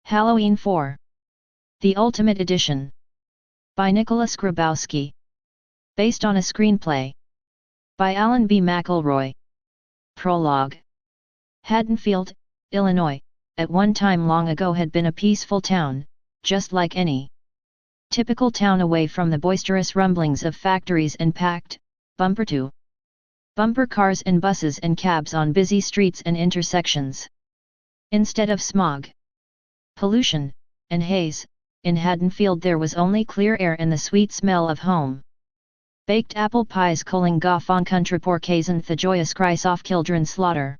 Halloween 4. The Ultimate Edition. By Nicholas Grabowsky. Based on a screenplay. By Alan B. McElroy. Prologue. Haddonfield, Illinois, at one time long ago had been a peaceful town, just like any typical town away from the boisterous rumblings of factories and packed, bumper-to-bumper cars and buses and cabs on busy streets and intersections. Instead of smog, pollution, and haze, in Haddonfield there was only clear air and the sweet smell of home. Baked apple pies calling goff on contraporques and the joyous cries of children slaughter,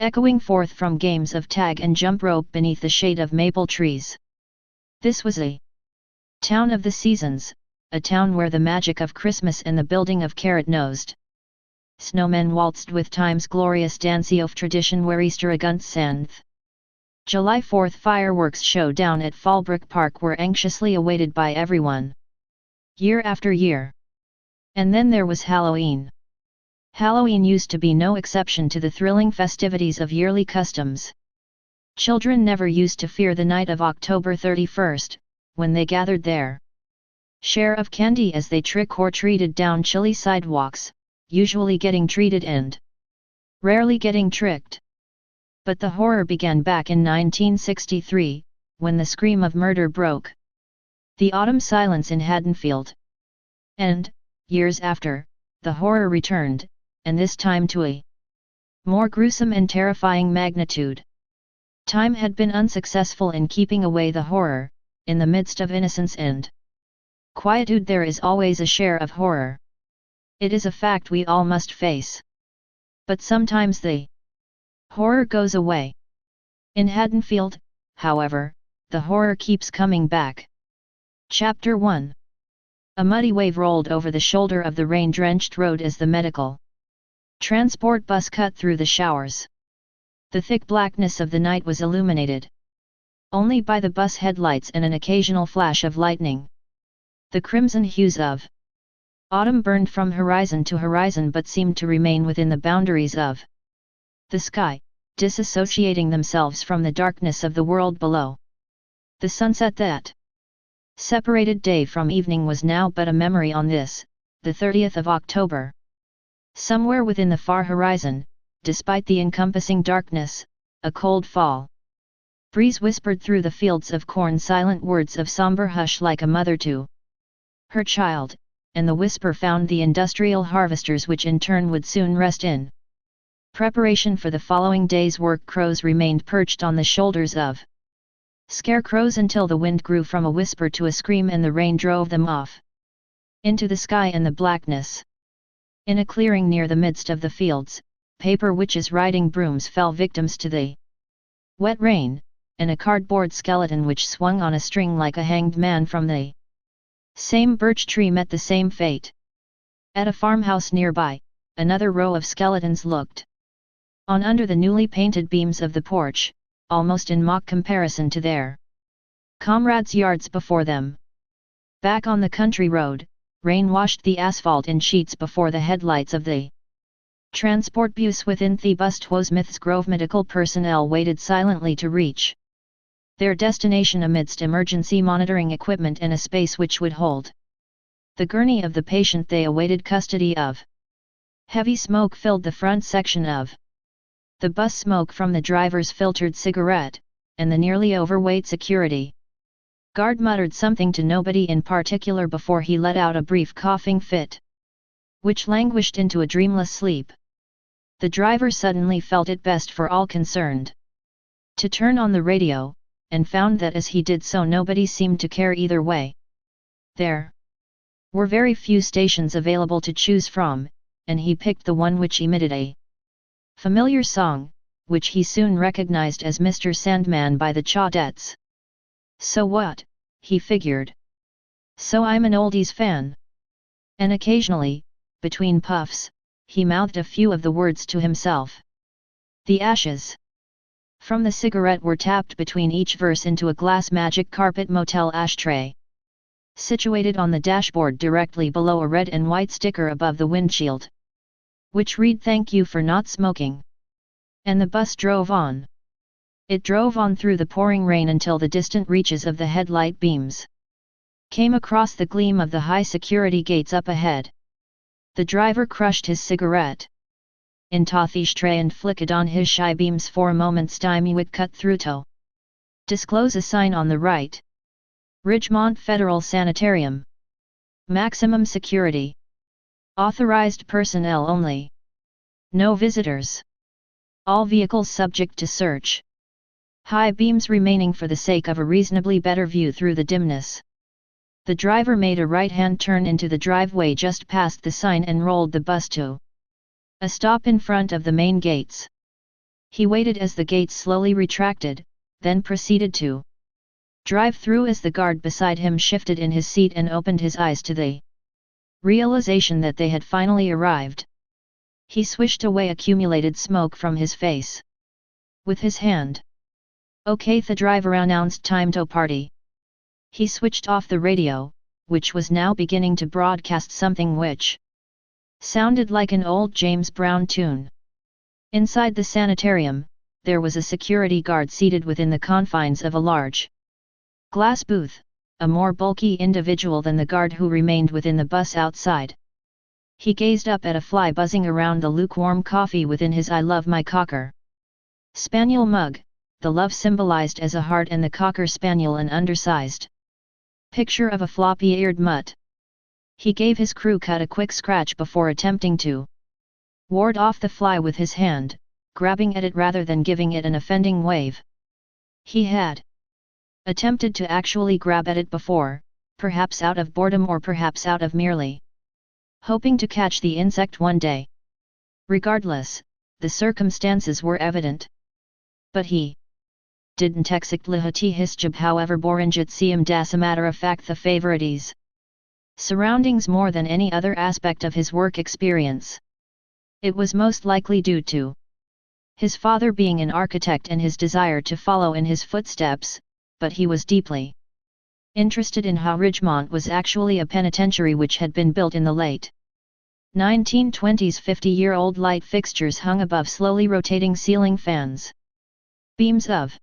echoing forth from games of tag and jump rope beneath the shade of maple trees. This was a town of the seasons, a town where the magic of Christmas and the building of carrot-nosed snowmen waltzed with time's glorious dancey of tradition where Easter agunts and July 4th fireworks show down at Fallbrook Park were anxiously awaited by everyone, year after year. And then there was Halloween. Halloween used to be no exception to the thrilling festivities of yearly customs. Children never used to fear the night of October 31st, when they gathered their share of candy as they trick-or-treated down chilly sidewalks, usually getting treated and rarely getting tricked. But the horror began back in 1963, when the scream of murder broke the autumn silence in Haddonfield. And, years after, the horror returned, and this time to a more gruesome and terrifying magnitude. Time had been unsuccessful in keeping away the horror. In the midst of innocence and quietude there is always a share of horror. It is a fact we all must face. But sometimes the horror goes away. In Haddonfield, however, the horror keeps coming back. Chapter 1. A muddy wave rolled over the shoulder of the rain-drenched road as the medical transport bus cut through the showers. The thick blackness of the night was illuminated only by the bus headlights and an occasional flash of lightning. The crimson hues of autumn burned from horizon to horizon but seemed to remain within the boundaries of the sky, disassociating themselves from the darkness of the world below. The sunset that separated day from evening was now but a memory on this, the 30th of October. Somewhere within the far horizon, despite the encompassing darkness, a cold fall breeze whispered through the fields of corn silent words of somber hush like a mother to her child, and the whisper found the industrial harvesters which in turn would soon rest in preparation for the following day's work. Crows remained perched on the shoulders of scarecrows until the wind grew from a whisper to a scream and the rain drove them off into the sky and the blackness. In a clearing near the midst of the fields, paper witches riding brooms fell victims to the wet rain, and a cardboard skeleton which swung on a string like a hanged man from the same birch tree met the same fate. At a farmhouse nearby, another row of skeletons looked on under the newly painted beams of the porch, almost in mock comparison to their comrades' yards before them. Back on the country road, rain washed the asphalt in sheets before the headlights of the transport bus within the bus. Smith's Grove medical personnel waited silently to reach their destination amidst emergency monitoring equipment and a space which would hold the gurney of the patient they awaited custody of. Heavy smoke filled the front section of the bus, smoke from the driver's filtered cigarette, and the nearly overweight security guard muttered something to nobody in particular before he let out a brief coughing fit, which languished into a dreamless sleep. The driver suddenly felt it best for all concerned to turn on the radio, and found that as he did so nobody seemed to care either way. There were very few stations available to choose from, and he picked the one which emitted a familiar song, which he soon recognized as Mr. Sandman by the Chaudettes. So what, he figured. So I'm an oldies fan. And occasionally, between puffs, he mouthed a few of the words to himself. The ashes from the cigarette were tapped between each verse into a glass Magic Carpet Motel ashtray, situated on the dashboard directly below a red and white sticker above the windshield, which read "Thank you for not smoking." And the bus drove on. It drove on through the pouring rain until the distant reaches of the headlight beams came across the gleam of the high security gates up ahead. The driver crushed his cigarette in Tothishtre and flicked on his shy beams for a moment. Stymewit cut through to disclose a sign on the right. Ridgemont Federal Sanitarium. Maximum security. Authorized personnel only. No visitors. All vehicles subject to search. High beams remaining for the sake of a reasonably better view through the dimness. The driver made a right-hand turn into the driveway just past the sign and rolled the bus to a stop in front of the main gates. He waited as the gates slowly retracted, then proceeded to drive through as the guard beside him shifted in his seat and opened his eyes to the realization that they had finally arrived. He swished away accumulated smoke from his face with his hand. "Okay," the driver announced, "time to party." He switched off the radio, which was now beginning to broadcast something which sounded like an old James Brown tune. Inside the sanitarium, there was a security guard seated within the confines of a large glass booth, a more bulky individual than the guard who remained within the bus outside. He gazed up at a fly buzzing around the lukewarm coffee within his "I love my cocker spaniel" mug, the love symbolized as a heart and the cocker spaniel an undersized picture of a floppy-eared mutt. He gave his crew cut a quick scratch before attempting to ward off the fly with his hand, grabbing at it rather than giving it an offending wave. He had attempted to actually grab at it before, perhaps out of boredom or perhaps out of merely hoping to catch the insect one day. Regardless, the circumstances were evident. But he didn't exactly hati his job, however boringit seemed das a matter of fact the favorites surroundings more than any other aspect of his work experience. It was most likely due to his father being an architect and his desire to follow in his footsteps, but he was deeply interested in how Ridgemont was actually a penitentiary which had been built in the late 1920s. 50-year-old light fixtures hung above slowly rotating ceiling fans. Beams of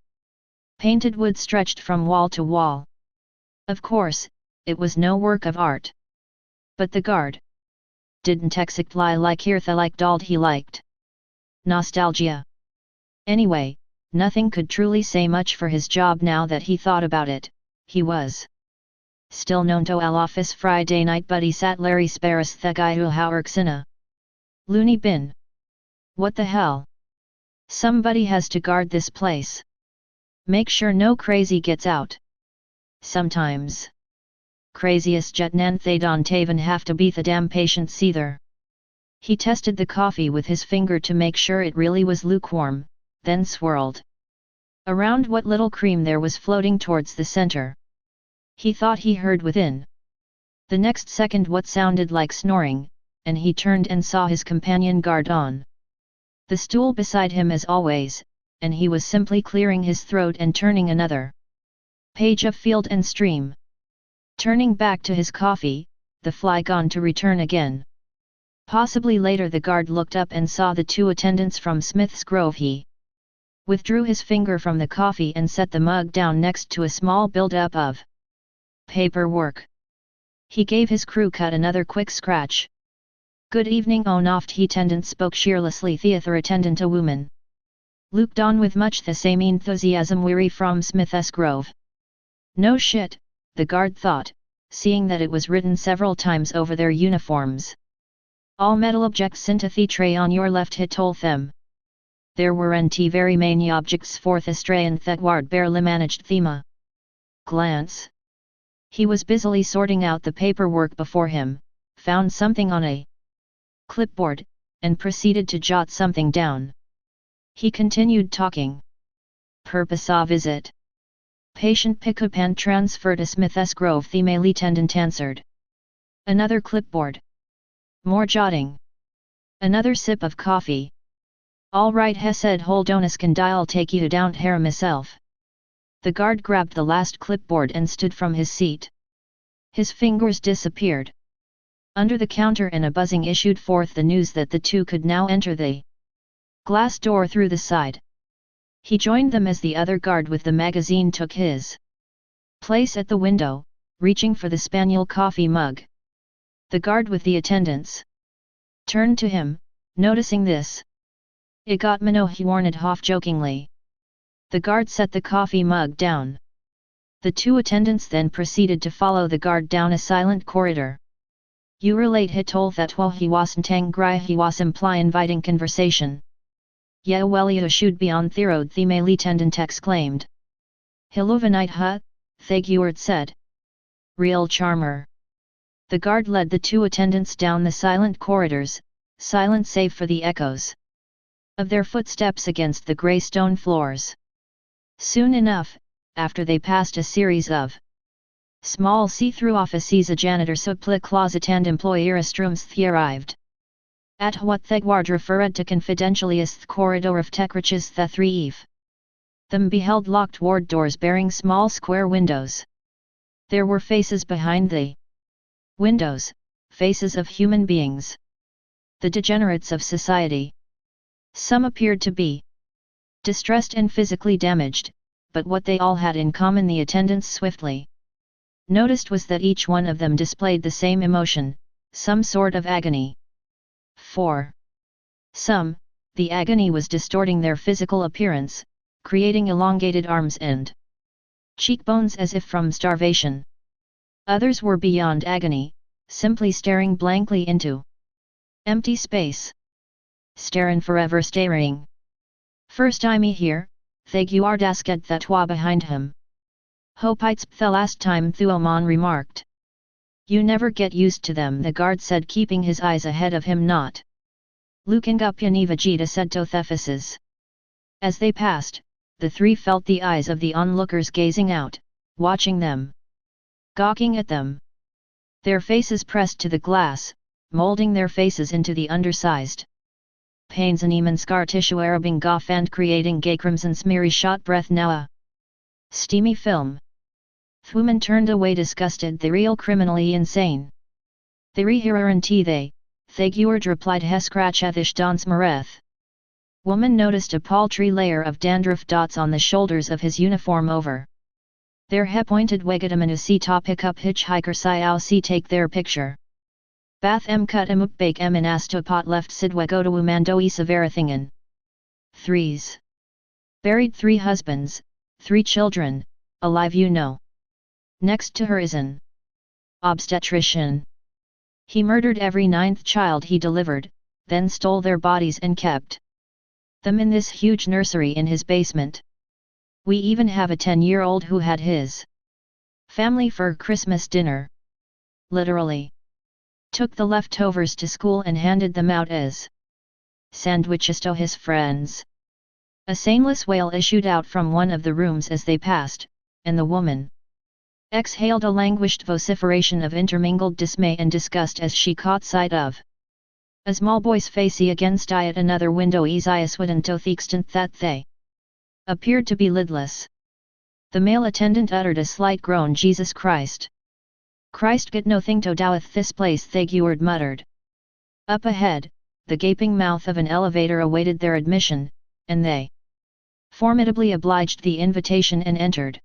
painted wood stretched from wall to wall. Of course, it was no work of art. But the guard didn't exactly like Hirtha like Dald, he liked nostalgia. Anyway, nothing could truly say much for his job now that he thought about it. He was still known to al office Friday night, but he sat Larry Sparris the guy who Hauerksina loony bin. What the hell? Somebody has to guard this place. Make sure no crazy gets out. Sometimes craziest jetnan they don't even have to be the damn patients either. He tested the coffee with his finger to make sure it really was lukewarm, then swirled around what little cream there was floating towards the center. He thought he heard within the next second what sounded like snoring, and he turned and saw his companion guard on the stool beside him as always, and he was simply clearing his throat and turning another page of Field and Stream. Turning back to his coffee, the fly gone to return again. Possibly later the guard looked up and saw the two attendants from Smith's Grove. He withdrew his finger from the coffee and set the mug down next to a small build-up of paperwork. He gave his crew cut another quick scratch. "Good evening, Onoft," he attendant spoke cheerlessly. "Theater attendant, a woman," looked on with much the same enthusiasm. "Weary from Smith's Grove." No shit, the guard thought, seeing that it was written several times over their uniforms. "All metal objects synthethy tray on your left," he told them. There weren't very many objects for the strain that ward barely managed thema. Glance. He was busily sorting out the paperwork before him, found something on a clipboard, and proceeded to jot something down. He continued talking. "Purpose of visit. Patient pickup and transfer to Smith's Grove," the male attendant answered. Another clipboard. More jotting. Another sip of coffee. "All right," he said, "hold on a second, I'll take you down here myself." The guard grabbed the last clipboard and stood from his seat. His fingers disappeared under the counter and a buzzing issued forth the news that the two could now enter the glass door through the side. He joined them as the other guard with the magazine took his place at the window, reaching for the spaniel coffee mug. The guard with the attendants turned to him, noticing this. "I got Mano," he warned half-jokingly. The guard set the coffee mug down. The two attendants then proceeded to follow the guard down a silent corridor. "You relate," he told that while he wasn't angry he was imply inviting conversation. "Yeah well you should be on therod," the male attendant exclaimed. "Hiluvanite huh?" Thaguard said. "Real charmer." The guard led the two attendants down the silent corridors, silent save for the echoes of their footsteps against the grey stone floors. Soon enough, after they passed a series of small see-through offices, a janitor supple closet and employer restrooms arrived. At what Thegward referred to confidentially as the corridor of Tekrich's the three them beheld locked ward doors bearing small square windows. There were faces behind the windows, faces of human beings. The degenerates of society. Some appeared to be distressed and physically damaged, but what they all had in common the attendants swiftly noticed was that each one of them displayed the same emotion, some sort of agony. For some, the agony was distorting their physical appearance, creating elongated arms and cheekbones as if from starvation. Others were beyond agony, simply staring blankly into empty space. Starin' forever staring. "First I me here," Thaguard asked that wa behind him. "Hope it's the last time," Thuoman remarked. "You never get used to them," the guard said, keeping his eyes ahead of him. "Not looking up Yanivajita," said Tothephasis. As they passed, the three felt the eyes of the onlookers gazing out, watching them, gawking at them. Their faces pressed to the glass, molding their faces into the undersized panes and even scar tissue arabing goff and creating gay crimson smeary shot breath now a steamy film. Thuman turned away disgusted. "The real criminally insane. The rehiranti they," Thaguard replied. "Heskrachathish dans mareth." Woman noticed a paltry layer of dandruff dots on the shoulders of his uniform over their he-pointed wegatamanasi ta pick up hitchhiker siao si take their picture. Bath m kut emukbake m in astopot left sidwegotawu mandoi savarathingen. 3s. Buried 3 husbands, 3 children, alive you know. Next to her is an obstetrician. He murdered every 9th child he delivered, then stole their bodies and kept them in this huge nursery in his basement. We even have a 10-year-old who had his family for Christmas dinner. Literally. Took the leftovers to school and handed them out as sandwiches to his friends. A saneless wail issued out from one of the rooms as they passed, and the woman exhaled a languished vociferation of intermingled dismay and disgust as she caught sight of a small boy's face against at another window. Isaias wouldn't to the extent that they appeared to be lidless. The male attendant uttered a slight groan. "Jesus Christ! Christ get nothing to do with this place," Thaguard muttered. Up ahead, the gaping mouth of an elevator awaited their admission, and they formidably obliged the invitation and entered.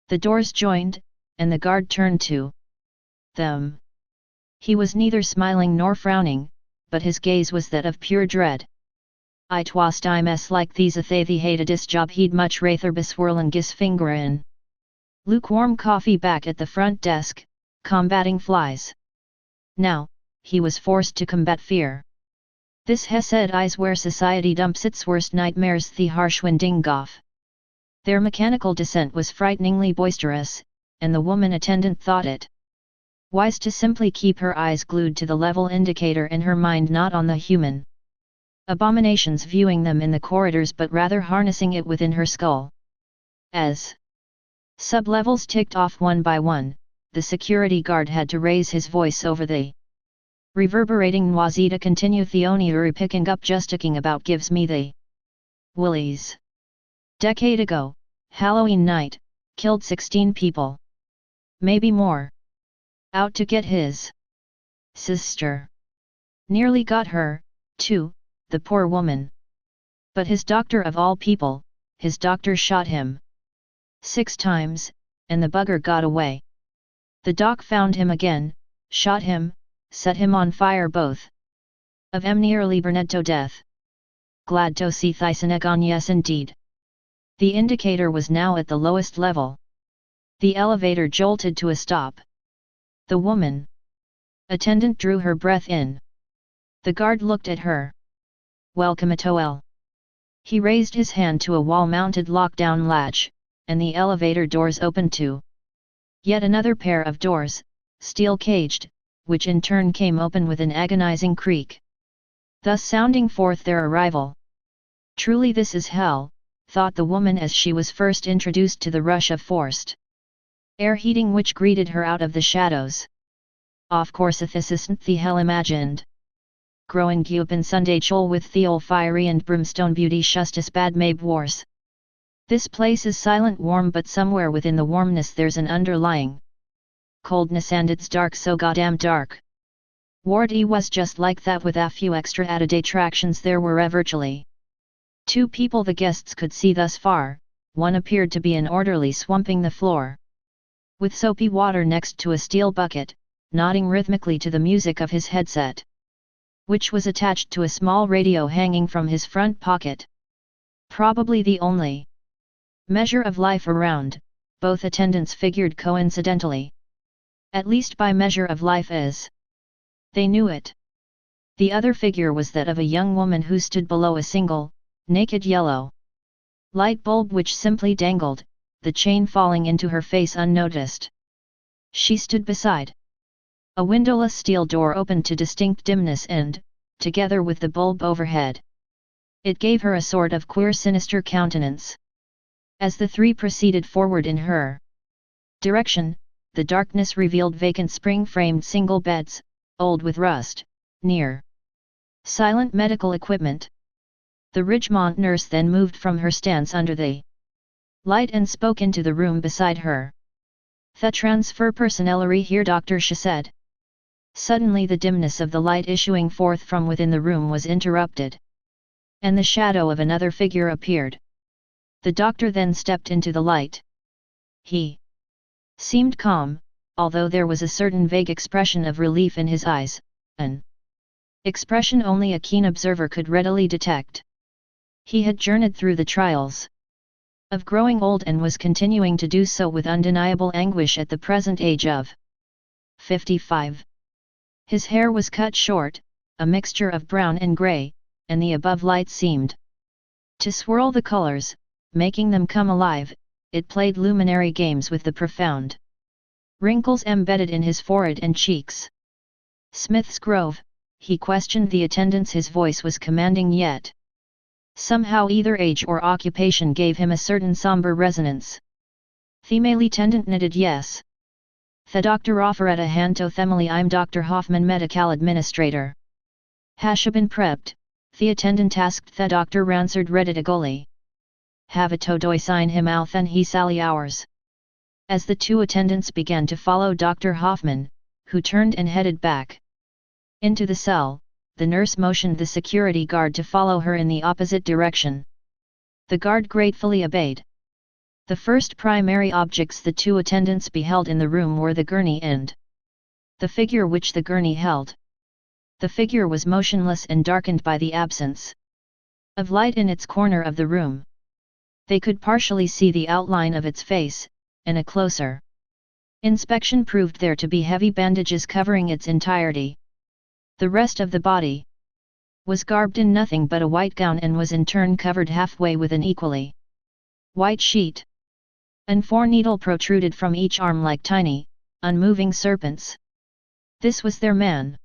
The doors joined, and the guard turned to them. He was neither smiling nor frowning, but his gaze was that of pure dread. "I twas times like these the hated this job he'd much rather beswirlen gis finger in lukewarm coffee back at the front desk, combating flies." Now, he was forced to combat fear. This Hesed is where society dumps its worst nightmares. The harsh winding off. Their mechanical descent was frighteningly boisterous, and the woman attendant thought it wise to simply keep her eyes glued to the level indicator in her mind, not on the human abominations viewing them in the corridors, but rather harnessing it within her skull. As sub-levels ticked off one by one, the security guard had to raise his voice over the reverberating noisy to continue. "Theoniuri picking up just ticking about gives me the willies. Decade ago, Halloween night, killed 16 people. Maybe more. Out to get his sister. Nearly got her, too, the poor woman. But his doctor of all people, his doctor shot him 6 times, and the bugger got away. The doc found him again, shot him, set him on fire both. Of em nearly burned to death. Glad to see Thysenegon, yes indeed. The indicator was now at the lowest level. The elevator jolted to a stop. The woman attendant drew her breath in. The guard looked at her. Welcome at OL. He raised his hand to a wall-mounted lockdown latch, and the elevator doors opened too. Yet another pair of doors, steel-caged, which in turn came open with an agonizing creak, thus sounding forth their arrival. Truly this is hell, thought the woman as she was first introduced to the rush of forced air heating which greeted her out of the shadows. Of course this isn't the hell imagined. Growing gup in Sunday chol with theol fiery and brimstone beauty shustus bad mabe wars. This place is silent warm, but somewhere within the warmness there's an underlying coldness, and it's dark, so goddamn dark. Ward E was just like that, with a few extra added attractions. There were virtually 2 people the guests could see thus far. One appeared to be an orderly swamping the floor with soapy water next to a steel bucket, nodding rhythmically to the music of his headset, which was attached to a small radio hanging from his front pocket. Probably the only measure of life around, both attendants figured coincidentally. At least by measure of life as they knew it. The other figure was that of a young woman who stood below a single, naked yellow light bulb which simply dangled, the chain falling into her face unnoticed. She stood beside a windowless steel door opened to distinct dimness, and, together with the bulb overhead, it gave her a sort of queer sinister countenance. As the 3 proceeded forward in her direction, the darkness revealed vacant spring-framed single beds, old with rust, near silent medical equipment. The Ridgemont nurse then moved from her stance under the light and spoke into the room beside her. "The transfer personnellery here, doctor," she said. Suddenly the dimness of the light issuing forth from within the room was interrupted, and the shadow of another figure appeared. The doctor then stepped into the light. He seemed calm, although there was a certain vague expression of relief in his eyes, an expression only a keen observer could readily detect. He had journeyed through the trials of growing old, and was continuing to do so with undeniable anguish at the present age of 55. His hair was cut short, a mixture of brown and grey, and the above light seemed to swirl the colors, making them come alive. It played luminary games with the profound wrinkles embedded in his forehead and cheeks. "Smith's Grove?" he questioned the attendants. His voice was commanding, yet somehow either age or occupation gave him a certain somber resonance. The attendant nodded yes. "The doctor offered a hand to Themely. I'm Dr. Hoffman, medical administrator." "Hasha been prepped?" the attendant asked. The doctor answered redigally. "Have a to doi sign him out, then he sally hours." As the 2 attendants began to follow Dr. Hoffman, who turned and headed back into the cell, the nurse motioned the security guard to follow her in the opposite direction. The guard gratefully obeyed. The first primary objects the 2 attendants beheld in the room were the gurney and the figure which the gurney held. The figure was motionless and darkened by the absence of light in its corner of the room. They could partially see the outline of its face, and a closer inspection proved there to be heavy bandages covering its entirety. The rest of the body was garbed in nothing but a white gown, and was in turn covered halfway with an equally white sheet. And 4 needles protruded from each arm like tiny, unmoving serpents. This was their man.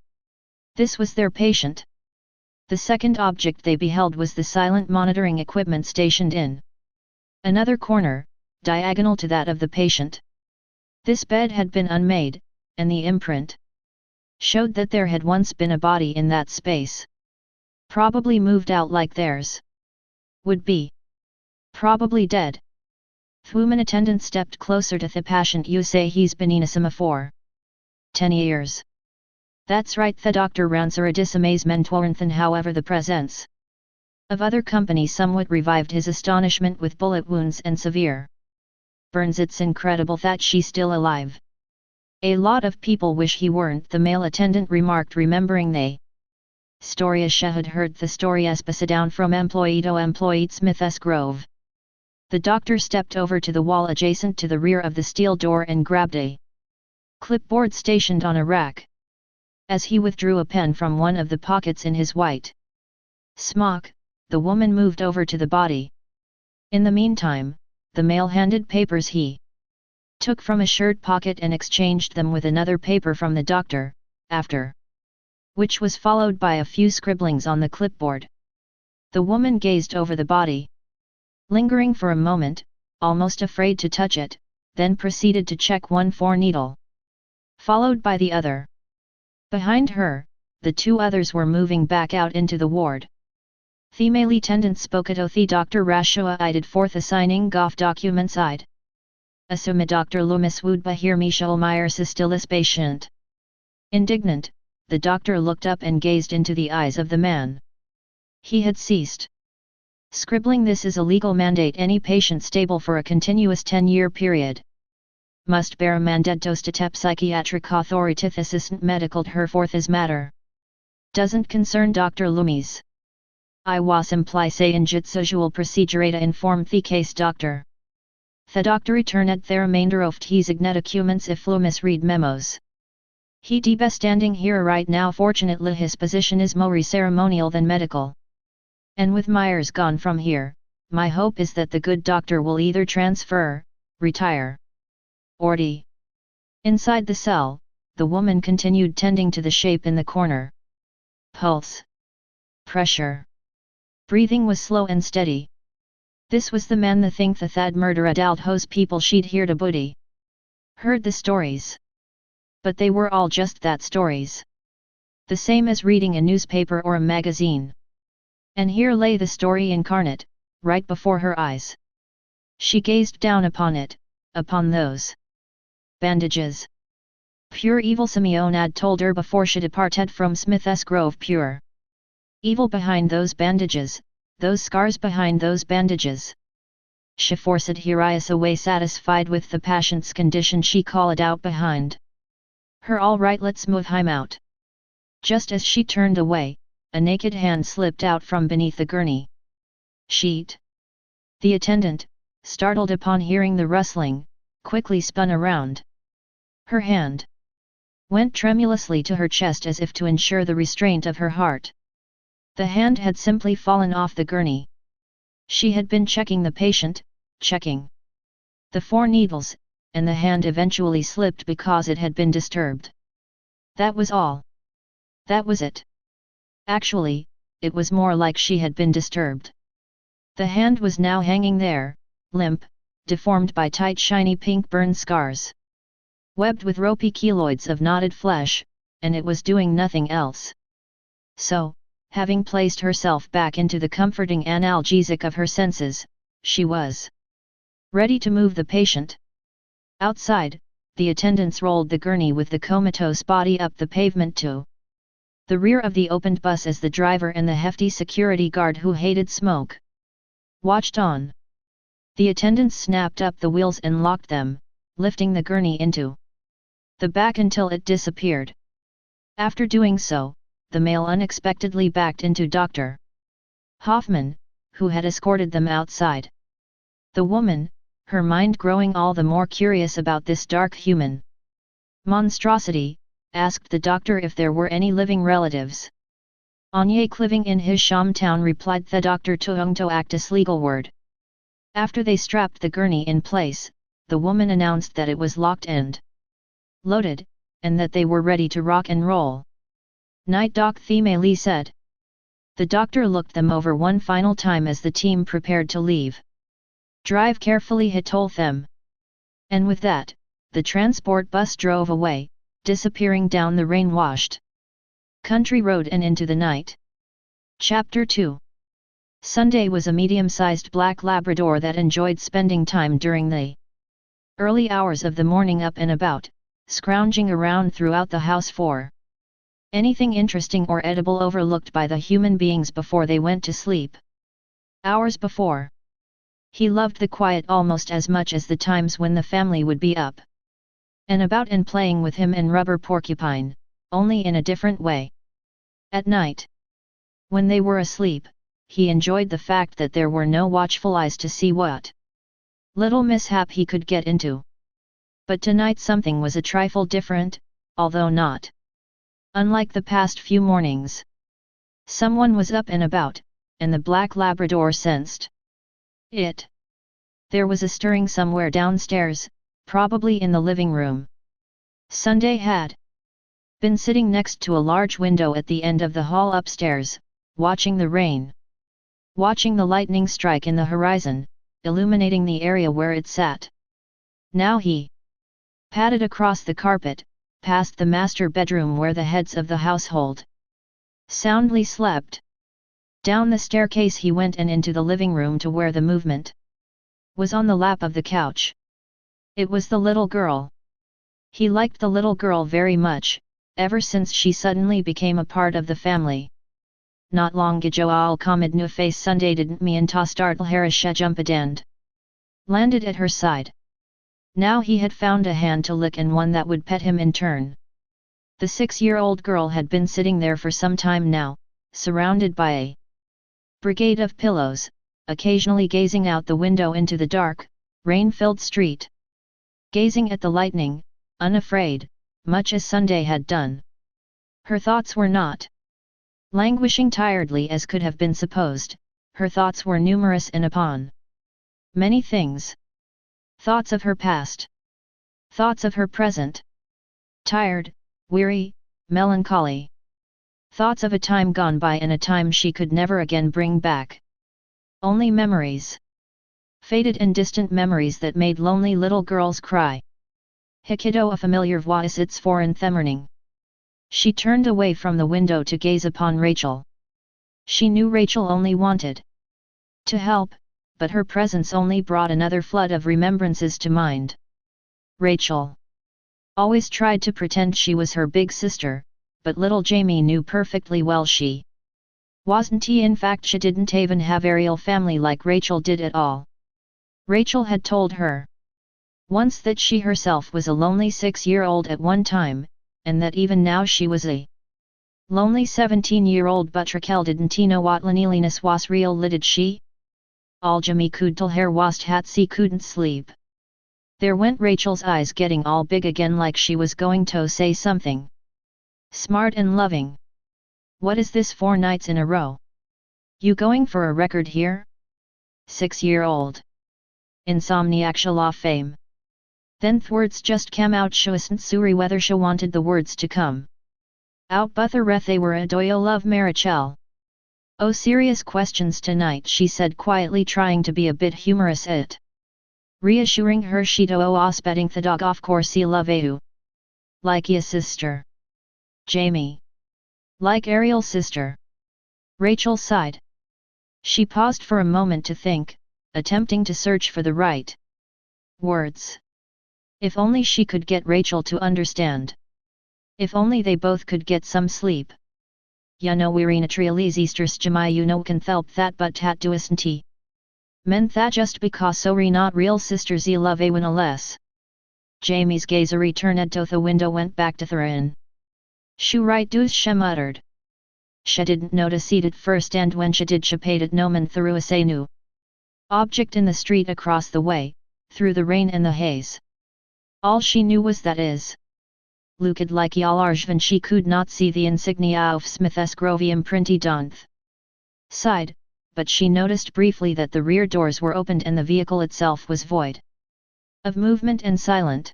This was their patient. The second object they beheld was the silent monitoring equipment stationed in another corner, diagonal to that of the patient. This bed had been unmade, and the imprint showed that there had once been a body in that space. Probably moved out like theirs would be. Probably dead. The woman attendant stepped closer to the patient. "You say he's been in asthma for 10 years. "That's right," the doctor answered, amazement warned. However, the presence Of other company somewhat revived his astonishment with bullet wounds and severe burns. It's incredible that she's still alive. A lot of people wish he weren't, the male attendant remarked, remembering they story as she had heard the story as passed down from employee to employee Smith's Grove. The doctor stepped over to the wall adjacent to the rear of the steel door and grabbed a clipboard stationed on a rack. As he withdrew a pen from one of the pockets in his white smock, the woman moved over to the body. In the meantime, the male handed papers he took from a shirt pocket and exchanged them with another paper from the doctor, after which was followed by a few scribblings on the clipboard. The woman gazed over the body, lingering for a moment, almost afraid to touch it, then proceeded to check one for needle, followed by the other. Behind her, the two others were moving back out into the ward. The male attendant spoke at the Dr. Rashoa ided forth assigning Goff documents I'd assume Dr. Loomis would hear Michel Myers still patient. Indignant, the doctor looked up and gazed into the eyes of the man. He had ceased scribbling. This is a legal mandate. Any patient stable for a continuous 10-year period must bear a mandato step psychiatric authoritative assistant medical herforth as matter doesn't concern Dr. Loomis. I was imply say in judicial procedure to inform the case doctor. The doctor returned at the remainder of his documents if Loomis read memos. He be standing here right now. Fortunately his position is more ceremonial than medical. And with Myers gone from here, my hope is that the good doctor will either transfer, retire, or die. Inside the cell, the woman continued tending to the shape in the corner. Pulse, pressure, breathing was slow and steady. This was the man the think the thad murder adult hose people she'd heard a buddy. Heard the stories. But they were all just that, stories. The same as reading a newspaper or a magazine. And here lay the story incarnate, right before her eyes. She gazed down upon it, upon those bandages. Pure evil, Simeon had told her before she departed from Smith's Grove. Pure evil behind those bandages, those scars behind those bandages. She forced Hirias away, satisfied with the patient's condition. She called out behind her, all right, let's move him out. Just as she turned away, a naked hand slipped out from beneath the gurney sheet. The attendant, startled upon hearing the rustling, quickly spun around. Her hand went tremulously to her chest as if to ensure the restraint of her heart. The hand had simply fallen off the gurney. She had been checking the patient, checking the 4 needles, and the hand eventually slipped because it had been disturbed. That was all. That was it. Actually, it was more like she had been disturbed. The hand was now hanging there, limp, deformed by tight shiny pink burn scars, webbed with ropey keloids of knotted flesh, and it was doing nothing else. So, having placed herself back into the comforting analgesic of her senses, she was ready to move the patient. Outside, the attendants rolled the gurney with the comatose body up the pavement to the rear of the opened bus as the driver and the hefty security guard who hated smoke watched on. The attendants snapped up the wheels and locked them, lifting the gurney into the back until it disappeared. After doing so, the male unexpectedly backed into Dr. Hoffman, who had escorted them outside. The woman, her mind growing all the more curious about this dark human monstrosity, asked the doctor if there were any living relatives. Anyek living in his Sham town, replied the doctor to act as legal word. After they strapped the gurney in place, the woman announced that it was locked and loaded, and that they were ready to rock and roll. Night Doc Themeli said. The doctor looked them over one final time as the team prepared to leave. Drive carefully, he told them. And with that, the transport bus drove away, disappearing down the rain-washed country road and into the night. Chapter 2. Sunday was a medium-sized black Labrador that enjoyed spending time during the early hours of the morning up and about, scrounging around throughout the house for anything interesting or edible overlooked by the human beings before they went to sleep. Hours before, he loved the quiet almost as much as the times when the family would be up and about and playing with him and Rubber Porcupine, only in a different way. At night, when they were asleep, he enjoyed the fact that there were no watchful eyes to see what little mishap he could get into. But tonight something was a trifle different, although not unlike the past few mornings. Someone was up and about, and the black Labrador sensed it. There was a stirring somewhere downstairs, probably in the living room. Sunday had been sitting next to a large window at the end of the hall upstairs, watching the rain. Watching the lightning strike in the horizon, illuminating the area where it sat. Now he padded across the carpet, past the master bedroom where the heads of the household soundly slept. Down the staircase he went and into the living room to where the movement was on the lap of the couch. It was the little girl. He liked the little girl very much, ever since she suddenly became a part of the family. Not long ago I'll comid nu face Sunday didn't me and ta startle harisha jumpadand. Landed at her side. Now he had found a hand to lick and one that would pet him in turn. The 6-year-old girl had been sitting there for some time now, surrounded by a brigade of pillows, occasionally gazing out the window into the dark, rain-filled street. Gazing at the lightning, unafraid, much as Sunday had done. Her thoughts were not languishing tiredly as could have been supposed, her thoughts were numerous and upon many things. Thoughts of her past. Thoughts of her present. Tired, weary, melancholy. Thoughts of a time gone by and a time she could never again bring back. Only memories. Faded and distant memories that made lonely little girls cry. Hikido a familiar voice its foreign themmerning. She turned away from the window to gaze upon Rachel. She knew Rachel only wanted to help, but her presence only brought another flood of remembrances to mind. Rachel always tried to pretend she was her big sister, but little Jamie knew perfectly well she wasn't. In fact she didn't even have a real family like Rachel did at all. Rachel had told her once that she herself was a lonely 6-year-old at one time, and that even now she was a lonely 17-year-old. But Raquel didn't know what loneliness was real, did she? Aljami could her wast hatsi couldn't sleep. There went Rachel's eyes getting all big again like she was going to say something smart and loving. What is this 4 nights in a row? You going for a record here? 6-year-old. Insomniac shala fame. Then words just came out shouldn't suri whether she wanted the words to come out buther they were a doyo love Marichel. Oh, serious questions tonight, she said quietly, trying to be a bit humorous at reassuring her. Shito o ospetting the dog of course I love you. Like ya sister. Jamie. Like Ariel's sister. Rachel sighed. She paused for a moment to think, attempting to search for the right words. If only she could get Rachel to understand. If only they both could get some sleep. Ya no wearina triales easters jamai you no can thelp that but tat duisn't. Men that just because so re not real sisters I love awin less. Jamie's gaze returned to the window went back to Thurin. Shu right doos she muttered. She didn't notice it at first, and when she did she paid it no man through a say new object in the street across the way, through the rain and the haze. All she knew was that is looked like y'all arjvan she could not see the insignia of Smith's Grovium Printy Donth side, but she noticed briefly that the rear doors were opened and the vehicle itself was void of movement and silent.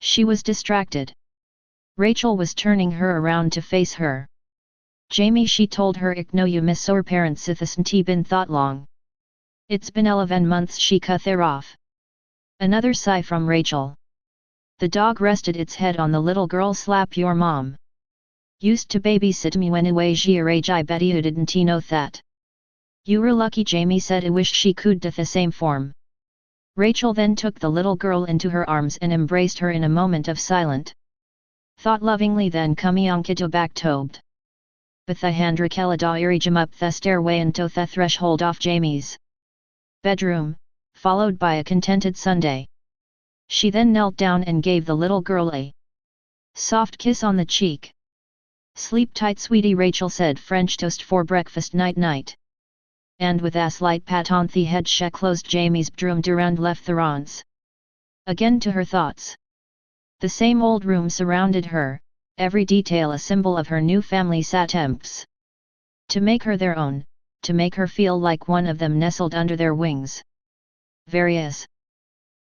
She was distracted. Rachel was turning her around to face her. Jamie, she told her, ik know you miss our parents sithasn't been thought long. It's been 11 months she cut there off. Another sigh from Rachel. The dog rested its head on the little girl's lap. Your mom used to babysit me when away your age. I bet you didn't know that. You were lucky, Jamie said. I wish she could do the same form. Rachel then took the little girl into her arms and embraced her in a moment of silent thought lovingly, then Kumionkido back tobed. Bathyhandrakela da irigim up the stairway into the threshold of Jamie's bedroom, followed by a contented Sunday. She then knelt down and gave the little girl a soft kiss on the cheek. "Sleep tight, sweetie," Rachel said. "French toast for breakfast, night night." And with a slight pat on the head she closed Jamie's bedroom door and left the rooms. Again to her thoughts. The same old room surrounded her, every detail a symbol of her new family's attempts to make her their own, to make her feel like one of them nestled under their wings. Various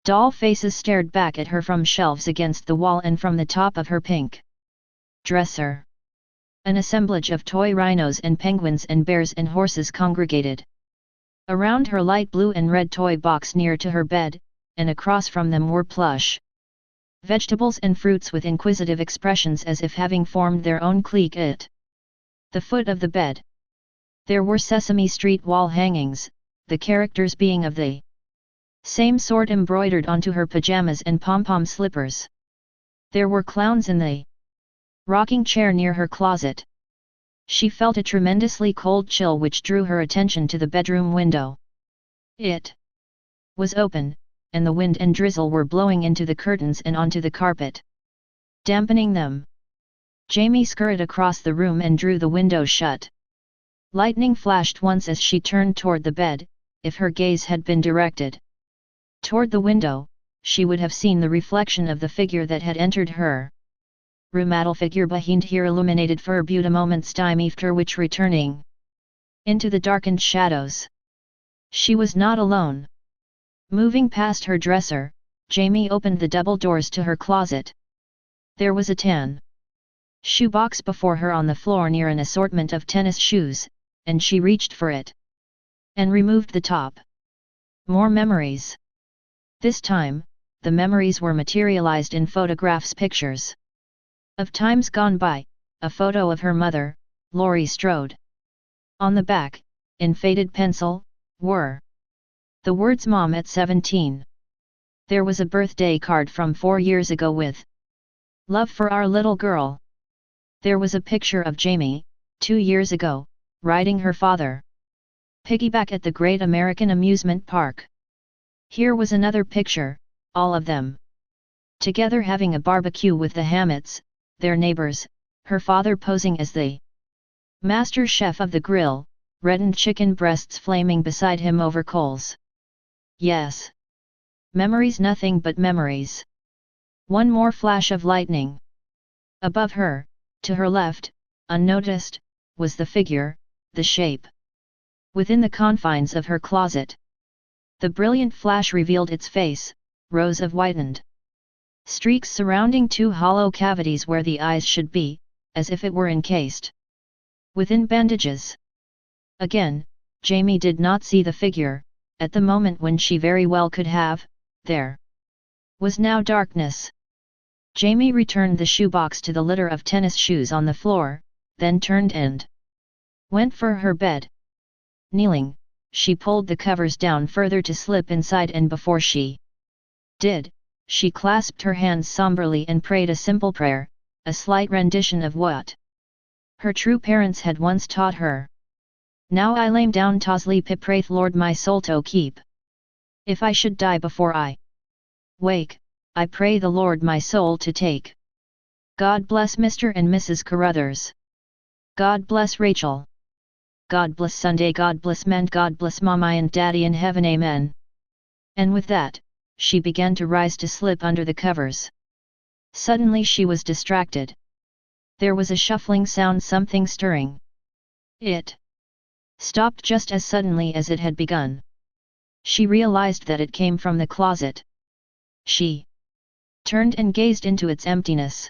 doll faces stared back at her from shelves against the wall and from the top of her pink dresser. An assemblage of toy rhinos and penguins and bears and horses congregated around her light blue and red toy box near to her bed, and across from them were plush vegetables and fruits with inquisitive expressions as if having formed their own clique at the foot of the bed. There were Sesame Street wall hangings, the characters being of the same sort embroidered onto her pajamas and pom-pom slippers. There were clowns in the rocking chair near her closet. She felt a tremendously cold chill which drew her attention to the bedroom window. It was open, and the wind and drizzle were blowing into the curtains and onto the carpet, dampening them. Jamie scurried across the room and drew the window shut. Lightning flashed once as she turned toward the bed. If her gaze had been directed toward the window, she would have seen the reflection of the figure that had entered her room. Figure behind her illuminated verbued a moment's time after which, returning into the darkened shadows, she was not alone. Moving past her dresser, Jamie opened the double doors to her closet. There was a tan shoebox before her on the floor near an assortment of tennis shoes, and she reached for it and removed the top. More memories. This time, the memories were materialized in photographs, pictures of times gone by, a photo of her mother, Laurie Strode. On the back, in faded pencil, were the words "Mom at 17. There was a birthday card from 4 years ago with love for our little girl. There was a picture of Jamie, 2 years ago, riding her father piggyback at the Great American Amusement Park. Here was another picture, all of them together having a barbecue with the Hammets, their neighbors, her father posing as the master chef of the grill, reddened chicken breasts flaming beside him over coals. Yes. Memories, nothing but memories. One more flash of lightning. Above her, to her left, unnoticed, was the figure, the shape. Within the confines of her closet. The brilliant flash revealed its face, rows of whitened streaks surrounding 2 hollow cavities where the eyes should be, as if it were encased within bandages. Again, Jamie did not see the figure. At the moment when she very well could have, there was now darkness. Jamie returned the shoebox to the litter of tennis shoes on the floor, then turned and went for her bed. Kneeling, she pulled the covers down further to slip inside, and before she did, she clasped her hands somberly and prayed a simple prayer, a slight rendition of what her true parents had once taught her. "Now I lay down to sleep, praith Lord my soul to keep. If I should die before I wake, I pray the Lord my soul to take. God bless Mr. and Mrs. Carruthers. God bless Rachel. God bless Sunday. God bless men. God bless Mommy and Daddy in heaven. Amen." And with that, she began to rise to slip under the covers. Suddenly she was distracted. There was a shuffling sound, something stirring. It stopped just as suddenly as it had begun. She realized that it came from the closet. She turned and gazed into its emptiness.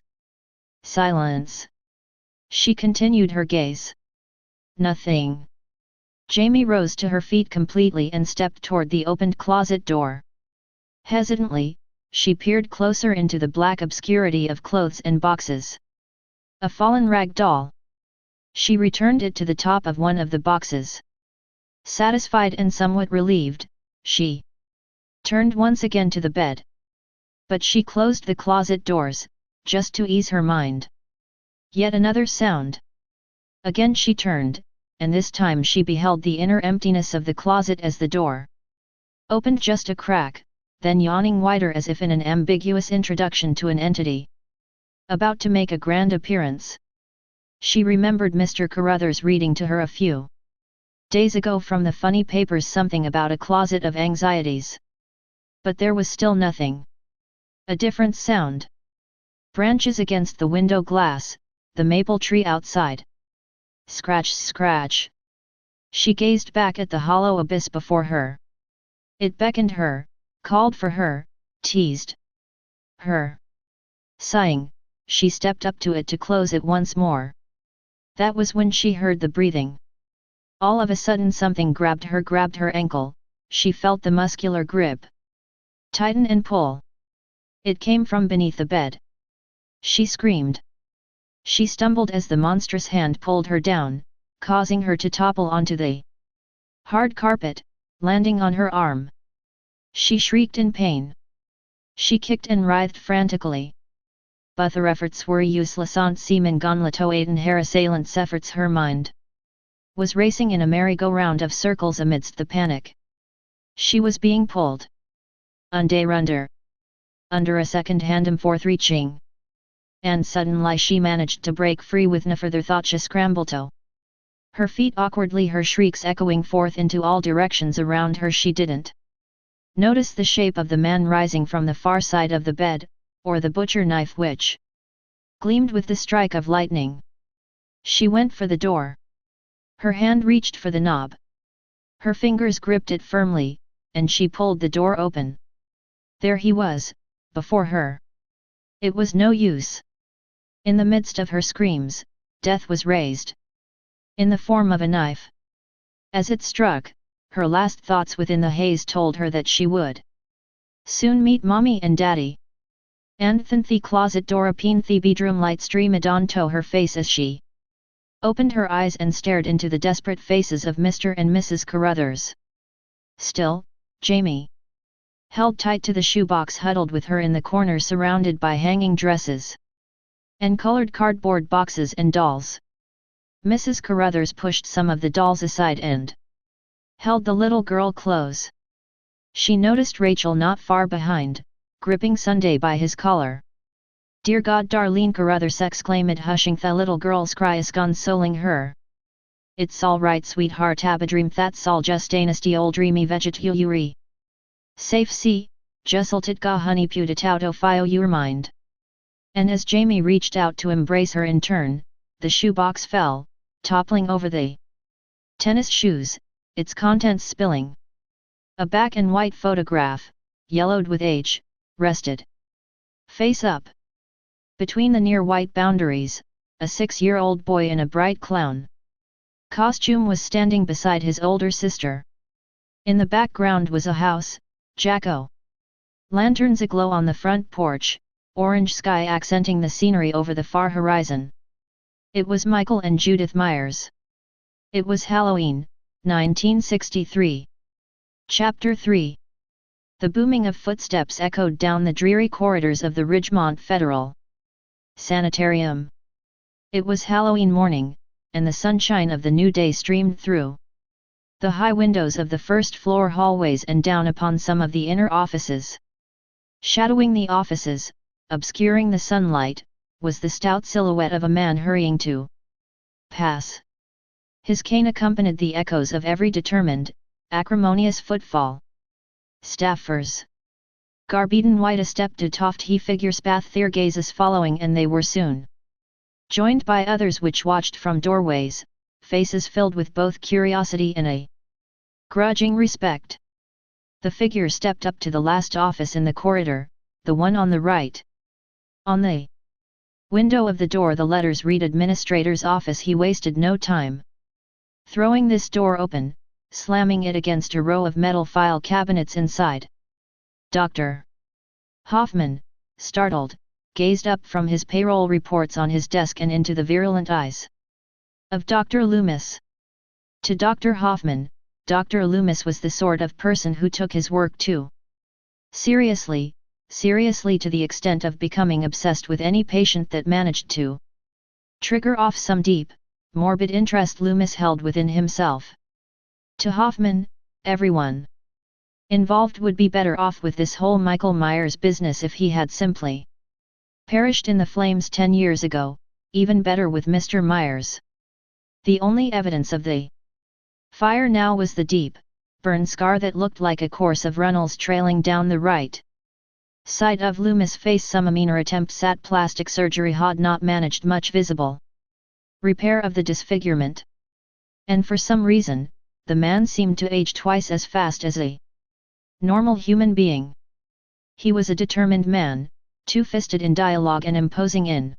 Silence. She continued her gaze. Nothing. Jamie rose to her feet completely and stepped toward the opened closet door. Hesitantly, she peered closer into the black obscurity of clothes and boxes. A fallen rag doll. She returned it to the top of one of the boxes. Satisfied and somewhat relieved, she turned once again to the bed. But she closed the closet doors, just to ease her mind. Yet another sound. Again she turned, and this time she beheld the inner emptiness of the closet as the door opened just a crack, then yawning wider as if in an ambiguous introduction to an entity about to make a grand appearance. She remembered Mr. Carruthers reading to her a few days ago from the funny papers something about a closet of anxieties. But there was still nothing. A different sound. Branches against the window glass, the maple tree outside. Scratch, scratch. She gazed back at the hollow abyss before her. It beckoned her, called for her, teased her. Sighing, she stepped up to it to close it once more. That was when she heard the breathing. All of a sudden something grabbed her ankle. She felt the muscular grip tighten and pull. It came from beneath the bed. She screamed. She stumbled as the monstrous hand pulled her down, causing her to topple onto the hard carpet, landing on her arm. She shrieked in pain. She kicked and writhed frantically. But her efforts were useless. On seaman Gonlatoaden her assailant's efforts. Her mind was racing in a merry-go-round of circles amidst the panic. She was being pulled under a second-hand forth-reaching. And suddenly she managed to break free with no further thought to scramble to her feet awkwardly, her shrieks echoing forth into all directions around her. She didn't notice the shape of the man rising from the far side of the bed, or the butcher knife which gleamed with the strike of lightning. She went for the door. Her hand reached for the knob. Her fingers gripped it firmly, and she pulled the door open. There he was, before her. It was no use. In the midst of her screams, death was raised. In the form of a knife. As it struck, her last thoughts within the haze told her that she would soon meet Mommy and Daddy. And thin the closet door open, the bedroom light streamed onto her face as she opened her eyes and stared into the desperate faces of Mr. and Mrs. Carruthers. Still, Jamie held tight to the shoebox, huddled with her in the corner, surrounded by hanging dresses and colored cardboard boxes and dolls. Mrs. Carruthers pushed some of the dolls aside and held the little girl close. She noticed Rachel not far behind, gripping Sunday by his collar. "Dear God," Darlene Carruthers exclaimed, hushing the little girl's cries, consoling her. "It's all right, sweetheart, have a dream, that's all, just a nasty old dreamy vegetary. Safe see, jusselted ga honey putit out o fio your mind." And as Jamie reached out to embrace her in turn, the shoebox fell, toppling over the tennis shoes, its contents spilling. A black and white photograph, yellowed with age, rested face up. Between the near white boundaries, a 6-year-old boy in a bright clown costume was standing beside his older sister. In the background was a house, jack-o'-lanterns aglow on the front porch, orange sky accenting the scenery over the far horizon. It was Michael and Judith Myers. It was Halloween, 1963. Chapter 3. The booming of footsteps echoed down the dreary corridors of the Ridgemont Federal Sanitarium. It was Halloween morning, and the sunshine of the new day streamed through the high windows of the first-floor hallways and down upon some of the inner offices. Shadowing the offices, obscuring the sunlight, was the stout silhouette of a man hurrying to pass. His cane accompanied the echoes of every determined, acrimonious footfall. Staffers Garbeden white a step to toft he figures bath their gazes following, and they were soon joined by others which watched from doorways, faces filled with both curiosity and a grudging respect. The figure stepped up to the last office in the corridor, the one on the right. On the window of the door the letters read Administrator's Office. He wasted no time throwing this door open, slamming it against a row of metal file cabinets inside. Dr. Hoffman, startled, gazed up from his payroll reports on his desk and into the virulent eyes of Dr. Loomis. To Dr. Hoffman, Dr. Loomis was the sort of person who took his work too seriously to the extent of becoming obsessed with any patient that managed to trigger off some deep, morbid interest Loomis held within himself. To Hoffman, everyone involved would be better off with this whole Michael Myers business if he had simply perished in the flames 10 years ago, even better with Mr. Myers. The only evidence of the fire now was the deep, burn scar that looked like a course of runnels trailing down the right side of Loomis' face. Some minor attempts at plastic surgery had not managed much visible repair of the disfigurement. And for some reason, the man seemed to age twice as fast as a normal human being. He was a determined man, two-fisted in dialogue and imposing in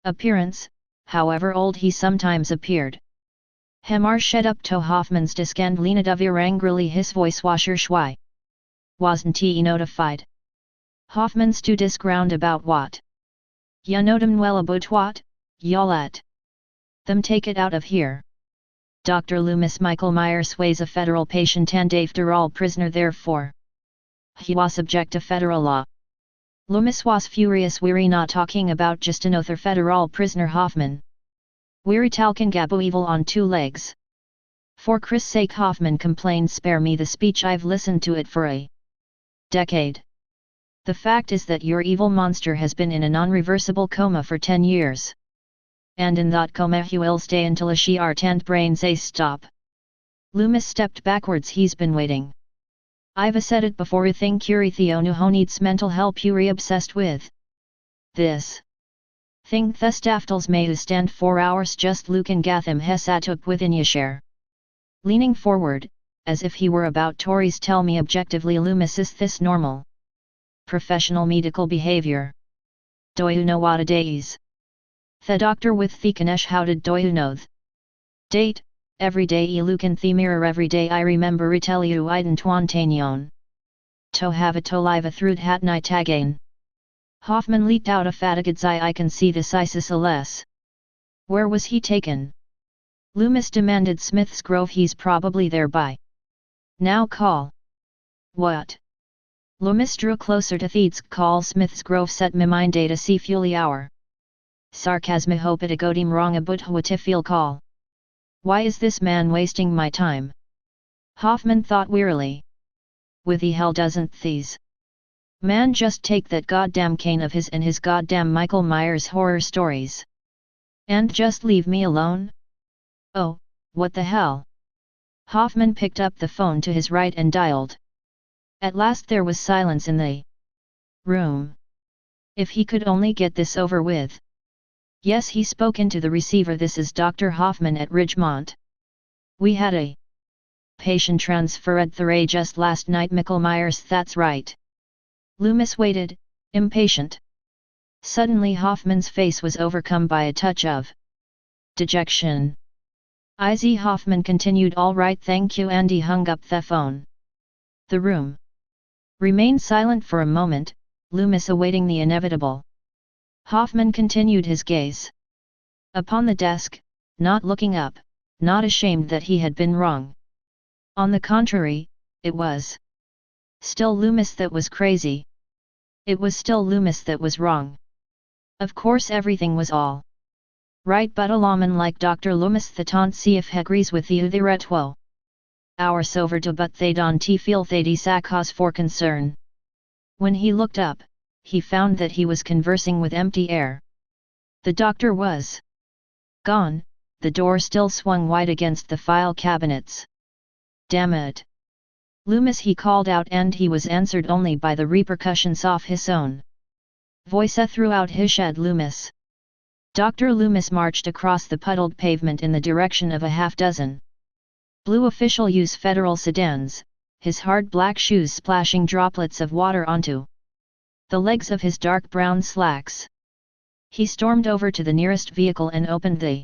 appearance, however old he sometimes appeared. Hemar shed up to Hoffman's disk and leaned over angrily, his voice washer schwei. Wasn't he notified? Hoffman stood his ground about what? Ya know dem well about what, ya let them take it out of here. Dr. Loomis Michael Myers was a federal patient and after all prisoner, therefore he was subject to federal law. Loomis was furious. We're not talking about just another federal prisoner, Hoffman. We're talking Gabo evil on two legs. For Chris' sake, Hoffman complained, spare me the speech, I've listened to it for a decade. The fact is that your evil monster has been in a non-reversible coma for 10 years. And in that coma he will stay until his heart and brain say stop. Loomis stepped backwards. He's been waiting. I've said it before, I think Yuri Theo who needs mental help. Yuri obsessed with this thing thestaftals may stand 4 hours just Lucan Gatham Hesat up within Yashare. Leaning forward, as if he were about Tories, tell me objectively, Loomis, is this normal professional medical behavior? Do you know what a day is? The doctor with the Kanesh, how did do you know th? Date, every day I look in the mirror, every day I remember I tell you I didn't want yon. To have a to live a through hat night again. Hoffman leaped out of fatigue's eye. I can see this Isis less. Where was he taken? Loomis demanded. Smith's Grove, he's probably there by now. Call. What? Loomis drew closer to Theed's call. Smith's Grove, set me mind to see fully hour. Sarcasm hope it agodim wrong about what feel call. Why is this man wasting my time? Hoffman thought wearily. With the hell doesn't these man just take that goddamn cane of his and his goddamn Michael Myers horror stories and just leave me alone? Oh, what the hell? Hoffman picked up the phone to his right and dialed. At last there was silence in the room. If he could only get this over with. Yes, he spoke into the receiver. This is Dr. Hoffman at Ridgemont. We had a patient transferred through just last night, Michael Myers. That's right. Loomis waited, impatient. Suddenly Hoffman's face was overcome by a touch of dejection. Izzy Hoffman continued, all right, thank you, and he hung up the phone. The room remained silent for a moment, Loomis awaiting the inevitable. Hoffman continued his gaze upon the desk, not looking up, not ashamed that he had been wrong. On the contrary, it was still Loomis that was crazy. It was still Loomis that was wrong. Of course everything was all right, but a lawman like Dr. Loomis that'ant see if he agrees with you the retwo. Our sover to but they don't feel they sa cause for concern. When he looked up, he found that he was conversing with empty air. The doctor was gone, the door still swung wide against the file cabinets. Damn it! Loomis, he called out, and he was answered only by the repercussions of his own voice throughout his shed. Loomis. Dr. Loomis marched across the puddled pavement in the direction of a half-dozen blue official use federal sedans, his hard black shoes splashing droplets of water onto the legs of his dark brown slacks. He stormed over to the nearest vehicle and opened the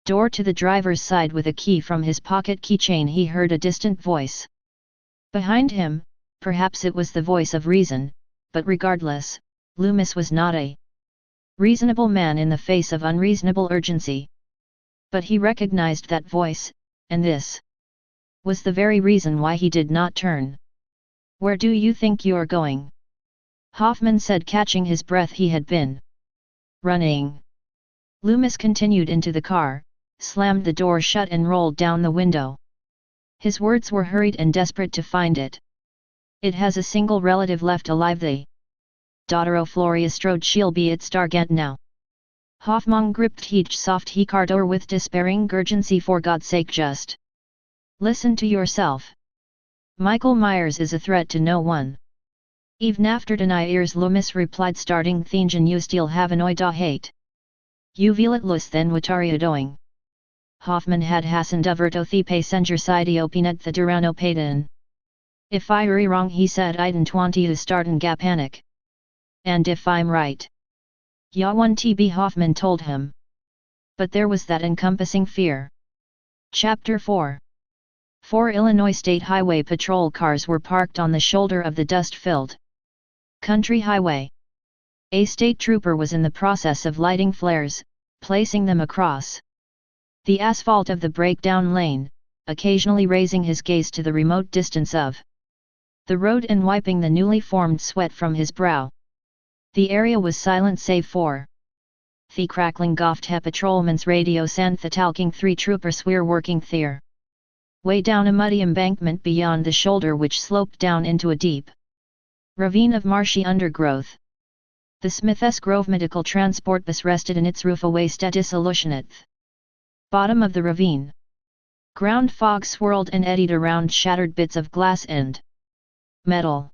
door to the driver's side with a key from his pocket keychain. He heard a distant voice behind him. Perhaps it was the voice of reason, but regardless, Loomis was not a reasonable man in the face of unreasonable urgency. But he recognized that voice, and this was the very reason why he did not turn. Where do you think you're going? Hoffman said, catching his breath. He had been running. Loomis continued into the car, slammed the door shut and rolled down the window. His words were hurried and desperate to find it. It has a single relative left alive, the daughter o' Floriastrode, she'll be its target now. Hoffmann gripped each soft he cardor with despairing urgency. For God's sake, just listen to yourself. Michael Myers is a threat to no one. Even after den ears Loomis replied, starting thingen you still haven oi da hate. You vill it lus then watari doing. Hoffman had hastened overto the passenger side opinet the durano payden. If I re wrong, he said, I don't want you startin' ga panic. And if I'm right. Ya one TB, Hoffman told him. But there was that encompassing fear. Chapter 4. 4 Illinois State Highway patrol cars were parked on the shoulder of the dust-filled country highway. A state trooper was in the process of lighting flares, placing them across the asphalt of the breakdown lane, occasionally raising his gaze to the remote distance of the road and wiping the newly formed sweat from his brow. The area was silent save for the crackling goft he patrolman's radio and the talking 3 troopers were working there. Way down a muddy embankment beyond the shoulder which sloped down into a deep ravine of marshy undergrowth. The Smith's Grove Medical Transport bus rested in its roof away solution at the bottom of the ravine. Ground fog swirled and eddied around shattered bits of glass and metal.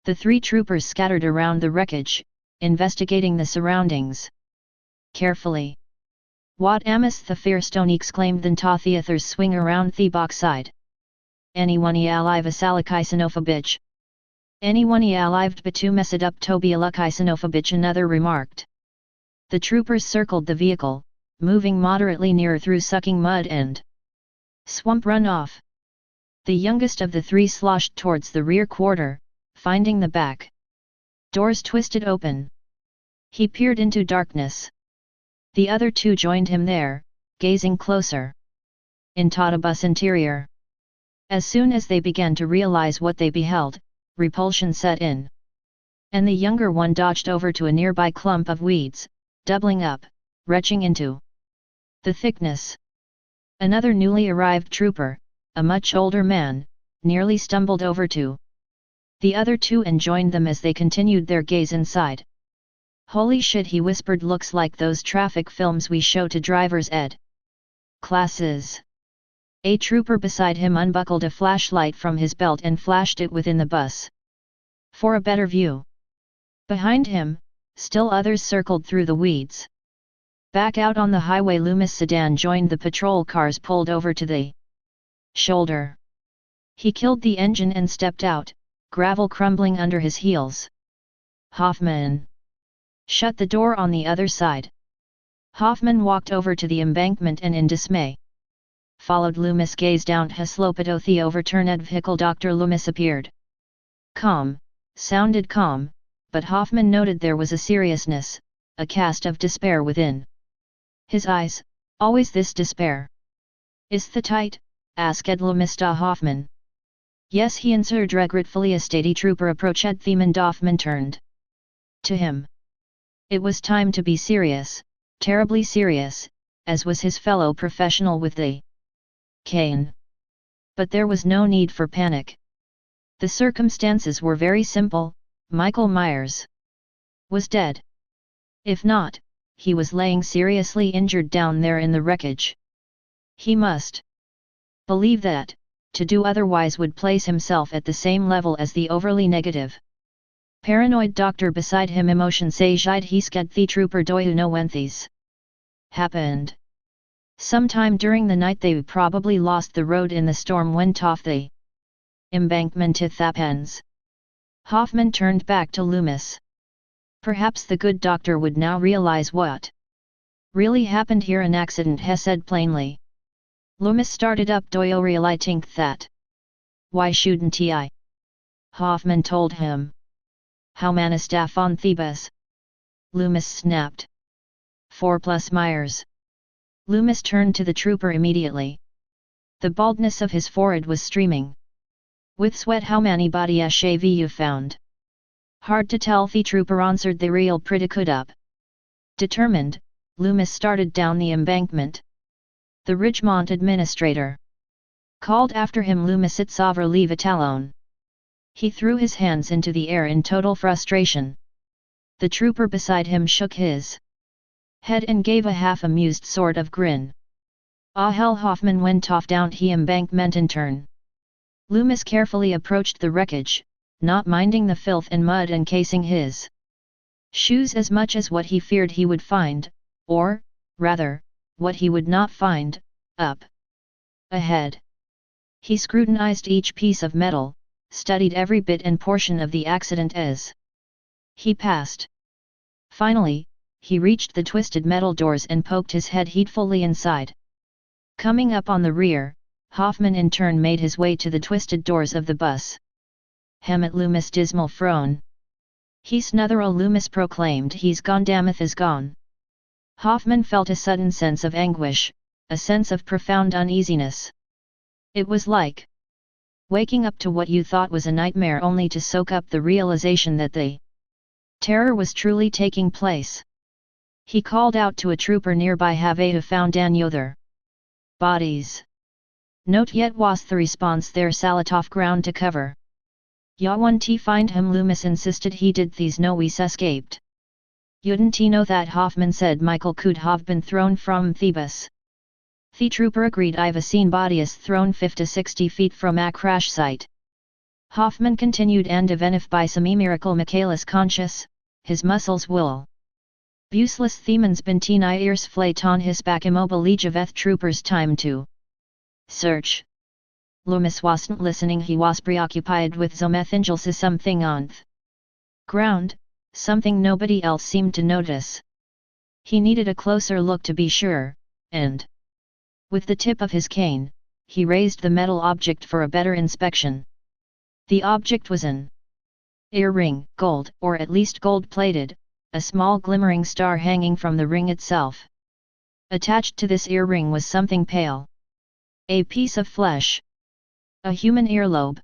The 3 troopers scattered around the wreckage, investigating the surroundings carefully. What amiss the Fairstone, exclaimed then ta theathers swing around the boxside. Anyone alive a salakisanophobich? Anyone alived batu mesid up tobi alakisanophobich, another remarked. The troopers circled the vehicle, moving moderately nearer through sucking mud and swamp runoff. The youngest of the 3 sloshed towards the rear quarter, finding the back doors twisted open. He peered into darkness. The other 2 joined him there, gazing closer into the bus interior. As soon as they began to realize what they beheld, repulsion set in. And the younger one dodged over to a nearby clump of weeds, doubling up, retching into the thickness. Another newly arrived trooper, a much older man, nearly stumbled over to the other 2 and joined them as they continued their gaze inside. Holy shit, he whispered, looks like those traffic films we show to drivers' ed classes. A trooper beside him unbuckled a flashlight from his belt and flashed it within the bus for a better view. Behind him, still others circled through the weeds. Back out on the highway, Loomis' sedan joined the patrol cars pulled over to the shoulder. He killed the engine and stepped out, gravel crumbling under his heels. Hoffman shut the door on the other side. Hoffman walked over to the embankment and in dismay followed Loomis' gaze down the slope at the overturned vehicle. Dr. Loomis appeared. Calm, sounded calm, but Hoffman noted there was a seriousness, a cast of despair within his eyes. Always this despair. Is the tight? Asked Loomis to Hoffman. Yes, he answered regretfully. A steady trooper approached them and Hoffman turned to him. It was time to be serious, terribly serious, as was his fellow professional with the cane. But there was no need for panic. The circumstances were very simple. Michael Myers was dead. If not, he was laying seriously injured down there in the wreckage. He must believe that, to do otherwise would place himself at the same level as the overly negative, paranoid doctor beside him. Emotion sajid he sked the trooper doyu no when these happened. Sometime during the night they probably lost the road in the storm, went off the embankment to Thapens. Hoffman turned back to Loomis. Perhaps the good doctor would now realize what really happened here. An accident, he said plainly. Loomis started up. Do you really think that? Why shouldn't I? Hoffman told him. How many staff on Thebes? Loomis snapped. 4 plus Myers. Loomis turned to the trooper immediately. The baldness of his forehead was streaming with sweat. How many body have you found? Hard to tell, the trooper answered. The real pretty good up. Determined, Loomis started down the embankment. The Ridgemont administrator called after him, "Lumicit sauver leave Italone." He threw his hands into the air in total frustration. The trooper beside him shook his head and gave a half-amused sort of grin. "Ah hell!" Hoffman went off down the embankment in turn. Loomis carefully approached the wreckage, not minding the filth and mud encasing his shoes as much as what he feared he would find, or, rather, what he would not find, up ahead. He scrutinized each piece of metal, studied every bit and portion of the accident as he passed. Finally, he reached the twisted metal doors and poked his head heedfully inside. Coming up on the rear, Hoffman in turn made his way to the twisted doors of the bus. "Hemmet Loomis dismal frone. He's nother Loomis proclaimed, he's gone, damneth is gone." Hoffman felt a sudden sense of anguish, a sense of profound uneasiness. It was like waking up to what you thought was a nightmare only to soak up the realization that the terror was truly taking place. He called out to a trooper nearby, "Have you found any other bodies?" "Not yet," was the response. "There Salatoff ground to cover." "Ya want to find him?" Loomis insisted. "He did these no we's escaped." "You'dn't know that," Hoffman said. "Michael could have been thrown from Thebes." The trooper agreed. "I've seen bodies thrown 50 to 60 feet from a crash site." Hoffman continued, "And even if by some miracle Michaelis conscious, his muscles will useless themans been teen ears flayed on his back immobile of troopers time to search." Loomis wasn't listening. He was preoccupied with something something on the ground, something nobody else seemed to notice. He needed a closer look to be sure, and with the tip of his cane, he raised the metal object for a better inspection. The object was an earring, gold, or at least gold-plated, a small glimmering star hanging from the ring itself. Attached to this earring was something pale. A piece of flesh. A human earlobe.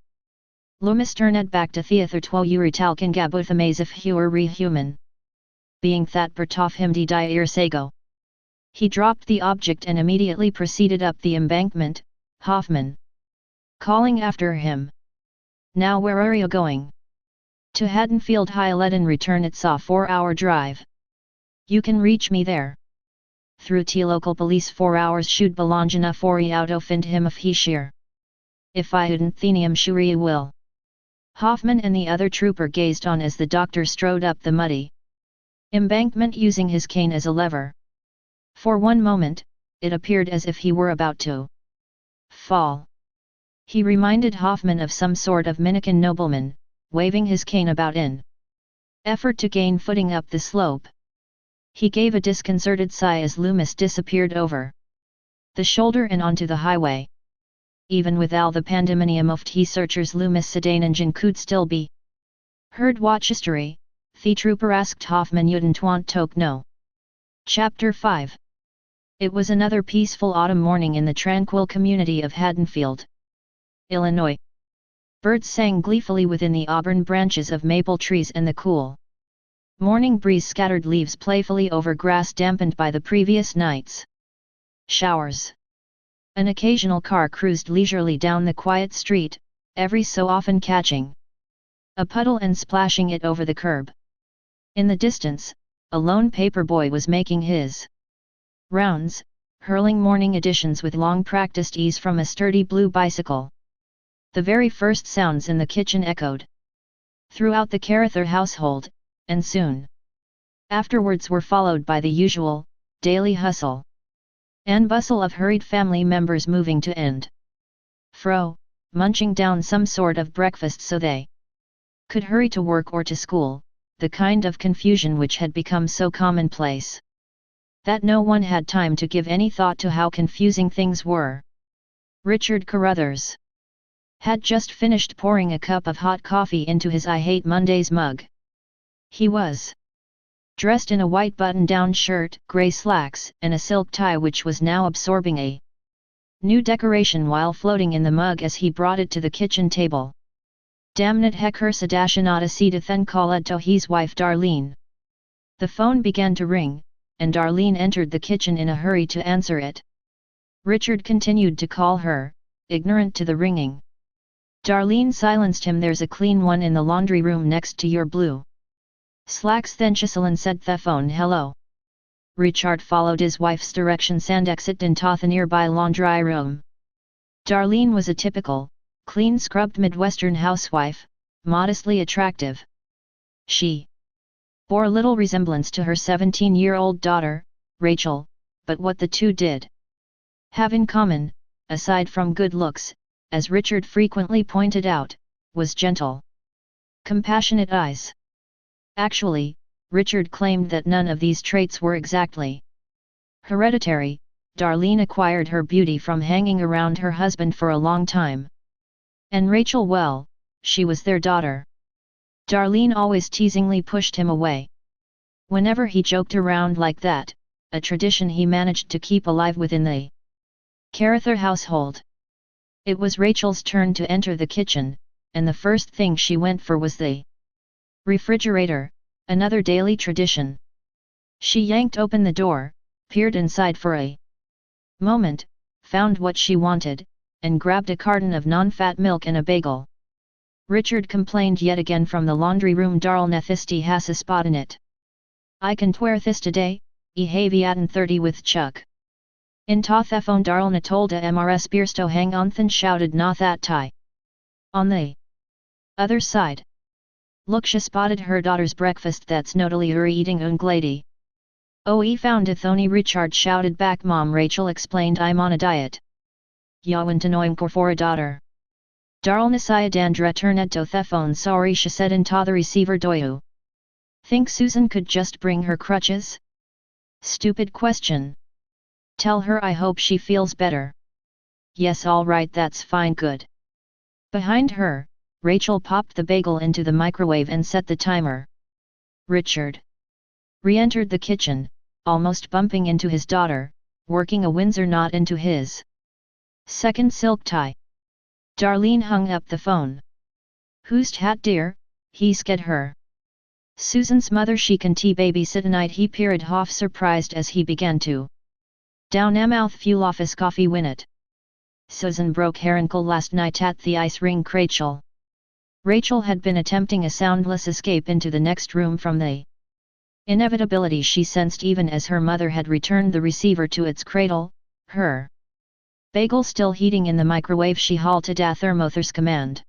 Loomis turned back to Theather Twouritalkan Gabuthamaze if he were human. Being that Bertov him di ear sago. He dropped the object and immediately proceeded up the embankment, Hoffman calling after him. "Now where are you going?" "To Haddonfield High Leaden return. It's a 4-hour drive." "You can reach me there." "Through T local police 4 hours should belong enough for you out of find him if he sheer." "If I hadn't thenium sure you will." Hoffman and the other trooper gazed on as the doctor strode up the muddy embankment using his cane as a lever. For one moment, it appeared as if he were about to fall. He reminded Hoffman of some sort of Minican nobleman, waving his cane about in effort to gain footing up the slope. He gave a disconcerted sigh as Loomis disappeared over the shoulder and onto the highway. Even with all the pandemonium of T searchers, Loomis' sedan engine could still be heard. "Watch history?" the trooper asked Hoffman. "You'dn't want to know." Chapter 5. It was another peaceful autumn morning in the tranquil community of Haddonfield, Illinois. Birds sang gleefully within the auburn branches of maple trees, and the cool morning breeze scattered leaves playfully over grass dampened by the previous night's showers. An occasional car cruised leisurely down the quiet street, every so often catching a puddle and splashing it over the curb. In the distance, a lone paperboy was making his rounds, hurling morning editions with long-practiced ease from a sturdy blue bicycle. The very first sounds in the kitchen echoed throughout the Carather household, and soon afterwards were followed by the usual, daily hustle and bustle of hurried family members moving to and fro, munching down some sort of breakfast so they could hurry to work or to school, the kind of confusion which had become so commonplace that no one had time to give any thought to how confusing things were. Richard Carruthers had just finished pouring a cup of hot coffee into his I Hate Mondays mug. He was dressed in a white button-down shirt, grey slacks, and a silk tie which was now absorbing a new decoration while floating in the mug as he brought it to the kitchen table. "Damnit hecker sadashanata seedathan called to his wife Darlene." The phone began to ring, and Darlene entered the kitchen in a hurry to answer it. Richard continued to call her, ignorant to the ringing. Darlene silenced him. There's a clean one in the laundry room next to your blue slacks. Then Chiselin said the phone hello. Richard followed his wife's directions and exited into the nearby laundry room. Darlene was a typical, clean-scrubbed Midwestern housewife, modestly attractive. She bore little resemblance to her 17-year-old daughter, Rachel, but what the two did have in common, aside from good looks, as Richard frequently pointed out, was gentle, compassionate eyes. Actually, Richard claimed that none of these traits were exactly hereditary. Darlene acquired her beauty from hanging around her husband for a long time. And Rachel, well, she was their daughter. Darlene always teasingly pushed him away. Whenever he joked around like that, a tradition he managed to keep alive within the Carather household. It was Rachel's turn to enter the kitchen, and the first thing she went for was the refrigerator, another daily tradition. She yanked open the door, peered inside for a moment, found what she wanted, and grabbed a carton of non-fat milk and a bagel. Richard complained yet again from the laundry room. Darlene thisti has a spot in it. I can't wear this today, I have eaten 30 with Chuck. In ta the phone Darlene told a mrs Biersto hang on than shouted na that tie. On the other side. Look, she spotted her daughter's breakfast that's notally eating unglady. Oh, I found it Thony. Richard shouted back. Mom, Rachel explained, I'm on a diet. Yawant annoying for a daughter. Darlene saya dandra turned to the phone. Sorry, she said into the receiver. Do you think Susan could just bring her crutches? Stupid question. Tell her I hope she feels better. Yes, all right, that's fine, good. Behind her, Rachel popped the bagel into the microwave and set the timer. Richard re-entered the kitchen, almost bumping into his daughter, working a Windsor knot into his second silk tie. Darlene hung up the phone. Who's hat, dear? He scared her. Susan's mother. She can babysit tonight. He peered half surprised as he began to down a mouthful of his coffee. Winnet. Susan broke her ankle last night at the ice rink. Rachel had been attempting a soundless escape into the next room from the inevitability she sensed even as her mother had returned the receiver to its cradle, her bagel still heating in the microwave. She halted at Thermother's command.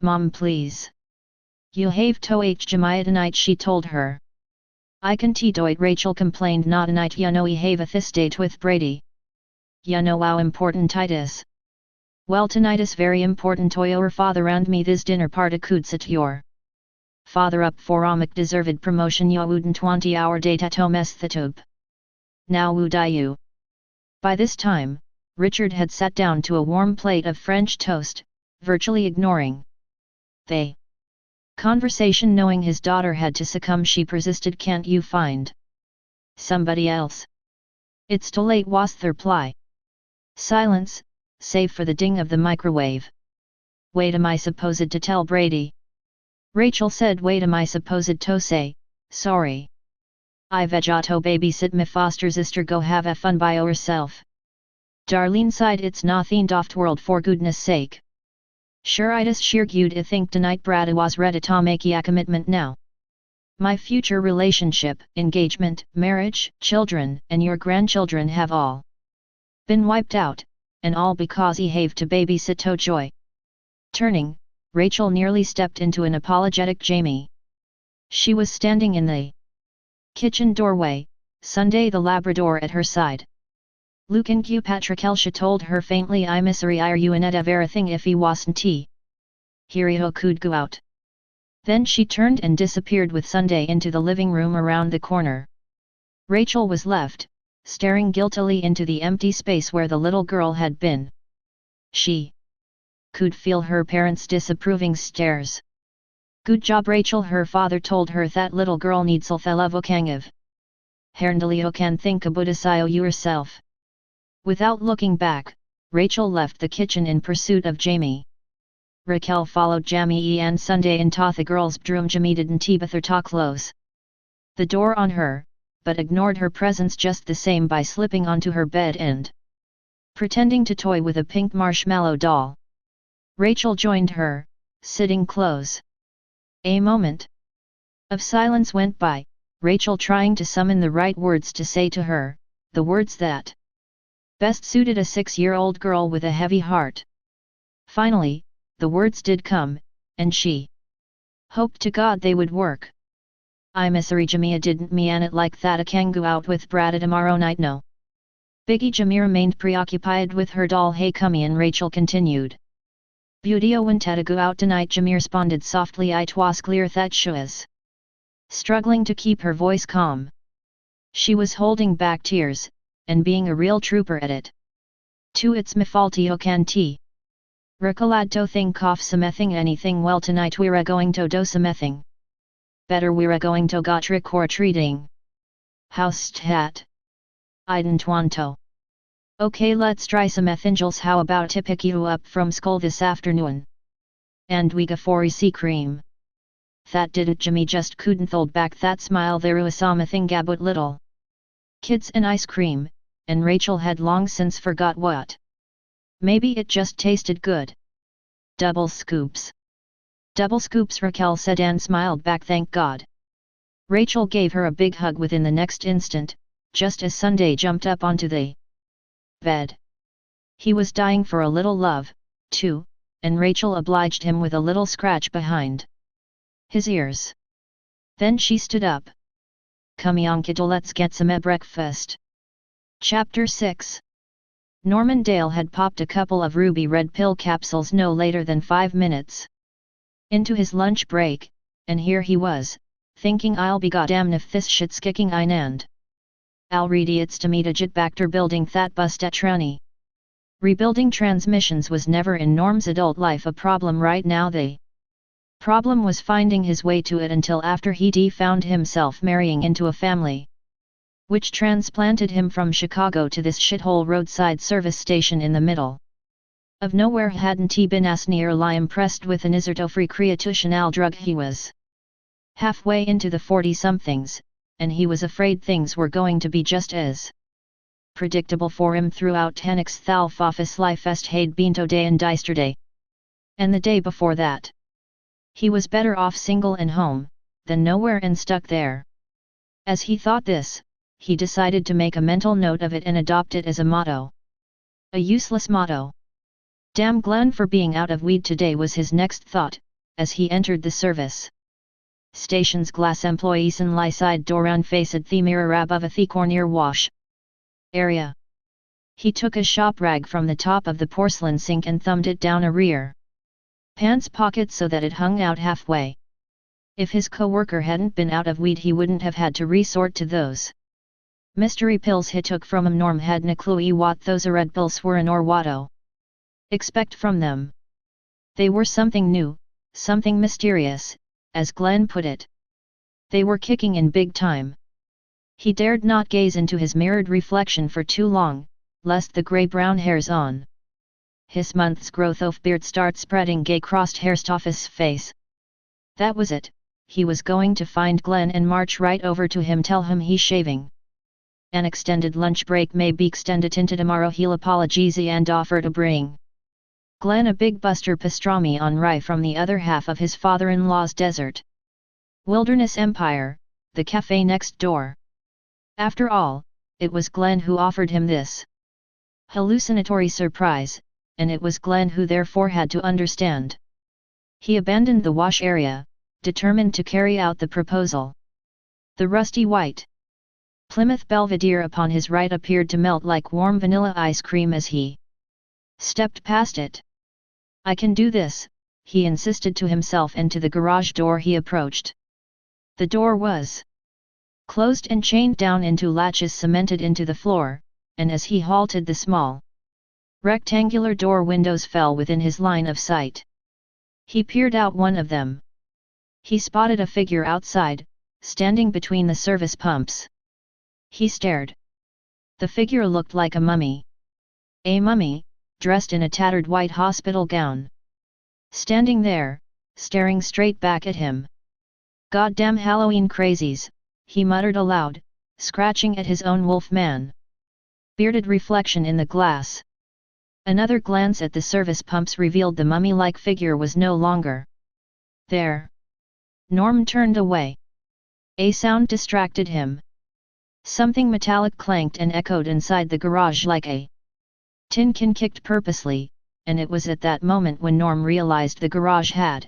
Mom, please. You have to Jemiah tonight, she told her. I can do it, Rachel complained. Not tonight, you know I have this date with Brady. You know how important it is. Well, tonight is very important to your father and me. This dinner party could set your father up for a deserved promotion. You wouldn't want our data to mess the tube. Now would you? By this time, Richard had sat down to a warm plate of French toast, virtually ignoring the conversation. Knowing his daughter had to succumb, she persisted. Can't you find somebody else? It's too late, was the reply. Silence, save for the ding of the microwave. Wait, am I supposed to tell Brady? Rachel said. Wait, am I supposed to say, sorry? I vegato babysit me foster sister, go have a fun by yourself. Darlene sighed. It's nothing doft world, for goodness sake. Sure, I just sheer good I think tonight Brad was ready to make a commitment now. My future relationship, engagement, marriage, children, and your grandchildren have all been wiped out, and all because he have to babysit to Joy. Turning, Rachel nearly stepped into an apologetic Jamie. She was standing in the kitchen doorway, Sunday the Labrador at her side. Luke and Q Patrickelsha told her faintly, I misery you in of everything if he wasn't he. Hirio could go out. Then she turned and disappeared with Sunday into the living room around the corner. Rachel was left, staring guiltily into the empty space where the little girl had been. She could feel her parents' disapproving stares. Good job, Rachel, her father told her. That little girl needs love. Herndalio can think about yourself. Without looking back, Rachel left the kitchen in pursuit of Jamie. Raquel followed Jamie and Sunday into the girls' bedroom. Jamie didn't bother to close the door on her, but ignored her presence just the same by slipping onto her bed and pretending to toy with a pink marshmallow doll. Rachel joined her, sitting close. A moment of silence went by, Rachel trying to summon the right words to say to her, the words that best suited a 6-year-old girl with a heavy heart. Finally, the words did come, and she hoped to God they would work. I'm sorry Jamia didn't mean it like that. I can go out with Brad tomorrow night no. Biggie Jamia remained preoccupied with her doll. Hey cummy, and Rachel continued. Beauty I went to go out tonight. Jamia responded softly. It was clear that she was struggling to keep her voice calm. She was holding back tears, and being a real trooper at it. To it's me faulty o can tea. Recolad to think of something anything well tonight we're going to do something. Better we're going to go trick or treating. House hat. I didn't want to. Okay, let's try some angels. How about to pick you up from school this afternoon? And we go for easy cream. That did it. Jimmy just couldn't hold back that smile. There was something about little kids and ice cream, and Rachel had long since forgot what. Maybe it just tasted good. Double scoops. Double scoops, Raquel said and smiled back. Thank God. Rachel gave her a big hug within the next instant, just as Sunday jumped up onto the bed. He was dying for a little love, too, and Rachel obliged him with a little scratch behind his ears. Then she stood up. Come on kiddo, let's get some breakfast. Chapter 6. Norman Dale had popped a couple of ruby red pill capsules no later than 5 minutes into his lunch break, and here he was, thinking I'll be goddamn if this shit's kicking in and I'll read it's to meet a jitbacter building that bust at Trani. Rebuilding transmissions was never in Norm's adult life a problem. Right now the problem was finding his way to it until after he found himself marrying into a family which transplanted him from Chicago to this shithole roadside service station in the middle of nowhere. Hadn't he been as nearly impressed with an isotofree creational drug? He was halfway into the 40-somethings, and he was afraid things were going to be just as predictable for him throughout Hennick's Thalf office life as had been today and yesterday. And the day before that. He was better off single and home, than nowhere and stuck there. As he thought this, he decided to make a mental note of it and adopt it as a motto. A useless motto. Damn Glenn for being out of weed today was his next thought, as he entered the service station's glass employees and lie side door unfaced the mirror above the corner wash area. He took a shop rag from the top of the porcelain sink and thumbed it down a rear pants pocket so that it hung out halfway. If his co-worker hadn't been out of weed, he wouldn't have had to resort to those mystery pills he took from him. Norm hadn't a clue what those red pills were nor what to expect from them. They were something new, something mysterious, as Glenn put it. They were kicking in big time. He dared not gaze into his mirrored reflection for too long, lest the grey-brown hairs on his month's growth of beard start spreading gay-crossed hairs off his face. That was it, he was going to find Glenn and march right over to him, tell him he's shaving. An extended lunch break may be extended into tomorrow. He'll apologize and offer to bring Glenn a big Buster pastrami on rye from the other half of his father-in-law's desert wilderness empire, the cafe next door. After all, it was Glenn who offered him this hallucinatory surprise, and it was Glenn who therefore had to understand. He abandoned the wash area, determined to carry out the proposal. The rusty white Plymouth Belvedere upon his right appeared to melt like warm vanilla ice cream as he stepped past it. I can do this, he insisted to himself, and to the garage door he approached. The door was closed and chained down into latches cemented into the floor, and as he halted the small rectangular door windows fell within his line of sight. He peered out one of them. He spotted a figure outside, standing between the service pumps. He stared. The figure looked like a mummy. A mummy, dressed in a tattered white hospital gown. Standing there, staring straight back at him. Goddamn Halloween crazies, he muttered aloud, scratching at his own wolf man bearded reflection in the glass. Another glance at the service pumps revealed the mummy-like figure was no longer there. Norm turned away. A sound distracted him. Something metallic clanked and echoed inside the garage like a tin can kicked purposely, and it was at that moment when Norm realized the garage had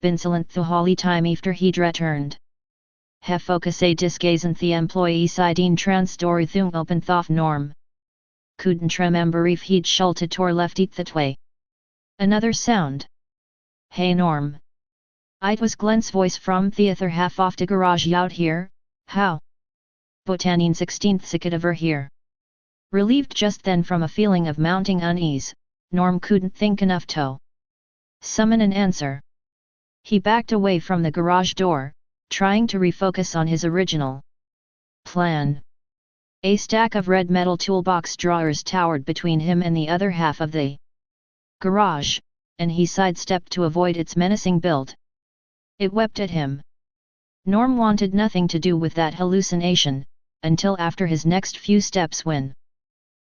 been silent the whole time after he'd returned. He focus a disgazent the employee sideen transdoor thung open thof Norm. Couldn't remember if he'd shulted or left it that way. Another sound. Hey Norm. It was Glenn's voice from the other half of the garage out here, how? Botanin 16th sicket over here. Relieved just then from a feeling of mounting unease, Norm couldn't think enough to summon an answer. He backed away from the garage door, trying to refocus on his original plan. A stack of red metal toolbox drawers towered between him and the other half of the garage, and he sidestepped to avoid its menacing build. It wept at him. Norm wanted nothing to do with that hallucination, until after his next few steps when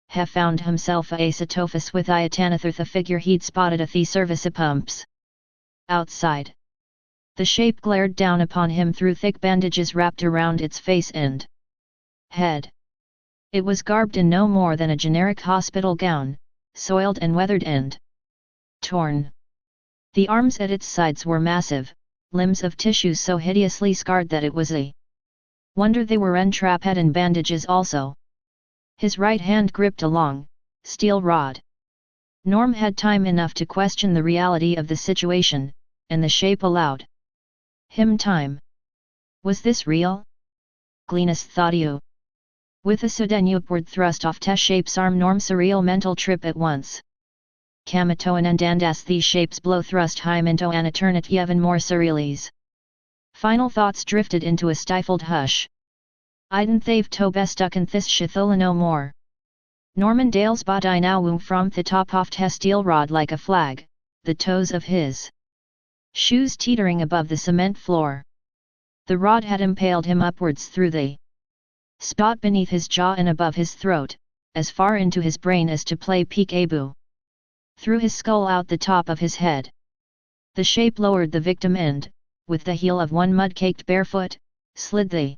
he found himself a Satophus with Iatanather the figure he'd spotted at the service pumps. Outside. The shape glared down upon him through thick bandages wrapped around its face and head. It was garbed in no more than a generic hospital gown, soiled and weathered and torn. The arms at its sides were massive, limbs of tissue so hideously scarred that it was a wonder they were entrapped in bandages also. His right hand gripped a long, steel rod. Norm had time enough to question the reality of the situation, and the shape allowed him time. Was this real? Glenus thought you. With a sudden upward thrust off the shape's arm, Norm's surreal mental trip at once. Kamatoan and Dandas these shapes blow thrust him into an eternity even more surrealies. Final thoughts drifted into a stifled hush. Iden thave to bestuck in this shithola no more. Norman Dale's body now wung from the top of the steel rod like a flag, the toes of his shoes teetering above the cement floor. The rod had impaled him upwards through the spot beneath his jaw and above his throat, as far into his brain as to play peek-a-boo. Through his skull out the top of his head. The shape lowered the victim and, with the heel of one mud-caked barefoot, slid the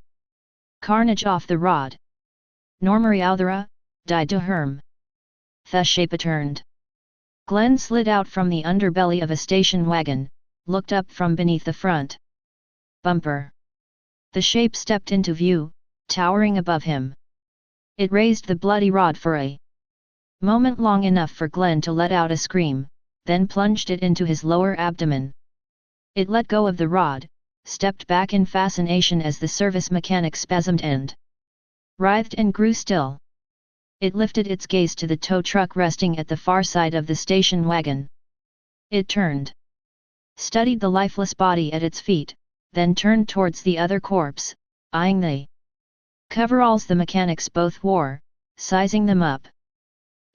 carnage off the rod. Normari Authera, died to herm. The shape turned. Glenn slid out from the underbelly of a station wagon, looked up from beneath the front bumper. The shape stepped into view, towering above him. It raised the bloody rod for a moment long enough for Glenn to let out a scream, then plunged it into his lower abdomen. It let go of the rod, stepped back in fascination as the service mechanic spasmed and writhed and grew still. It lifted its gaze to the tow truck resting at the far side of the station wagon. It turned. Studied the lifeless body at its feet, then turned towards the other corpse, eyeing the coveralls the mechanics both wore, sizing them up.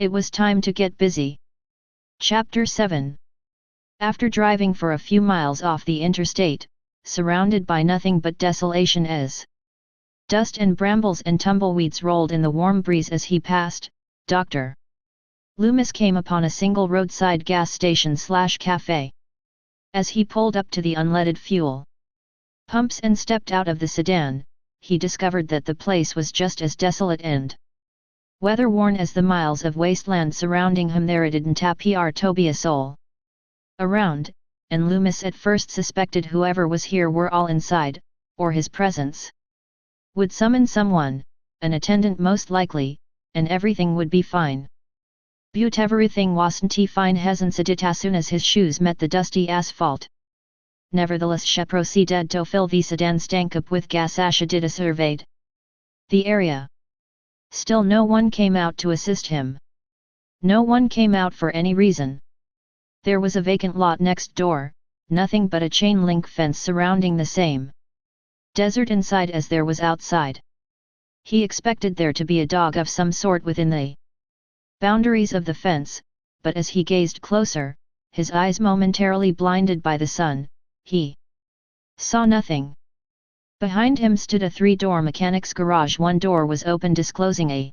It was time to get busy. Chapter 7. After driving for a few miles off the interstate, surrounded by nothing but desolation as dust and brambles and tumbleweeds rolled in the warm breeze as he passed, Dr. Loomis came upon a single roadside gas station/cafe. As he pulled up to the unleaded fuel pumps and stepped out of the sedan, he discovered that the place was just as desolate and weather-worn as the miles of wasteland surrounding him. There didn't appear to be a soul around, and Loomis at first suspected whoever was here were all inside, or his presence would summon someone, an attendant most likely, and everything would be fine. But everything wasn't fine hasn't it as soon as his shoes met the dusty asphalt. Nevertheless she proceeded to fill the sedan stank up with gas as she did surveyed the area. Still no one came out to assist him. No one came out for any reason. There was a vacant lot next door, nothing but a chain-link fence surrounding the same desert inside as there was outside. He expected there to be a dog of some sort within the boundaries of the fence, but as he gazed closer, his eyes momentarily blinded by the sun, he saw nothing. Behind him stood a three-door mechanic's garage. One door was open, disclosing a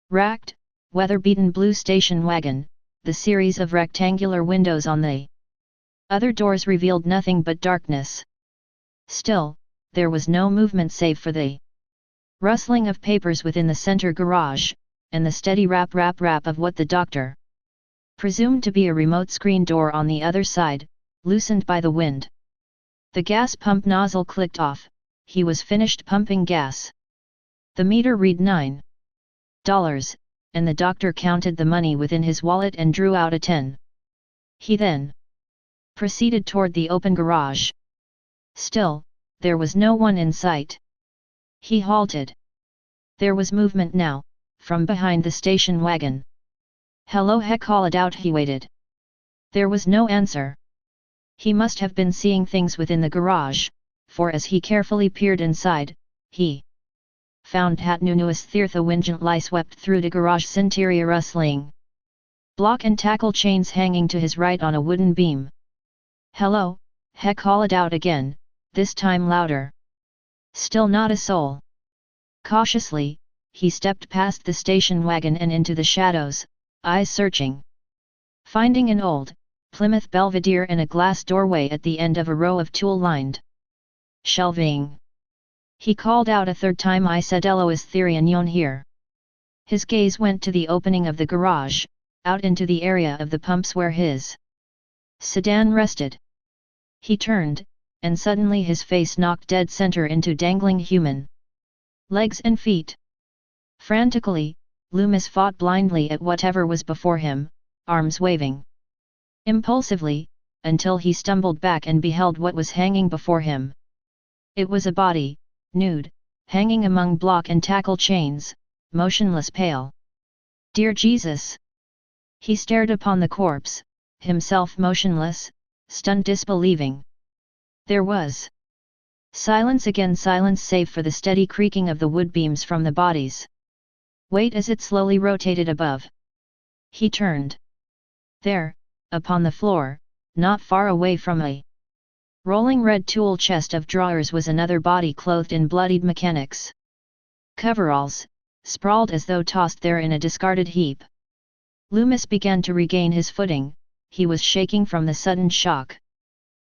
racked, weather-beaten blue station wagon, the series of rectangular windows on the other doors revealed nothing but darkness. Still, there was no movement save for the rustling of papers within the center garage, and the steady rap rap rap of what the doctor presumed to be a remote screen door on the other side, loosened by the wind. The gas pump nozzle clicked off. He was finished pumping gas. The meter read $9, and the doctor counted the money within his wallet and drew out a 10. He then proceeded toward the open garage. Still, there was no one in sight. He halted. There was movement now, from behind the station wagon. "Hello," he called out. He waited. There was no answer. He must have been seeing things within the garage, for as he carefully peered inside, he found that nunuous thirtha wingent lie swept through the garage's interior, rustling block and tackle chains hanging to his right on a wooden beam. "Hello," he called out again, this time louder. Still not a soul. Cautiously, he stepped past the station wagon and into the shadows, eyes searching. Finding an old Plymouth Belvedere in a glass doorway at the end of a row of tool-lined shelving, he called out a third time, "I said hello, is Therion here?" His gaze went to the opening of the garage, out into the area of the pumps where his sedan rested. He turned, and suddenly his face knocked dead center into dangling human legs and feet. Frantically, Loomis fought blindly at whatever was before him, arms waving impulsively, until he stumbled back and beheld what was hanging before him. It was a body, nude, hanging among block and tackle chains, motionless, pale. Dear Jesus! He stared upon the corpse, himself motionless, stunned, disbelieving. There was silence again, silence save for the steady creaking of the wood beams from the body's weight as it slowly rotated above. He turned. There, upon the floor, not far away from a rolling red tool chest of drawers, was another body clothed in bloodied mechanics coveralls, sprawled as though tossed there in a discarded heap. Loomis began to regain his footing. He was shaking from the sudden shock.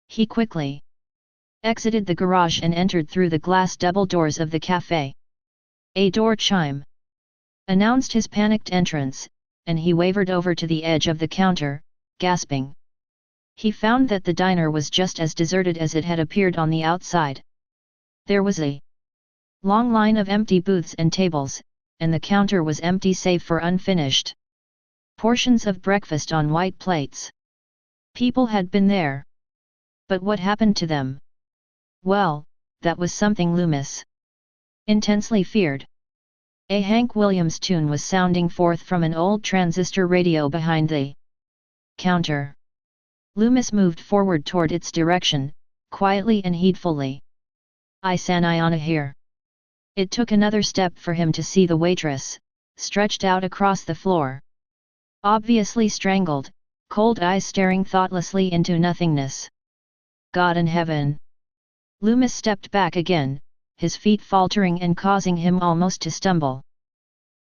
He quickly exited the garage and entered through the glass double doors of the cafe. A door chime announced his panicked entrance, and he wavered over to the edge of the counter, gasping. He found that the diner was just as deserted as it had appeared on the outside. There was a long line of empty booths and tables, and the counter was empty save for unfinished portions of breakfast on white plates. People had been there. But what happened to them? Well, that was something Loomis intensely feared. A Hank Williams tune was sounding forth from an old transistor radio behind the counter. Loomis moved forward toward its direction, quietly and heedfully. "I san Iona here." It took another step for him to see the waitress, stretched out across the floor. Obviously strangled, cold eyes staring thoughtlessly into nothingness. God in heaven! Loomis stepped back again, his feet faltering and causing him almost to stumble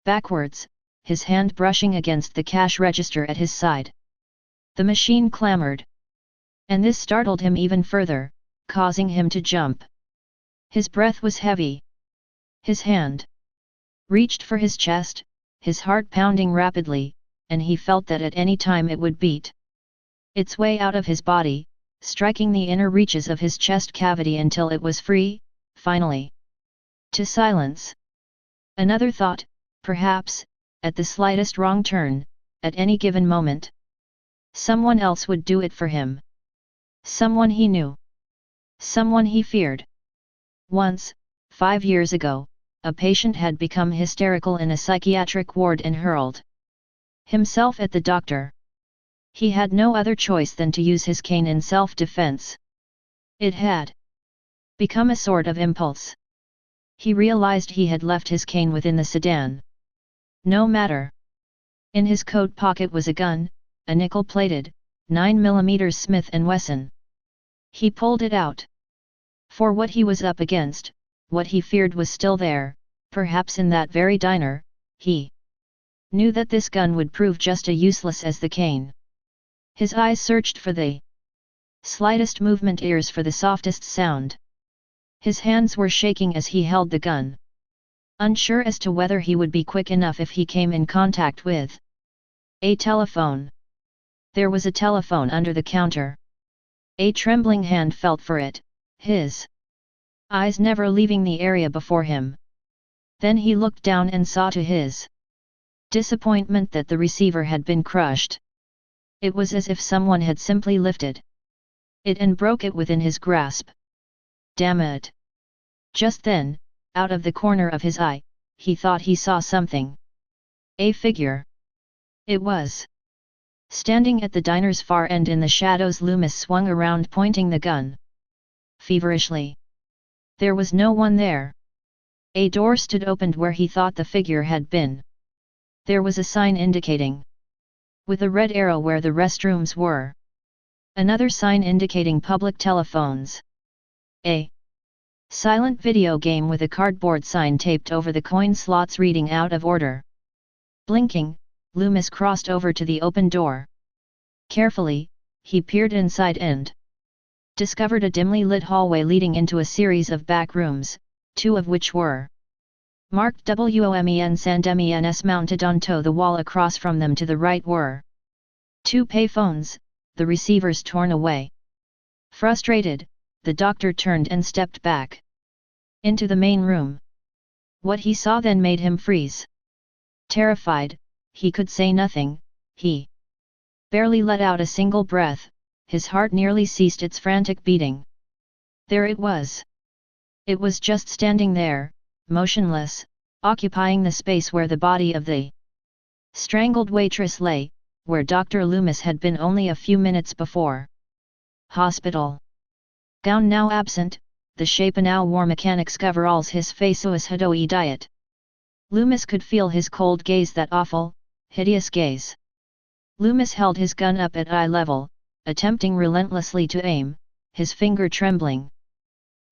backwards, his hand brushing against the cash register at his side. The machine clamored. And this startled him even further, causing him to jump. His breath was heavy. His hand reached for his chest, his heart pounding rapidly, and he felt that at any time it would beat its way out of his body, striking the inner reaches of his chest cavity until it was free, finally, to silence. Another thought, perhaps, at the slightest wrong turn, at any given moment. Someone else would do it for him. Someone he knew. Someone he feared. Once, 5 years ago, a patient had become hysterical in a psychiatric ward and hurled himself at the doctor. He had no other choice than to use his cane in self-defense. It had become a sort of impulse. He realized he had left his cane within the sedan. No matter. In his coat pocket was a gun, a nickel-plated, 9mm Smith & Wesson. He pulled it out. For what he was up against, what he feared was still there, perhaps in that very diner, he knew that this gun would prove just as useless as the cane. His eyes searched for the slightest movement, ears for the softest sound. His hands were shaking as he held the gun, unsure as to whether he would be quick enough if he came in contact with a telephone. There was a telephone under the counter. A trembling hand felt for it, his eyes never leaving the area before him. Then he looked down and saw to his disappointment that the receiver had been crushed. It was as if someone had simply lifted it and broke it within his grasp. Damn it! Just then, out of the corner of his eye, he thought he saw something. A figure. It was standing at the diner's far end in the shadows. Loomis swung around, pointing the gun feverishly. There was no one there. A door stood opened where he thought the figure had been. There was a sign indicating, with a red arrow, where the restrooms were. Another sign indicating public telephones. A silent video game with a cardboard sign taped over the coin slots reading out of order. Blinking, Loomis crossed over to the open door. Carefully, he peered inside and discovered a dimly lit hallway leading into a series of back rooms, two of which were marked WOMENS and MENS. Mounted onto the wall across from them to the right were two payphones, the receivers torn away. Frustrated, the doctor turned and stepped back into the main room. What he saw then made him freeze. Terrified, he could say nothing. He barely let out a single breath. His heart nearly ceased its frantic beating. There it was. It was just standing there, motionless, occupying the space where the body of the strangled waitress lay, where Dr. Loomis had been only a few minutes before. Hospital gown now absent, the shape now wore mechanics coveralls. His face was Hadoi diet. Loomis could feel his cold gaze, that awful, hideous gaze. Loomis held his gun up at eye level, attempting relentlessly to aim, his finger trembling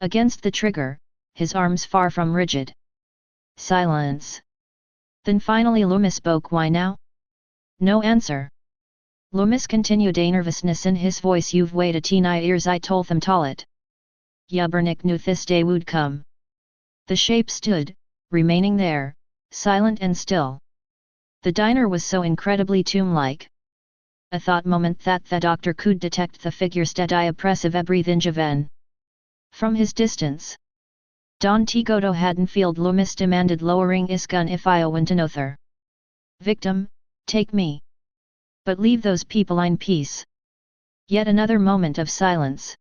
against the trigger, his arms far from rigid. Silence. Then finally Loomis spoke. Why now? No answer. Loomis continued, a nervousness in his voice. You've waited 10 years, I told them Talit. Yubernik knew this day would come. The shape stood, remaining there, silent and still. The diner was so incredibly tomb-like. A thought moment that the doctor could detect the figure steady oppressive breathingaven. From his distance. Don Tigodo Haddonfield. Loomis demanded, lowering his gun. If I went another victim, take me. But leave those people in peace. Yet another moment of silence.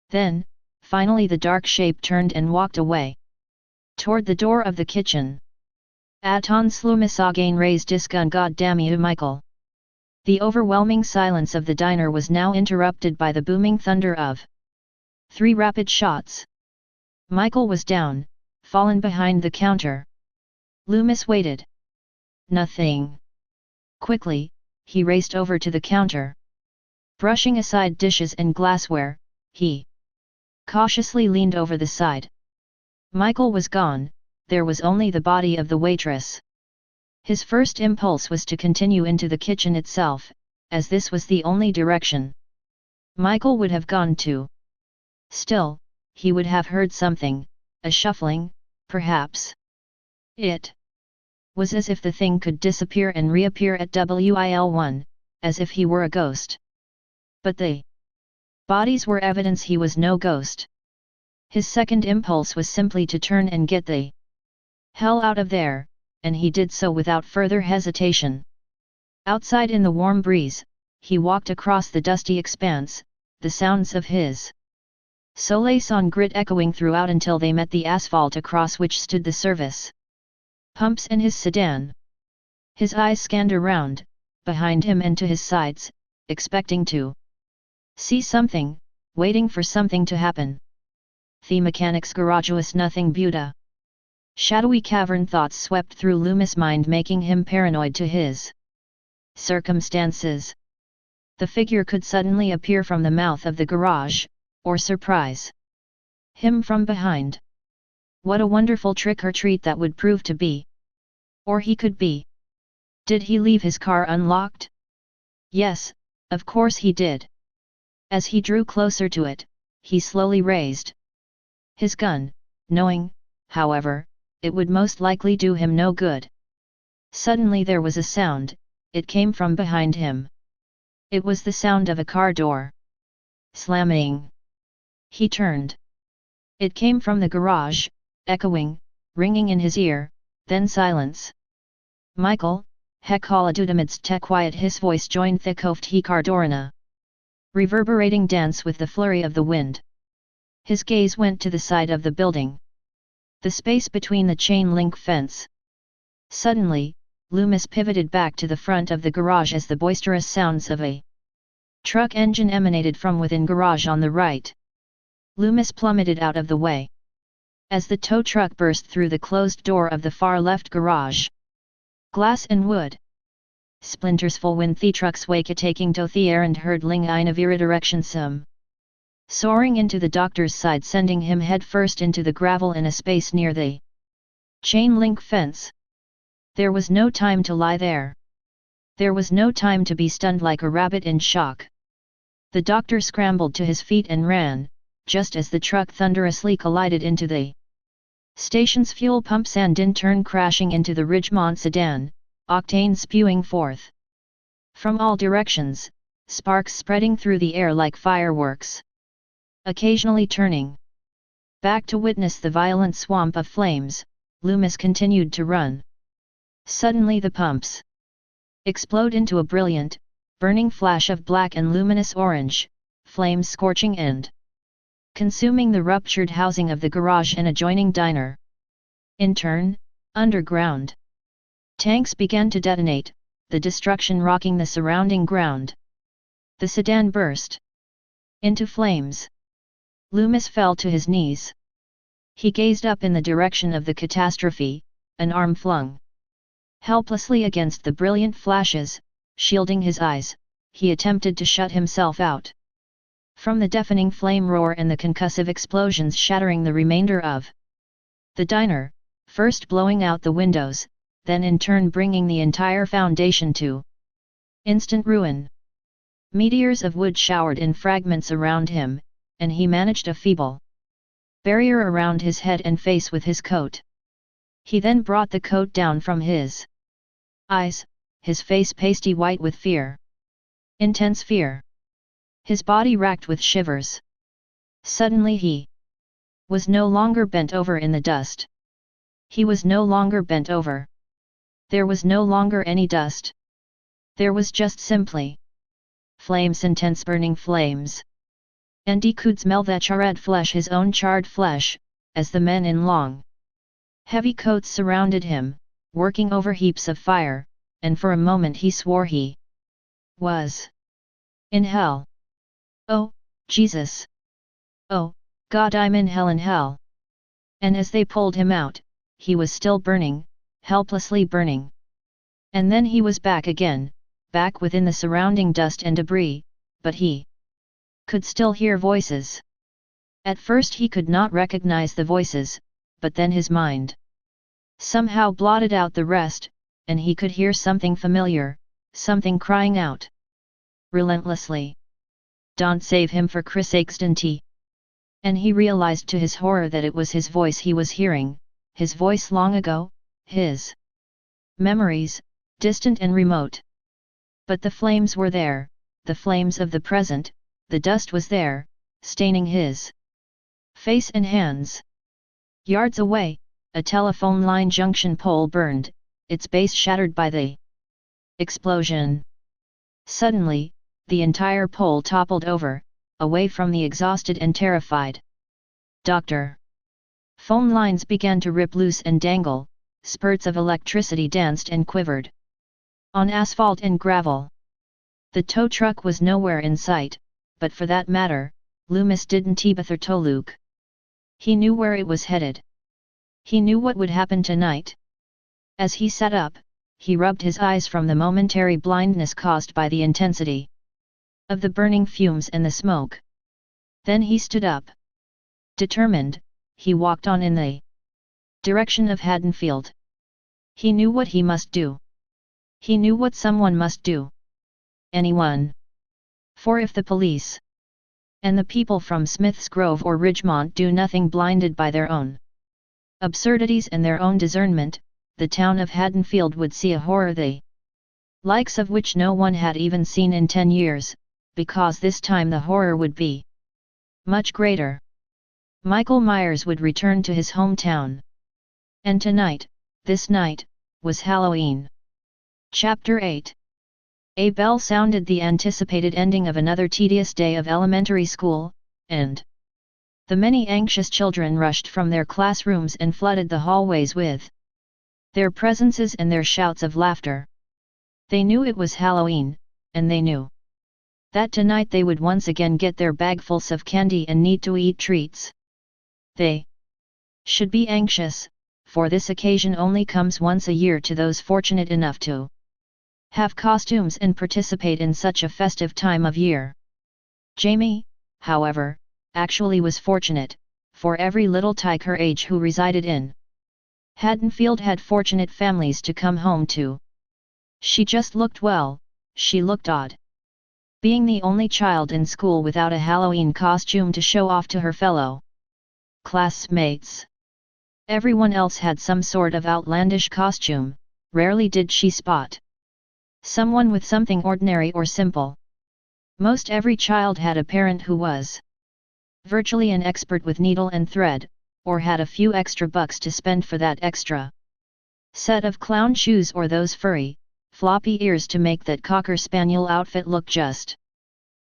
Then, finally the dark shape turned and walked away. Toward the door of the kitchen. Atons Loomis again raised his gun. God damn you, Michael. The overwhelming silence of the diner was now interrupted by the booming thunder of 3 rapid shots. Michael was down, fallen behind the counter. Loomis waited. Nothing. Quickly, he raced over to the counter. Brushing aside dishes and glassware, he cautiously leaned over the side. Michael was gone, there was only the body of the waitress. His first impulse was to continue into the kitchen itself, as this was the only direction Michael would have gone to. Still, he would have heard something, a shuffling, perhaps. It was as if the thing could disappear and reappear at WIL1, as if he were a ghost. But the bodies were evidence he was no ghost. His second impulse was simply to turn and get the hell out of there, and he did so without further hesitation. Outside in the warm breeze, he walked across the dusty expanse, the sounds of his Soleil on grit echoing throughout until they met the asphalt across which stood the service pumps and his sedan. His eyes scanned around, behind him and to his sides, expecting to see something, waiting for something to happen. The mechanic's garage was nothing but shadowy cavern. Thoughts swept through Loomis' mind, making him paranoid to his circumstances. The figure could suddenly appear from the mouth of the garage, or surprise him from behind. What a wonderful trick or treat that would prove to be. Or he could be Did he leave his car unlocked? Yes, of course he did. As he drew closer to it, he slowly raised his gun, knowing, however, it would most likely do him no good. Suddenly there was a sound, it came from behind him. It was the sound of a car door slamming. He turned. It came from the garage, echoing, ringing in his ear, then silence. Michael, hekaladud amidst te quiet his voice joined the koft he kardorina. Reverberating dance with the flurry of the wind. His gaze went to the side of the building. The space between the chain-link fence. Suddenly, Loomis pivoted back to the front of the garage as the boisterous sounds of a truck engine emanated from within garage on the right. Loomis plummeted out of the way. As the tow truck burst through the closed door of the far left garage. Glass and wood. Splinters full wind the truck's wake taking to the air and hurtling in a vira direction some. Soaring into the doctor's side sending him head first into the gravel in a space near the chain-link fence. There was no time to lie there. There was no time to be stunned like a rabbit in shock. The doctor scrambled to his feet and ran, just as the truck thunderously collided into the station's fuel pumps and in turn crashing into the Ridgemont sedan, octane spewing forth. From all directions, sparks spreading through the air like fireworks. Occasionally turning back to witness the violent swamp of flames, Loomis continued to run. Suddenly the pumps explode into a brilliant, burning flash of black and luminous orange, flames scorching and consuming the ruptured housing of the garage and adjoining diner. In turn, underground tanks began to detonate, the destruction rocking the surrounding ground. The sedan burst into flames. Loomis fell to his knees. He gazed up in the direction of the catastrophe, an arm flung helplessly against the brilliant flashes, shielding his eyes, he attempted to shut himself out from the deafening flame roar and the concussive explosions shattering the remainder of the diner, first blowing out the windows, then in turn bringing the entire foundation to instant ruin. Meteors of wood showered in fragments around him, and he managed a feeble barrier around his head and face with his coat. He then brought the coat down from his eyes, his face pasty white with fear. Intense fear. His body racked with shivers. Suddenly he was no longer bent over in the dust. He was no longer bent over. There was no longer any dust. There was just simply flames, intense burning flames. And he could smell that charred flesh, his own charred flesh, as the men in long, heavy coats surrounded him, working over heaps of fire, and for a moment he swore he was in hell. Oh, Jesus! Oh, God, I'm in hell and hell! And as they pulled him out, he was still burning, helplessly burning. And then he was back again, back within the surrounding dust and debris, but he could still hear voices. At first he could not recognize the voices, but then his mind somehow blotted out the rest, and he could hear something familiar, something crying out relentlessly. Don't save him for Chris Sake's. And he realized to his horror that it was his voice he was hearing, his voice long ago, his memories, distant and remote. But the flames were there, the flames of the present, the dust was there, staining his face and hands. Yards away, a telephone line junction pole burned, its base shattered by the explosion. Suddenly, the entire pole toppled over, away from the exhausted and terrified doctor. Phone lines began to rip loose and dangle, spurts of electricity danced and quivered on asphalt and gravel. The tow truck was nowhere in sight, but for that matter, Loomis didn't bother to look. He knew where it was headed. He knew what would happen tonight. As he sat up, he rubbed his eyes from the momentary blindness caused by the intensity of the burning fumes and the smoke. Then he stood up. Determined, he walked on in the direction of Haddonfield. He knew what he must do. He knew what someone must do. Anyone. For if the police and the people from Smith's Grove or Ridgemont do nothing, blinded by their own absurdities and their own discernment, the town of Haddonfield would see a horror the likes of which no one had even seen in 10 years, because this time the horror would be much greater. Michael Myers would return to his hometown. And tonight, this night, was Halloween. Chapter 8. A bell sounded the anticipated ending of another tedious day of elementary school, and the many anxious children rushed from their classrooms and flooded the hallways with their presences and their shouts of laughter. They knew it was Halloween, and they knew that tonight they would once again get their bagfuls of candy and need-to-eat treats. They should be anxious, for this occasion only comes once a year to those fortunate enough to have costumes and participate in such a festive time of year. Jamie, however, actually was fortunate, for every little tyke her age who resided in Haddonfield had fortunate families to come home to. She just looked well, she looked odd. Being the only child in school without a Halloween costume to show off to her fellow classmates. Everyone else had some sort of outlandish costume, rarely did she spot someone with something ordinary or simple. Most every child had a parent who was virtually an expert with needle and thread, or had a few extra bucks to spend for that extra set of clown shoes or those furry, floppy ears to make that cocker spaniel outfit look just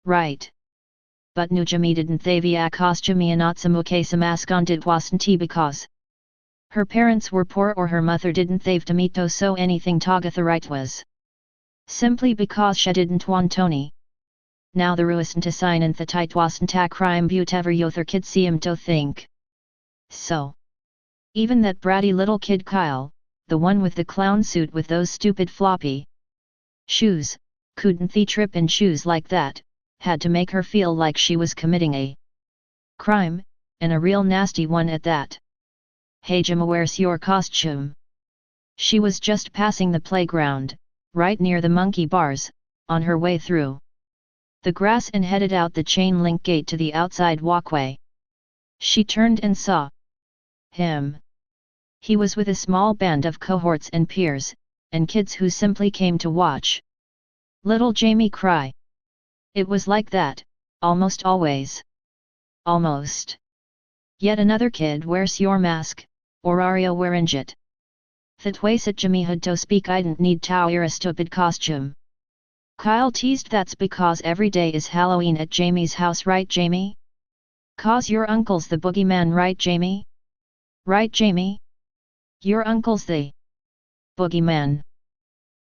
right. But Nujami didn't thavia costumia not samukasa maskondit wasn't because her parents were poor or her mother didn't thave to meet so anything Tagatha right was. Simply because she didn't want Tony. Now the ruisn't a sign and the tight wasn't a crime butever yother kid see him to think. So. Even that bratty little kid Kyle, the one with the clown suit with those stupid floppy shoes, couldn't the trip in shoes like that, had to make her feel like she was committing a crime, and a real nasty one at that. Hey Jim, where's your costume? She was just passing the playground, right near the monkey bars, on her way through the grass and headed out the chain link gate to the outside walkway. She turned and saw him. He was with a small band of cohorts and peers, and kids who simply came to watch little Jamie cry. It was like that, almost always. Almost. Yet another kid wears your mask, or are you wearing it? That ways at Jimmy had to speak I didn't need to wear a stupid costume. Kyle teased that's because every day is Halloween at Jamie's house right Jamie? Cause your uncle's the boogeyman right Jamie? Right Jamie? Your uncle's the boogeyman.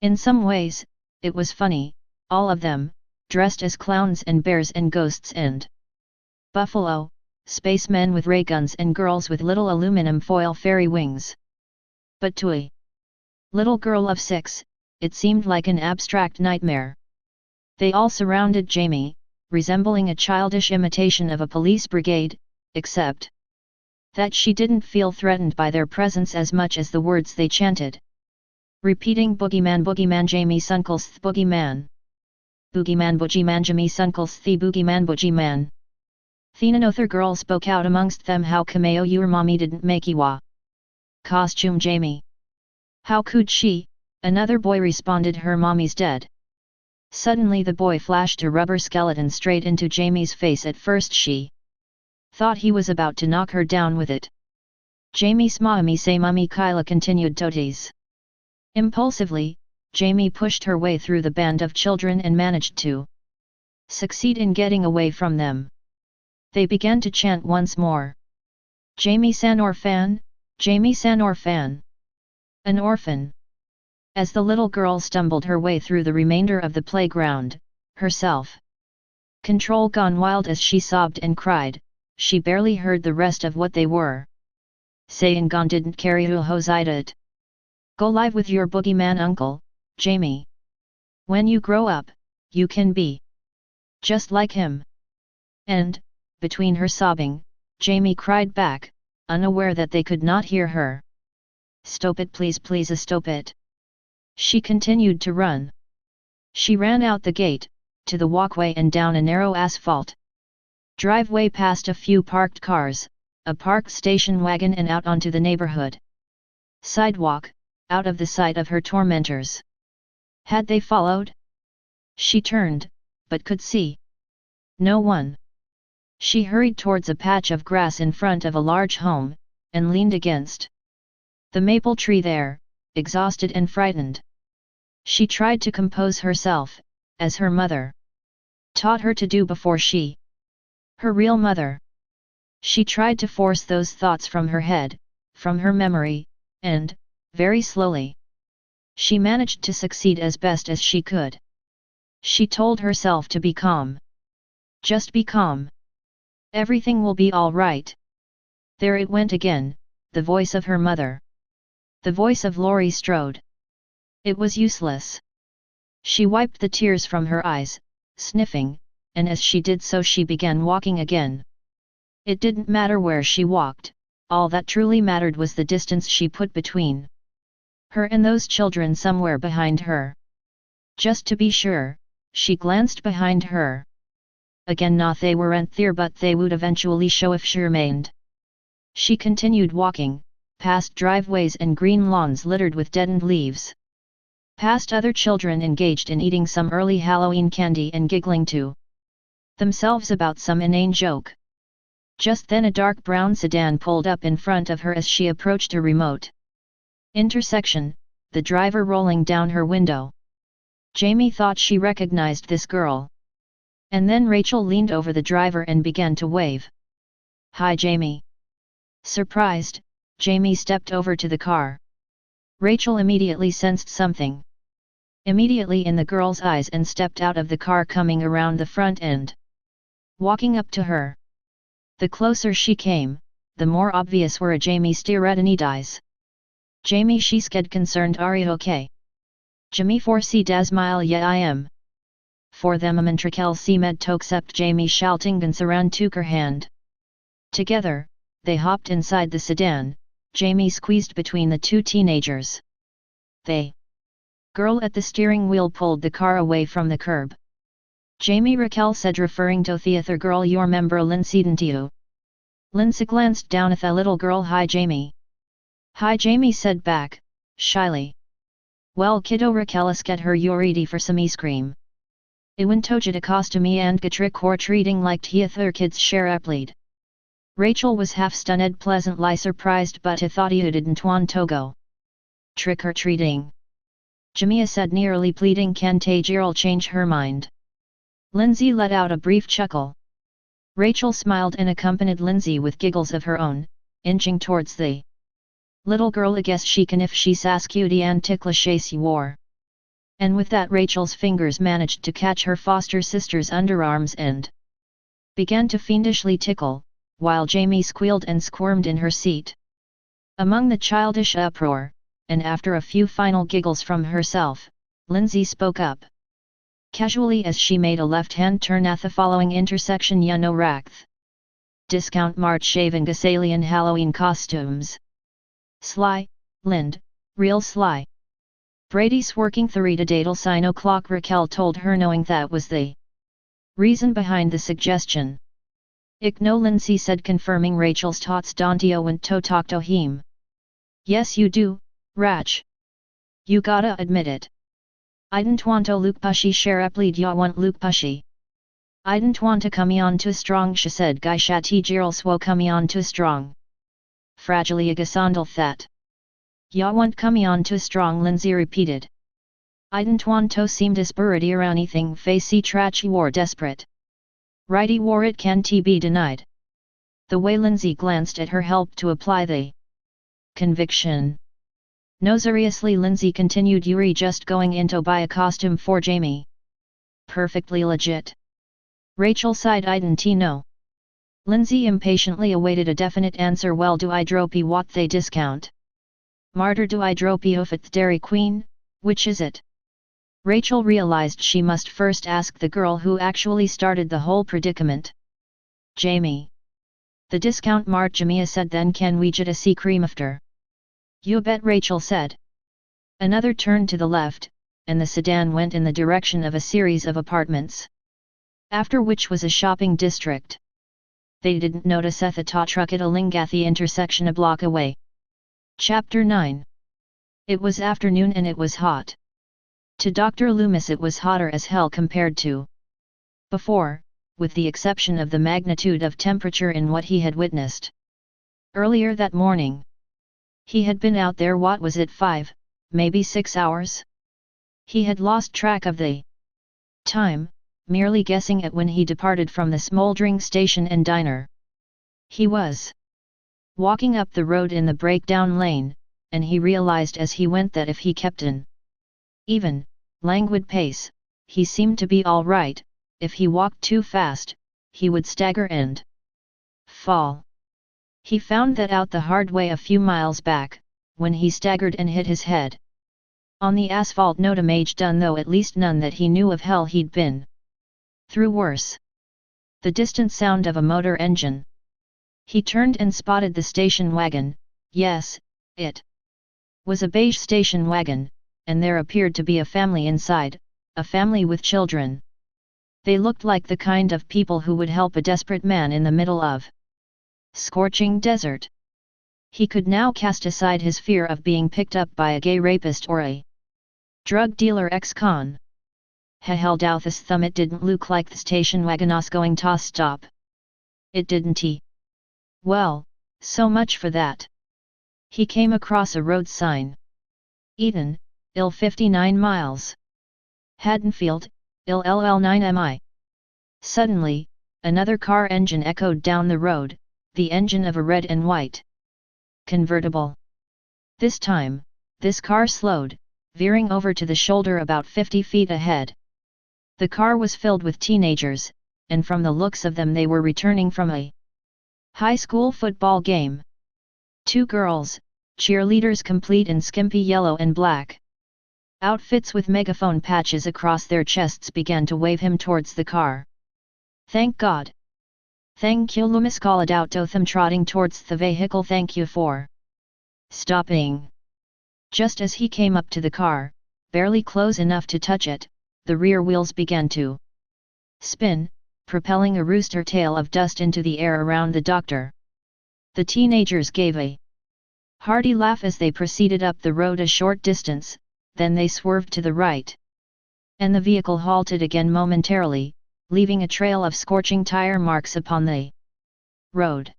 In some ways, it was funny, all of them, dressed as clowns and bears and ghosts and buffalo, spacemen with ray guns and girls with little aluminum foil fairy wings. But to a little girl of 6, it seemed like an abstract nightmare. They all surrounded Jamie, resembling a childish imitation of a police brigade, except that she didn't feel threatened by their presence as much as the words they chanted. Repeating boogeyman boogeyman Jamie Sunkles th boogeyman. Boogeyman Jamie Sunkles the boogeyman boogeyman. Another girl spoke out amongst them how Kameo your mommy didn't make Iwa costume Jamie. How could she? Another boy responded her mommy's dead. Suddenly the boy flashed a rubber skeleton straight into Jamie's face. At first she thought he was about to knock her down with it. Jamie smami say mummy Kyla continued to tease. Impulsively, Jamie pushed her way through the band of children and managed to succeed in getting away from them. They began to chant once more. Jamie San Orphan, Jamie San Orphan. An orphan. As the little girl stumbled her way through the remainder of the playground, herself control gone wild as she sobbed and cried, she barely heard the rest of what they were saying. Gon didn't carry it. Go live with your boogeyman uncle, Jamie. When you grow up, you can be just like him. And, between her sobbing, Jamie cried back, unaware that they could not hear her. Stop it please please stop it. She continued to run. She ran out the gate, to the walkway and down a narrow asphalt driveway past a few parked cars, a parked station wagon and out onto the neighborhood sidewalk, out of the sight of her tormentors. Had they followed? She turned, but could see no one. She hurried towards a patch of grass in front of a large home, and leaned against the maple tree there, exhausted and frightened. She tried to compose herself, as her mother taught her to do before her real mother. She tried to force those thoughts from her head, from her memory, and, very slowly, she managed to succeed as best as she could. She told herself to be calm. Just be calm. Everything will be all right. There it went again, the voice of her mother. The voice of Laurie Strode. It was useless. She wiped the tears from her eyes, sniffing, and as she did so she began walking again. It didn't matter where she walked, all that truly mattered was the distance she put between her and those children somewhere behind her. Just to be sure, she glanced behind her. Again not they weren't there but they would eventually show if she remained. She continued walking, past driveways and green lawns littered with deadened leaves. Past other children engaged in eating some early Halloween candy and giggling to themselves about some inane joke. Just then a dark brown sedan pulled up in front of her as she approached a remote intersection, the driver rolling down her window. Jamie thought she recognized this girl. And then Rachel leaned over the driver and began to wave. "Hi Jamie." Surprised, Jamie stepped over to the car. Rachel immediately sensed something immediately in the girl's eyes and stepped out of the car coming around the front end. Walking up to her. The closer she came, the more obvious were Jamie's tear-reddened eyes. "Jamie," she said concerned, "Are you okay?" "Jamie forsi das mal ja I am." For them Amantrakel si med toxept Jamie Schaltingen saran took her hand. Together, they hopped inside the sedan, Jamie squeezed between the two teenagers. The girl at the steering wheel pulled the car away from the curb. "Jamie," Raquel said referring to the other girl, "your member Lindsay didn't you?" Lindsay glanced down at the little girl. "Hi Jamie." "Hi," Jamie said back, shyly. "Well kiddo," Raquel get her ready for some ice cream. "Iwan tojita costume and gatrick or treating like t'other kids share uplead." Rachel was half stunned, pleasantly surprised, but I thought you didn't want to go trick-or-treating. Jamia said nearly pleading. "Can Girl change her mind?" Lindsay let out a brief chuckle. Rachel smiled and accompanied Lindsay with giggles of her own, inching towards the little girl. "I guess she can if she's as cutie and ticklish as you are." And with that Rachel's fingers managed to catch her foster sister's underarms and began to fiendishly tickle, while Jamie squealed and squirmed in her seat. Among the childish uproar, and after a few final giggles from herself, Lindsay spoke up. Casually as she made a left-hand turn at the following intersection: "You know Rackth Discount Mart shaving Gasalian Halloween costumes. Sly, Lind, real sly. Brady's working 3 to datel 9 o'clock," Raquel told her, knowing that was the reason behind the suggestion. "Ik no," Lindsay said, confirming Rachel's thoughts. "Don't you want to talk to him?" "Yes you do, Rach. You gotta admit it. I didn't want to Luke pushy share up lead, ya want Luke pushy. I didn't want to come on too strong," she said. "Guy shati Gerald swo come on too strong. Fragile gasandal that. Ya want come on too strong," Lindsay repeated. "I didn't want to seem desperate or anything. Facey trach war desperate. Righty war it can't be denied." The way Lindsay glanced at her helped to apply the conviction. "No seriously," Lindsay continued, "Yuri just going in to buy a costume for Jamie. Perfectly legit." Rachel sighed. "I didn't know." Lindsay impatiently awaited a definite answer. "Well, do I dropey what they discount? Martyr, do I dropey off at the Dairy Queen, which is it?" Rachel realized she must first ask the girl who actually started the whole predicament. "Jamie. The discount mart," Jamia said. "Then can we get a sea cream after?" "You bet," Rachel said. Another turned to the left, and the sedan went in the direction of a series of apartments, after which was a shopping district. They didn't notice the tow truck at a Lingathi intersection a block away. Chapter 9. It was afternoon and it was hot. To Dr. Loomis it was hotter as hell compared to before, with the exception of the magnitude of temperature in what he had witnessed earlier that morning. He had been out there, what was it, 5, maybe 6 hours? He had lost track of the time, merely guessing at when he departed from the smoldering station and diner. He was walking up the road in the breakdown lane, and he realized as he went that if he kept an even, languid pace, he seemed to be all right. If he walked too fast, he would stagger and fall. He found that out the hard way a few miles back, when he staggered and hit his head on the asphalt. No damage done though, at least none that he knew of. Hell, he'd been through worse. The distant sound of a motor engine. He turned and spotted the station wagon. Yes, it was a beige station wagon, and there appeared to be a family inside, a family with children. They looked like the kind of people who would help a desperate man in the middle of scorching desert. He could now cast aside his fear of being picked up by a gay rapist or a drug dealer ex-con. He held out his thumb. It didn't look like the station wagon was going to stop. It didn't. He. Well, so much for that. He came across a road sign. Eden, ill 59 miles. Haddonfield, ill LL 9 mi. Suddenly, another car engine echoed down the road, the engine of a red and white convertible. This time, this car slowed, veering over to the shoulder about 50 feet ahead. The car was filled with teenagers, and from the looks of them they were returning from a high school football game. 2 girls, cheerleaders complete in skimpy yellow and black outfits with megaphone patches across their chests, began to wave him towards the car. Thank God. Thank you, Loomis called out to them, trotting towards the vehicle. Thank you for stopping. Just as he came up to the car, barely close enough to touch it, the rear wheels began to spin, propelling a rooster tail of dust into the air around the doctor. The teenagers gave a hearty laugh as they proceeded up the road a short distance, then they swerved to the right. And the vehicle halted again momentarily, leaving a trail of scorching tire marks upon the road.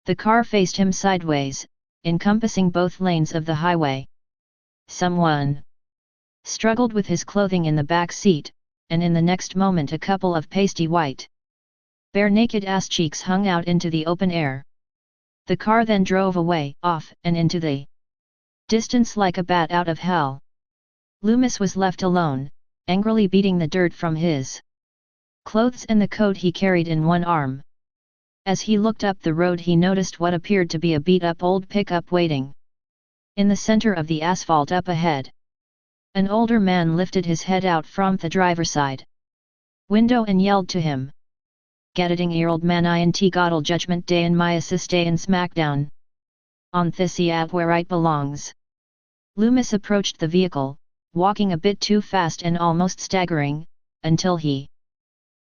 The car faced him sideways, encompassing both lanes of the highway. Someone struggled with his clothing in the back seat, and in the next moment a couple of pasty white, bare-naked ass cheeks hung out into the open air. The car then drove away, off and into the distance like a bat out of hell. Loomis was left alone, angrily beating the dirt from his clothes and the coat he carried in one arm. As he looked up the road he noticed what appeared to be a beat-up old pickup waiting in the center of the asphalt up ahead. An older man lifted his head out from the driver's side window and yelled to him. Getting year old man int godel judgment day and my assist day and smackdown. On this where it belongs. Loomis approached the vehicle, walking a bit too fast and almost staggering, until he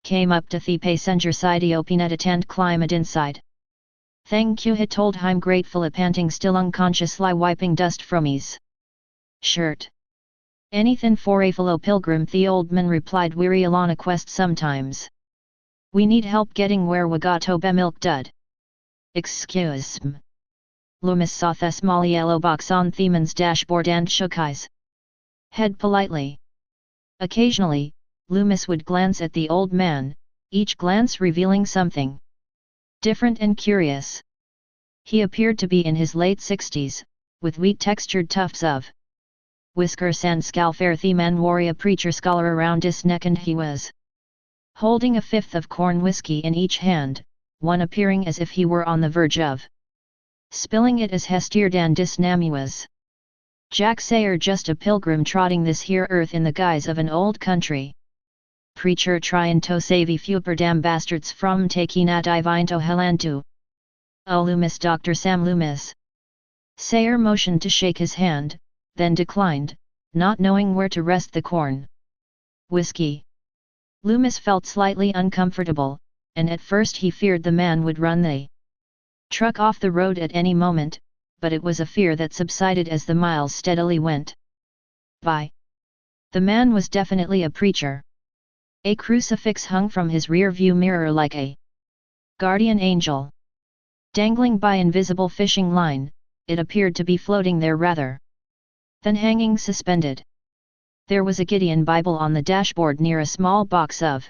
came up to the passenger side. He opened it and climbed inside. Thank you, he told him grateful, panting, still unconsciously wiping dust from his shirt. Anything for a fellow pilgrim, the old man replied, weary along a quest sometimes. We need help getting where we got to be milk dud. Excuse me. Loomis saw the small yellow box on the man's dashboard and shook his head politely. Occasionally, Loomis would glance at the old man, each glance revealing something different and curious. He appeared to be in his late 60s, with wheat-textured tufts of whiskers and scalp. The man wore a preacher scholar around his neck, and he was holding a fifth of corn whiskey in each hand, one appearing as if he were on the verge of spilling it as he steered and disnamuas. Jack Sayer, just a pilgrim trotting this here earth in the guise of an old country preacher tryin' to save a few per damn bastards from taking a dive into hell and to. Oh, Loomis, Dr. Sam Loomis. Sayer motioned to shake his hand, then declined, not knowing where to rest the corn. Whiskey. Loomis felt slightly uncomfortable, and at first he feared the man would run the truck off the road at any moment, but it was a fear that subsided as the miles steadily went by. The man was definitely a preacher. A crucifix hung from his rear-view mirror like a guardian angel. Dangling by invisible fishing line, it appeared to be floating there rather than hanging suspended. There was a Gideon Bible on the dashboard near a small box of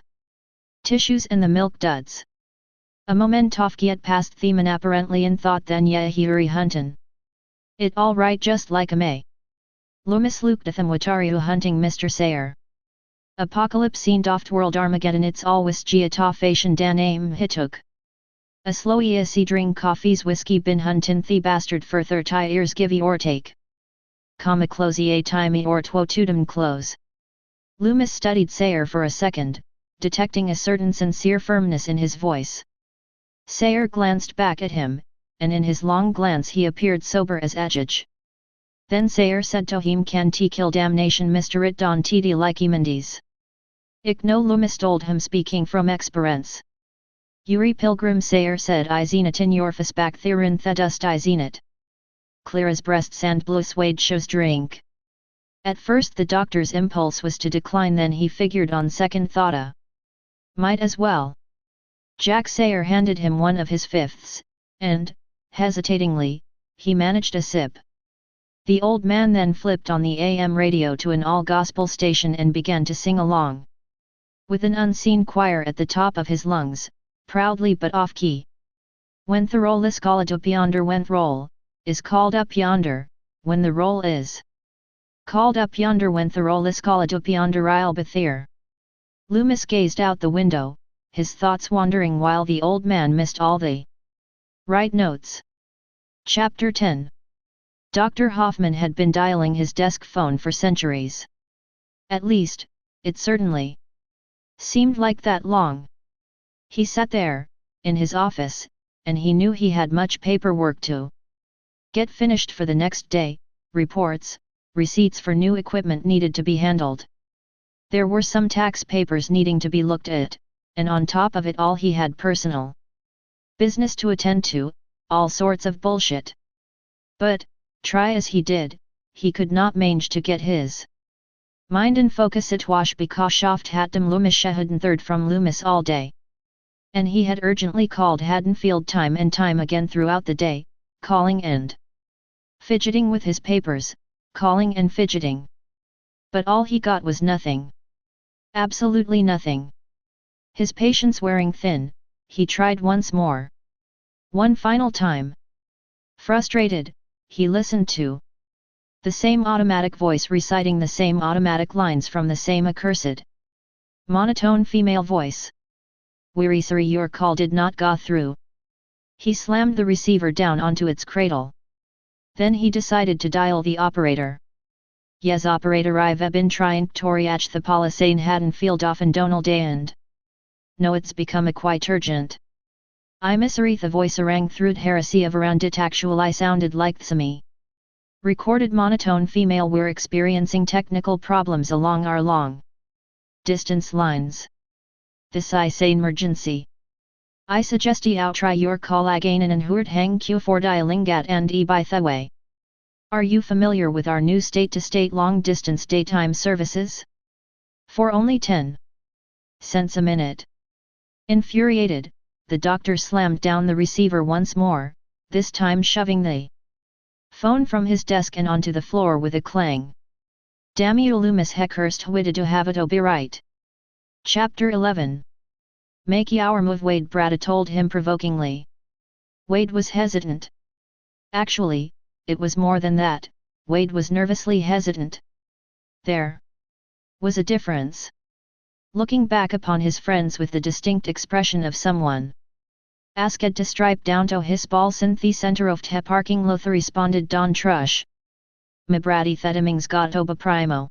tissues and the milk duds. A moment Tofkiet passed Theman apparently in thought then Yehiri Hunton. It all right just like a May. Loomis Lukdatham Watariu hunting Mr. Sayer. Apocalypse scene Doftworld Armageddon it's always Giatafation Dan aim hituk. A slow easy drink coffees whiskey bin huntin the bastard further tie ears givey or take. Comma closey a timey or twotudum close. Loomis studied Sayer for a second, detecting a certain sincere firmness in his voice. Sayer glanced back at him, and in his long glance he appeared sober as Ajaj. Then Sayer said to him can t kill damnation Mr. It don td like Emendes. Ik no Loomis told him speaking from experience. Yuri Pilgrim Sayer said I zenit in your back therin thedust I zenit. Clear as breasts and blue suede shows drink. At first the doctor's impulse was to decline, then he figured on second thought might as well. Jack Sayer handed him one of his fifths, and, hesitatingly, he managed a sip. The old man then flipped on the AM radio to an all-gospel station and began to sing along. With an unseen choir at the top of his lungs, proudly but off-key. When the roll is called up yonder, when roll is called up yonder, when the roll is called up yonder, when the roll is called up yonder I'll be there. Loomis gazed out the window, his thoughts wandering while the old man missed all the right notes. Chapter 10. Dr. Hoffman had been dialing his desk phone for centuries. At least, it certainly seemed like that long. He sat there, in his office, and he knew he had much paperwork to get finished for the next day, reports, receipts for new equipment needed to be handled. There were some tax papers needing to be looked at, and on top of it all he had personal business to attend to, all sorts of bullshit. But, try as he did, he could not manage to get his mind and focus it wash because Shaft Hattam Loomis Shahadan third from Loomis all day. And he had urgently called Haddonfield time and time again throughout the day, calling and fidgeting with his papers, calling and fidgeting. But all he got was nothing. Absolutely nothing. His patience wearing thin, he tried once more. One final time. Frustrated, he listened to the same automatic voice reciting the same automatic lines from the same accursed monotone female voice. Weary sorry your call did not go through. He slammed the receiver down onto its cradle. Then he decided to dial the operator. Yes operator, I've been trying to reach the police in Haddonfield often Donald day and no, it's become a quite urgent. I misery the voice rang through heresy of around it actually sounded like Thsami. Recorded monotone female, we're experiencing technical problems along our long distance lines. This is an emergency. I suggest you try your call again and hurt hang q for dialing at and by the way. Are you familiar with our new state-to-state long-distance daytime services? For only 10 cents a minute. Infuriated, the doctor slammed down the receiver once more, this time shoving the phone from his desk and onto the floor with a clang. Damn you Loomis Heckhurst witted to have it be right. Chapter 11. Make your move, Wade Brada told him provokingly. Wade was hesitant. Actually, it was more than that, Wade was nervously hesitant. There was a difference. Looking back upon his friends with the distinct expression of someone asked to stripe down to his balsen the center of te parking Lothar responded Don Trush. Me Brady Thedemings got oba primo.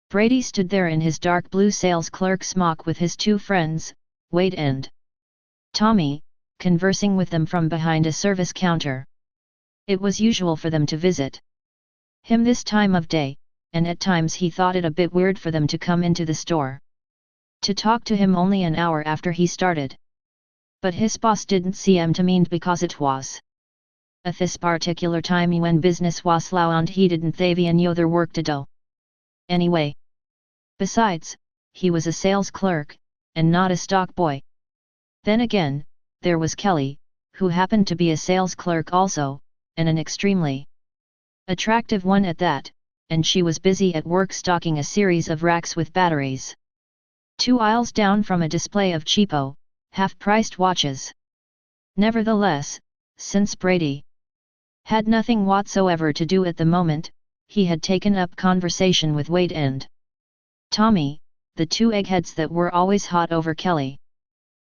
Brady stood there in his dark blue sales clerk smock with his two friends, Wade and Tommy, conversing with them from behind a service counter. It was usual for them to visit him this time of day, and at times he thought it a bit weird for them to come into the store to talk to him only an hour after he started. But his boss didn't seem to mind because it was at this particular time when business was slow and he didn't have any other work to do. Anyway. Besides, he was a sales clerk, and not a stock boy. Then again, there was Kelly, who happened to be a sales clerk also, and an extremely attractive one at that, and she was busy at work stocking a series of racks with batteries 2 aisles down from a display of cheapo, half-priced watches. Nevertheless, since Brady had nothing whatsoever to do at the moment, he had taken up conversation with Wade and Tommy, the 2 eggheads that were always hot over Kelly.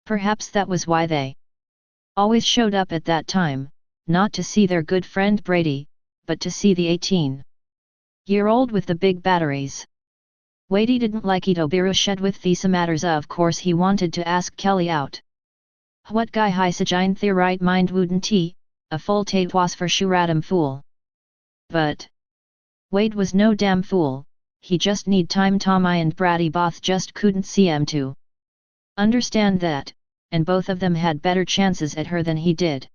Perhaps that was why they always showed up at that time, not to see their good friend Brady, but to see the 18-year-old with the big batteries. Wadey didn't like Ito Birushed with these matters. Of course he wanted to ask Kelly out. What guy hi sajine the right mind wouldn't he, a full tate was for shuradam fool. But Wade was no damn fool, he just need time. Tommy and Brady both just couldn't see him to understand that, and both of them had better chances at her than he did.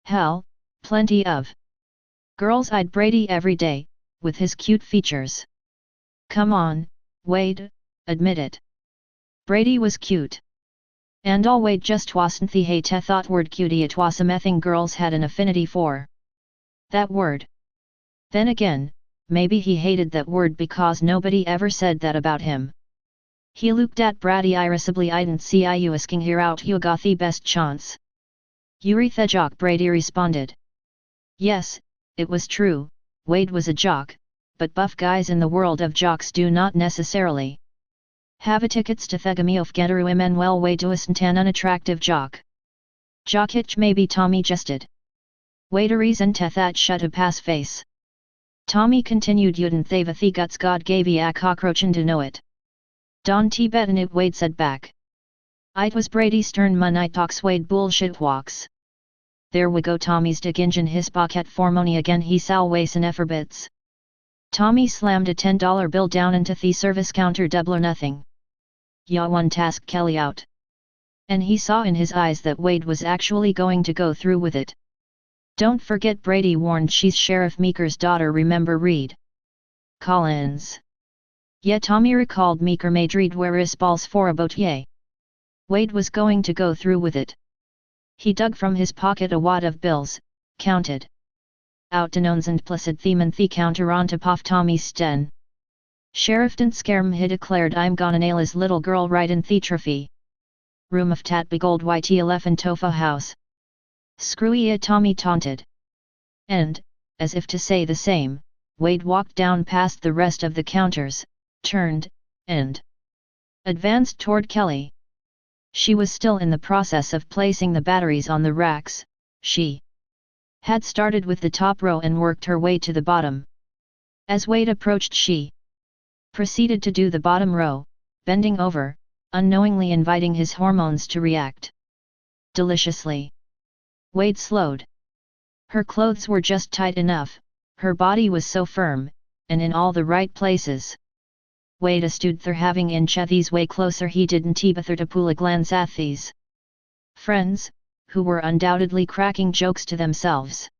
Hell, plenty of girls eyed Brady every day, with his cute features. Come on, Wade, admit it. Brady was cute. And all Wade just wasn't the hate thought word cutie it was a mething girls had an affinity for that word. Then again, maybe he hated that word because nobody ever said that about him. He looked at Brady irascibly. I didn't see you asking here out you got the best chance. Yuri the jock, Brady responded. Yes, it was true, Wade was a jock, but buff guys in the world of jocks do not necessarily have a tickets to thegami of Geteru Emmanuel Wade to an unattractive jock. Jockitch maybe, Tommy jested. Wade a reason to that shut a pass face. Tommy continued. Yudin thavathi guts God gave a cockroachin to know it. Don Tibetan it, Wade said back. It was Brady's turn. I talks Wade bullshit walks. There we go. Tommy's dig engine his pocket for money again. He sal wasin efferbits. Tommy slammed a $10 bill down into the service counter. Double or nothing. Ya one task Kelly out. And he saw in his eyes that Wade was actually going to go through with it. Don't forget, Brady warned, she's Sheriff Meeker's daughter. Remember Reed Collins? Yeah, Tommy recalled Meeker Madrid where is balls for a boat. Yay. Wade was going to go through with it. He dug from his pocket a wad of bills, counted out denones and placid theme and the counter on top of Tommy's sten. Sheriff didn't scare me, he declared. I'm gonna nail his little girl right in the trophy room of tat big old YT elephant tofa house. Screwy ya, Tommy taunted. And, as if to say the same, Wade walked down past the rest of the counters, turned, and advanced toward Kelly. She was still in the process of placing the batteries on the racks. She had started with the top row and worked her way to the bottom. As Wade approached, she proceeded to do the bottom row, bending over, unknowingly inviting his hormones to react deliciously. Wade slowed. Her clothes were just tight enough, her body was so firm, and in all the right places. Wade stood there having inch these way closer. He didn't even to pull a glance at these friends, who were undoubtedly cracking jokes to themselves.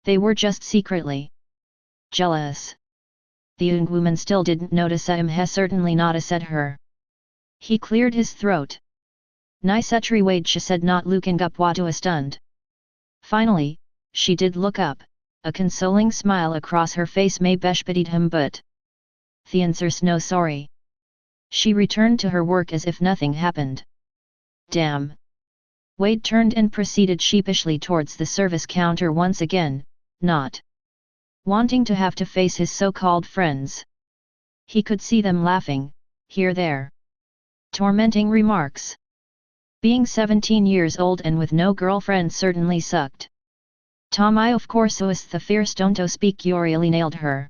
They were just secretly jealous. The young woman still didn't notice him, he certainly not said her. He cleared his throat. Nisutri Wade, she said, not looking up to a stunned. Finally, she did look up, a consoling smile across her face. May beshpedied him, but the answer's no sorry. She returned to her work as if nothing happened. Damn. Wade turned and proceeded sheepishly towards the service counter once again, not wanting to have to face his so-called friends. He could see them laughing, hear their tormenting remarks. Being 17 years old and with no girlfriend certainly sucked. Tommy of course was the fierce don't speak you really nailed her.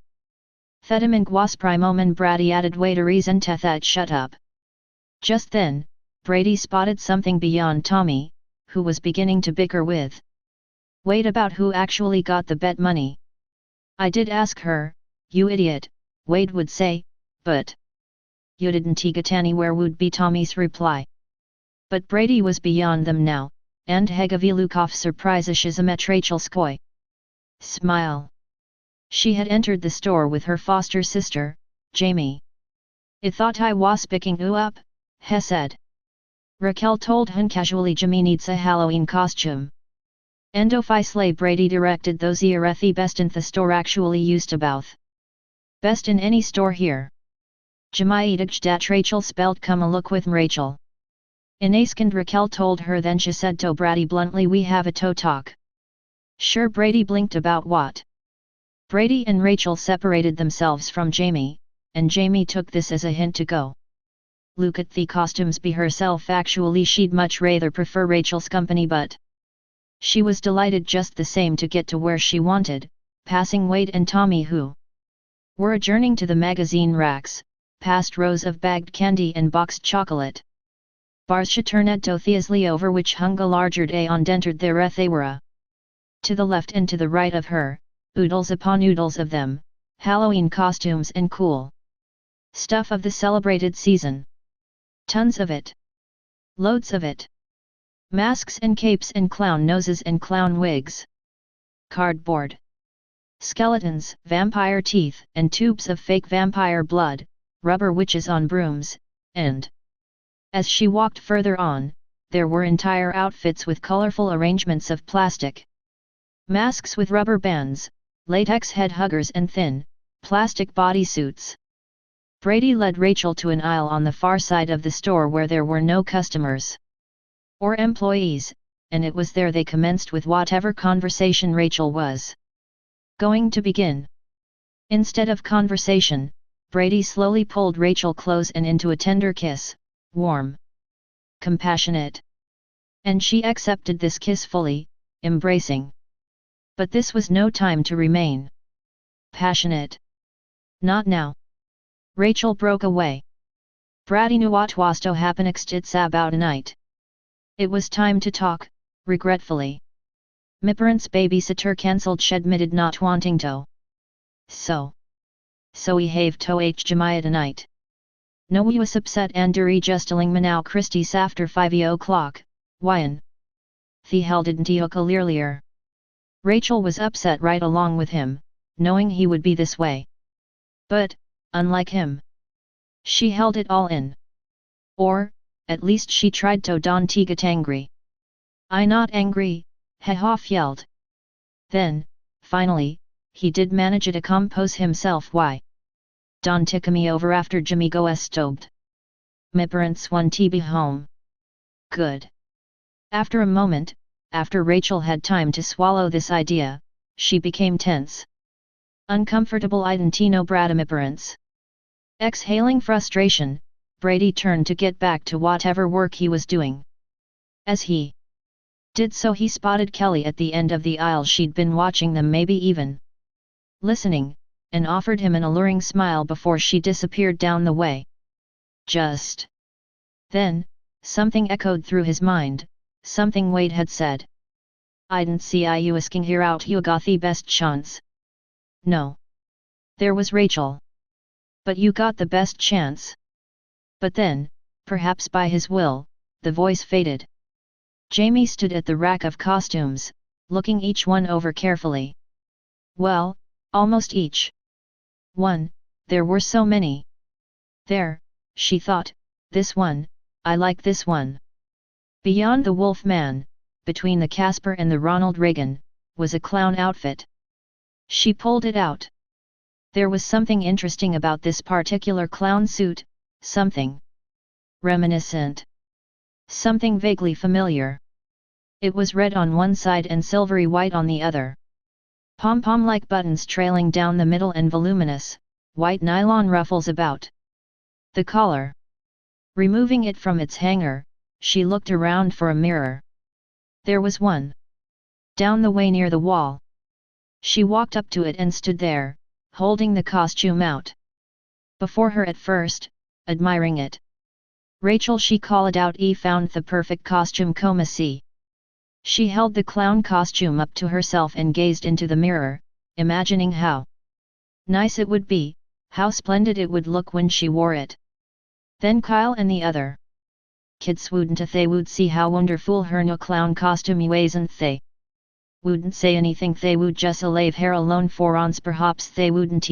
Thedam and Guas primomen Brady added Wade a reason to that shut up. Just then, Brady spotted something beyond Tommy, who was beginning to bicker with Wade about who actually got the bet money. I did ask her, you idiot, Wade would say, but you didn't get anywhere would be Tommy's reply. But Brady was beyond them now, and Hegavilukov surprisishism at Rachelskoy. Smile. She had entered the store with her foster sister, Jamie. I thought I was picking you up, he said. Raquel told hun casually Jamie needs a Halloween costume. Endofisle Brady directed those erethi best in the store actually used about. Best in any store here. Jamie dat Rachel spelt come a look with Rachel. Inaskand Raquel told her then she said to Brady bluntly we have a toe talk. Sure Brady blinked about what? Brady and Rachel separated themselves from Jamie, and Jamie took this as a hint to go. Look at the costumes be herself actually she'd much rather prefer Rachel's company but she was delighted just the same to get to where she wanted, passing Wade and Tommy who were adjourning to the magazine racks, past rows of bagged candy and boxed chocolate. Barsha turned to Theasley over which hung a larger day on dentered their ethawara. To the left and to the right of her, oodles upon oodles of them, Halloween costumes and cool stuff of the celebrated season. Tons of it. Loads of it. Masks and capes and clown noses and clown wigs. Cardboard. Skeletons, vampire teeth and tubes of fake vampire blood, rubber witches on brooms, and as she walked further on, there were entire outfits with colorful arrangements of plastic masks with rubber bands, latex head huggers and thin, plastic bodysuits. Brady led Rachel to an aisle on the far side of the store where there were no customers or employees, and it was there they commenced with whatever conversation Rachel was going to begin. Instead of conversation, Brady slowly pulled Rachel close and into a tender kiss, warm, compassionate. And she accepted this kiss fully, embracing. But this was no time to remain passionate. Not now. Rachel broke away. Brady knew what was to happen next it's about a night. It was time to talk, regretfully. My parents' babysitter cancelled she admitted not wanting to. So we have to Jamia tonight. No we was upset and justing Manow Christie's after 5 o'clock, whyen? The hell didn't he earlier? Rachel was upset right along with him, knowing he would be this way. But, unlike him, she held it all in. Or, at least she tried to don't get angry. I not angry, Hehoff yelled. Then, finally, he did manage to compose himself. Why? Don't tick me over after Jimmy goes stobed. My parents want to be home. Good. After a moment, after Rachel had time to swallow this idea, she became tense. Uncomfortable identino brada my parents. Exhaling frustration, Brady turned to get back to whatever work he was doing. As he did so he spotted Kelly at the end of the aisle. She'd been watching them, maybe even listening, and offered him an alluring smile before she disappeared down the way. Just then, something echoed through his mind, something Wade had said. I didn't see you asking here out you got the best chance. No. There was Rachel. But you got the best chance. But then, perhaps by his will, the voice faded. Jamie stood at the rack of costumes, looking each one over carefully. Well, almost each one, there were so many. There, she thought, this one, I like this one. Beyond the Wolf Man, between the Casper and the Ronald Reagan, was a clown outfit. She pulled it out. There was something interesting about this particular clown suit, something reminiscent. Something vaguely familiar. It was red on one side and silvery white on the other. Pom-pom-like buttons trailing down the middle and voluminous, white nylon ruffles about the collar. Removing it from its hanger, she looked around for a mirror. There was one. Down the way near the wall. She walked up to it and stood there, holding the costume out before her at first, admiring it. Rachel, she called out, found the perfect costume, see. She held the clown costume up to herself and gazed into the mirror, imagining how Nice it would be, how splendid it would look when she wore it. Then Kyle and the other kids wouldn't they would see how wonderful her new clown costume wasn't they? Wouldn't say anything, they would just leave her alone for ons, perhaps they wouldn't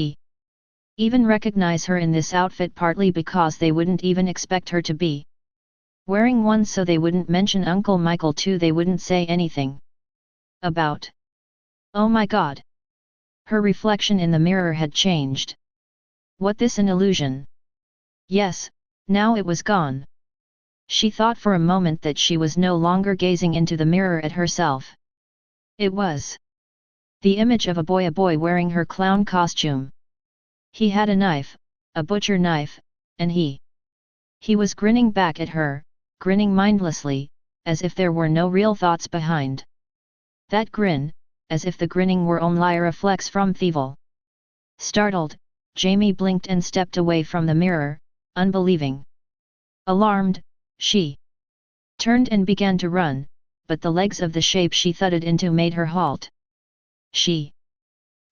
even recognize her in this outfit, partly because they wouldn't even expect her to be wearing one, so they wouldn't mention Uncle Michael too, they wouldn't say anything about. Oh my god! Her reflection in the mirror had changed. What, this an illusion? Yes, now it was gone. She thought for a moment that she was no longer gazing into the mirror at herself. It was the image of a boy wearing her clown costume. He had a knife, a butcher knife, and he was grinning back at her, grinning mindlessly, as if there were no real thoughts behind that grin, as if the grinning were only a reflex from evil. Startled, Jamie blinked and stepped away from the mirror, unbelieving. Alarmed, she turned and began to run, but the legs of the shape she thudded into made her halt. She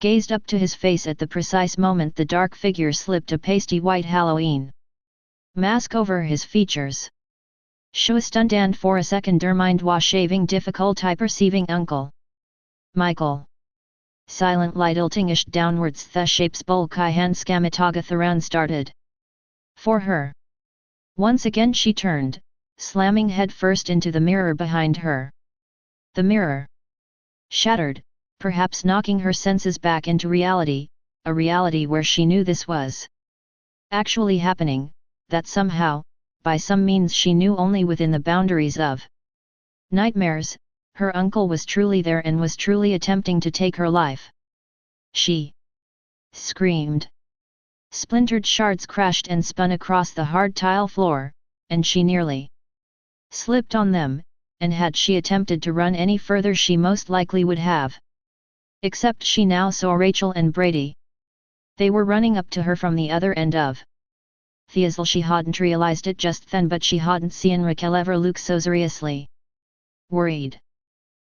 gazed up to his face at the precise moment the dark figure slipped a pasty white Halloween mask over his features. She was stunned, and for a second her mind was shaving difficulty perceiving Uncle Michael. Silent light iltingished downwards, the shape's bulk I hand scamatagatheran started. For her. Once again she turned, slamming head first into the mirror behind her. The mirror shattered, perhaps knocking her senses back into reality, a reality where she knew this was actually happening, that somehow, by some means she knew only within the boundaries of nightmares, her uncle was truly there and was truly attempting to take her life. She screamed. Splintered shards crashed and spun across the hard tile floor, and she nearly slipped on them, and had she attempted to run any further she most likely would have. Except she now saw Rachel and Brady. They were running up to her from the other end of the isle. She hadn't realized it just then, but she hadn't seen Raquel ever look so seriously worried.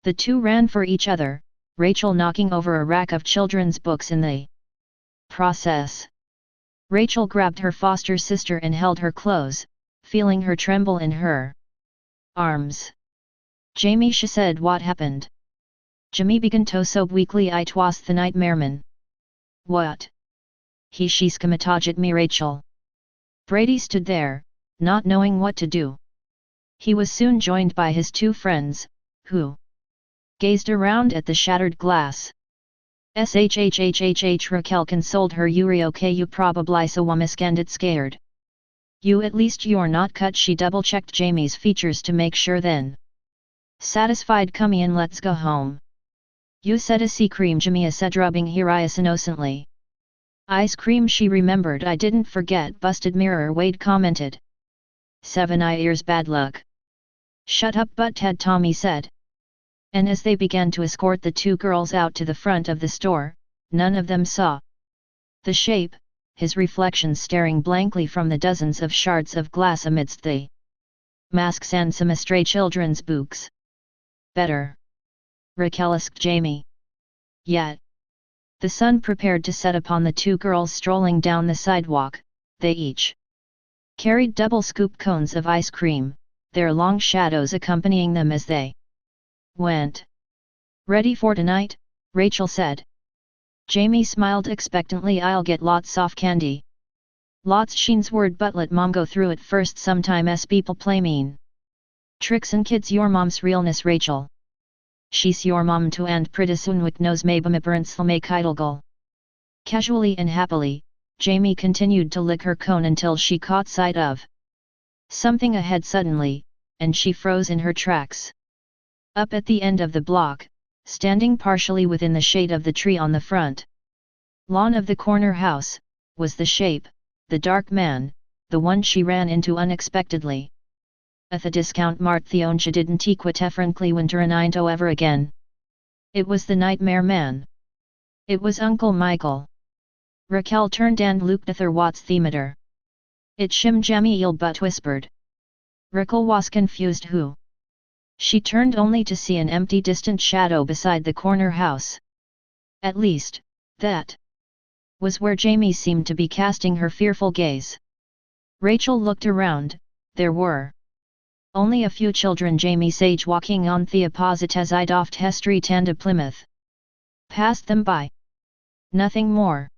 The two ran for each other, Rachel knocking over a rack of children's books in the process. Rachel grabbed her foster sister and held her close, feeling her tremble in her arms. Jamie, she said, what happened? Jamie began to sob weakly. It was the nightmareman. What? She scamataged me, Rachel. Brady stood there, not knowing what to do. He was soon joined by his two friends, who gazed around at the shattered glass. Shhhhh, Raquel consoled her. Yuri, okay, you probably so wamiscanded scared. You at least you're not cut. She double-checked Jamie's features to make sure, then satisfied, come in, let's go home. You said ice cream, Jamie said, rubbing her eyes innocently. Ice cream, she remembered. I didn't forget, busted mirror, Wade commented. 7 years bad luck. Shut up, butthead, Tommy said. And as they began to escort the two girls out to the front of the store, none of them saw the shape, his reflection staring blankly from the dozens of shards of glass amidst the masks and some stray children's books. Better? Raquel asked Jamie. Yet. The sun prepared to set upon the two girls strolling down the sidewalk. They each carried double scoop cones of ice cream, their long shadows accompanying them as they went. Ready for tonight? Rachel said. Jamie smiled expectantly. I'll get lots of candy. Lots, Sheen's word, but let mom go through it first. Sometimes people play mean tricks and kids your mom's realness, Rachel. She's your mom too, and pretty soon Wick knows maybe make idle. Casually and happily, Jamie continued to lick her cone until she caught sight of something ahead suddenly, and she froze in her tracks. Up at the end of the block, standing partially within the shade of the tree on the front lawn of the corner house, was the shape, the dark man, the one she ran into unexpectedly. At the discount mart Theonja didn't quit frankly winter and ever again. It was the nightmare man. It was Uncle Michael. Raquel turned and looked at her what's the matter. It shim jammy il but whispered. Raquel was confused. Who? She turned only to see an empty distant shadow beside the corner house. At least, that was where Jamie seemed to be casting her fearful gaze. Rachel looked around. There were only a few children. Jamie sage walking on Theoposites idoft hestri tanda Plymouth. Passed them by. Nothing more.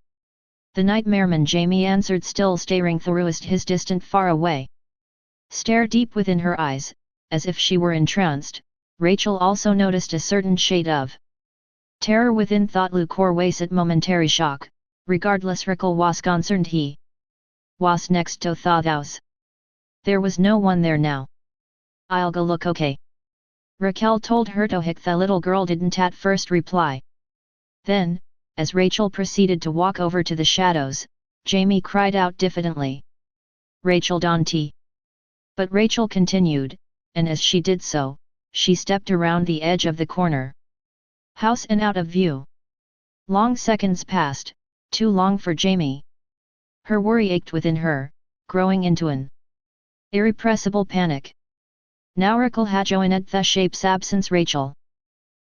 The nightmareman, Jamie answered, still staring throughest his distant far away. Stare deep within her eyes, as if she were entranced. Rachel also noticed a certain shade of terror within, thought Lucor was at momentary shock. Regardless, Raquel was concerned. He was next to thoughts. There was no one there now. I'll go look. Okay. Raquel told her to hick. The little girl didn't at first reply. Then, as Rachel proceeded to walk over to the shadows, Jamie cried out diffidently, Rachel Dante. But Rachel continued, and as she did so, she stepped around the edge of the corner house and out of view. Long seconds passed, too long for Jamie. Her worry ached within her, growing into an irrepressible panic. Now Raquel had joined at the shape's absence. Rachel.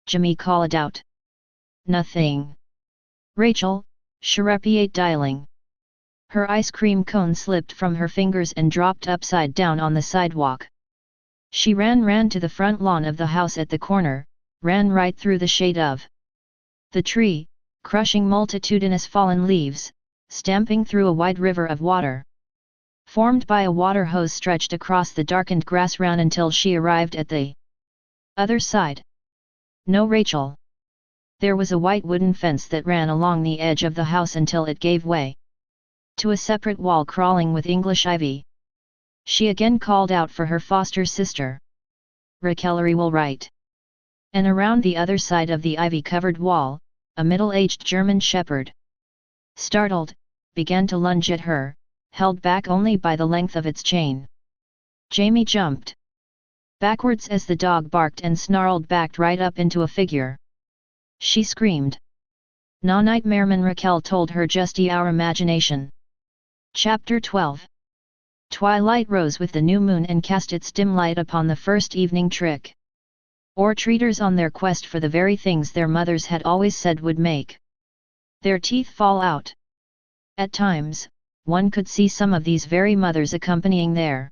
Jamie called out. Nothing. Rachel, she repeated, dialing. Her ice cream cone slipped from her fingers and dropped upside down on the sidewalk. She ran to the front lawn of the house at the corner, ran right through the shade of the tree, crushing multitudinous fallen leaves, stamping through a wide river of water formed by a water hose stretched across the darkened grass, ran until she arrived at the other side. No Rachel. There was a white wooden fence that ran along the edge of the house until it gave way to a separate wall crawling with English ivy. She again called out for her foster sister. Raquel will right. And around the other side of the ivy-covered wall, a middle-aged German shepherd, startled, began to lunge at her, held back only by the length of its chain. Jamie jumped backwards as the dog barked and snarled, backed right up into a figure. She screamed. "Na nightmareman," Raquel told her, "just our imagination." Chapter 12. Twilight rose with the new moon and cast its dim light upon the first evening trick or treaters on their quest for the very things their mothers had always said would make their teeth fall out. At times, one could see some of these very mothers accompanying their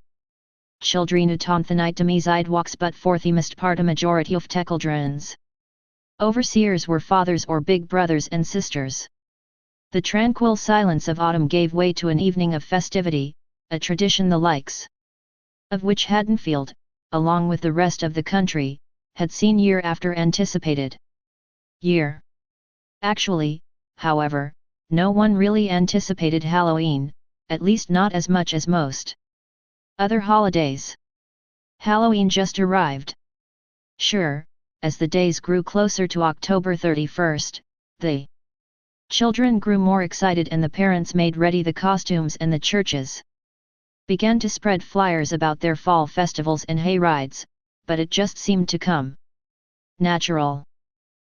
children upon the night walks, but for the most part a majority of the children's overseers were fathers or big brothers and sisters. The tranquil silence of autumn gave way to an evening of festivity, a tradition the likes of which Haddonfield, along with the rest of the country, had seen year after anticipated year. Actually, however, no one really anticipated Halloween, at least not as much as most other holidays. Halloween just arrived. Sure, as the days grew closer to October 31st, the children grew more excited and the parents made ready the costumes, and the churches began to spread flyers about their fall festivals and hay rides, but it just seemed to come natural.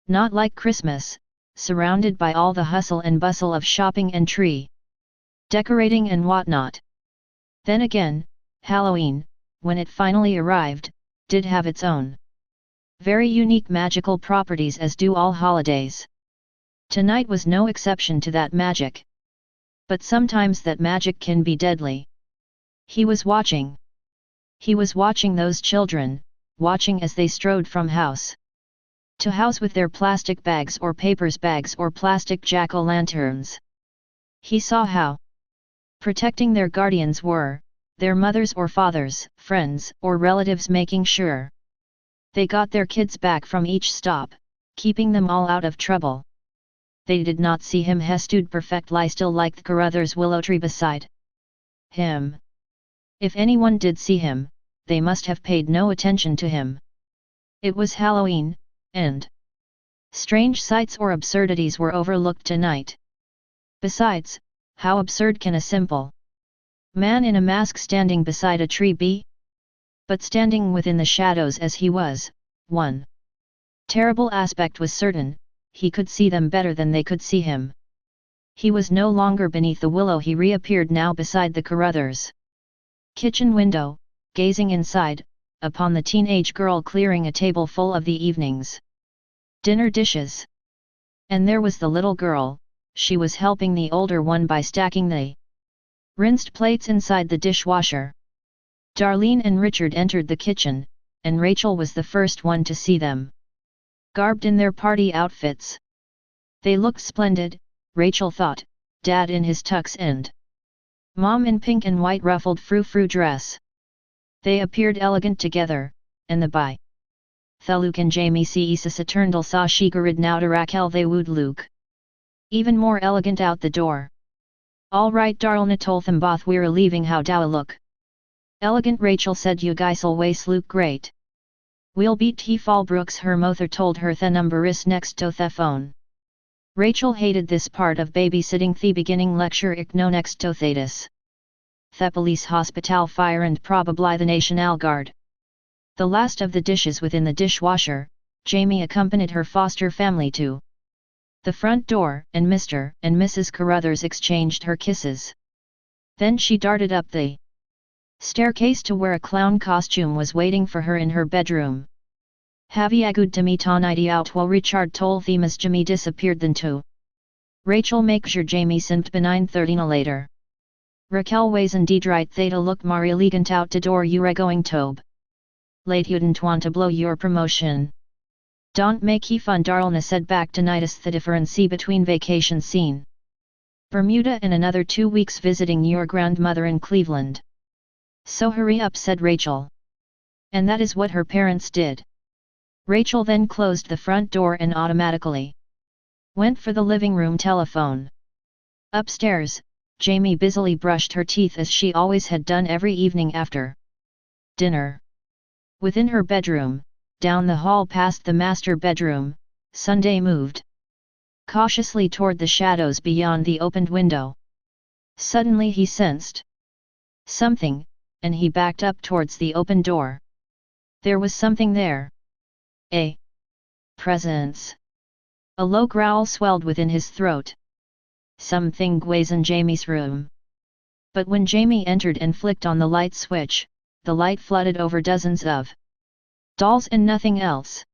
Not like Christmas, surrounded by all the hustle and bustle of shopping and tree decorating and whatnot. Then again, Halloween, when it finally arrived, did have its own very unique magical properties, as do all holidays. Tonight was no exception to that magic. But sometimes that magic can be deadly. He was watching. He was watching those children, watching as they strode from house to house with their plastic bags or papers bags or plastic jack-o'-lanterns. He saw how protecting their guardians were, their mothers or fathers, friends or relatives, making sure they got their kids back from each stop, keeping them all out of trouble. They did not see him. He stood perfectly still like the Carruthers willow tree beside him. If anyone did see him, they must have paid no attention to him. It was Halloween, and strange sights or absurdities were overlooked tonight. Besides, how absurd can a simple man in a mask standing beside a tree be? But standing within the shadows as he was, one terrible aspect was certain: he could see them better than they could see him. He was no longer beneath the willow, he reappeared now beside the Carruthers' kitchen window, gazing inside, upon the teenage girl clearing a table full of the evening's dinner dishes. And there was the little girl, she was helping the older one by stacking the rinsed plates inside the dishwasher. Darlene and Richard entered the kitchen, and Rachel was the first one to see them. Garbed in their party outfits. They looked splendid, Rachel thought, Dad in his tux and Mom in pink and white ruffled frou-frou dress. They appeared elegant together, and the by Theluk and Jamie se saturnal sa shigarid now to Raquel they wooed Luke. Even more elegant out the door. All right Darlna told them both we're leaving how do I look? Elegant Rachel said you guys'll waste Luke great. We'll beat T Fallbrooks her mother told her the number is next to the phone. Rachel hated this part of babysitting the beginning lecture ik no next to thetis. The police hospital fire and probably the National Guard. The last of the dishes within the dishwasher, Jamie accompanied her foster family to the front door and Mr. and Mrs. Carruthers exchanged her kisses. Then she darted up the staircase to where a clown costume was waiting for her in her bedroom. Havi agud to meet on idea out while Richard told them as Jimmy disappeared then too. Rachel makes your Jamie simped benign 13 later. Raquel ways and Deedrite theta look Maria elegant out to door you going tobe. Late you'dn't want to blow your promotion. Don't make he fun Darlna said back to Nitus the differency between vacation scene. Bermuda and another 2 weeks visiting your grandmother in Cleveland. So hurry up said Rachel. And that is what her parents did. Rachel then closed the front door and automatically went for the living room telephone. Upstairs, Jamie busily brushed her teeth as she always had done every evening after dinner. Within her bedroom, down the hall past the master bedroom, Sunday moved cautiously toward the shadows beyond the opened window. Suddenly he sensed something, and he backed up towards the open door. There was something there. A presence. A low growl swelled within his throat. Something was in Jamie's room. But when Jamie entered and flicked on the light switch, the light flooded over dozens of dolls and nothing else.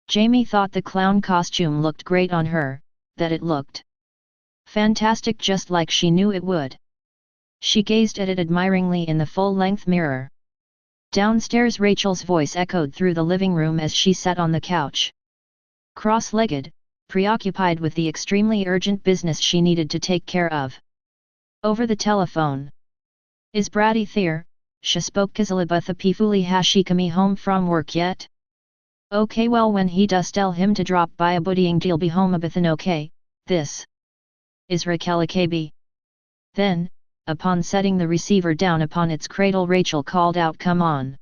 Jamie thought the clown costume looked great on her, that it looked fantastic just like she knew it would. She gazed at it admiringly in the full-length mirror. Downstairs Rachel's voice echoed through the living room as she sat on the couch. Cross-legged, preoccupied with the extremely urgent business she needed to take care of. Over the telephone. Is Brady there? She spoke Kazalabutha Pifuli Hashikami home from work yet? Okay well when he does tell him to drop by a buddying deal be home abithan okay, this is Raquel Akabi. Then, upon setting the receiver down upon its cradle Rachel called out come on.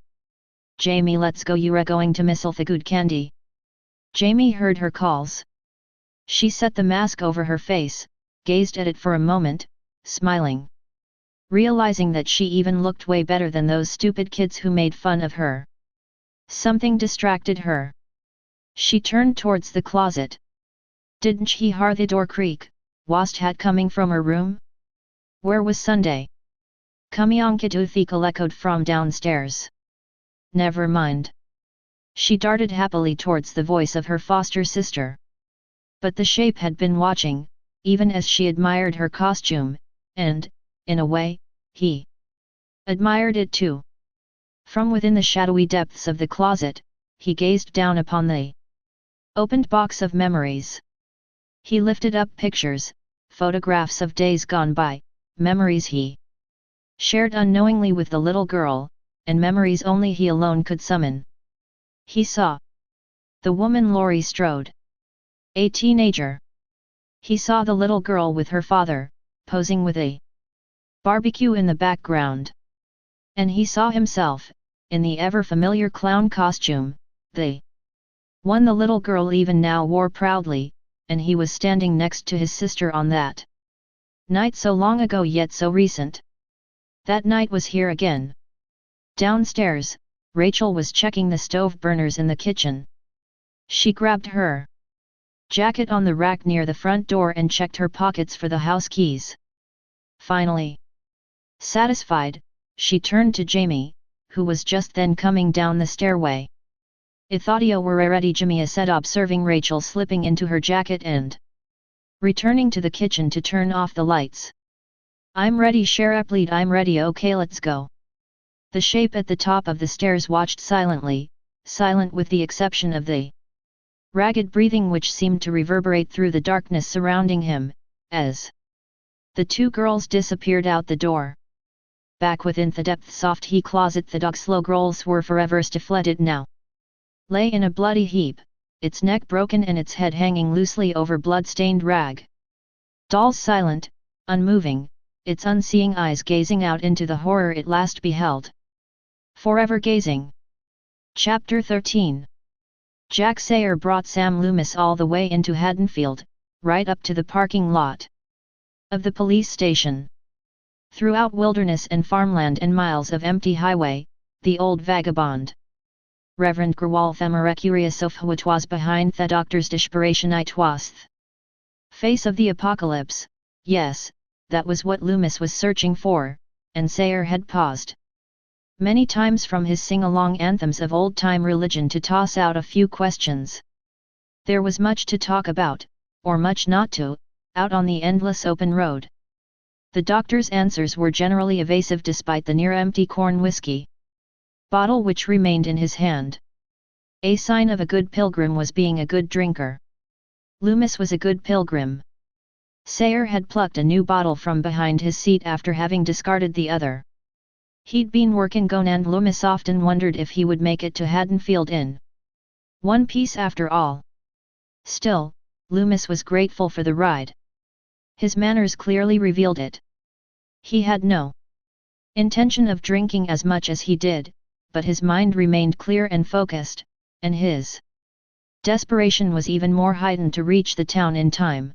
Jamie let's go you're going to miss the good candy. Jamie heard her calls. She set the mask over her face, gazed at it for a moment, smiling. Realizing that she even looked way better than those stupid kids who made fun of her. Something distracted her. She turned towards the closet. Didn't she hear the door creak, wast hat coming from her room? Where was Sunday? Kumyankaduthikal echoed from downstairs. Never mind. She darted happily towards the voice of her foster sister. But the shape had been watching, even as she admired her costume, and, in a way, he admired it too. From within the shadowy depths of the closet, he gazed down upon the opened box of memories. He lifted up pictures, photographs of days gone by, memories he shared unknowingly with the little girl, and memories only he alone could summon. He saw the woman Laurie Strode, a teenager. He saw the little girl with her father, posing with a barbecue in the background. And he saw himself, in the ever-familiar clown costume, the one the little girl even now wore proudly, and he was standing next to his sister on that night so long ago yet so recent. That night was here again. Downstairs, Rachel was checking the stove burners in the kitchen. She grabbed her jacket on the rack near the front door and checked her pockets for the house keys. Finally, satisfied, she turned to Jamie, who was just then coming down the stairway. "I thought you were ready," Jamie said, observing Rachel slipping into her jacket and returning to the kitchen to turn off the lights. "I'm ready, Sheriff Lead, I'm ready, okay, let's go." The shape at the top of the stairs watched silently, silent with the exception of the ragged breathing which seemed to reverberate through the darkness surrounding him, as the two girls disappeared out the door. Back within the depths of the closet the dog's slow growls were forever stifled now. Lay in a bloody heap, its neck broken and its head hanging loosely over blood-stained rag. Doll's silent, unmoving, its unseeing eyes gazing out into the horror it last beheld. Forever gazing. Chapter 13. Jack Sayer brought Sam Loomis all the way into Haddonfield, right up to the parking lot of the police station. Throughout wilderness and farmland and miles of empty highway, the old vagabond Reverend Grwalthamara curious of what was behind the doctor's desperation it was the face of the apocalypse. Yes, that was what Loomis was searching for, and Sayer had paused many times from his sing-along anthems of old-time religion to toss out a few questions. There was much to talk about, or much not to, out on the endless open road. The doctor's answers were generally evasive despite the near-empty corn whiskey bottle which remained in his hand. A sign of a good pilgrim was being a good drinker. Loomis was a good pilgrim. Sayer had plucked a new bottle from behind his seat after having discarded the other. He'd been working gone and Loomis often wondered if he would make it to Haddonfield in one piece after all. Still, Loomis was grateful for the ride. His manners clearly revealed it. He had no intention of drinking as much as he did, but his mind remained clear and focused, and his desperation was even more heightened to reach the town in time.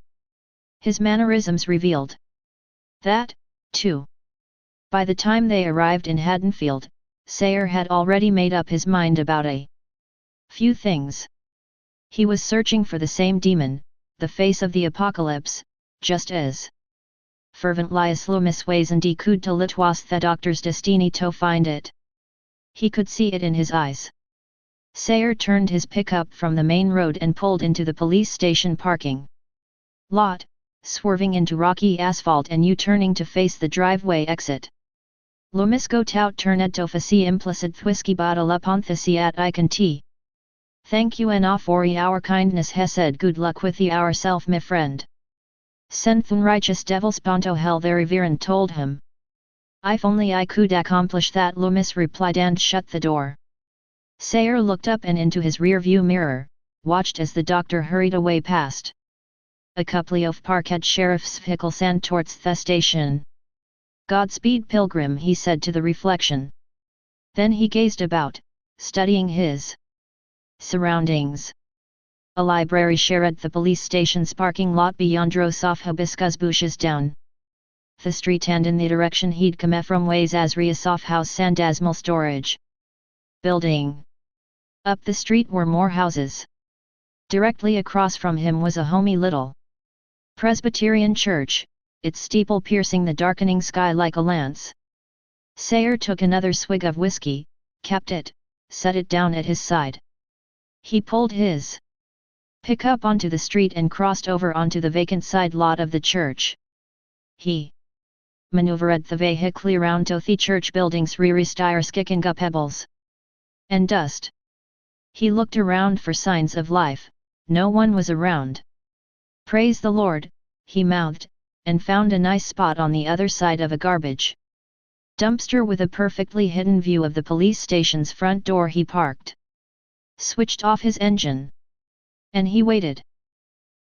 His mannerisms revealed that, too. By the time they arrived in Haddonfield, Sayer had already made up his mind about a few things. He was searching for the same demon, the face of the apocalypse, just as fervently as Loomis ways and he could tell it was the doctor's destiny to find it. He could see it in his eyes. Sayer turned his pickup from the main road and pulled into the police station parking lot, swerving into rocky asphalt and U-turning to face the driveway exit. Loomis got out turned to face implicit whiskey bottle upon the seat icon T. "Thank you and for our kindness," he said. "Good luck with yourself, my friend." "Senthun righteous devil sponto hell there Reverend told him. "If only I could accomplish that," Loomis replied and shut the door. Sayer looked up and into his rear-view mirror, watched as the doctor hurried away past a couple of parked sheriff's vehicles and towards the station. "Godspeed, pilgrim," he said to the reflection. Then he gazed about, studying his surroundings. A library shared the police station's parking lot beyond rows of hibiscus bushes down the street and in the direction he'd come from ways as Riasoff House and Asmal Storage Building. Up the street were more houses. Directly across from him was a homey little Presbyterian church, its steeple piercing the darkening sky like a lance. Sayer took another swig of whiskey, capped it, set it down at his side. He pulled his pickup onto the street and crossed over onto the vacant side lot of the church. He maneuvered the vehicle around to the church building's rear stairs, kicking up pebbles and dust. He looked around for signs of life. No one was around. "Praise the Lord," he mouthed, and found a nice spot on the other side of a garbage dumpster with a perfectly hidden view of the police station's front door. He parked, switched off his engine, and he waited.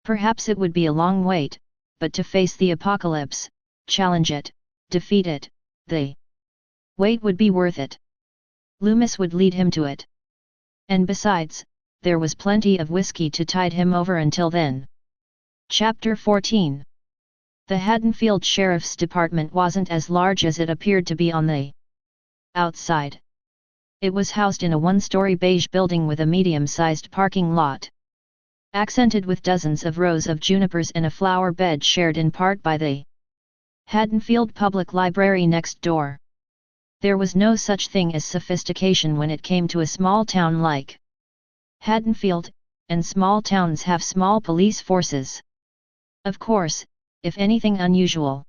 Perhaps it would be a long wait, but to face the apocalypse, challenge it, defeat it, the wait would be worth it. Loomis would lead him to it. And besides, there was plenty of whiskey to tide him over until then. Chapter 14. The Haddonfield Sheriff's Department wasn't as large as it appeared to be on the outside. It was housed in a one-story beige building with a medium-sized parking lot, accented with dozens of rows of junipers and a flower bed shared in part by the Haddonfield Public Library next door. There was no such thing as sophistication when it came to a small town like Haddonfield, and small towns have small police forces. Of course, if anything unusual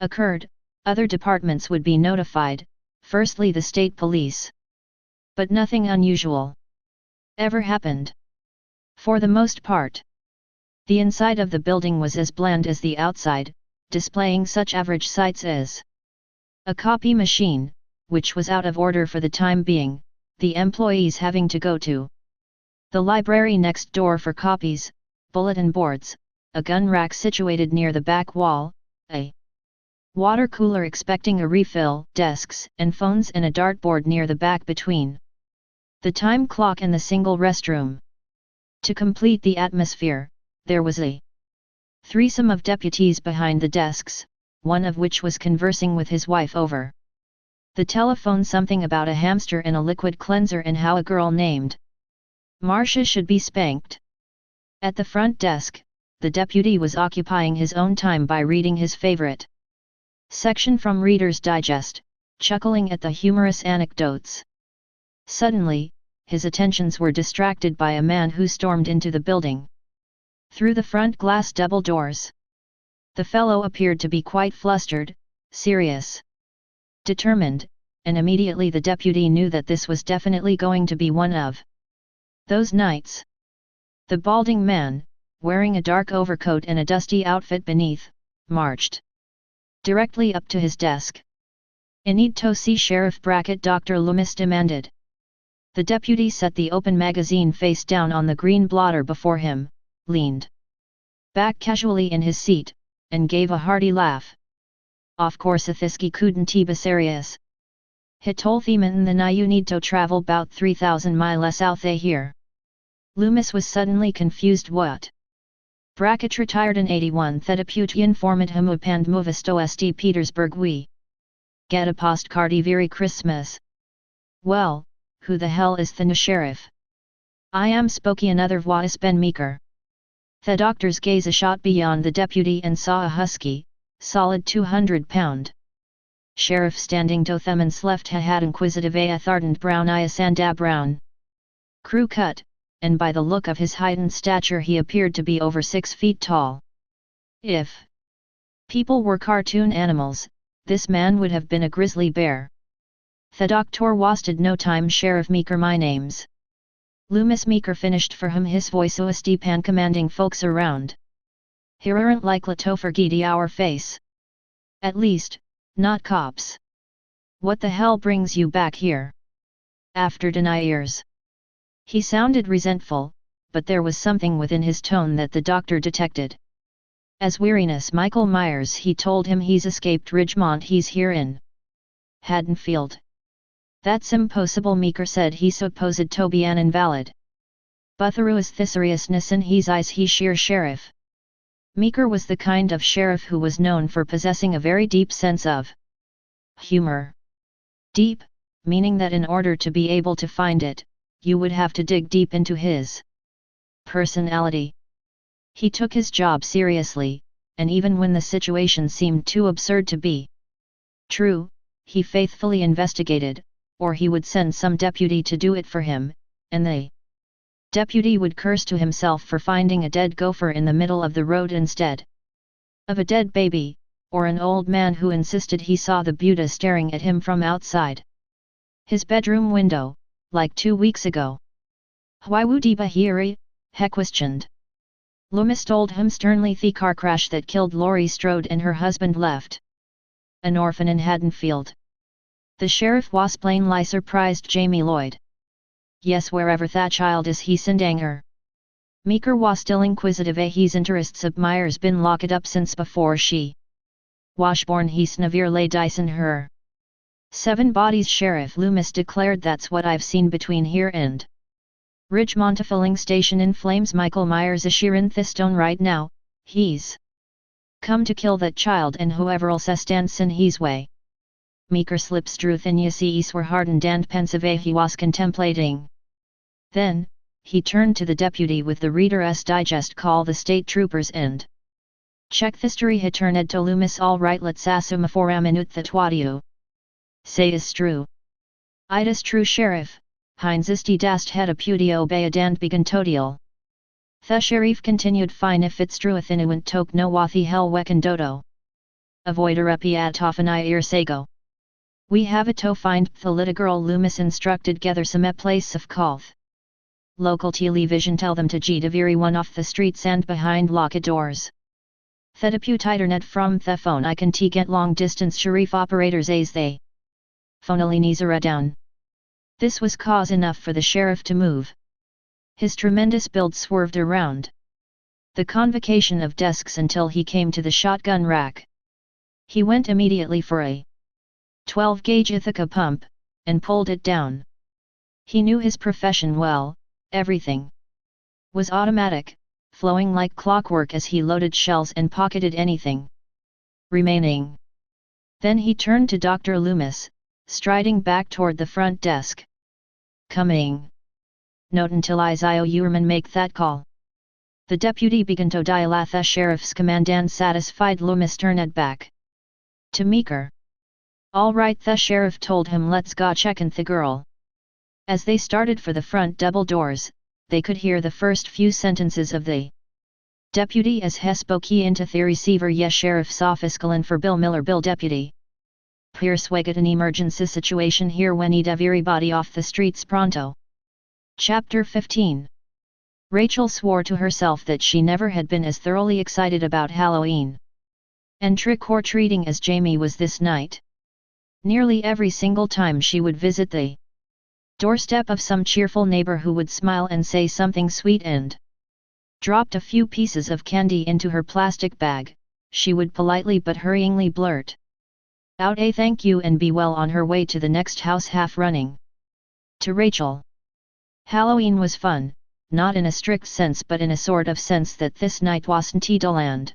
occurred, other departments would be notified, firstly the state police. But nothing unusual ever happened. For the most part, the inside of the building was as bland as the outside, displaying such average sights as a copy machine, which was out of order for the time being, the employees having to go to the library next door for copies, bulletin boards, a gun rack situated near the back wall, a water cooler expecting a refill, desks and phones and a dartboard near the back between the time clock and the single restroom. To complete the atmosphere, there was a threesome of deputies behind the desks, one of which was conversing with his wife over the telephone something about a hamster and a liquid cleanser and how a girl named Marcia should be spanked. At the front desk, the deputy was occupying his own time by reading his favorite section from Reader's Digest, chuckling at the humorous anecdotes. Suddenly, his attentions were distracted by a man who stormed into the building through the front glass double doors. The fellow appeared to be quite flustered, serious, determined, and immediately the deputy knew that this was definitely going to be one of those nights. The balding man, wearing a dark overcoat and a dusty outfit beneath, marched directly up to his desk. "I need to see Sheriff Dr. Loomis demanded. The deputy set the open magazine face down on the green blotter before him, leaned back casually in his seat, and gave a hearty laugh. "Of course Athiski couldn't be serious. Hitoltheman the you need to travel bout 3,000 miles south here." Loomis was suddenly confused. What? Bracket retired in 81 Thedaputian format humupand movisto St. Petersburg we get a postcardy very Christmas. Well, who the hell is the new sheriff? I am spooky another voice Ben Meeker. The doctor's gaze a shot beyond the deputy and saw a husky, solid 200-pound sheriff standing to Theman's left. He had inquisitive ardent brown eyes and a brown crew cut, and by the look of his height and stature he appeared to be over 6 feet tall. If people were cartoon animals, this man would have been a grizzly bear. "The doctor wasted no time Sheriff Meeker my name's Loomis Meeker finished for him his voice OSD pan commanding folks around. Here aren't likely to forget our face. At least, not cops. What the hell brings you back here? After deniers?" He sounded resentful, but there was something within his tone that the doctor detected. As weariness Michael Myers he told him he's escaped Ridgemont he's here in Haddonfield. "That's impossible," Meeker said. "He supposed to be an invalid. But through his thesauriousness in his eyes he sheer sheriff." Meeker was the kind of sheriff who was known for possessing a very deep sense of humor. Deep, meaning that in order to be able to find it, you would have to dig deep into his personality. He took his job seriously, and even when the situation seemed too absurd to be true, he faithfully investigated, or he would send some deputy to do it for him, and the deputy would curse to himself for finding a dead gopher in the middle of the road instead of a dead baby, or an old man who insisted he saw the Buddha staring at him from outside his bedroom window, like 2 weeks ago. "Why would he be here?" he questioned. Loomis told him sternly the car crash that killed Laurie Strode and her husband left an orphan in Haddonfield. The sheriff was plainly surprised. "Jamie Lloyd?" "Yes, wherever that child is he's in danger." Meeker was still inquisitive. His interests of Myers been locked up since before she was born. He's never laid eyes on her. 7 bodies Sheriff Loomis declared. "That's what I've seen between here and Ridgemont. A filling station in flames. Michael Myers is here in Thistone right now. He's come to kill that child and whoever else stands in his way." Meeker's lips drew thin. His eyes were hardened and pensive. He was contemplating. Then, he turned to the deputy with the Reader's Digest. "Call the state troopers and check history." He turned to Loomis. "All right, let's assume for a minute that what you say is true." "It is true, Sheriff. Heinz ist die das het a pudio beadand began todial." The sheriff continued, fine if it's true inuent tok no wathi hel wekan dodo. Avoiderepi at tofanai irsago. We have it to find the little girl Loomis instructed gather some place of calth. Local television tell them to Gidaviri one off the streets and behind locked doors. Thedaput internet from the phone I can get long distance sheriff operators as they. Phonalini down. This was cause enough for the sheriff to move. His tremendous build swerved around the convocation of desks until he came to the shotgun rack. He went immediately for a 12-gauge Ithaca pump, and pulled it down. He knew his profession well, everything was automatic, flowing like clockwork as he loaded shells and pocketed anything remaining. Then he turned to Dr. Loomis, striding back toward the front desk. Coming. Note until Isio Uerman make that call. The deputy began to dial the sheriff's commandant satisfied Loomis turned back to Meeker. All right, the sheriff told him, let's go check on the girl. As they started for the front double doors, they could hear the first few sentences of the deputy as he spoke into the receiver. Yes, sheriff's office calling for Bill Miller. Bill deputy. Pierce we got an emergency situation here, we need everybody off the streets pronto. Chapter 15. Rachel swore to herself that she never had been as thoroughly excited about Halloween and trick-or-treating as Jamie was this night. Nearly every single time she would visit the doorstep of some cheerful neighbor who would smile and say something sweet and dropped a few pieces of candy into her plastic bag, she would politely but hurriedly blurt out a thank you and be well on her way to the next house, half running. To Rachel, Halloween was fun, not in a strict sense but in a sort of sense that this night wasn't dull and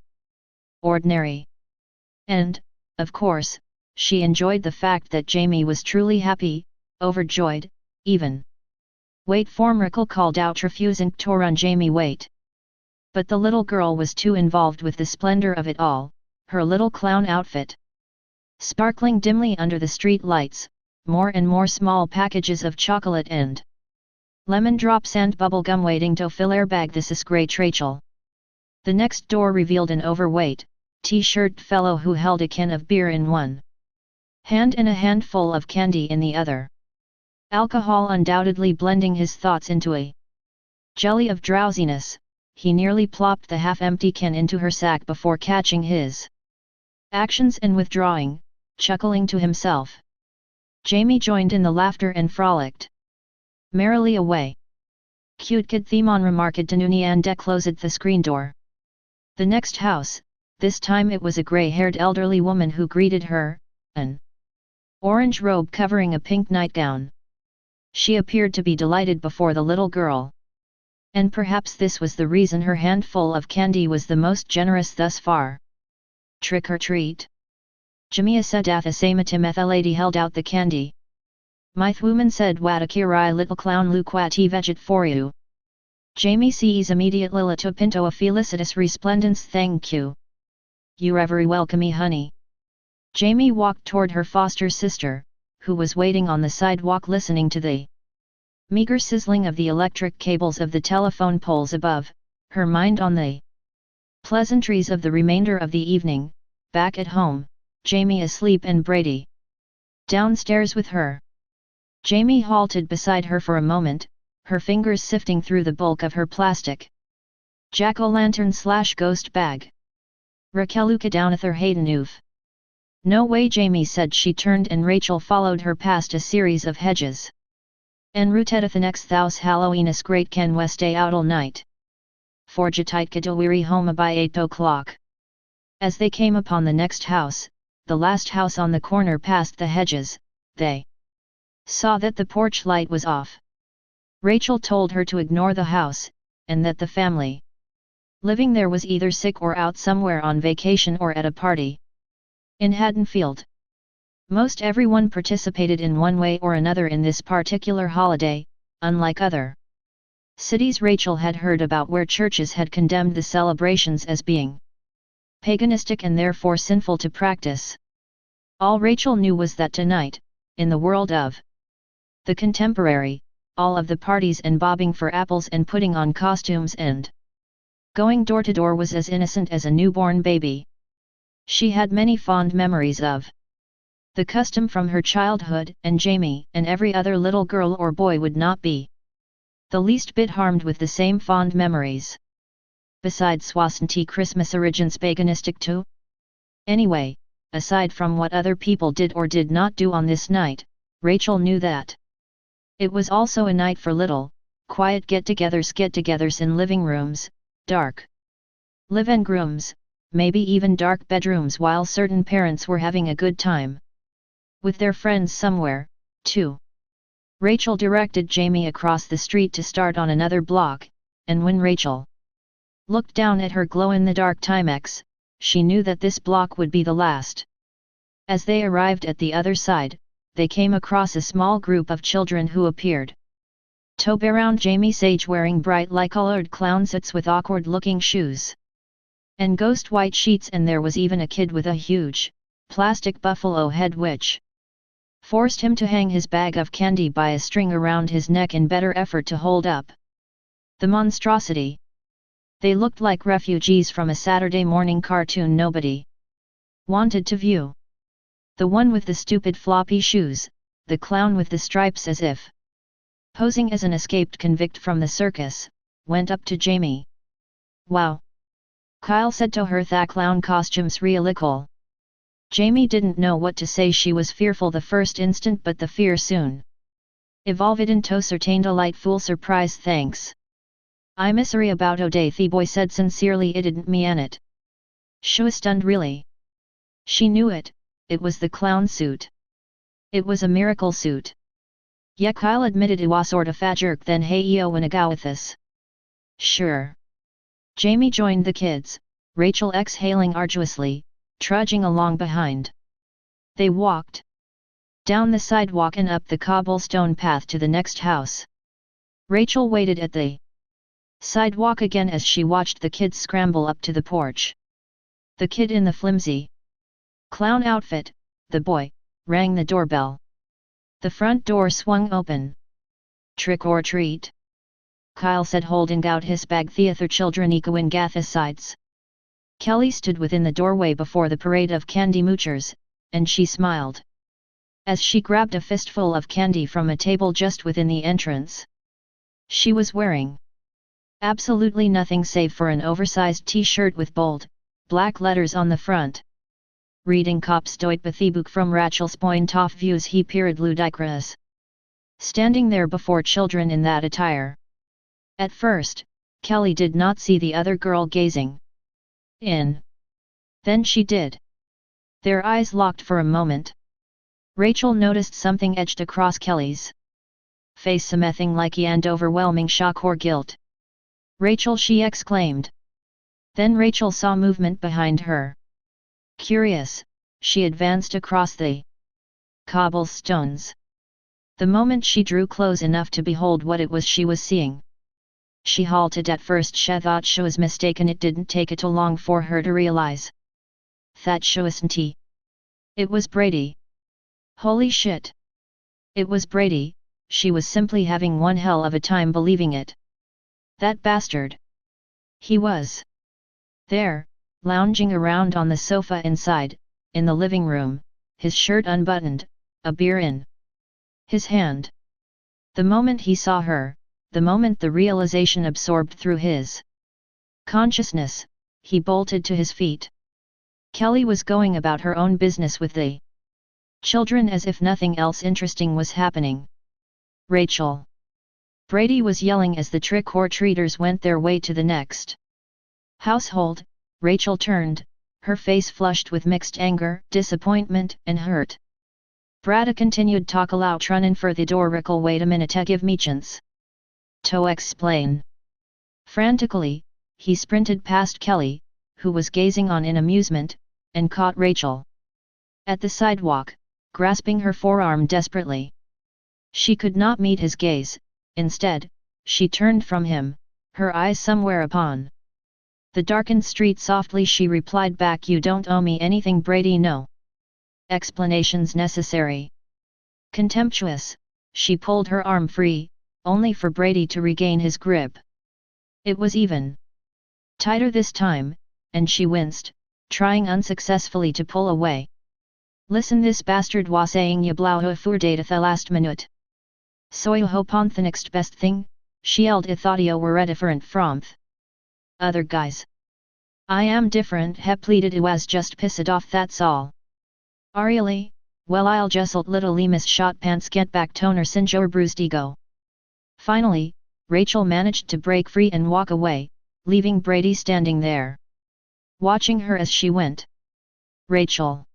ordinary. And, of course, she enjoyed the fact that Jamie was truly happy, overjoyed, even. Wait for miracle called out, refusing to run Jamie wait. But the little girl was too involved with the splendor of it all, her little clown outfit sparkling dimly under the street lights, more and more small packages of chocolate and lemon drops and bubble gum waiting to fill her bag. This is great, Rachel. The next door revealed an overweight, t-shirt fellow who held a can of beer in one hand and a handful of candy in the other. Alcohol undoubtedly blending his thoughts into a jelly of drowsiness, he nearly plopped the half-empty can into her sack before catching his actions and withdrawing, chuckling to himself. Jamie joined in the laughter and frolicked merrily away. Cute kid Themon remarked to Noonie and closed the screen door. The next house, this time it was a grey-haired elderly woman who greeted her, an orange robe covering a pink nightgown. She appeared to be delighted before the little girl. And perhaps this was the reason her handful of candy was the most generous thus far. Trick or treat? Jamia said at the same time the lady held out the candy. Myth woman said, Watakirai little clown luquati veget for you. Jamie sees immediately to pinto a felicitous resplendence. Thank you. You're very welcome, honey. Jamie walked toward her foster sister, who was waiting on the sidewalk listening to the meager sizzling of the electric cables of the telephone poles above, her mind on the pleasantries of the remainder of the evening. Back at home, Jamie asleep and Brady downstairs with her. Jamie halted beside her for a moment, her fingers sifting through the bulk of her plastic jack-o'-lantern/ghost bag. Rakeluka downather haydenoof. No way, Jamie said. She turned and Rachel followed her past a series of hedges. En route the next thous Halloweenus great can we stay out all night. Forgetite kadawiri home by 8 o'clock. As they came upon the next house, the last house on the corner past the hedges, they saw that the porch light was off. Rachel told her to ignore the house, and that the family living there was either sick or out somewhere on vacation or at a party in Haddonfield. Most everyone participated in one way or another in this particular holiday, unlike other cities Rachel had heard about where churches had condemned the celebrations as being paganistic and therefore sinful to practice. All Rachel knew was that tonight, in the world of the contemporary, all of the parties and bobbing for apples and putting on costumes and Going door to door was as innocent as a newborn baby. She had many fond memories of the custom from her childhood, and Jamie and every other little girl or boy would not be the least bit harmed with the same fond memories. Besides, wasn't Christmas origins paganistic too? Anyway, aside from what other people did or did not do on this night, Rachel knew that it was also a night for little, quiet get-togethers in living rooms, dark live-in rooms, maybe even dark bedrooms, while certain parents were having a good time with their friends somewhere, too. Rachel directed Jamie across the street to start on another block, and when Rachel looked down at her glow-in-the-dark Timex, she knew that this block would be the last. As they arrived at the other side, they came across a small group of children who appeared to be around Jamie Sage, wearing bright light-colored clown suits with awkward-looking shoes and ghost white sheets, and there was even a kid with a huge plastic buffalo head which forced him to hang his bag of candy by a string around his neck in better effort to hold up the monstrosity. They looked like refugees from a Saturday morning cartoon nobody wanted to view. The one with the stupid floppy shoes, the clown with the stripes as if posing as an escaped convict from the circus, went up to Jamie. "Wow!" Kyle said to her, "That clown costume's really cool." Jamie didn't know what to say. She was fearful the first instant, but the fear soon evolved into certain delightful surprise. "Thanks. I'm sorry about O'Day," the boy said sincerely. "It didn't mean it." She was stunned, really. She knew it was the clown suit. It was a miracle suit. Yeah, Kyle admitted it was sort of a jerk. "Then hey yo, wanna go with us?" "Sure." Jamie joined the kids, Rachel exhaling arduously, trudging along behind. They walked down the sidewalk and up the cobblestone path to the next house. Rachel waited at the sidewalk again as she watched the kids scramble up to the porch. The kid in the flimsy clown outfit, the boy, rang the doorbell. The front door swung open. "Trick or treat?" Kyle said, holding out his bag. "The other children echoing Gatha's sides." Kelly stood within the doorway before the parade of candy moochers, and she smiled as she grabbed a fistful of candy from a table just within the entrance. She was wearing absolutely nothing save for an oversized t-shirt with bold, black letters on the front. Reading Kop's Audiobook from Rachel's point of views, he period ludicrous. Standing there before children in that attire. At first, Kelly did not see the other girl gazing in. Then she did. Their eyes locked for a moment. Rachel noticed something etched across Kelly's face, something like and overwhelming shock or guilt. "Rachel!" she exclaimed. Then Rachel saw movement behind her. Curious, she advanced across the cobblestones. The moment she drew close enough to behold what it was she was seeing, she halted. At first she thought she was mistaken. It didn't take it long for her to realize that she wasn't he. It was Brady. Holy shit! It was Brady. She was simply having one hell of a time believing it. That bastard! He was there, lounging around on the sofa inside, in the living room, his shirt unbuttoned, a beer in his hand. The moment he saw her, the moment the realization absorbed through his consciousness, he bolted to his feet. Kelly was going about her own business with the children as if nothing else interesting was happening. "Rachel!" Brady was yelling as the trick-or-treaters went their way to the next household. Rachel turned, her face flushed with mixed anger, disappointment, and hurt. Brada continued, "Talk aloud, running for the door. Rickle, wait a minute to give me chance to explain." Frantically, he sprinted past Kelly, who was gazing on in amusement, and caught Rachel at the sidewalk, grasping her forearm desperately. She could not meet his gaze. Instead, she turned from him, her eyes somewhere upon the darkened street. Softly she replied back, "You don't owe me anything, Brady. No explanations necessary." Contemptuous, she pulled her arm free, only for Brady to regain his grip. It was even Tighter this time, and she winced, trying unsuccessfully to pull away. Listen, this bastard was saying je blauwe voor data the last minute. Soy hoop the next best thing, she yelled if audio were different from other guys. I am different, he pleaded. It was just pissed off, that's all. Really? Well, I'll just little miss shot pants get back toner singe your bruised ego. Finally, Rachel managed to break free and walk away, leaving Brady standing there, watching her as she went. Rachel.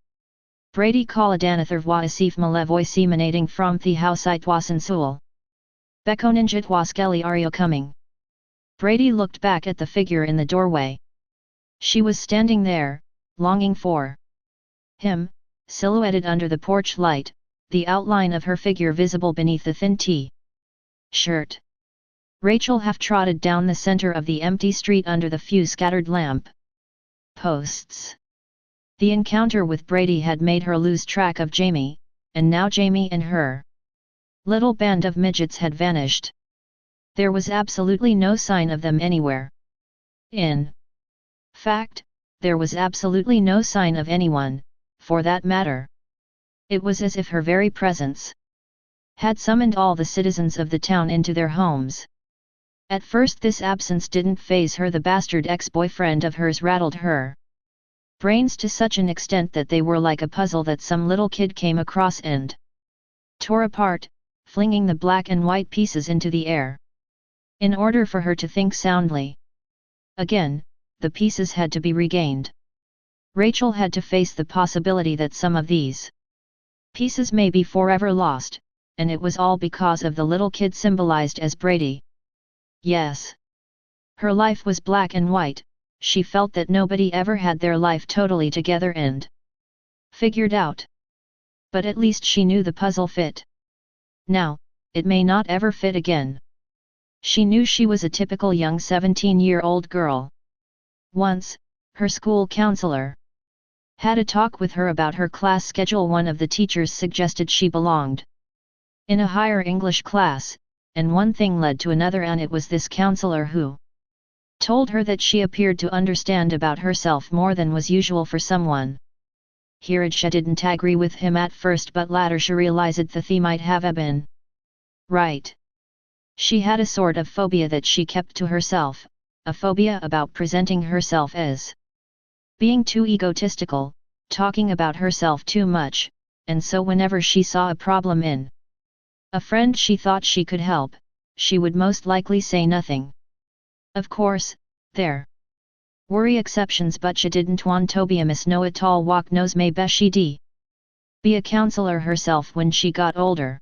Brady called Anatharva asif malevoice emanating from the house it was in Seoul. Bekoninjit was Kelly Ario coming. Brady looked back at the figure in the doorway. She was standing there, longing for him, silhouetted under the porch light, the outline of her figure visible beneath the thin T-shirt. Rachel half-trotted down the center of the empty street under the few scattered lamp posts. The encounter with Brady had made her lose track of Jamie, and now Jamie and her little band of midgets had vanished. There was absolutely no sign of them anywhere. In fact, there was absolutely no sign of anyone, for that matter. It was as if her very presence had summoned all the citizens of the town into their homes. At first this absence didn't faze her. The bastard ex-boyfriend of hers rattled her brains to such an extent that they were like a puzzle that some little kid came across and tore apart, flinging the black and white pieces into the air. In order for her to think soundly again, the pieces had to be regained. Rachel had to face the possibility that some of these pieces may be forever lost, and it was all because of the little kid symbolized as Brady. Yes. Her life was black and white. She felt that nobody ever had their life totally together and figured out. But at least she knew the puzzle fit. Now, it may not ever fit again. She knew she was a typical young 17-year-old girl. Once, her school counselor had a talk with her about her class schedule. One of the teachers suggested she belonged in a higher English class, and one thing led to another, and it was this counselor who told her that she appeared to understand about herself more than was usual for someone. Hiraj didn't agree with him at first, but later she realized that he might have been right. She had a sort of phobia that she kept to herself, a phobia about presenting herself as being too egotistical, talking about herself too much, and so whenever she saw a problem in a friend she thought she could help, she would most likely say nothing. Of course, there were exceptions, but she didn't want to be a Miss Know-it-all walk nose may be a counselor herself when she got older.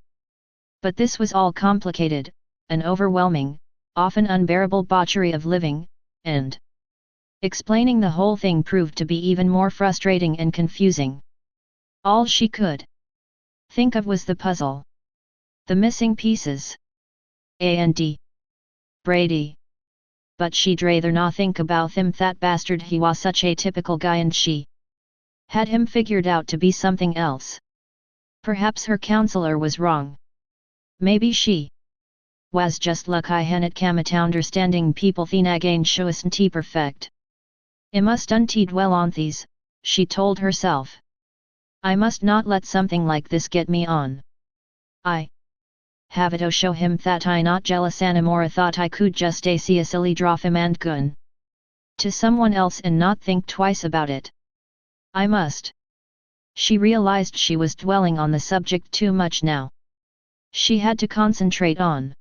But this was all complicated, an overwhelming, often unbearable botchery of living, and explaining the whole thing proved to be even more frustrating and confusing. All she could think of was the puzzle. The missing pieces. And Brady. But she'd rather not think about him, that bastard. He was such a typical guy and she had him figured out to be something else. Perhaps her counselor was wrong. Maybe she was just lucky hennet kamat understanding people thinagain shoisn't perfect. I must unteed well on these, she told herself. I must not let something like this get me on. I have it show him that I not jealous anymore. I thought I could just see a silly drop him and gun to someone else and not think twice about it. I must. She realized she was dwelling on the subject too much now. She had to concentrate on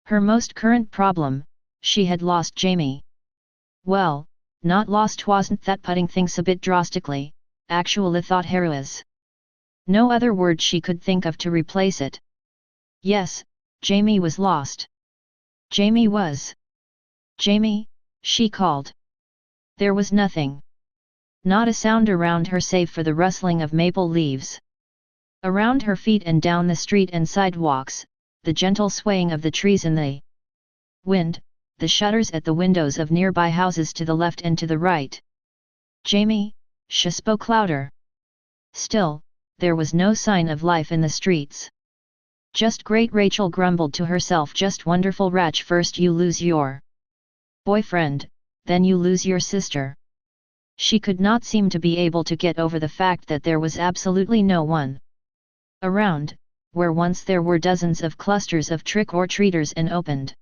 her most current problem. She had lost Jamie. Well, not lost wasn't that putting things a bit drastically, actually thought Heroes. No other word she could think of to replace it. Yes, Jamie was lost. Jamie was. Jamie, she called. There was nothing. Not a sound around her save for the rustling of maple leaves around her feet and down the street and sidewalks, the gentle swaying of the trees in the wind, the shutters at the windows of nearby houses to the left and to the right. Jamie, she spoke louder. Still, there was no sign of life in the streets. Just great, Rachel grumbled to herself. Just wonderful, Rach. First you lose your boyfriend, then you lose your sister. She could not seem to be able to get over the fact that there was absolutely no one around, where once there were dozens of clusters of trick-or-treaters and opened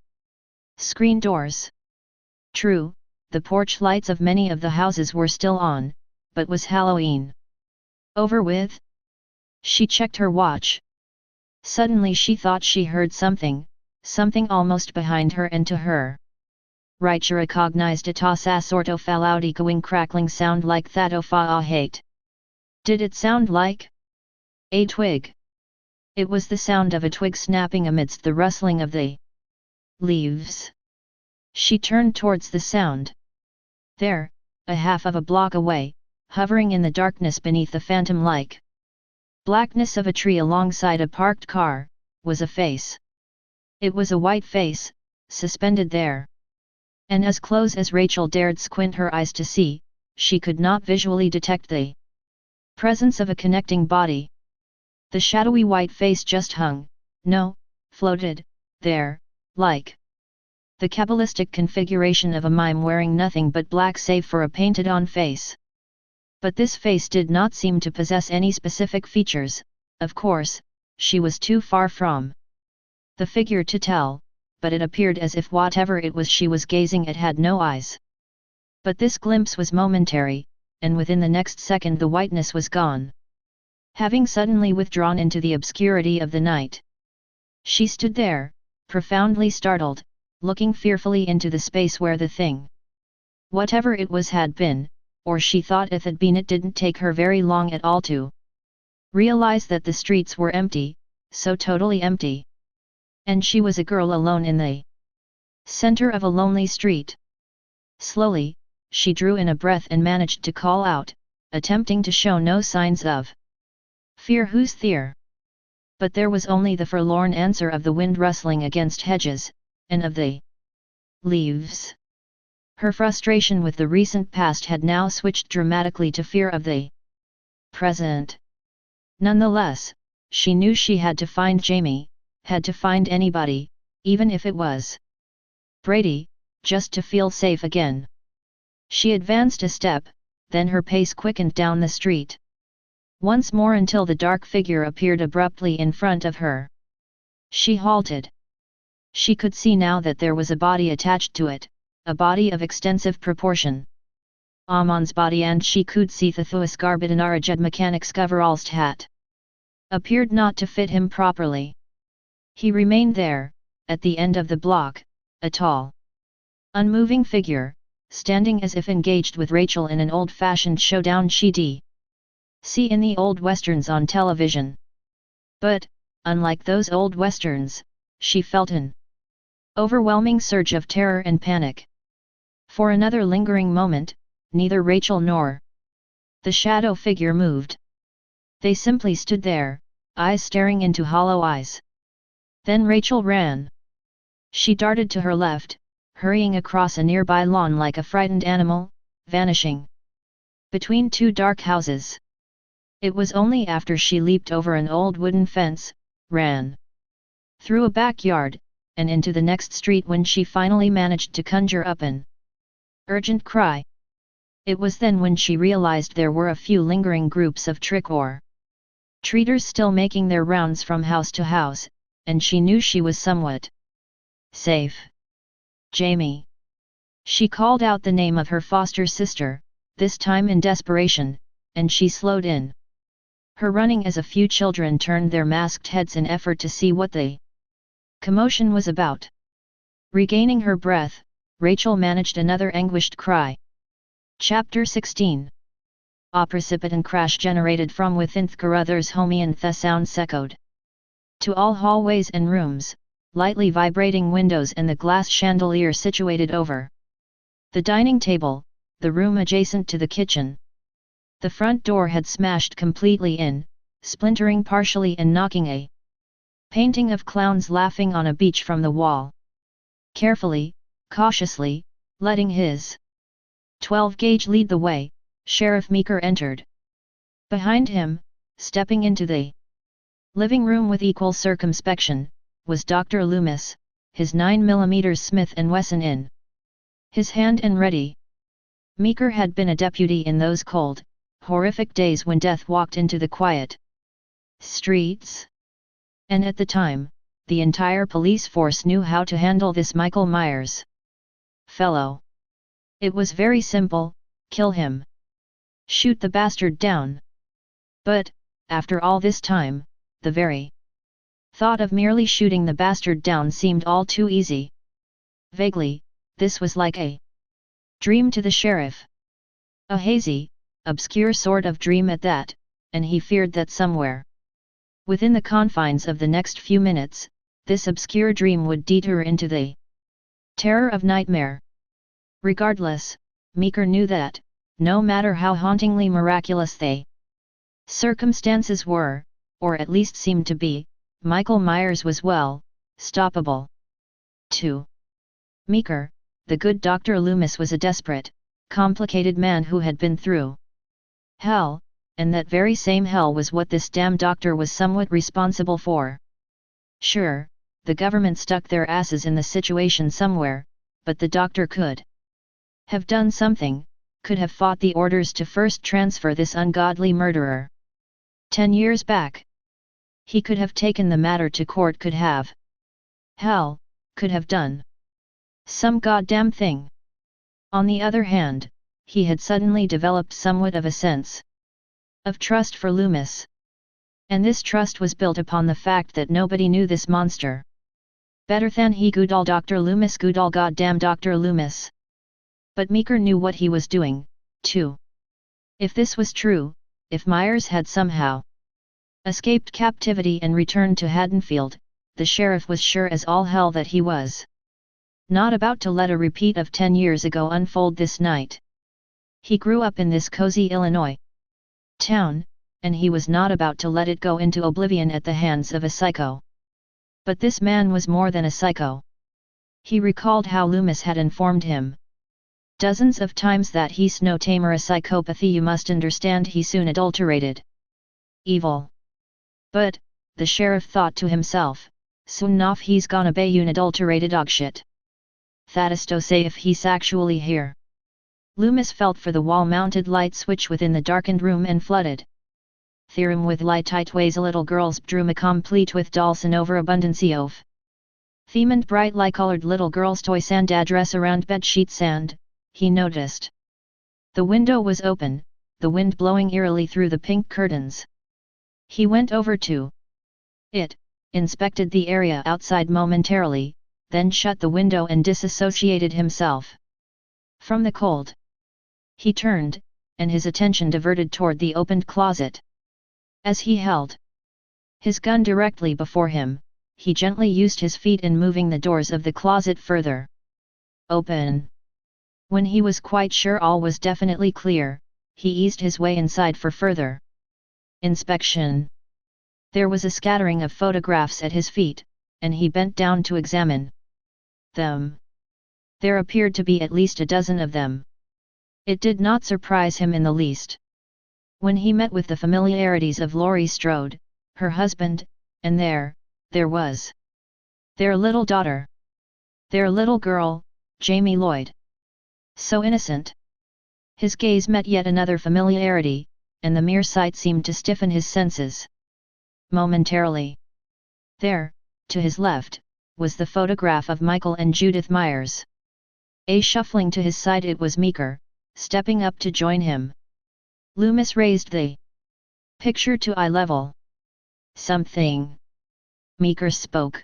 screen doors. True, the porch lights of many of the houses were still on, but was Halloween over with? She checked her watch. Suddenly she thought she heard something almost behind her and to her right. She recognized a ortofalaudi crackling sound like that of a hate. Did it sound like a twig? It was the sound of a twig snapping amidst the rustling of the leaves. She turned towards the sound. There, a half of a block away, hovering in the darkness beneath the phantom-like blackness of a tree alongside a parked car, was a face. It was a white face, suspended there. And as close as Rachel dared squint her eyes to see, she could not visually detect the presence of a connecting body. The shadowy white face just hung, no, floated, there, like the Kabbalistic configuration of a mime wearing nothing but black save for a painted-on face. But this face did not seem to possess any specific features. Of course, she was too far from the figure to tell, but it appeared as if whatever it was she was gazing at had no eyes. But this glimpse was momentary, and within the next second the whiteness was gone, having suddenly withdrawn into the obscurity of the night. She stood there, profoundly startled, looking fearfully into the space where the thing, whatever it was, had been, or she thought it had been. It didn't take her very long at all to realize that the streets were empty, so totally empty. And she was a girl alone in the center of a lonely street. Slowly, she drew in a breath and managed to call out, attempting to show no signs of fear. Who's there? But there was only the forlorn answer of the wind rustling against hedges, and of the leaves. Her frustration with the recent past had now switched dramatically to fear of the present. Nonetheless, she knew she had to find Jamie, had to find anybody, even if it was Brady, just to feel safe again. She advanced a step, then her pace quickened down the street once more until the dark figure appeared abruptly in front of her. She halted. She could see now that there was a body attached to it, a body of extensive proportion. Amon's body, and she could see the Thuisgarbidanarajed mechanic's coveralls hat appeared not to fit him properly. He remained there, at the end of the block, a tall, unmoving figure, standing as if engaged with Rachel in an old-fashioned showdown she'd see in the old westerns on television. But, unlike those old westerns, she felt an overwhelming surge of terror and panic. For another lingering moment, neither Rachel nor the shadow figure moved. They simply stood there, eyes staring into hollow eyes. Then Rachel ran. She darted to her left, hurrying across a nearby lawn like a frightened animal, vanishing between two dark houses. It was only after she leaped over an old wooden fence, ran through a backyard, and into the next street when she finally managed to conjure up an urgent cry. It was then when she realized there were a few lingering groups of trick-or-treaters still making their rounds from house to house, and she knew she was somewhat safe. Jamie. She called out the name of her foster sister, this time in desperation, and she slowed in her running as a few children turned their masked heads in effort to see what the commotion was about. Regaining her breath, Rachel managed another anguished cry. Chapter 16. A precipitant crash generated from within Carruthers' home, and the sounds echoed to all hallways and rooms, lightly vibrating windows and the glass chandelier situated over the dining table, the room adjacent to the kitchen. The front door had smashed completely in, splintering partially and knocking a painting of clowns laughing on a beach from the wall. Carefully, cautiously, letting his 12-gauge lead the way, Sheriff Meeker entered. Behind him, stepping into the living room with equal circumspection, was Dr. Loomis, his 9mm Smith & Wesson in his hand and ready. Meeker had been a deputy in those cold, horrific days when death walked into the quiet streets. And at the time, the entire police force knew how to handle this Michael Myers fellow. It was very simple: kill him. Shoot the bastard down. But, after all this time, the very thought of merely shooting the bastard down seemed all too easy. Vaguely, this was like a dream to the sheriff. A hazy, obscure sort of dream at that, and he feared that somewhere within the confines of the next few minutes, this obscure dream would detour into the terror of nightmare. Regardless, Meeker knew that, no matter how hauntingly miraculous the circumstances were, or at least seemed to be, Michael Myers was stoppable. 2. Meeker, the good Dr. Loomis, was a desperate, complicated man who had been through hell, and that very same hell was what this damn doctor was somewhat responsible for. Sure, the government stuck their asses in the situation somewhere, but the doctor could have done something, could have fought the orders to first transfer this ungodly murderer 10 years back. He could have taken the matter to court, could have done some goddamn thing. On the other hand, he had suddenly developed somewhat of a sense of trust for Loomis. And this trust was built upon the fact that nobody knew this monster better than he. Good ol' Dr. Loomis, good ol' goddamn Dr. Loomis. But Meeker knew what he was doing, too. If this was true, if Myers had somehow escaped captivity and returned to Haddonfield, the sheriff was sure as all hell that he was not about to let a repeat of 10 years ago unfold this night. He grew up in this cozy Illinois town, and he was not about to let it go into oblivion at the hands of a psycho. But this man was more than a psycho. He recalled how Loomis had informed him dozens of times that he's no tamer a psychopathy. You must understand, he soon adulterated evil. But, the sheriff thought to himself, soon enough he's gonna be unadulterated dogshit. That is to say, if he's actually here. Loomis felt for the wall-mounted light switch within the darkened room and flooded the room with light. It was a little girl's bedroom, complete with dolls and overabundance of themed brightly colored little girl's toys and address around bed sheets, and he noticed the window was open, the wind blowing eerily through the pink curtains. He went over to it, inspected the area outside momentarily, then shut the window and disassociated himself from the cold. He turned, and his attention diverted toward the opened closet. As he held his gun directly before him, he gently used his feet in moving the doors of the closet further open. When he was quite sure all was definitely clear, he eased his way inside for further inspection. There was a scattering of photographs at his feet, and he bent down to examine them. There appeared to be at least a dozen of them. It did not surprise him in the least. When he met with the familiarities of Laurie Strode, her husband, and there was their little daughter. Their little girl, Jamie Lloyd. So innocent. His gaze met yet another familiarity, and the mere sight seemed to stiffen his senses momentarily. There, to his left, was the photograph of Michael and Judith Myers. Shuffling to his side it was Meeker, stepping up to join him. Loomis raised the picture to eye level. Something. Meeker spoke.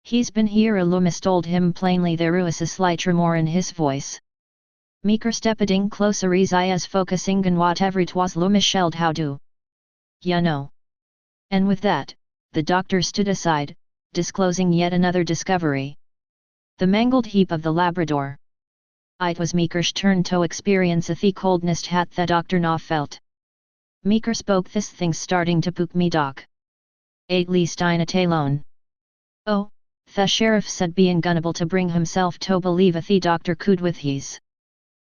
He's been here, Loomis told him plainly. There was a slight tremor in his voice. Meeker stepping closer, his eyes focusing on whatever it was Loomis shelled. How do ya know? And with that, the doctor stood aside, disclosing yet another discovery. The mangled heap of the Labrador. It was Meeker's turn to experience the coldness hat the doctor now felt. Meeker spoke. This thing's starting to pook me, doc. At least I'm not alone. Oh, the sheriff said, being unable to bring himself to believe the doctor could with his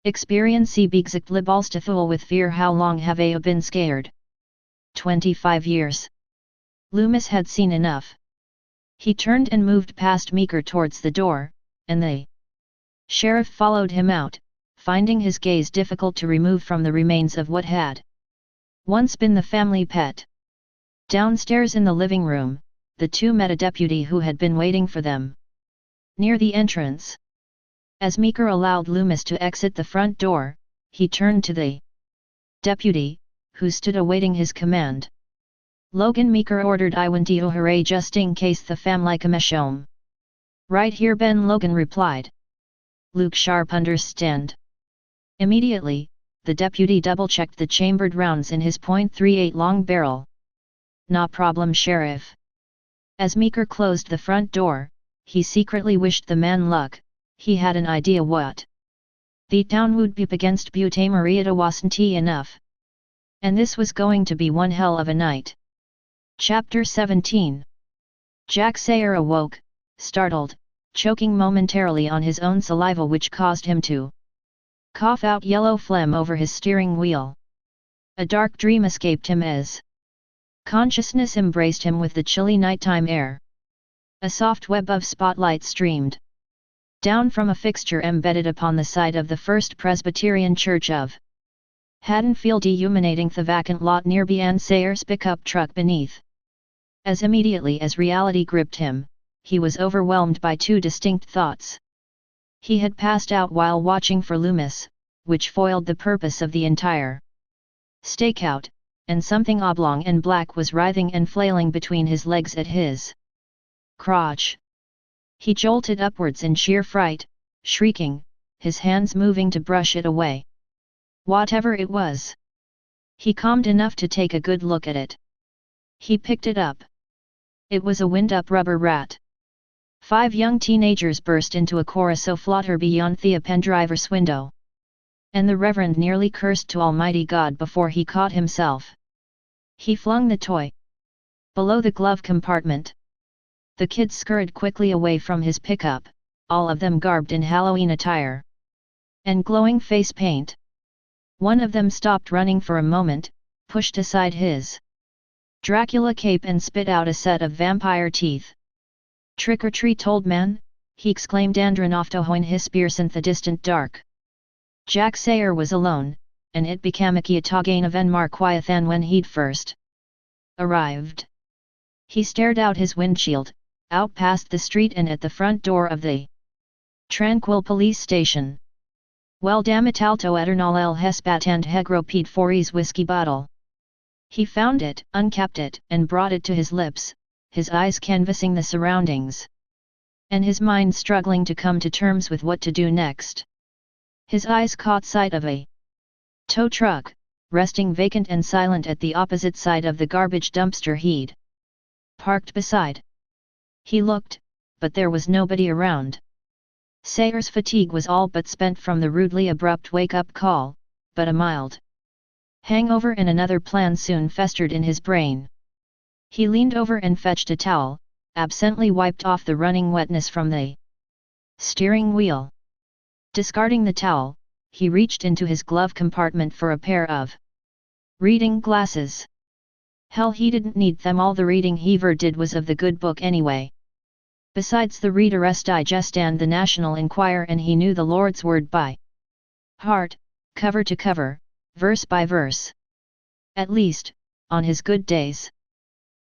experience be exactly balls to fool with fear. How long have I been scared? 25 years. Loomis had seen enough. He turned and moved past Meeker towards the door, and the Sheriff followed him out, finding his gaze difficult to remove from the remains of what had once been the family pet. Downstairs in the living room, the two met a deputy who had been waiting for them near the entrance. As Meeker allowed Loomis to exit the front door, he turned to the deputy, who stood awaiting his command. "Logan," Meeker ordered, "I want you hooray just in case the family come home." "Right here, Ben," Logan replied. "Luke sharp understand." Immediately, the deputy double-checked the chambered rounds in his .38 long barrel. "No problem, Sheriff." As Meeker closed the front door, he secretly wished the man luck. He had an idea what the town would be up against Butte Maria wasn't enough. And this was going to be one hell of a night. Chapter 17. Jack Sayer awoke, startled, choking momentarily on his own saliva, which caused him to cough out yellow phlegm over his steering wheel. A dark dream escaped him as consciousness embraced him with the chilly nighttime air. A soft web of spotlight streamed down from a fixture embedded upon the side of the First Presbyterian Church of Haddonfield, illuminating the vacant lot near Ben Sayer's pickup truck beneath. As immediately as reality gripped him, he was overwhelmed by two distinct thoughts. He had passed out while watching for Loomis, which foiled the purpose of the entire stakeout, and something oblong and black was writhing and flailing between his legs at his crotch. He jolted upwards in sheer fright, shrieking, his hands moving to brush it away. Whatever it was, he calmed enough to take a good look at it. He picked it up. It was a wind-up rubber rat. 5 young teenagers burst into a chorus of flutter beyond the Penndriver's window. And the Reverend nearly cursed to Almighty God before he caught himself. He flung the toy below the glove compartment. The kids scurried quickly away from his pickup, all of them garbed in Halloween attire and glowing face paint. One of them stopped running for a moment, pushed aside his Dracula cape and spit out a set of vampire teeth. "Trick or treat, old man," he exclaimed Andronoftohoin his spears in the distant dark. Jack Sayer was alone, and it became a Kiatagain of Enmarquiathan when he'd first arrived. He stared out his windshield, out past the street and at the front door of the tranquil police station. "Well, damn it, alto eternal el hespat and hegropede fories whiskey bottle." He found it, uncapped it, and brought it to his lips, his eyes canvassing the surroundings, and his mind struggling to come to terms with what to do next. His eyes caught sight of a tow truck, resting vacant and silent at the opposite side of the garbage dumpster he'd parked beside. He looked, but there was nobody around. Sayer's fatigue was all but spent from the rudely abrupt wake-up call, but a mild hangover and another plan soon festered in his brain. He leaned over and fetched a towel, absently wiped off the running wetness from the steering wheel. Discarding the towel, he reached into his glove compartment for a pair of reading glasses. Hell, he didn't need them, all the reading he ever did was of the good book anyway. Besides the Reader's Digest and the National Enquirer, and he knew the Lord's Word by heart, cover to cover, verse by verse. At least, on his good days.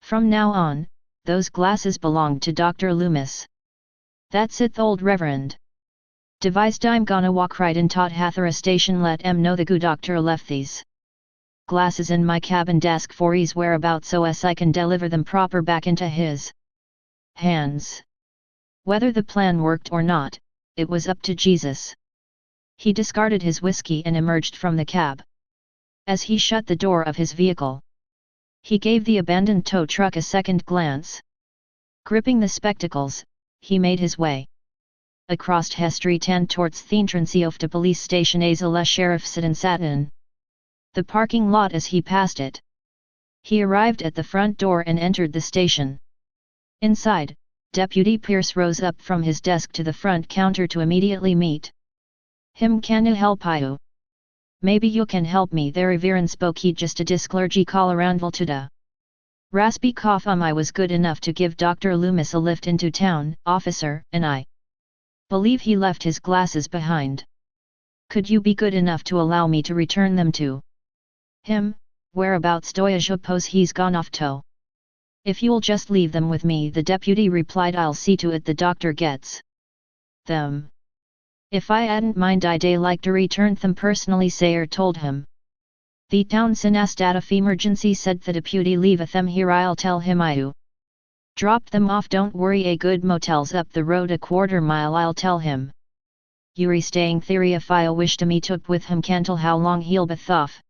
From now on, those glasses belonged to Dr. Loomis. "That's it, old Reverend. Devised I'm gonna walk right in tot Hathara station, let em know the good doctor left these glasses in my cabin desk for his whereabouts so as I can deliver them proper back into his hands." Whether the plan worked or not, it was up to Jesus. He discarded his whiskey and emerged from the cab. As he shut the door of his vehicle, he gave the abandoned tow truck a second glance. Gripping the spectacles, he made his way across High Street and towards the entrance of the police station as a sheriff sat and sat in the parking lot. As he passed it, he arrived at the front door and entered the station. Inside, Deputy Pierce rose up from his desk to the front counter to immediately meet him. "Can you help you?" "Maybe you can help me there." Viren spoke. He just a disclergy call around Voltuda. Raspy cough. I was good enough to give Dr. Loomis a lift into town, officer, and I Believe he left his glasses behind. Could you be good enough to allow me to return them to him? Whereabouts do I suppose he's gone off to? If you'll just leave them with me, the deputy replied, I'll see to it the doctor gets them. If I hadn't mind, I'd like to return them personally, Sayer told him. The Townsend asked out of emergency, said the deputy, leave them here, I'll tell him I dropped them off, don't worry, a good motel's up the road a quarter mile, I'll tell him. Yuri staying theory if I wish to meet up with him, can't tell how long he'll be off.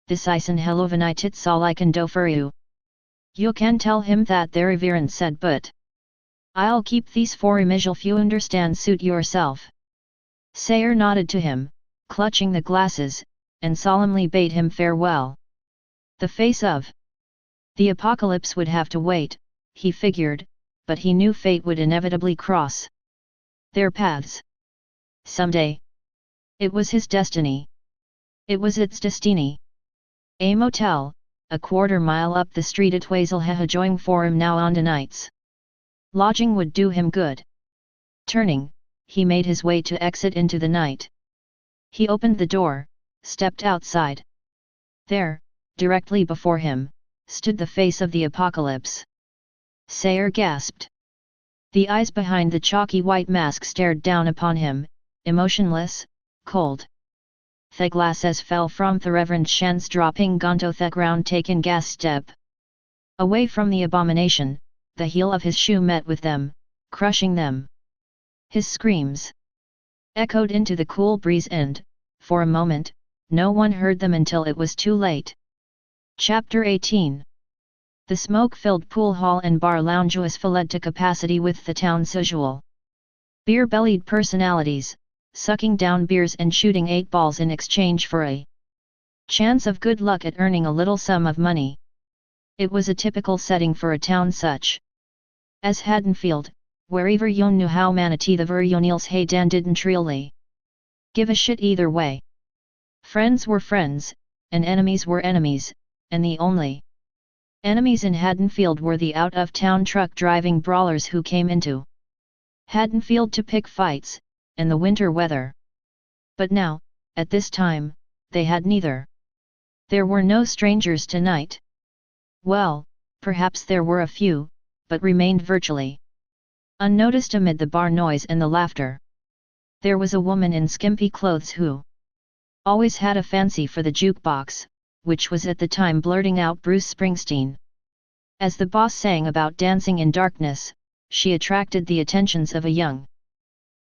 This isen helovenite, it's all I can do for you. You can tell him that there, Viren said, but I'll keep these for image if you understand, suit yourself. Sayer nodded to him, clutching the glasses, and solemnly bade him farewell. The face of the apocalypse would have to wait, he figured, but he knew fate would inevitably cross their paths someday. It was his destiny. It was its destiny. A motel, a quarter mile up the street at Wazelhehajoing for him now on nights. Lodging would do him good. Turning, he made his way to exit into the night. He opened the door, stepped outside. There, directly before him, stood the face of the apocalypse. Sayer gasped. The eyes behind the chalky white mask stared down upon him, emotionless, cold. The glasses fell from the Reverend Shen's dropping onto the ground, taking gas step away from the abomination. The heel of his shoe met with them, crushing them. His screams echoed into the cool breeze and, for a moment, no one heard them until it was too late. Chapter 18. The smoke-filled pool hall and bar lounge was filled to capacity with the town's usual beer-bellied personalities, sucking down beers and shooting 8 balls in exchange for a chance of good luck at earning a little sum of money. It was a typical setting for a town such as Haddonfield, where everyone knew how manatee the Verjonils Haydan didn't really give a shit either way. Friends were friends, and enemies were enemies, and the only enemies in Haddonfield were the out-of-town truck-driving brawlers who came into Haddonfield to pick fights, and the winter weather. But now, at this time, they had neither. There were no strangers tonight. Well, perhaps there were a few, but remained virtually unnoticed amid the bar noise and the laughter. There was a woman in skimpy clothes who always had a fancy for the jukebox, which was at the time blurting out Bruce Springsteen. As the boss sang about dancing in darkness, she attracted the attentions of a young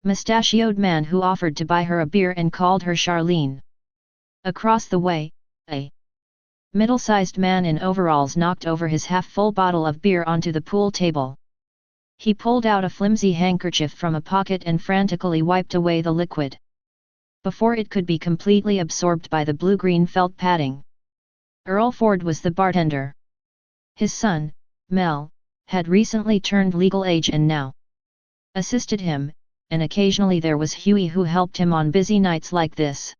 mustachioed man who offered to buy her a beer and called her Charlene. Across the way, a middle-sized man in overalls knocked over his half-full bottle of beer onto the pool table. He pulled out a flimsy handkerchief from a pocket and frantically wiped away the liquid before it could be completely absorbed by the blue-green felt padding. Earl Ford was the bartender. His son, Mel, had recently turned legal age and now assisted him, and occasionally there was Huey who helped him on busy nights like this.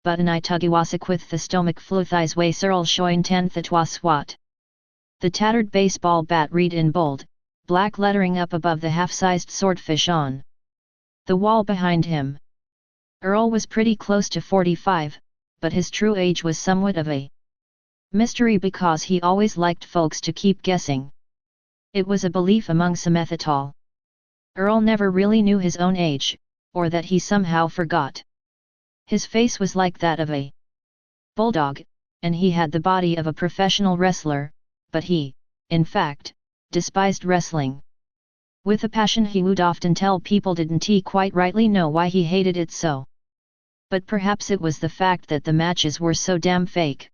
But an I tugiwasik with the stomach fluthis way Searl shoin ten thitwa swat. The tattered baseball bat read in bold, black lettering up above the half-sized swordfish on the wall behind him. Earl was pretty close to 45, but his true age was somewhat of a mystery because he always liked folks to keep guessing. It was a belief among Semethitol. Earl never really knew his own age, or that he somehow forgot. His face was like that of a bulldog, and he had the body of a professional wrestler, but he, in fact, despised wrestling. With a passion he would often tell people didn't he quite rightly know why he hated it so. But perhaps it was the fact that the matches were so damn fake.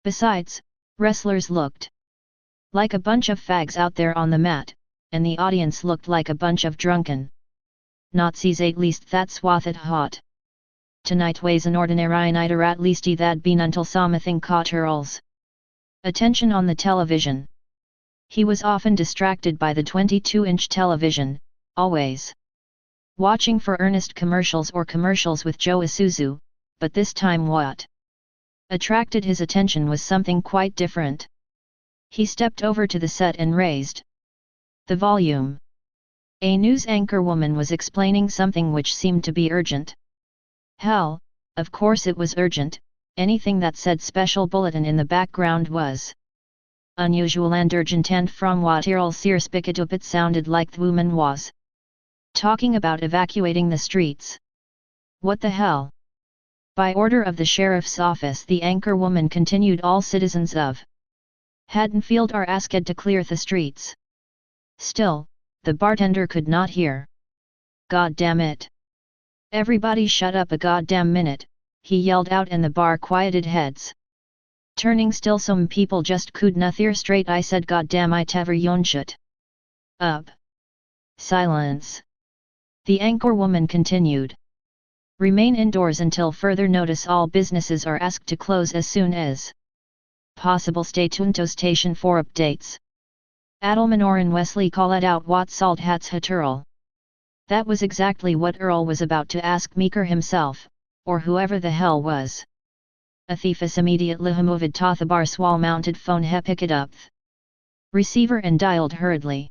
Besides, wrestlers looked like a bunch of fags out there on the mat, and the audience looked like a bunch of drunken Nazis, at least that's what it hot. Tonight was an ordinary night, or at least that'd been until something caught Earl's attention on the television. He was often distracted by the 22-inch television, always watching for Ernest commercials or commercials with Joe Isuzu, but this time what attracted his attention was something quite different. He stepped over to the set and raised the volume. A news anchor woman was explaining something which seemed to be urgent. Hell, of course it was urgent, anything that said special bulletin in the background was unusual and urgent, and from what Earl Sear spicked up it sounded like the woman was talking about evacuating the streets. What the hell? By order of the sheriff's office, the anchor woman continued, all citizens of Haddonfield are asked to clear the streets. Still, the bartender could not hear. God damn it! Everybody shut up a goddamn minute, he yelled out, and the bar quieted heads. Turning still, some people just could not hear straight. I said, goddamn it, everyone shut up. Silence. The anchor woman continued. Remain indoors until further notice. All businesses are asked to close as soon as possible. Stay tuned to station for updates. Adelman and Wesley called out, what salt hats hat Earl? That was exactly what Earl was about to ask Meeker himself, or whoever the hell was. A thiefus immediately moved to the bar swall mounted phone, he picked it up receiver and dialed hurriedly.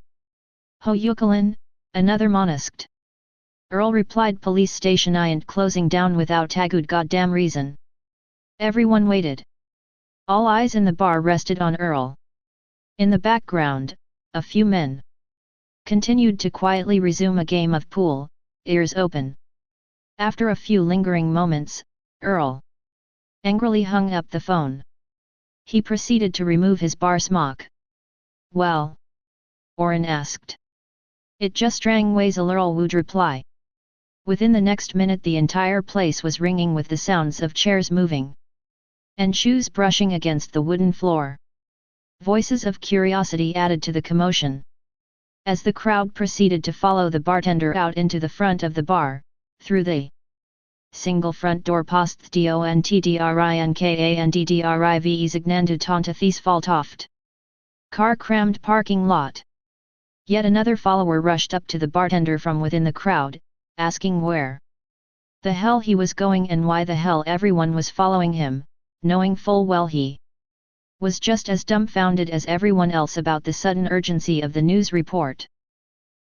Ho Euclin, another monasked. Earl replied, police station. I ain't closing down without a good goddamn reason. Everyone waited. All eyes in the bar rested on Earl. In the background, a few men continued to quietly resume a game of pool, ears open. After a few lingering moments, Earl angrily hung up the phone. He proceeded to remove his bar smock. Well? Orrin asked. It just rang Weasel, Earl would reply. Within the next minute the entire place was ringing with the sounds of chairs moving and shoes brushing against the wooden floor. Voices of curiosity added to the commotion. As the crowd proceeded to follow the bartender out into the front of the bar, through the single front door past Dontdrinkandddrive Zignandu Tontathis Faltoft car crammed parking lot. Yet another follower rushed up to the bartender from within the crowd, asking where the hell he was going and why the hell everyone was following him, knowing full well he was just as dumbfounded as everyone else about the sudden urgency of the news report.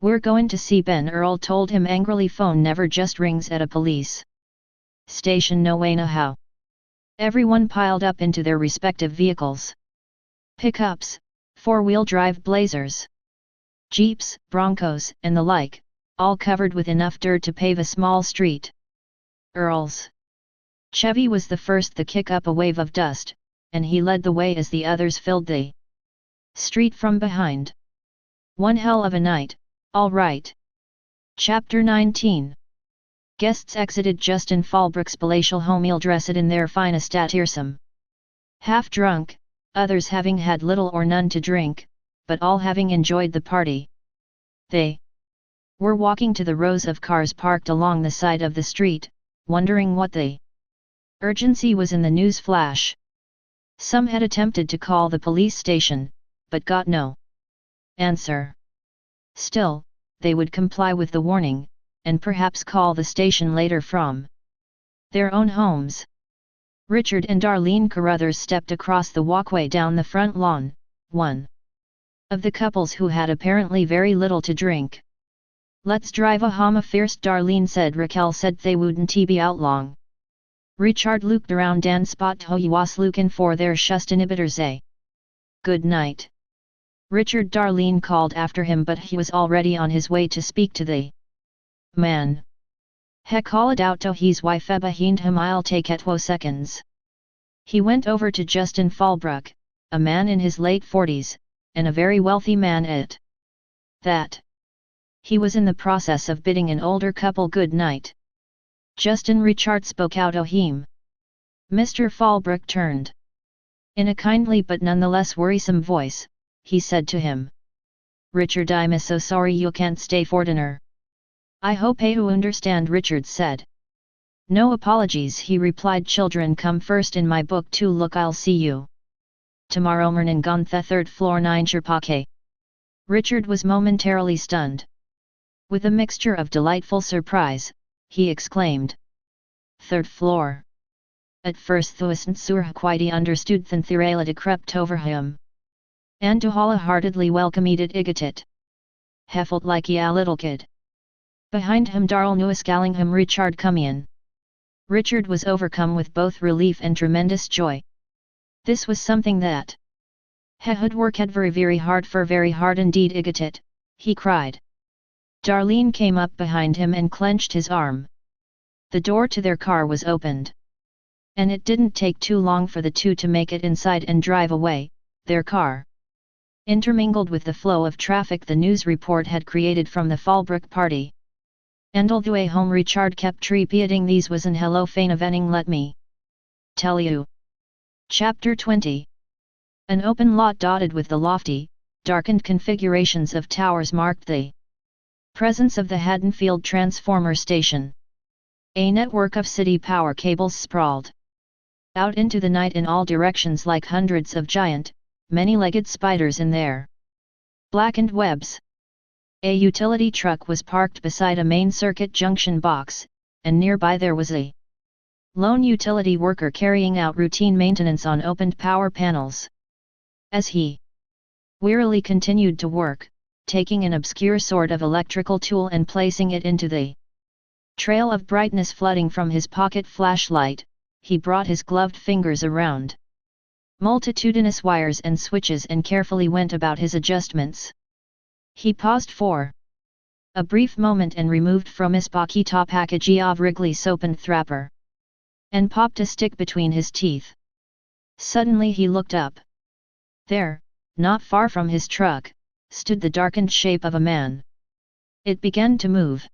We're going to see Ben, Earl told him angrily. Phone never just rings at a police station, no way no how. Everyone piled up into their respective vehicles. Pickups, four-wheel drive Blazers, Jeeps, Broncos, and the like, all covered with enough dirt to pave a small street. Earl's Chevy was the first to kick up a wave of dust, and he led the way as the others filled the street from behind. One hell of a night, all right. Chapter 19. Guests exited Justin Falbrook's palatial home ill-dressed in their finest attire, half drunk, others having had little or none to drink, but all having enjoyed the party. They were walking to the rows of cars parked along the side of the street, wondering what the urgency was in the news flash. Some had attempted to call the police station, but got no answer. Still, they would comply with the warning, and perhaps call the station later from their own homes. Richard and Darlene Carruthers stepped across the walkway down the front lawn, one of the couples who had apparently very little to drink. Let's drive a home first, Darlene said. Raquel said they wouldn't be out long. Richard looked around and spot who he was looking for there. Just inhibitors a good night. Richard, Darlene called after him, but he was already on his way to speak to the man. He called out to his wife behind him, I'll take it 2 seconds. He went over to Justin Falbrook, a man in his late 40s, and a very wealthy man at that. He was in the process of bidding an older couple good night. Justin Richard spoke out to him. Mr. Falbrook turned. In a kindly but nonetheless worrisome voice, he said to him. Richard, I'm so sorry you can't stay for dinner. I hope you understand, Richard said. No apologies, he replied. Children come first in my book too. Look, I'll see you tomorrow morning on the 3rd floor 9 Sherpake. Richard was momentarily stunned. With a mixture of delightful surprise, he exclaimed. 3rd floor. At first the wasn't sure quite he understood than Thirela crept over him. And to wholeheartedly welcomed it. He felt like a little kid. Behind him Darl knew scaling him Richard Cumian. Richard was overcome with both relief and tremendous joy. This was something that he had worked very hard indeed igatit, he cried. Darlene came up behind him and clenched his arm. The door to their car was opened. And it didn't take too long for the two to make it inside and drive away, their car intermingled with the flow of traffic the news report had created from the Fallbrook party. And all the way home Richard kept repeating these was an hello fain evening let me tell you. Chapter 20. An open lot dotted with the lofty, darkened configurations of towers marked the presence of the Haddonfield Transformer Station. A network of city power cables sprawled out into the night in all directions like hundreds of giant, many-legged spiders in their blackened webs. A utility truck was parked beside a main circuit junction box, and nearby there was a lone utility worker carrying out routine maintenance on opened power panels. As he wearily continued to work, taking an obscure sort of electrical tool and placing it into the trail of brightness flooding from his pocket flashlight, he brought his gloved fingers around multitudinous wires and switches and carefully went about his adjustments. He paused for a brief moment and removed from his pocket a package of Wrigley soap and thrapper, and popped a stick between his teeth. Suddenly he looked up. There, not far from his truck, stood the darkened shape of a man. It began to move.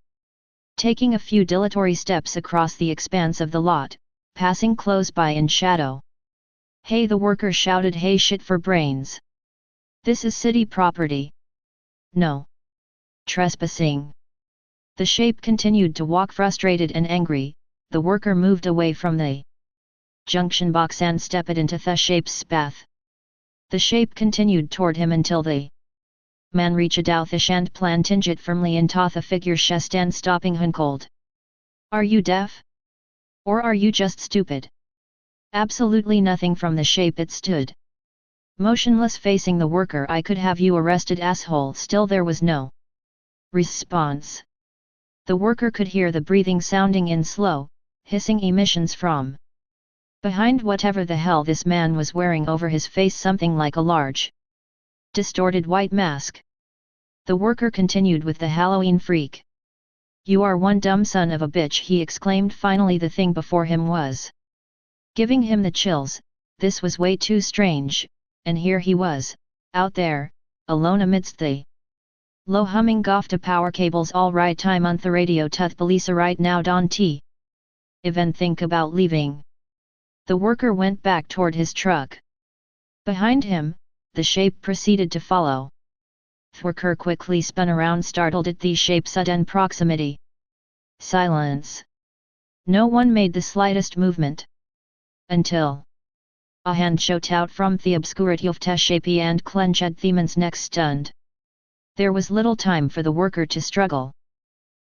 Taking a few dilatory steps across the expanse of the lot, passing close by in shadow. Hey, the worker shouted, hey shit for brains. This is city property. No trespassing. The shape continued to walk frustrated and angry. The worker moved away from the junction box and stepped into the shape's path. The shape continued toward him until the man reached out the and planted it firmly into the figure's chest and stopping him cold. Are you deaf? Or are you just stupid? Absolutely nothing from the shape. It stood motionless facing the worker. I could have you arrested, asshole. Still there was no response. The worker could hear the breathing sounding in slow, hissing emissions from behind whatever the hell this man was wearing over his face, something like a large, distorted white mask. The worker continued with the Halloween freak. You are one dumb son of a bitch, he exclaimed. Finally the thing before him was giving him the chills. This was way too strange, and here he was, out there, alone amidst the low humming of power cables. All right, time on the radio to the police right now, don't even think about leaving. The worker went back toward his truck. Behind him, the shape proceeded to follow. The worker quickly spun around, startled at the shape's sudden proximity. Silence. No one made the slightest movement. Until a hand shot out from the obscurity of the shape and clenched the man's neck, stunned. There was little time for the worker to struggle.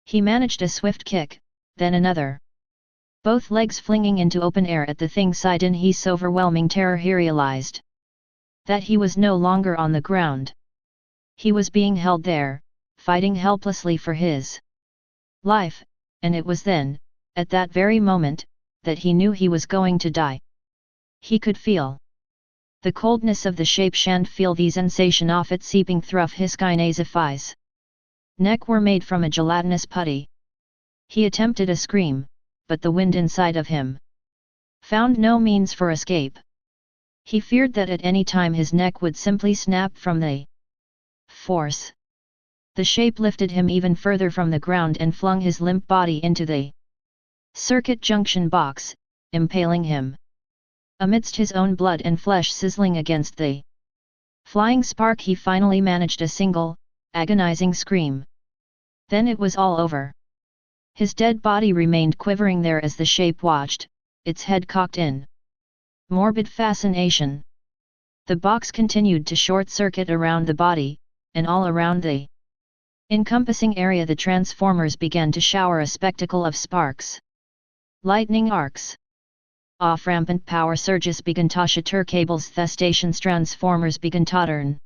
He managed a swift kick, then another. Both legs flinging into open air at the thing's side. In his overwhelming terror he realized that he was no longer on the ground. He was being held there, fighting helplessly for his life, and it was then, at that very moment, that he knew he was going to die. He could feel the coldness of the shape and feel the sensation of it seeping through his eyes. Neck were made from a gelatinous putty. He attempted a scream, but the wind inside of him found no means for escape. He feared that at any time his neck would simply snap from the force. The shape lifted him even further from the ground and flung his limp body into the circuit junction box, impaling him. Amidst his own blood and flesh sizzling against the flying spark, he finally managed a single, agonizing scream. Then it was all over. His dead body remained quivering there as the shape watched, its head cocked in morbid fascination. The box continued to short-circuit around the body, and all around the encompassing area the transformers began to shower a spectacle of sparks. Lightning arcs. Off-rampant power surges began to shatter cables. The station's transformers began to turn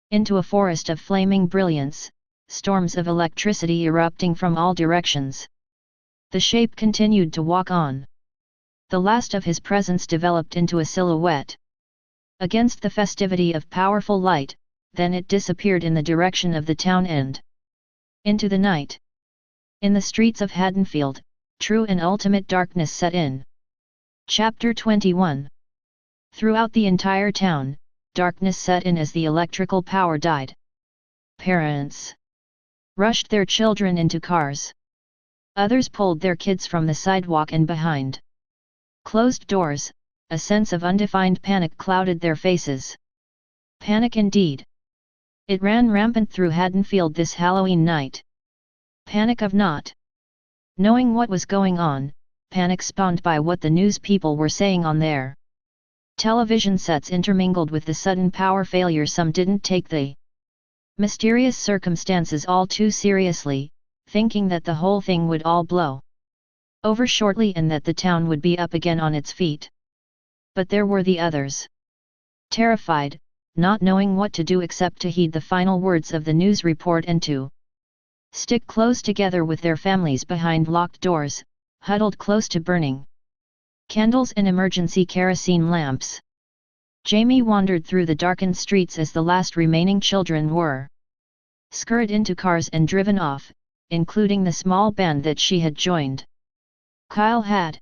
into a forest of flaming brilliance, storms of electricity erupting from all directions. The shape continued to walk on. The last of his presence developed into a silhouette. Against the festivity of powerful light, then it disappeared in the direction of the town end. Into the night. In the streets of Haddonfield, true and ultimate darkness set in. Chapter 21. Throughout the entire town, darkness set in as the electrical power died. Parents rushed their children into cars. Others pulled their kids from the sidewalk and behind closed doors. A sense of undefined panic clouded their faces. Panic indeed. It ran rampant through Haddonfield this Halloween night. Panic of not knowing what was going on, panic spawned by what the news people were saying on their television sets intermingled with the sudden power failure. Some didn't take the mysterious circumstances all too seriously, thinking that the whole thing would all blow over shortly and that the town would be up again on its feet. But there were the others. Terrified, not knowing what to do except to heed the final words of the news report and to stick close together with their families behind locked doors, huddled close to burning candles and emergency kerosene lamps. Jamie wandered through the darkened streets as the last remaining children were scurried into cars and driven off, including the small band that she had joined. Kyle had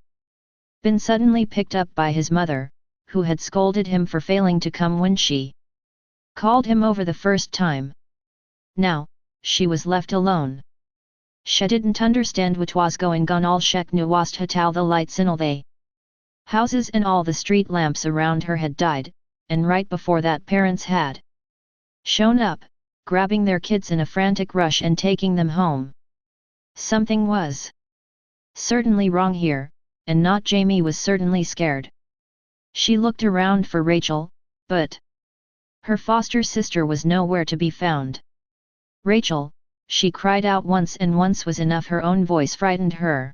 been suddenly picked up by his mother, who had scolded him for failing to come when she called him over the first time. Now, she was left alone. She didn't understand what was going on. All she knew was how the lights in all the houses and all the street lamps around her had died, and right before that parents had shown up, grabbing their kids in a frantic rush and taking them home. Something was certainly wrong here, and not Jamie was certainly scared. She looked around for Rachel, but her foster sister was nowhere to be found. Rachel, she cried out once, and once was enough. Her own voice frightened her.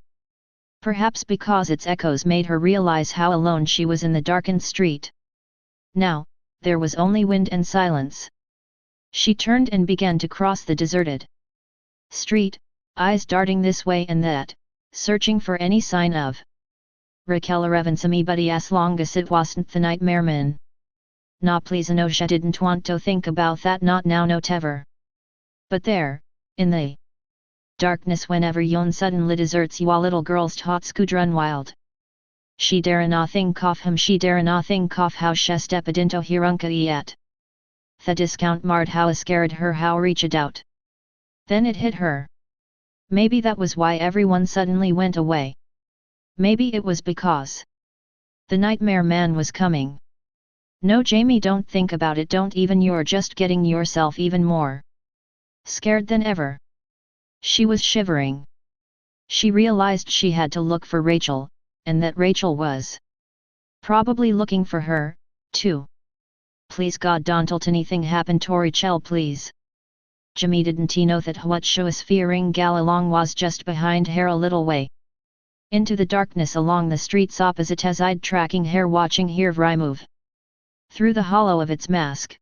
Perhaps because its echoes made her realize how alone she was in the darkened street. Now, there was only wind and silence. She turned and began to cross the deserted street, eyes darting this way and that, searching for any sign of Raquel or Evans, anybody, as long as it wasn't the nightmare man. Nah, please, no, she didn't want to think about that, not now, not ever. But there, in the darkness, whenever yon suddenly deserts you, all little girls tots could run wild. She dare na think of him, she dare na think of how she stepped into hirunka yet. The discount marred how scared her, how reached out. Then it hit her. Maybe that was why everyone suddenly went away. Maybe it was because the nightmare man was coming. No, Jamie, don't think about it, don't even. You're just getting yourself even more scared than ever. She was shivering. She realized she had to look for Rachel, and that Rachel was probably looking for her, too. Please God, don't let anything happen to Rachel, please. Jamie didn't know that what she was fearing gal along was just behind her a little way into the darkness along the streets opposite, as I'd tracking her, watching her move through the hollow of its mask.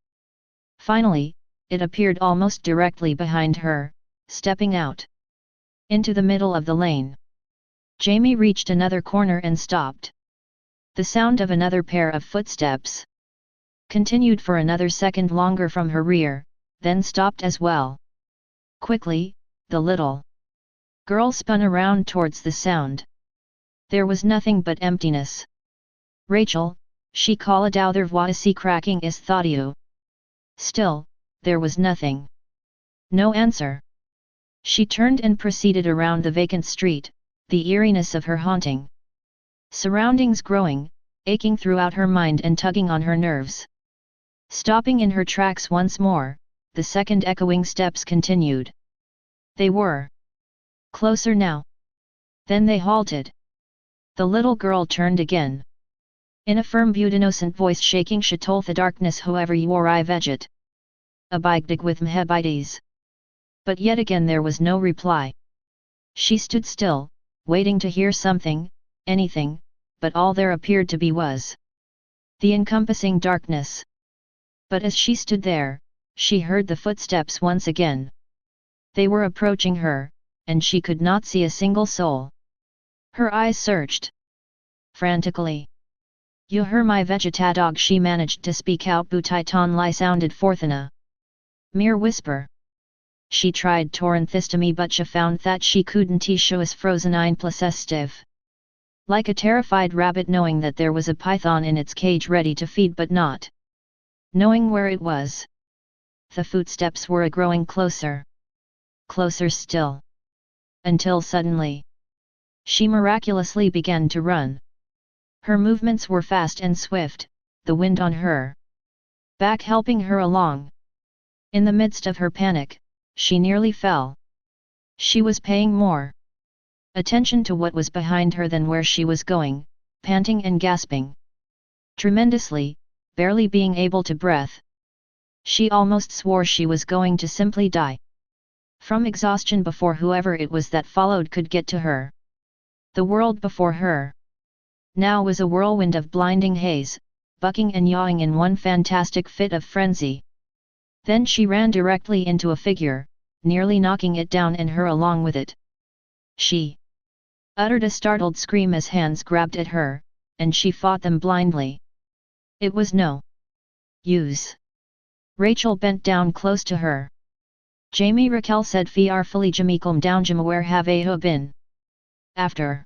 Finally, it appeared almost directly behind her, stepping out into the middle of the lane. Jamie reached another corner and stopped. The sound of another pair of footsteps continued for another second longer from her rear, then stopped as well. Quickly, the little girl spun around towards the sound. There was nothing but emptiness. Rachel, she called out, there was cracking is thought you. Still, there was nothing. No answer. She turned and proceeded around the vacant street, the eeriness of her haunting surroundings growing, aching throughout her mind and tugging on her nerves. Stopping in her tracks once more, the second echoing steps continued. They were closer now. Then they halted. The little girl turned again. In a firm but innocent voice, shaking, she told the darkness, however you or I veget. Abigdig with mhebites. But yet again there was no reply. She stood still, waiting to hear something, anything, but all there appeared to be was the encompassing darkness. But as she stood there, she heard the footsteps once again. They were approaching her, and she could not see a single soul. Her eyes searched frantically. "You hear my vegetadog," she managed to speak out. Butaiton Lai sounded forth in a mere whisper. She tried Toranthistomy, but she found that she couldn't show us frozen ein plus estive. Like a terrified rabbit knowing that there was a python in its cage ready to feed but not knowing where it was. The footsteps were growing closer. Closer still. Until suddenly, she miraculously began to run. Her movements were fast and swift, the wind on her back helping her along. In the midst of her panic, she nearly fell. She was paying more attention to what was behind her than where she was going, panting and gasping tremendously, barely being able to breathe. She almost swore she was going to simply die from exhaustion before whoever it was that followed could get to her. The world before her now was a whirlwind of blinding haze, bucking and yawing in one fantastic fit of frenzy. Then she ran directly into a figure, nearly knocking it down and her along with it. She uttered a startled scream as hands grabbed at her, and she fought them blindly. It was no use. Rachel bent down close to her. "Jamie," Raquel said fearfully, "Jamiculm down Jam, where have you been?" After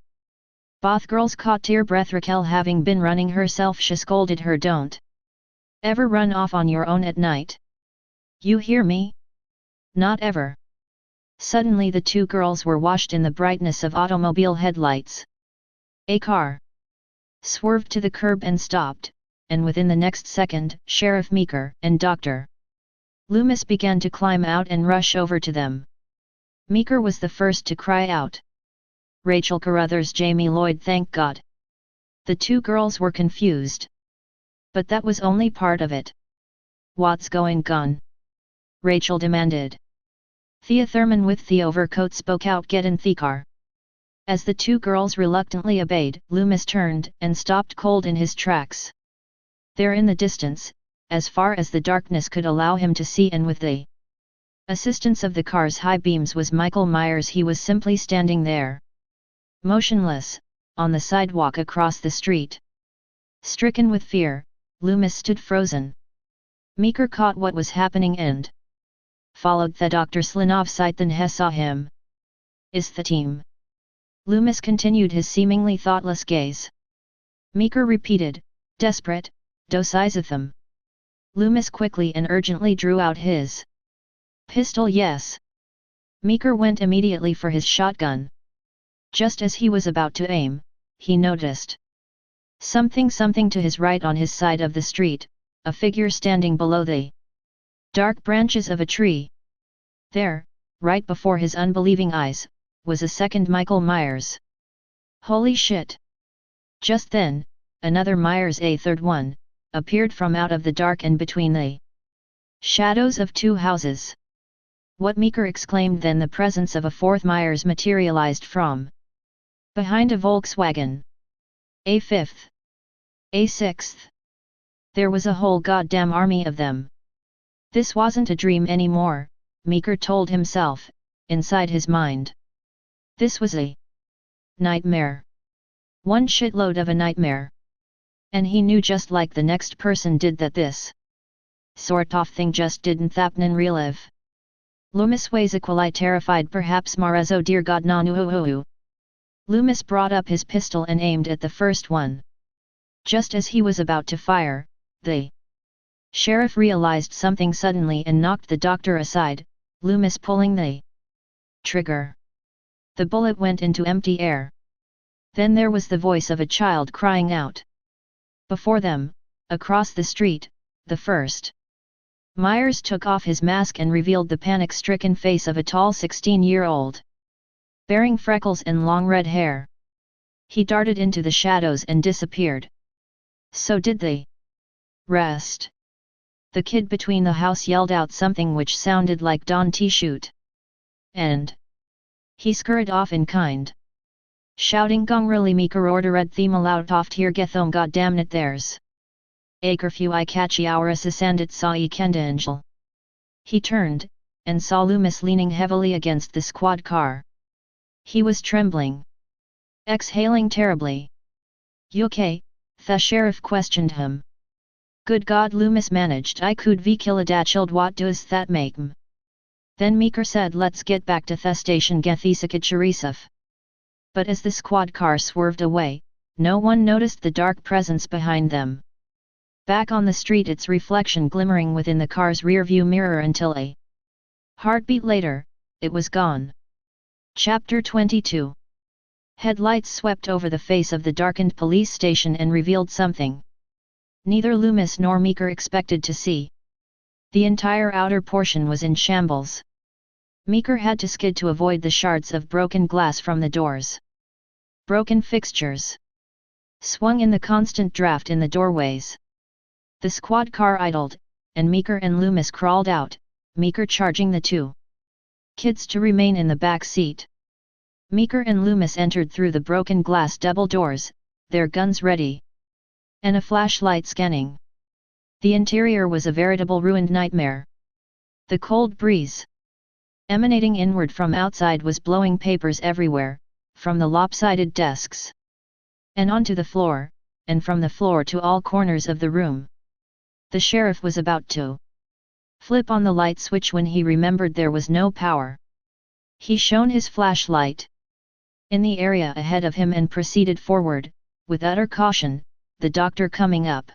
both girls caught tear breath. Raquel, having been running herself, she scolded her, "Don't ever run off on your own at night. You hear me? Not ever." Suddenly the two girls were washed in the brightness of automobile headlights. A car swerved to the curb and stopped, and within the next second, Sheriff Meeker and Dr. Loomis began to climb out and rush over to them. Meeker was the first to cry out, "Rachel Carruthers, Jamie Lloyd, thank God!" The two girls were confused. But that was only part of it. "What's going on?" Rachel demanded. Thea Thurman with the overcoat spoke out, "Get in the car." As the two girls reluctantly obeyed, Loomis turned and stopped cold in his tracks. There in the distance, as far as the darkness could allow him to see and with the assistance of the car's high beams, was Michael Myers. He was simply standing there, motionless, on the sidewalk across the street. Stricken with fear, Loomis stood frozen. Meeker caught what was happening and followed the Dr. Slinov sight, then he saw him. "Is the team?" Loomis continued his seemingly thoughtless gaze. Meeker repeated, desperate, "Dos them." Loomis quickly and urgently drew out his pistol. "Yes." Meeker went immediately for his shotgun. Just as he was about to aim, he noticed something to his right on his side of the street, a figure standing below the dark branches of a tree. There, right before his unbelieving eyes, was a second Michael Myers. Holy shit! Just then, another Myers, a third one, appeared from out of the dark and between the shadows of two houses. "What?" Meeker exclaimed. Then the presence of a fourth Myers materialized from behind a Volkswagen. A fifth. A sixth. There was a whole goddamn army of them. This wasn't a dream anymore, Meeker told himself, inside his mind. This was a nightmare. One shitload of a nightmare. And he knew just like the next person did that this sort of thing just didn't happen in real life. Loomis was equally terrified. "Perhaps Marezo, dear God, no." Loomis brought up his pistol and aimed at the first one. Just as he was about to fire, the sheriff realized something suddenly and knocked the doctor aside, Loomis pulling the trigger. The bullet went into empty air. Then there was the voice of a child crying out. Before them, across the street, the first Myers took off his mask and revealed the panic-stricken face of a tall 16-year-old, bearing freckles and long red hair. He darted into the shadows and disappeared. So did the rest. The kid between the house yelled out something which sounded like "Don T shoot." And he scurried off in kind, shouting gongrily, "Meeker ordered them aloud oft here gethom goddamnit theirs. A curfew I catchy our assisandit saw e kenda angel." He turned, and saw Loomis leaning heavily against the squad car. He was trembling, exhaling terribly. "You okay?" the sheriff questioned him. "Good God," Loomis managed. "I could be killed. What does that make me?" Then Meeker said, "Let's get back to the station, Gethisikat Sharifov." But as the squad car swerved away, no one noticed the dark presence behind them. Back on the street, its reflection glimmering within the car's rearview mirror until a heartbeat later, it was gone. Chapter 22. Headlights swept over the face of the darkened police station and revealed something neither Loomis nor Meeker expected to see. The entire outer portion was in shambles. Meeker had to skid to avoid the shards of broken glass from the doors. Broken fixtures swung in the constant draft in the doorways. The squad car idled, and Meeker and Loomis crawled out, Meeker charging the two kids to remain in the back seat. Meeker and Loomis entered through the broken glass double doors, their guns ready, and a flashlight scanning. The interior was a veritable ruined nightmare. The cold breeze emanating inward from outside was blowing papers everywhere, from the lopsided desks and onto the floor, and from the floor to all corners of the room. The sheriff was about to flip on the light switch when he remembered there was no power. He shone his flashlight in the area ahead of him and proceeded forward, with utter caution, the doctor coming up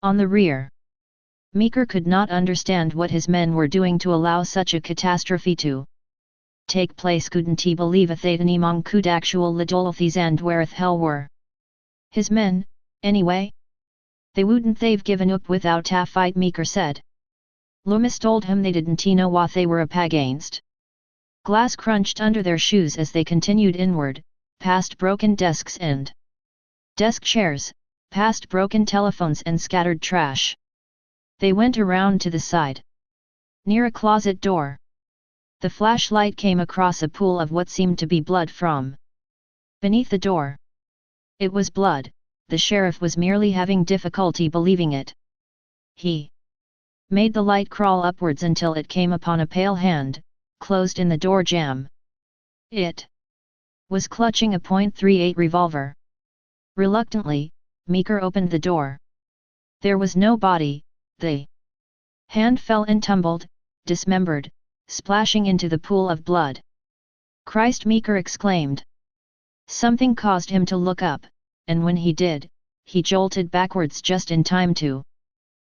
on the rear. Meeker could not understand what his men were doing to allow such a catastrophe to take place. Couldn't he believe a Thatanimong could actual Lidolthis and whereth hell were his men, anyway? They wouldn't they've given up without a fight, Meeker said. Loomis told him they didn't know what they were up against. Glass crunched under their shoes as they continued inward, past broken desks and desk chairs, past broken telephones and scattered trash. They went around to the side. Near a closet door, the flashlight came across a pool of what seemed to be blood from beneath the door. It was blood. The sheriff was merely having difficulty believing it. He made the light crawl upwards until it came upon a pale hand, closed in the door jamb. It was clutching a .38 revolver. Reluctantly, Meeker opened the door. There was no body. The hand fell and tumbled, dismembered, splashing into the pool of blood. "Christ!" Meeker exclaimed. Something caused him to look up, and when he did, he jolted backwards just in time to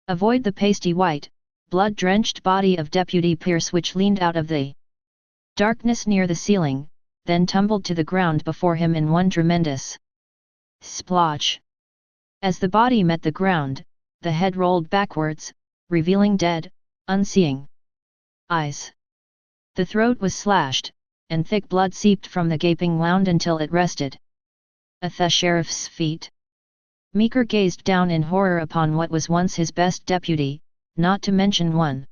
avoid the pasty white, blood-drenched body of Deputy Pierce, which leaned out of the darkness near the ceiling, then tumbled to the ground before him in one tremendous splotch. As the body met the ground, the head rolled backwards, revealing dead, unseeing eyes. The throat was slashed, and thick blood seeped from the gaping wound until it rested at the sheriff's feet. Meeker gazed down in horror upon what was once his best deputy, not to mention one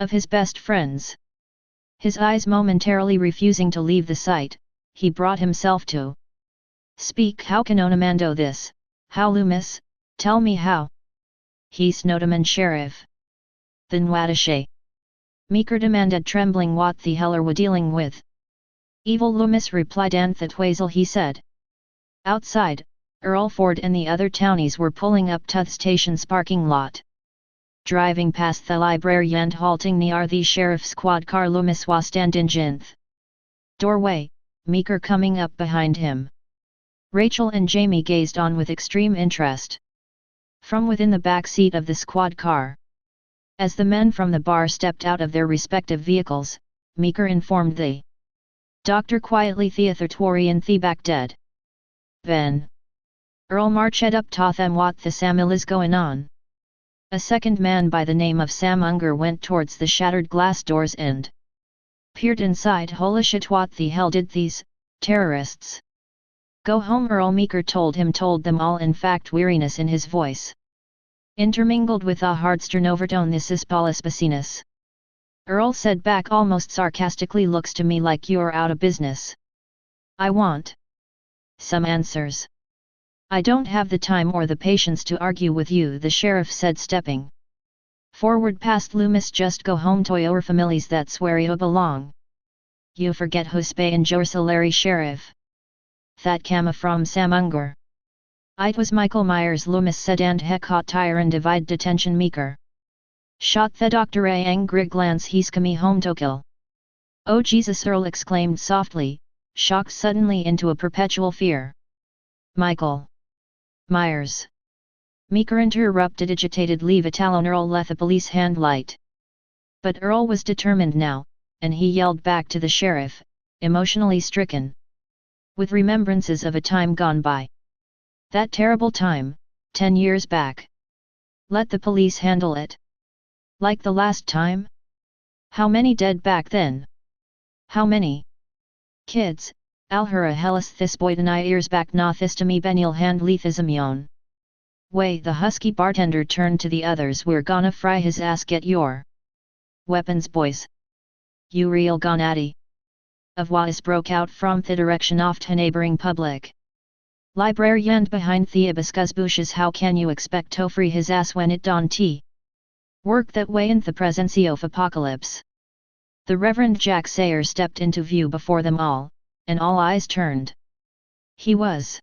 of his best friends. His eyes momentarily refusing to leave the sight, he brought himself to speak. "How can Onamando this? How, Loomis? Tell me how." "He's Notaman, sheriff." "Then Wadashay?" Meeker demanded, trembling. "What the hell are we dealing with?" "Evil," Loomis replied. "Anthatwazel," he said. Outside, Earl Ford and the other townies were pulling up to the station's parking lot. Driving past the library and halting near the sheriff's squad car, Loomis was standing in the doorway, Meeker coming up behind him. Rachel and Jamie gazed on with extreme interest from within the back seat of the squad car. As the men from the bar stepped out of their respective vehicles, Meeker informed the doctor quietly, "Theathertorian Thebak dead." "Ben." Earl marched up to them. "What the Samil is going on?" A second man by the name of Sam Unger went towards the shattered glass doors and peered inside. "Holy shit, what the hell did these terrorists go home?" Earl, Meeker told them all, in fact weariness in his voice, intermingled with a hard stern overtone. "This is Paulus Bacinus." Earl said back almost sarcastically, "Looks to me like you're out of business. I want some answers." "I don't have the time or the patience to argue with you," the sheriff said, stepping Forward past Loomis just go home to your families that's where you belong. You forget who's paying your salary sheriff. That came from Samungur. It was Michael Myers Loomis said and he caught tire and divide detention meeker. Shot the doctor a angry glance he's come home to kill. Oh Jesus Earl exclaimed softly, shocked suddenly into a perpetual fear. Michael Myers. Meeker interrupted agitated leave it alone Earl let the police hand light. But Earl was determined now, and he yelled back to the sheriff, emotionally stricken. With remembrances of a time gone by. That terrible time, 10 years back. Let the police handle it. Like the last time? How many dead back then? How many? Kids, Alhura hellas this boy deny ears back na thistami benil hand lethizamion. Way the husky bartender turned to the others we're gonna fry his ass get your weapons boys. You real gonaddy. Of was broke out from the direction of the neighboring public library and behind the hibiscus bushes how can you expect to free his ass when it don't work that way in the presence of apocalypse. The Reverend Jack Sayer stepped into view before them all, and all eyes turned. He was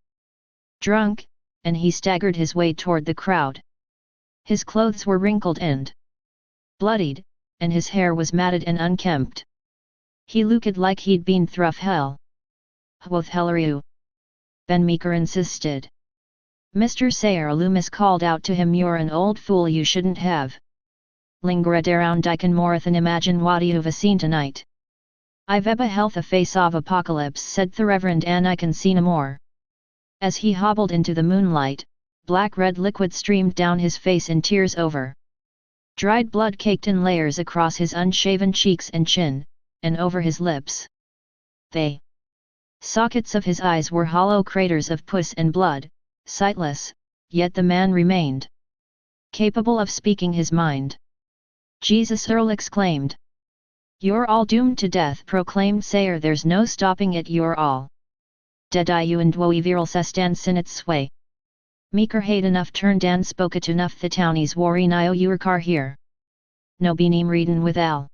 drunk, and he staggered his way toward the crowd. His clothes were wrinkled and bloodied, and his hair was matted and unkempt. He looked like he'd been through hell. What hell are you? Ben Meeker insisted. Mr. Sayer Loomis called out to him you're an old fool you shouldn't have lingered around I can more than imagine what you've seen tonight. I've a health a face of apocalypse said the Reverend and I can see no more. As he hobbled into the moonlight, black-red liquid streamed down his face in tears over. Dried blood caked in layers across his unshaven cheeks and chin, and over his lips. The sockets of his eyes were hollow craters of pus and blood, sightless, yet the man remained capable of speaking his mind. Jesus Earl exclaimed. You're all doomed to death proclaimed Sayer there's no stopping it you're all dead you and woe viral sestan sin its sway. Meeker hate enough turned and spoke it enough the townies worry nio your car here. No beanim readin with al.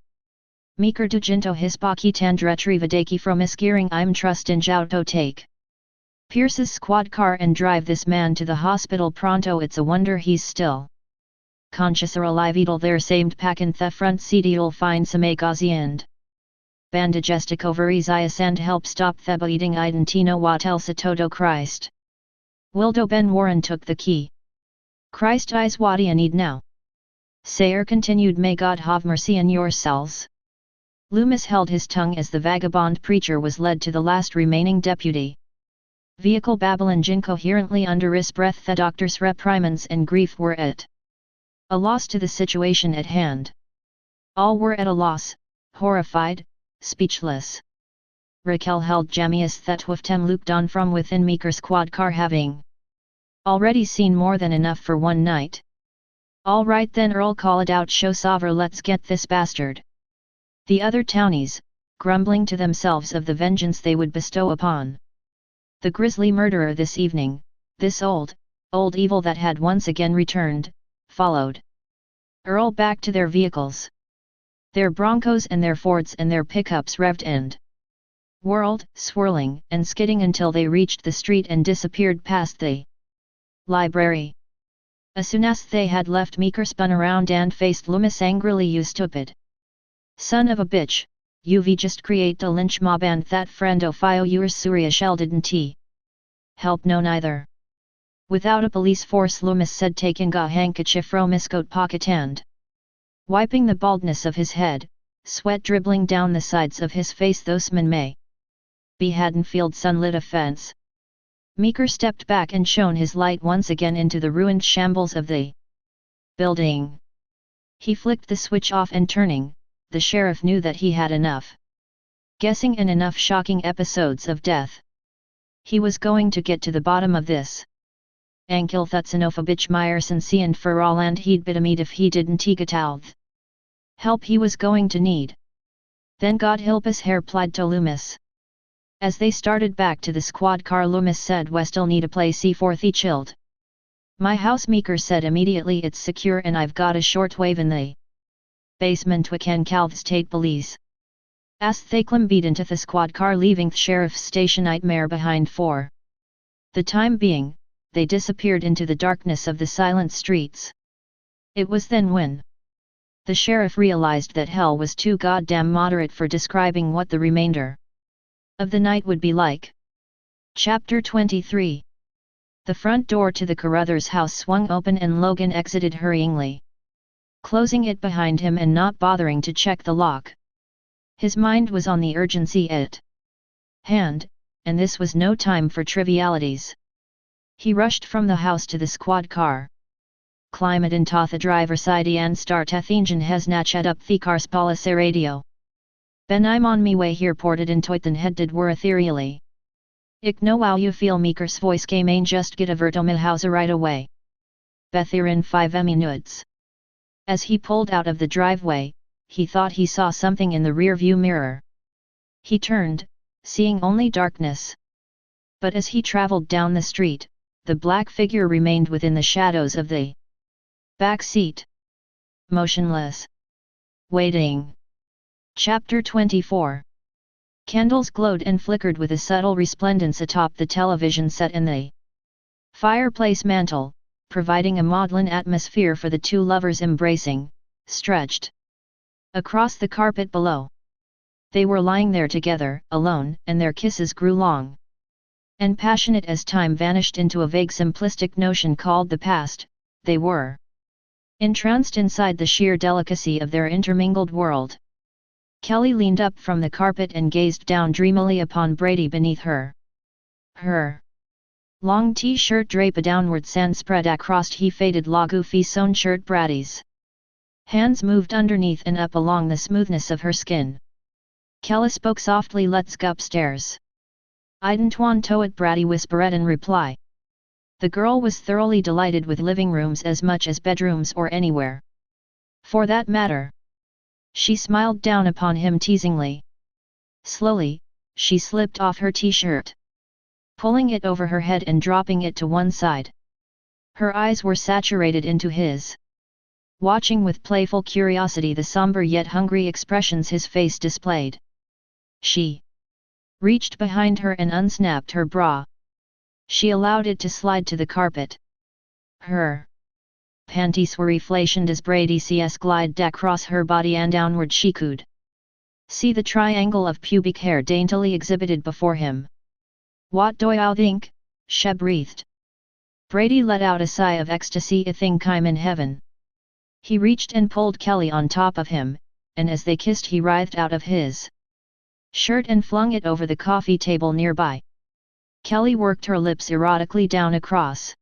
Meeker duginto hispaki tandretrivadaki from iskiring I'm trust in jouto take. Pierce's squad car and drive this man to the hospital pronto it's a wonder he's still conscious or alive edel there samed pack in the front seat you'll find some agazi and bandagestic ovaries ias and help stop the bleeding identino what else a todo Christ. Wildo Ben Warren took the key. Christ is what I need now. Sayer continued may God have mercy on your souls. Loomis held his tongue as the vagabond preacher was led to the last remaining deputy. Vehicle Babylon incoherently under his breath the doctor's reprimands and grief were at a loss to the situation at hand. All were at a loss, horrified, speechless. Raquel held Jamius that Wiftem looked on from within Meeker's quad car having already seen more than enough for one night. All right then Earl called out show Sover let's get this bastard. The other townies, grumbling to themselves of the vengeance they would bestow upon the grisly murderer this evening, this old evil that had once again returned, followed Earl back to their vehicles. Their Broncos and their Fords and their pickups revved and whirled, swirling and skidding until they reached the street and disappeared past the library. As soon as they had left Meeker spun around and faced Loomis angrily you stupid son of a bitch, you've just create a lynch mob and that friend o fio yours Surya shell didn't help no neither. Without a police force Loomis said taking a handkerchief from his coat pocket and wiping the baldness of his head, sweat dribbling down the sides of his face those men may be Haddonfield sunlit offense. Meeker stepped back and shone his light once again into the ruined shambles of the building. He flicked the switch off and turning, the sheriff knew that he had enough guessing and enough shocking episodes of death. He was going to get to the bottom of this. Ankil Thutsanofabich Meyerson see and for all and he'd bit a meat if he didn't get out help he was going to need. Then God help us hair plied to Loomis. As they started back to the squad car Loomis said we still need a place for the chilled My house, Meeker said immediately. It's secure and I've got a shortwave in the basement. We can call the state police. Asked Thaklem beat into the squad car, leaving the sheriff's station nightmare behind. For the time being, they disappeared into the darkness of the silent streets. It was then when the sheriff realized that hell was too goddamn moderate for describing what the remainder of the night would be like. Chapter 23. The front door to the Carruthers house swung open and Logan exited hurriedly, closing it behind him and not bothering to check the lock. His mind was on the urgency at hand, and this was no time for trivialities. He rushed from the house to the squad car. Climbed into the driver's side and started engine hasn't up the car's policy radio. Ben, I'm on me way here, ported in Toyton headed were ethereally. Ich know how you feel, Meeker's voice came in. Just get over to my house right away. Beth here in 5 minutes. As he pulled out of the driveway, he thought he saw something in the rear-view mirror. He turned, seeing only darkness. But as he traveled down the street, the black figure remained within the shadows of the back seat. Motionless. Waiting. Chapter 24. Candles glowed and flickered with a subtle resplendence atop the television set in the fireplace mantel, providing a maudlin atmosphere for the two lovers embracing, stretched across the carpet below. They were lying there together, alone, and their kisses grew long and passionate as time vanished into a vague simplistic notion called the past. They were entranced inside the sheer delicacy of their intermingled world. Kelly leaned up from the carpet and gazed down dreamily upon Brady beneath her. Her long t-shirt draped downward and spread across he faded lagoofy sewn shirt. Brady's hands moved underneath and up along the smoothness of her skin. Kelly spoke softly, "Let's go upstairs." "I don't want to," Brady whispered in reply. The girl was thoroughly delighted with living rooms as much as bedrooms or anywhere for that matter. She smiled down upon him teasingly. Slowly, she slipped off her t-shirt, pulling it over her head and dropping it to one side. Her eyes were saturated into his, watching with playful curiosity the somber yet hungry expressions his face displayed. She reached behind her and unsnapped her bra. She allowed it to slide to the carpet. Her panties were reflationed as Brady CS glided across her body and downward. She could see the triangle of pubic hair daintily exhibited before him. "What do you think?" she breathed. Brady let out a sigh of ecstasy. "I think I'm in heaven." He reached and pulled Kelly on top of him, and as they kissed he writhed out of his shirt and flung it over the coffee table nearby. Kelly worked her lips erotically down across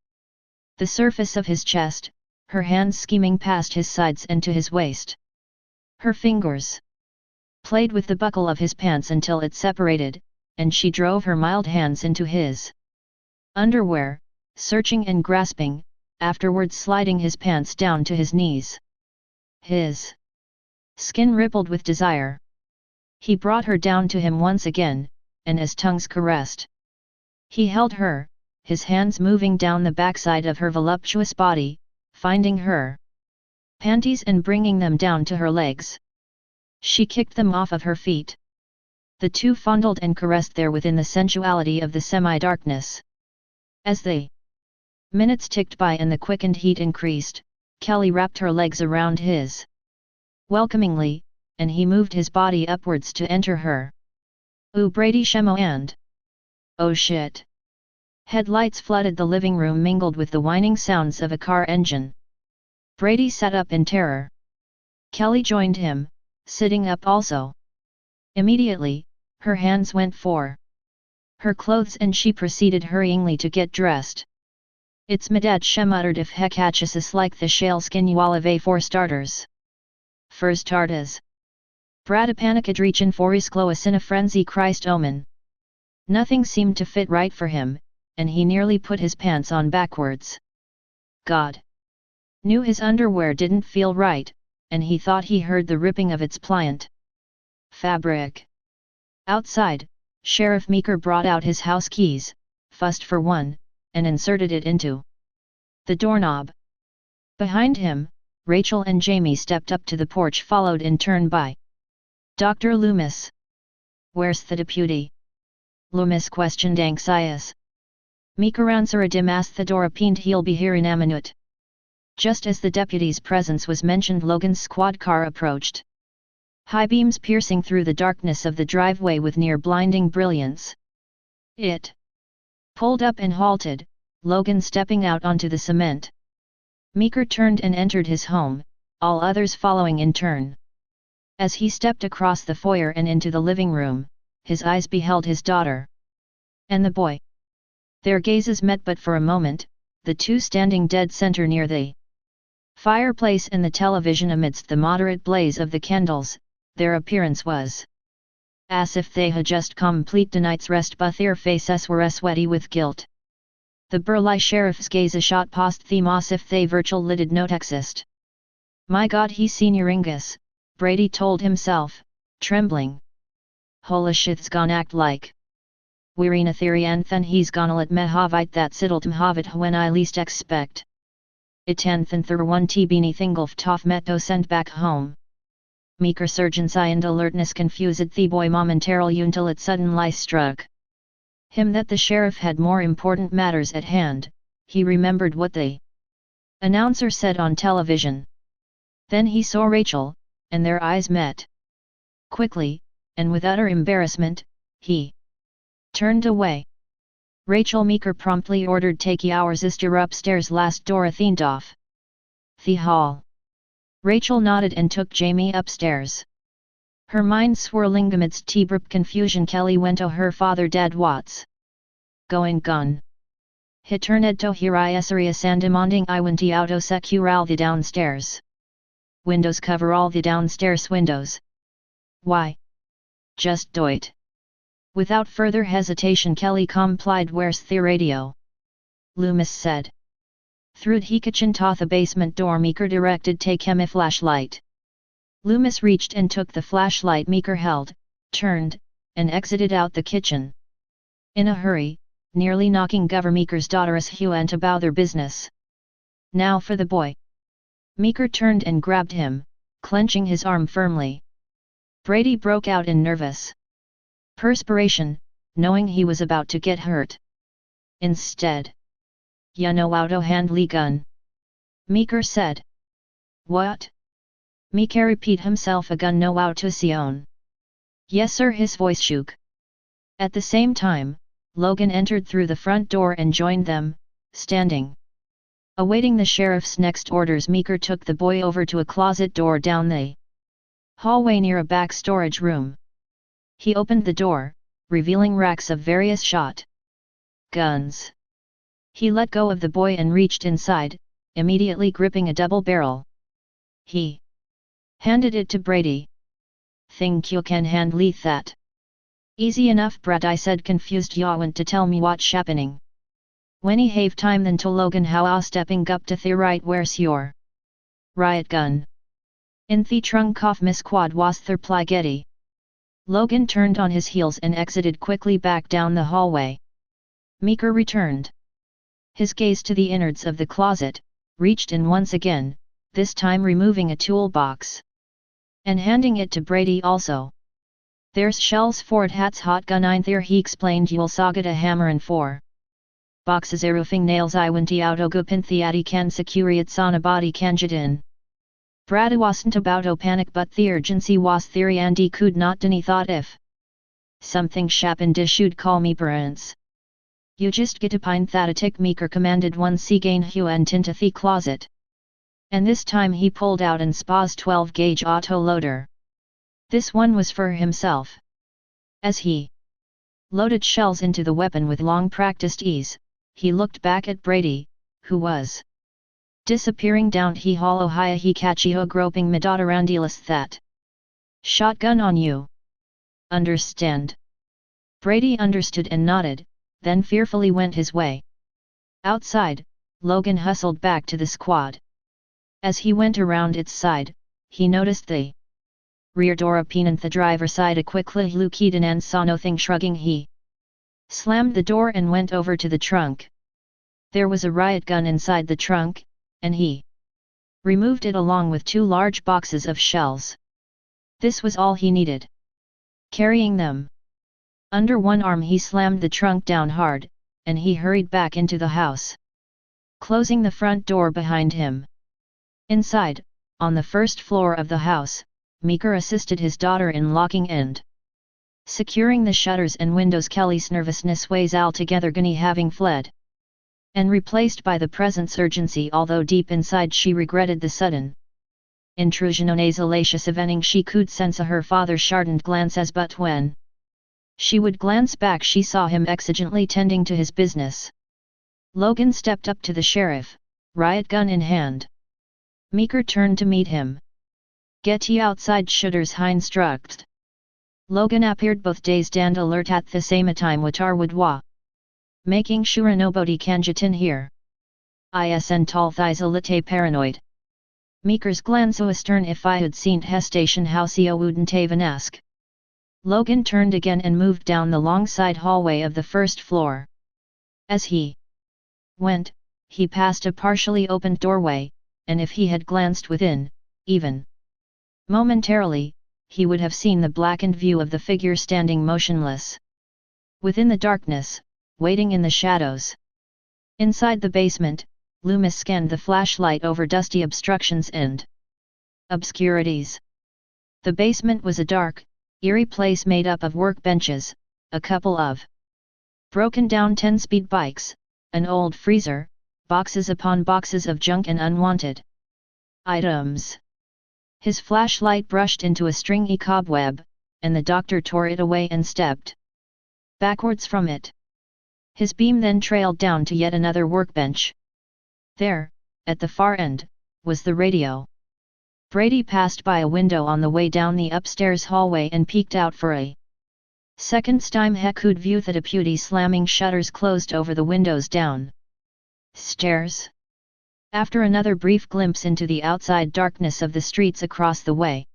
the surface of his chest, her hands skimming past his sides and to his waist. Her fingers played with the buckle of his pants until it separated, and she drove her mild hands into his underwear, searching and grasping, afterwards sliding his pants down to his knees. His skin rippled with desire. He brought her down to him once again, and as tongues caressed, he held her, his hands moving down the backside of her voluptuous body, finding her panties and bringing them down to her legs. She kicked them off of her feet. The two fondled and caressed there within the sensuality of the semi-darkness. As the minutes ticked by and the quickened heat increased, Kelly wrapped her legs around his welcomingly, and he moved his body upwards to enter her. "Ooh, Brady shemo and oh shit." Headlights flooded the living room mingled with the whining sounds of a car engine. Brady sat up in terror. Kelly joined him, sitting up also. Immediately, her hands went for her clothes and she proceeded hurriedly to get dressed. "It's me dad," she muttered, "if heck hatches like the shale skin you all have for starters." "For starters." Brad panicked reaching for his clothes in a frenzy. Christ omen. Nothing seemed to fit right for him, and he nearly put his pants on backwards. God knew his underwear didn't feel right, and he thought he heard the ripping of its pliant fabric. Outside, Sheriff Meeker brought out his house keys, fussed for one, and inserted it into The doorknob. Behind him, Rachel and Jamie stepped up to the porch, followed in turn by Dr. Loomis. "Where's the deputy?" Loomis questioned anxious. Meeker answered asked the door appeared he'll be here in a minute. Just as the deputy's presence was mentioned, Logan's squad car approached. High beams piercing through the darkness of the driveway with near blinding brilliance. It pulled up and halted, Logan stepping out onto the cement. Meeker turned and entered his home, all others following in turn. As he stepped across the foyer and into the living room, his eyes beheld his daughter and the boy. Their gazes met but for a moment, the two standing dead center near the fireplace and the television amidst the moderate blaze of the candles. Their appearance was as if they had just complete the night's rest, but their faces were sweaty with guilt. The burly sheriff's gaze a shot past them as if they virtual lidded not exist. "My God, he's senioringus," Brady told himself, trembling. "Holy shit's gone act like we're in a theory and then he's gonna let me have that siddle have it when I least expect it and thir one beanie thingolf toff metto sent back home." Meeker surgeon's eye and alertness confused the boy momentarily until it suddenly struck him that the sheriff had more important matters at hand. He remembered what the announcer said on television. Then he saw Rachel, and their eyes met. Quickly, and with utter embarrassment, he turned away. "Rachel," Meeker promptly ordered, "take your sister upstairs, last door athened off the hall." Rachel nodded and took Jamie upstairs. Her mind swirling amidst T-brip confusion, Kelly went to her father, Dad Watts. "Going gun. Hiterned to here iserias and demanding I went auto secure all the downstairs windows, cover all the downstairs windows." "Why? Just do it." Without further hesitation, Kelly complied. "Where's the radio?" Loomis said. Through the kitchen to the basement door, Meeker directed, "Take him a flashlight." Loomis reached and took the flashlight Meeker held, turned, and exited out the kitchen. In a hurry, nearly knocking Meeker's daughter askew and about their business. "Now for the boy." Meeker turned and grabbed him, clenching his arm firmly. Brady broke out in nervous perspiration, knowing he was about to get hurt. Instead, "Ya know how to handle gun," Meeker said. "What?" Meeker repeated himself. "A gun know how to sion." "Yes sir," his voice shook. At the same time, Logan entered through the front door and joined them, standing awaiting the sheriff's next orders. Meeker took the boy over to a closet door down the hallway near a back storage room. He opened the door, revealing racks of various shotguns. He let go of the boy and reached inside, immediately gripping a double barrel. He handed it to Brady. "Think you can handle that?" "Easy enough, Brady said, confused. "Ya want to tell me what's happening?" "When he have time then to Logan, how are stepping up to the right. Where's your riot gun?" "In the trunk of Miss Quad was the reply." Logan turned on his heels and exited quickly back down the hallway. Meeker returned his gaze to the innards of the closet, reached in once again, this time removing a toolbox and handing it to Brady also. "There's shells for hat's hot gun in there," he explained. "You'll get a hammer and 4 boxes of roofing nails. I went auto gupinthiati can securiats on a body canjit in." Brady wasn't about to panic, but the urgency was theory and he could not deny thought if something happened should call me parents. "You just get a pint that a tick," Meeker commanded once he gained Hugh and into the closet. And this time he pulled out an Spa's 12-gauge auto-loader. This one was for himself. As he loaded shells into the weapon with long-practiced ease, he looked back at Brady, who was disappearing down the hollow hia he catchio groping midadarandilis. "That shotgun on you. Understand?" Brady understood and nodded, then fearfully went his way. Outside, Logan hustled back to the squad. As he went around its side, he noticed the rear door open and the driver's side a quickly looked in and saw nothing. Shrugging, he slammed the door and went over to the trunk. There was a riot gun inside the trunk, and he removed it along with 2 large boxes of shells. This was all he needed. Carrying them under one arm, he slammed the trunk down hard, and he hurried back into the house, closing the front door behind him. Inside, on the first floor of the house, Meeker assisted his daughter in locking and securing the shutters and windows. Kelly's nervousness was altogether gone, having fled and replaced by the presence urgency, although deep inside she regretted the sudden intrusion on a lacious evening. She could sense her father's sharpened glances, but when she would glance back she saw him exigently tending to his business. Logan stepped up to the sheriff, riot gun in hand. Meeker turned to meet him. "Get ye outside, shutters Heinstruct." Logan appeared both dazed and alert at the same time. "What are wa? Making sure nobody can get in here. Isn tall thighs a little paranoid." Meeker's glance was stern. "If I had seen he station house I wouldn't even ask." Logan turned again and moved down the long side hallway of the first floor. As he went, he passed a partially opened doorway, and if he had glanced within, even momentarily, he would have seen the blackened view of the figure standing motionless within the darkness, waiting in the shadows. Inside the basement, Loomis scanned the flashlight over dusty obstructions and obscurities. The basement was a dark, eerie place made up of workbenches, a couple of broken-down 10-speed bikes, an old freezer, boxes upon boxes of junk and unwanted items. His flashlight brushed into a stringy cobweb, and the doctor tore it away and stepped backwards from it. His beam then trailed down to yet another workbench. There, at the far end, was the radio. Brady passed by a window on the way down the upstairs hallway and peeked out for a second time. He could view the deputy slamming shutters closed over the windows down stairs. After another brief glimpse into the outside darkness of the streets across the way,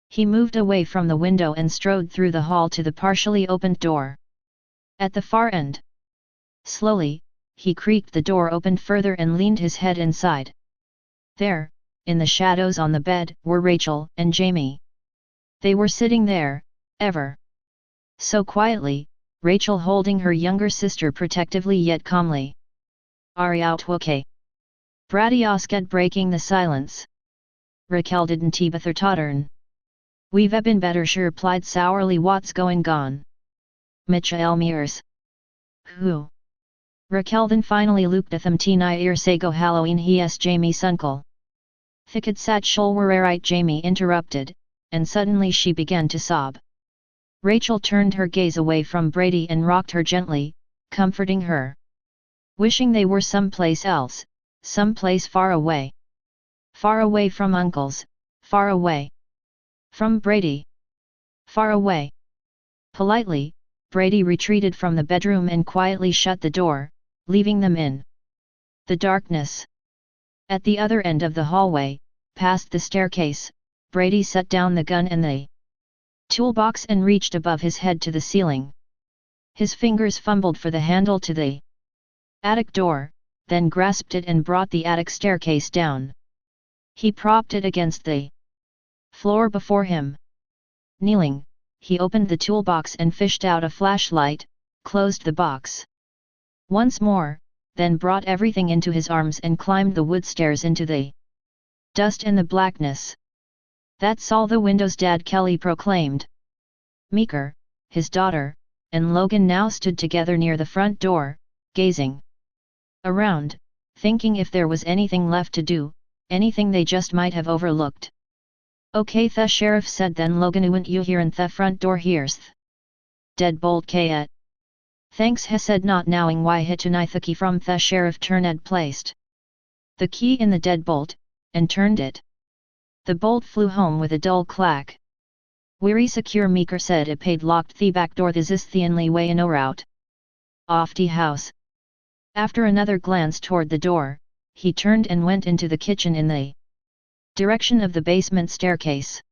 he moved away from the window and strode through the hall to the partially opened door at the far end. Slowly, he creaked the door open further and leaned his head inside. There, in the shadows on the bed, were Rachel and Jamie. They were sitting there, ever so quietly, Rachel holding her younger sister protectively yet calmly. "Are you out okay?" Brady asked, breaking the silence. "Raquel didn't even tottern." "We've been better," she replied sourly. "What's going on?" "Michael Mears." "Who?" Raquel then finally looked at them. "Tina Irsego Halloween, he's Jamie's uncle." "Thicket sat shulwerite," Jamie interrupted, and suddenly she began to sob. Rachel turned her gaze away from Brady and rocked her gently, comforting her, wishing they were someplace else, someplace far away. Far away from uncles, far away from Brady. Far away. Politely, Brady retreated from the bedroom and quietly shut the door, leaving them in the darkness. At the other end of the hallway, past the staircase, Brady set down the gun and the toolbox and reached above his head to the ceiling. His fingers fumbled for the handle to the attic door, then grasped it and brought the attic staircase down. He propped it against the floor before him. Kneeling, he opened the toolbox and fished out a flashlight, closed the box once more, then brought everything into his arms and climbed the wood stairs into the dust and the blackness. "That's all the windows, Dad," Kelly proclaimed. Meeker, his daughter, and Logan now stood together near the front door, gazing around, thinking if there was anything left to do, anything they just might have overlooked. "Okay," the sheriff said. "Then Logan, wouldn't you here in the front door here's th deadbolt kayet." "Thanks," he said, not knowing why he tonight the key from the sheriff turned placed the key in the deadbolt, and turned it. The bolt flew home with a dull clack. "Weary secure," Meeker said. "It paid locked the back door. This is the only way in or out off the house." After another glance toward the door, he turned and went into the kitchen in the direction of the basement staircase.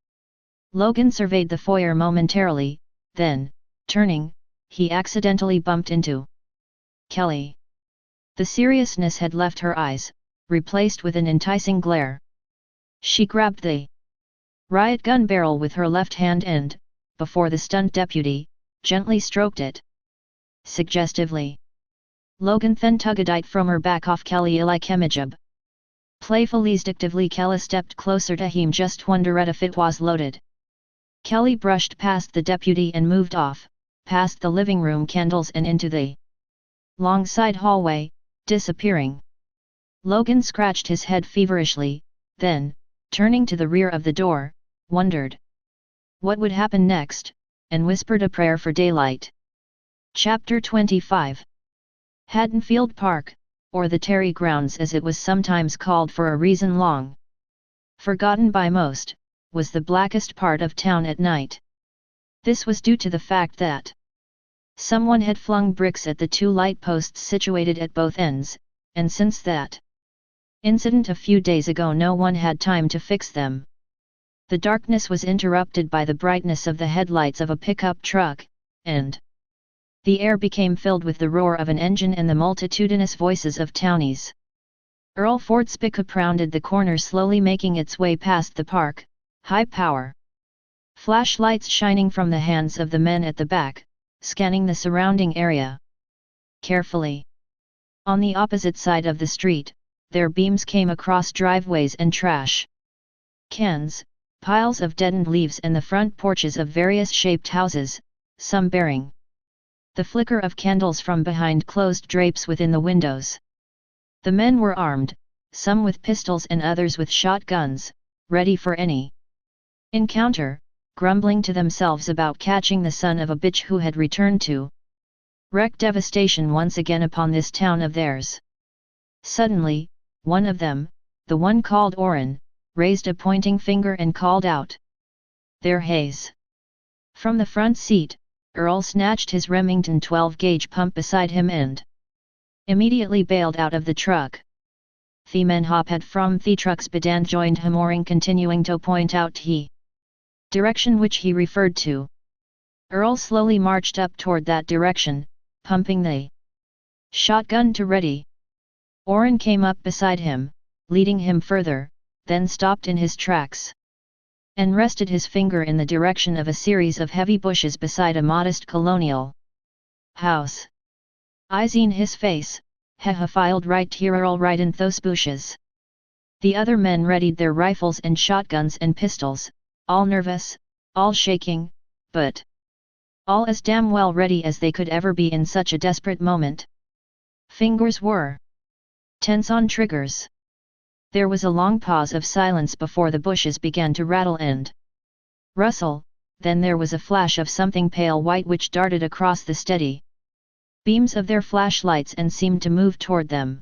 Logan surveyed the foyer momentarily, then, turning, he accidentally bumped into Kelly. The seriousness had left her eyes, replaced with an enticing glare. She grabbed the riot gun barrel with her left hand and, before the stunned deputy, gently stroked it. Suggestively. Logan then tugged it from her back off Kelly like hemijab. Playfully sticktively Kelly stepped closer to him, just wonder if it was loaded. Kelly brushed past the deputy and moved off, past the living room candles and into the long side hallway, disappearing. Logan scratched his head feverishly, then, turning to the rear of the door, wondered what would happen next, and whispered a prayer for daylight. Chapter 25. Haddonfield Park, or the Terry Grounds as it was sometimes called for a reason long forgotten by most, was the blackest part of town at night. This was due to the fact that someone had flung bricks at the two light posts situated at both ends, and since that incident a few days ago no one had time to fix them. The darkness was interrupted by the brightness of the headlights of a pickup truck, and the air became filled with the roar of an engine and the multitudinous voices of townies. Earl Ford's pickup rounded the corner, slowly making its way past the park, high power flashlights shining from the hands of the men at the back, scanning the surrounding area carefully. On the opposite side of the street, their beams came across driveways and trash cans, piles of deadened leaves and the front porches of various shaped houses, some bearing the flicker of candles from behind closed drapes within the windows. The men were armed, some with pistols and others with shotguns, ready for any encounter, grumbling to themselves about catching the son of a bitch who had returned to wreak devastation once again upon this town of theirs. Suddenly, one of them, the one called Orrin, raised a pointing finger and called out, "There, Hayes!" From the front seat, Earl snatched his Remington 12-gauge pump beside him and immediately bailed out of the truck. The men hopped from the truck's bed and joined him, Orrin continuing to point out the direction which he referred to. Earl slowly marched up toward that direction, pumping the shotgun to ready. Orrin came up beside him, leading him further, then stopped in his tracks and rested his finger in the direction of a series of heavy bushes beside a modest colonial house. Eyes in his face, "Ha filed right here, Earl, right in those bushes." The other men readied their rifles and shotguns and pistols, all nervous, all shaking, but all as damn well ready as they could ever be in such a desperate moment. Fingers were tense on triggers. There was a long pause of silence before the bushes began to rattle and rustle, then there was a flash of something pale white which darted across the steady beams of their flashlights and seemed to move toward them.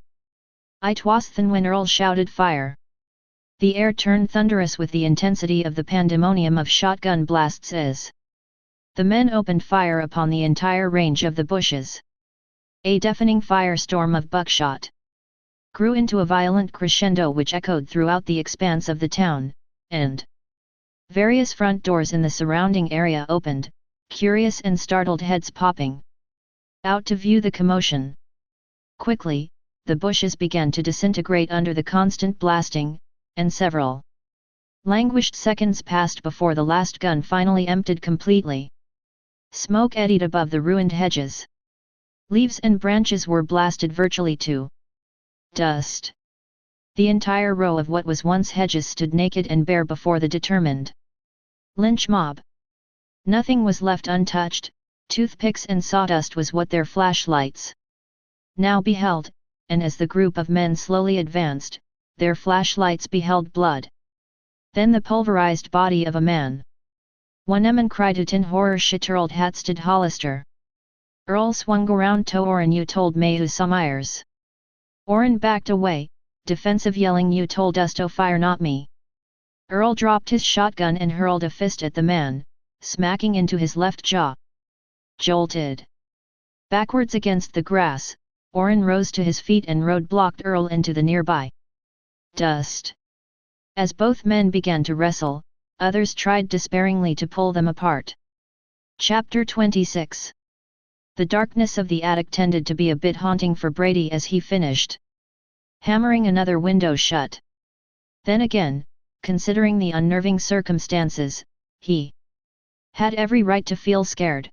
It was then when Earl shouted, "Fire!" The air turned thunderous with the intensity of the pandemonium of shotgun blasts as the men opened fire upon the entire range of the bushes. A deafening firestorm of buckshot grew into a violent crescendo which echoed throughout the expanse of the town, and various front doors in the surrounding area opened, curious and startled heads popping out to view the commotion. Quickly, the bushes began to disintegrate under the constant blasting, and several languished seconds passed before the last gun finally emptied completely. Smoke eddied above the ruined hedges. Leaves and branches were blasted virtually to dust. The entire row of what was once hedges stood naked and bare before the determined lynch mob. Nothing was left untouched, toothpicks and sawdust was what their flashlights now beheld, and as the group of men slowly advanced, their flashlights beheld blood. Then the pulverized body of a man. One man cried out in horror, "Shitterled Hatstead Hollister!" Earl swung around to Orrin. "You told me who some Myers." Orrin backed away, defensive, yelling, "You told us to fire, not me." Earl dropped his shotgun and hurled a fist at the man, smacking into his left jaw. Jolted backwards against the grass, Orrin rose to his feet and road-blocked Earl into the nearby dust. As both men began to wrestle, others tried despairingly to pull them apart. Chapter 26. The darkness of the attic tended to be a bit haunting for Brady as he finished hammering another window shut. Then again, considering the unnerving circumstances, he had every right to feel scared.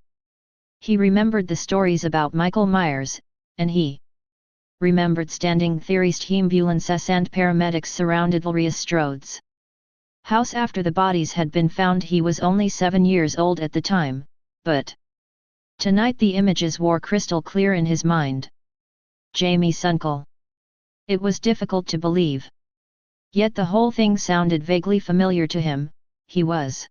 He remembered the stories about Michael Myers, and he remembered standing theorist ambulances and paramedics surrounded various Strode's house after the bodies had been found. He was only 7 years old at the time, but tonight the images were crystal clear in his mind. Jamie's uncle. It was difficult to believe. Yet the whole thing sounded vaguely familiar to him. He was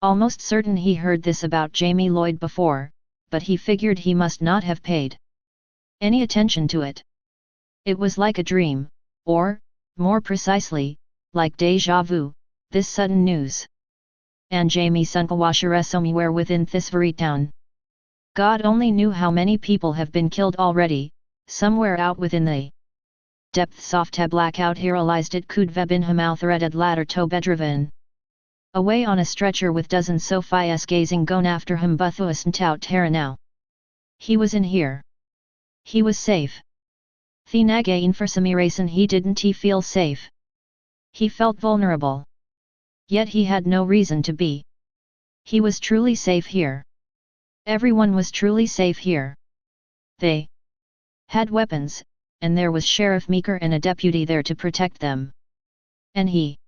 almost certain he heard this about Jamie Lloyd before, but he figured he must not have paid any attention to it. It was like a dream, or, more precisely, like déjà vu, this sudden news. And Jamie's uncle was somewhere within this very town. God only knew how many people have been killed already, somewhere out within the depths of a blackout. He realized it could have been him outhreaded ladder to bedriven away on a stretcher with dozens Sophias gazing gone after him buthuas and tout terra now. He was in here. He was safe. Thinagain for some reason he didn't feel safe. He felt vulnerable. Yet he had no reason to be. He was truly safe here. Everyone was truly safe here. They had weapons, and there was Sheriff Meeker and a deputy there to protect them. And he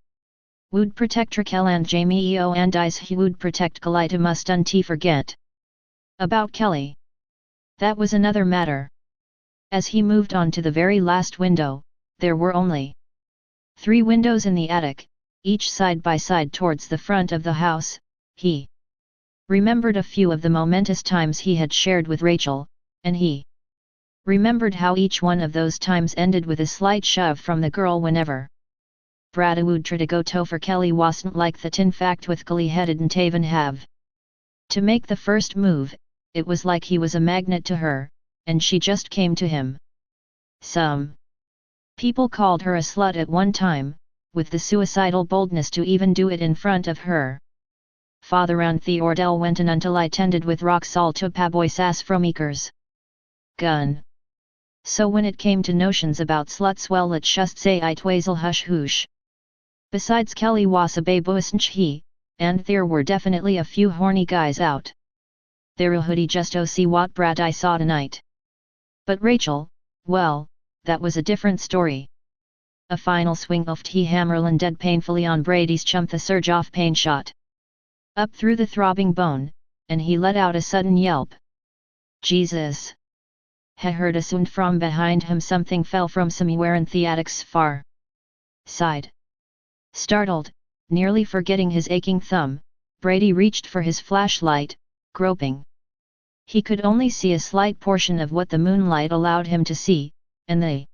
would protect Raquel and Jamie Eo, and he would protect Kalita. Mustn't forget about Kelly. That was another matter. As he moved on to the very last window, there were only 3 windows in the attic, each side by side towards the front of the house. He remembered a few of the momentous times he had shared with Rachel, and he remembered how each one of those times ended with a slight shove from the girl whenever Brada would try to go to for Kelly wasn't like that. In fact, with Kelly headed and Taven have to make the first move, it was like he was a magnet to her, and she just came to him. Some people called her a slut at one time, with the suicidal boldness to even do it in front of her father and Theordel went in until I tended with rock salt to paboy sass from Eaker's gun. So when it came to notions about sluts, well, let's just say I twazel hush hoosh. Besides Kelly was a babuisnch he, and there were definitely a few horny guys out there who'd just see what brat I saw tonight. But Rachel, well, that was a different story. A final swing of T. Hammerland dead painfully on Brady's chump, the surge off pain shot up through the throbbing bone, and he let out a sudden yelp. Jesus! He heard a sound from behind him. Something fell from somewhere in the attic's far side. Startled, nearly forgetting his aching thumb, Brady reached for his flashlight, groping. He could only see a slight portion of what the moonlight allowed him to see, and the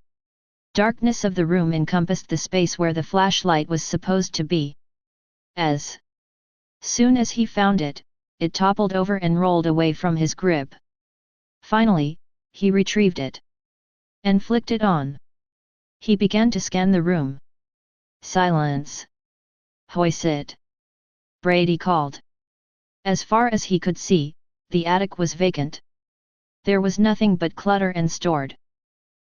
darkness of the room encompassed the space where the flashlight was supposed to be. As soon as he found it, it toppled over and rolled away from his grip. Finally, he retrieved it and flicked it on. He began to scan the room. Silence. Hoist it. Brady called. As far as he could see, the attic was vacant. There was nothing but clutter and stored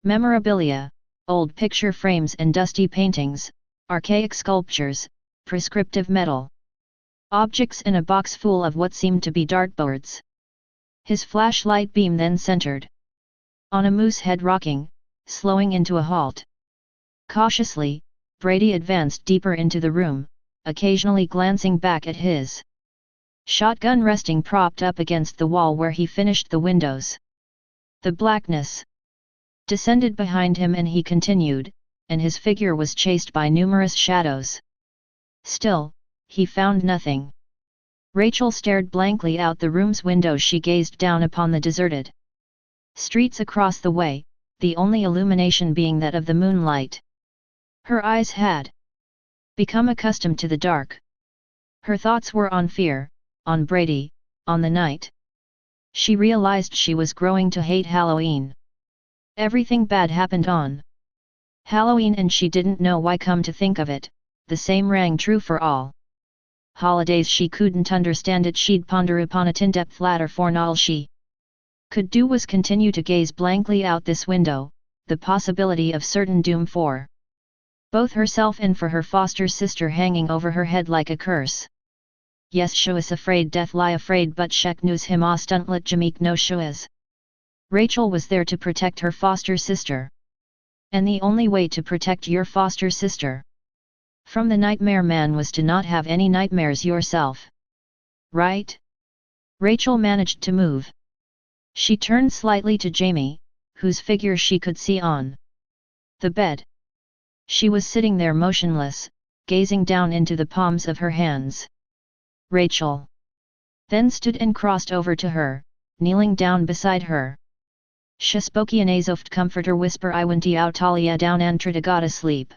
memorabilia, old picture frames and dusty paintings, archaic sculptures, prescriptive metal objects, and a box full of what seemed to be dartboards. His flashlight beam then centered on a moose head rocking, slowing into a halt. Cautiously, Brady advanced deeper into the room, occasionally glancing back at his shotgun resting propped up against the wall where he finished the windows. The blackness descended behind him and he continued, and his figure was chased by numerous shadows. Still, he found nothing. Rachel stared blankly out the room's window. She gazed down upon the deserted streets across the way, the only illumination being that of the moonlight. Her eyes had become accustomed to the dark. Her thoughts were on fear, on Brady, on the night. She realized she was growing to hate Halloween. Everything bad happened on Halloween, and she didn't know why. Come to think of it, the same rang true for all holidays. She couldn't understand it. She'd ponder upon it in depth later, for all she could do was continue to gaze blankly out this window, the possibility of certain doom for both herself and for her foster sister hanging over her head like a curse. Yes, she was afraid, death lie afraid, but shek news him ostuntlet jamik no shoes. Rachel was there to protect her foster sister. And the only way to protect your foster sister from the nightmare man was to not have any nightmares yourself. Right? Rachel managed to move. She turned slightly to Jamie, whose figure she could see on the bed. She was sitting there motionless, gazing down into the palms of her hands. Rachel then stood and crossed over to her, kneeling down beside her. She spoke in a soft comforter whisper, I went out Talia down and tried to go to sleep.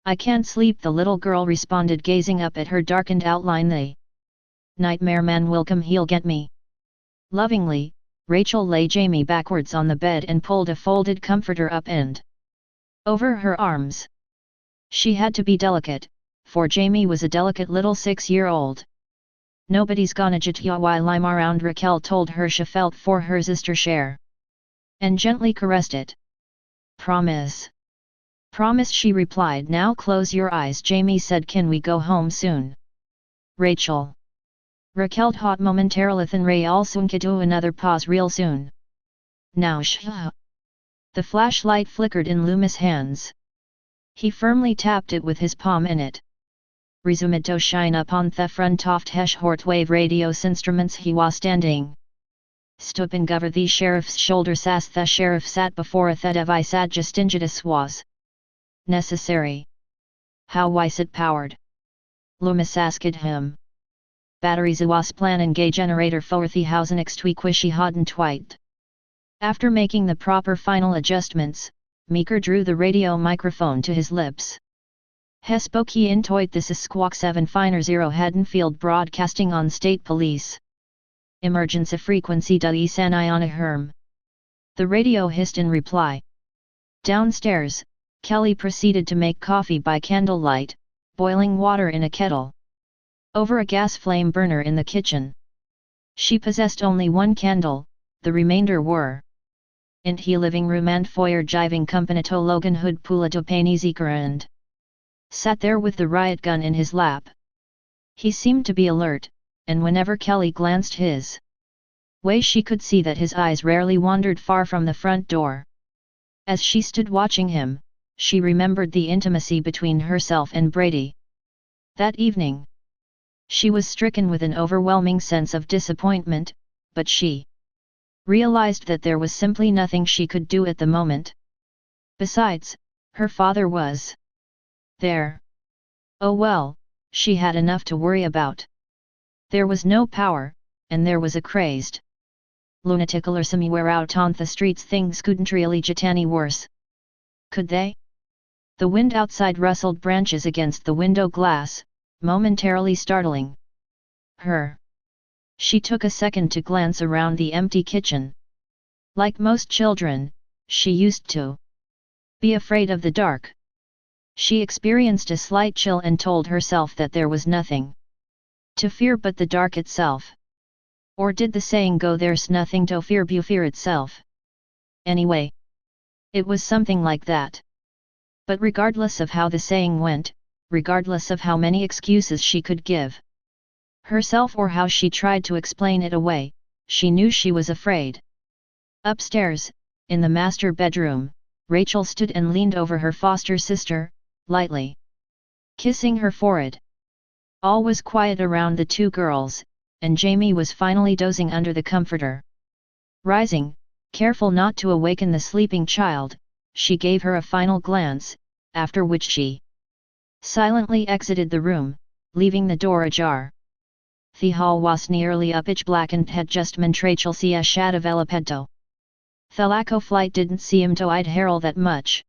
I can't sleep, the little girl responded, gazing up at her darkened outline. The nightmare man will come, he'll get me. Lovingly, Rachel lay Jamie backwards on the bed and pulled a folded comforter up and over her arms. She had to be delicate, for Jamie was a delicate little 6-year-old. Nobody's gonna jit ya while I'm around, Raquel told her. She felt for her sister share and gently caressed it. Promise. Promise, she replied. Now close your eyes, Jamie said. Can we go home soon? Rachel. Raquel hot momentarily than Ray also can do another pause real soon. Now The flashlight flickered in Loomis' hands. He firmly tapped it with his palm in it. Resumed to shine upon the front of hesh hortwave radios instruments. He was standing Stupen over the sheriff's shoulders as the sheriff sat before a device adjustingitus was necessary. How was it powered? Loomis asked him. Batteries was plan and gay generator for the house next week wishy hadn't twite. After making the proper final adjustments, Meeker drew the radio microphone to his lips. He spoke intoit, this is Squawk 750 Haddonfield Broadcasting on State Police. Emergency frequency San Iona Herm. The radio hissed in reply. Downstairs, Kelly proceeded to make coffee by candlelight, boiling water in a kettle over a gas flame burner in the kitchen. She possessed only one candle, the remainder were in the living room and foyer. Jiving company to Logan Hood Pula do Painizikara and sat there with the riot gun in his lap. He seemed to be alert, and whenever Kelly glanced his way she could see that his eyes rarely wandered far from the front door. As she stood watching him, she remembered the intimacy between herself and Brady. That evening, she was stricken with an overwhelming sense of disappointment, but she realized that there was simply nothing she could do at the moment. Besides, her father was there. Oh well, she had enough to worry about. There was no power, and there was a crazed lunatic or somewhere out on the streets. Things couldn't really get any worse. Could they? The wind outside rustled branches against the window glass, momentarily startling her. She took a second to glance around the empty kitchen. Like most children, she used to be afraid of the dark. She experienced a slight chill and told herself that there was nothing to fear but the dark itself. Or did the saying go, there's nothing to fear but fear itself? Anyway, it was something like that. But regardless of how the saying went, regardless of how many excuses she could give herself or how she tried to explain it away, she knew she was afraid. Upstairs, in the master bedroom, Rachel stood and leaned over her foster sister, lightly kissing her forehead. All was quiet around the two girls, and Jamie was finally dozing under the comforter. Rising, careful not to awaken the sleeping child, she gave her a final glance, after which she silently exited the room, leaving the door ajar. The hall was nearly pitch black and had just meant Rachel see a shad of Elapedto. The lack of light didn't seem to aid Harold that much.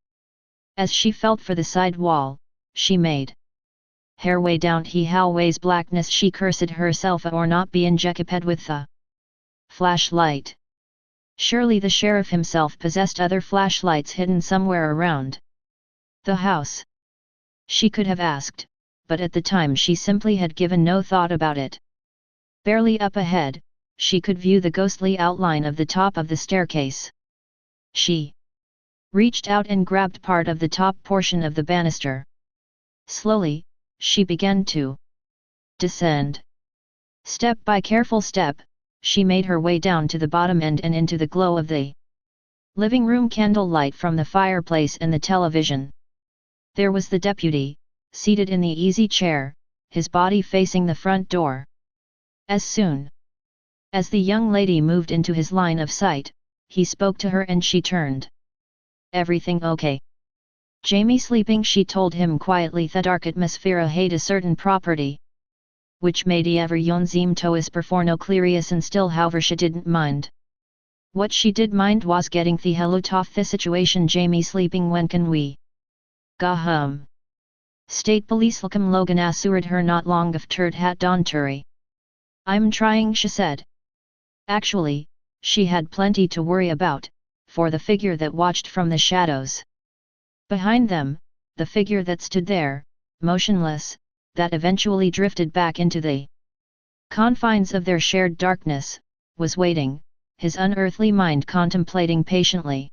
As she felt for the side wall, she made her way down the hallway's blackness. She cursed herself or not being jackaped with the flashlight. Surely the sheriff himself possessed other flashlights hidden somewhere around the house. She could have asked, but at the time she simply had given no thought about it. Barely up ahead, she could view the ghostly outline of the top of the staircase. She reached out and grabbed part of the top portion of the banister. Slowly, she began to descend. Step by careful step, she made her way down to the bottom end and into the glow of the living room candle light from the fireplace and the television. There was the deputy, seated in the easy chair, his body facing the front door. As soon as the young lady moved into his line of sight, he spoke to her and she turned. "Everything okay?" "Jamie sleeping," she told him quietly. "The dark atmosphere hate a certain property, which made ever yon zeem to is perforno clerious, and still however she didn't mind. What she did mind was getting the hell out of the situation. Jamie sleeping, when can we go home?" State Police Lacom Logan assured her not long after had Don Turi. "I'm trying," she said. Actually, she had plenty to worry about, for the figure that watched from the shadows behind them, the figure that stood there, motionless, that eventually drifted back into the confines of their shared darkness, was waiting, his unearthly mind contemplating patiently.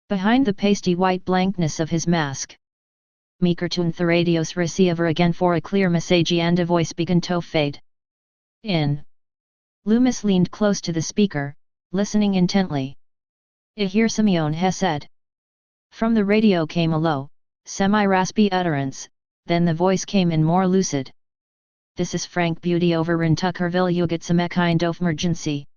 Behind the pasty white blankness of his mask, Meeker tuned the radio's receiver again for a clear message, and a voice began to fade in. Loomis leaned close to the speaker, listening intently. "I hear Simeon," he said. From the radio came a low, semi-raspy utterance, then the voice came in more lucid. "This is Frank Beauty over in Tuckerville. You get some kind of emergency."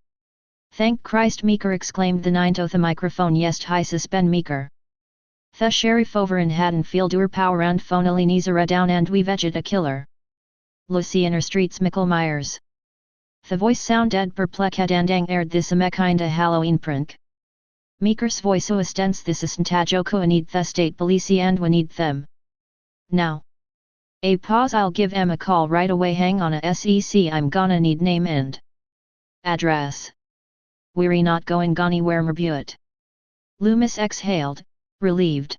"Thank Christ," Meeker exclaimed the nine to the microphone. "Yes, hi suspend Meeker. The sheriff over in Haddonfield ur power and phonally neezera down and we veget a killer. Lucy inner streets Michael Myers." The voice sounded perplexed and aired this kinda Halloween prank. Meeker's voice ostens this isn't Tajoko. I need the state police and we need them now. A pause. "I'll give em a call right away. Hang on a sec. I'm gonna need name and address. We're not going anywhere, Merbuet." Loomis exhaled, relieved.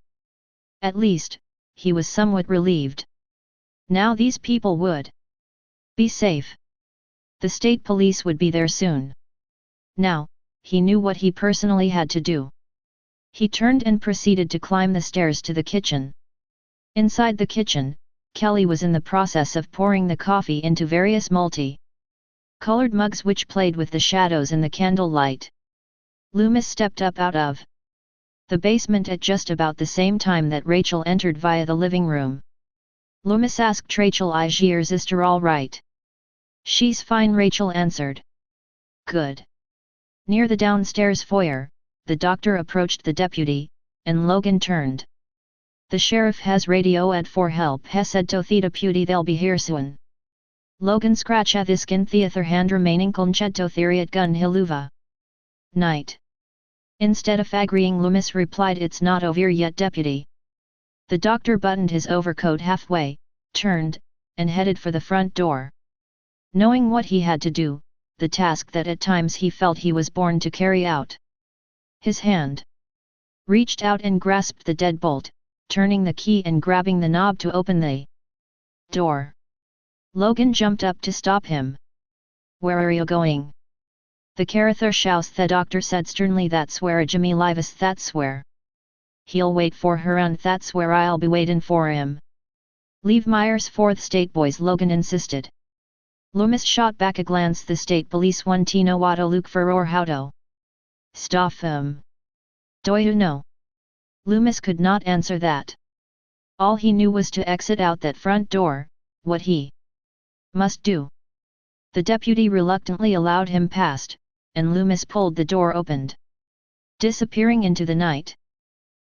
At least, he was somewhat relieved. Now these people would be safe. The state police would be there soon. Now, he knew what he personally had to do. He turned and proceeded to climb the stairs to the kitchen. Inside the kitchen, Kelly was in the process of pouring the coffee into various multi-colored mugs which played with the shadows in the candlelight. Loomis stepped up out of the basement at just about the same time that Rachel entered via the living room. Loomis asked Rachel, "Is your sister all right?" "She's fine," Rachel answered. "Good." Near the downstairs foyer, the doctor approached the deputy, and Logan turned. "The sheriff has radioed for help," he said to the deputy. "They'll be here soon." Logan scratched his skin. The other hand remaining conched to theriat gun hiluva. "Night." Instead of agreeing, Loomis replied, "It's not over yet, deputy." The doctor buttoned his overcoat halfway, turned, and headed for the front door. Knowing what he had to do, the task that at times he felt he was born to carry out. His hand reached out and grasped the deadbolt, turning the key and grabbing the knob to open the door. Logan jumped up to stop him. "Where are you going?" "The Carather shouts," the doctor said sternly. "That's where Jimmy lives, that's where he'll wait for her, and that's where I'll be waiting for him." "Leave Myers for the state boys," Logan insisted. Loomis shot back a glance. "The state police want to know what to look for or how to stop him. Do you know?" Loomis could not answer that. All he knew was to exit out that front door, what he must do. The deputy reluctantly allowed him past, and Loomis pulled the door opened, disappearing into the night.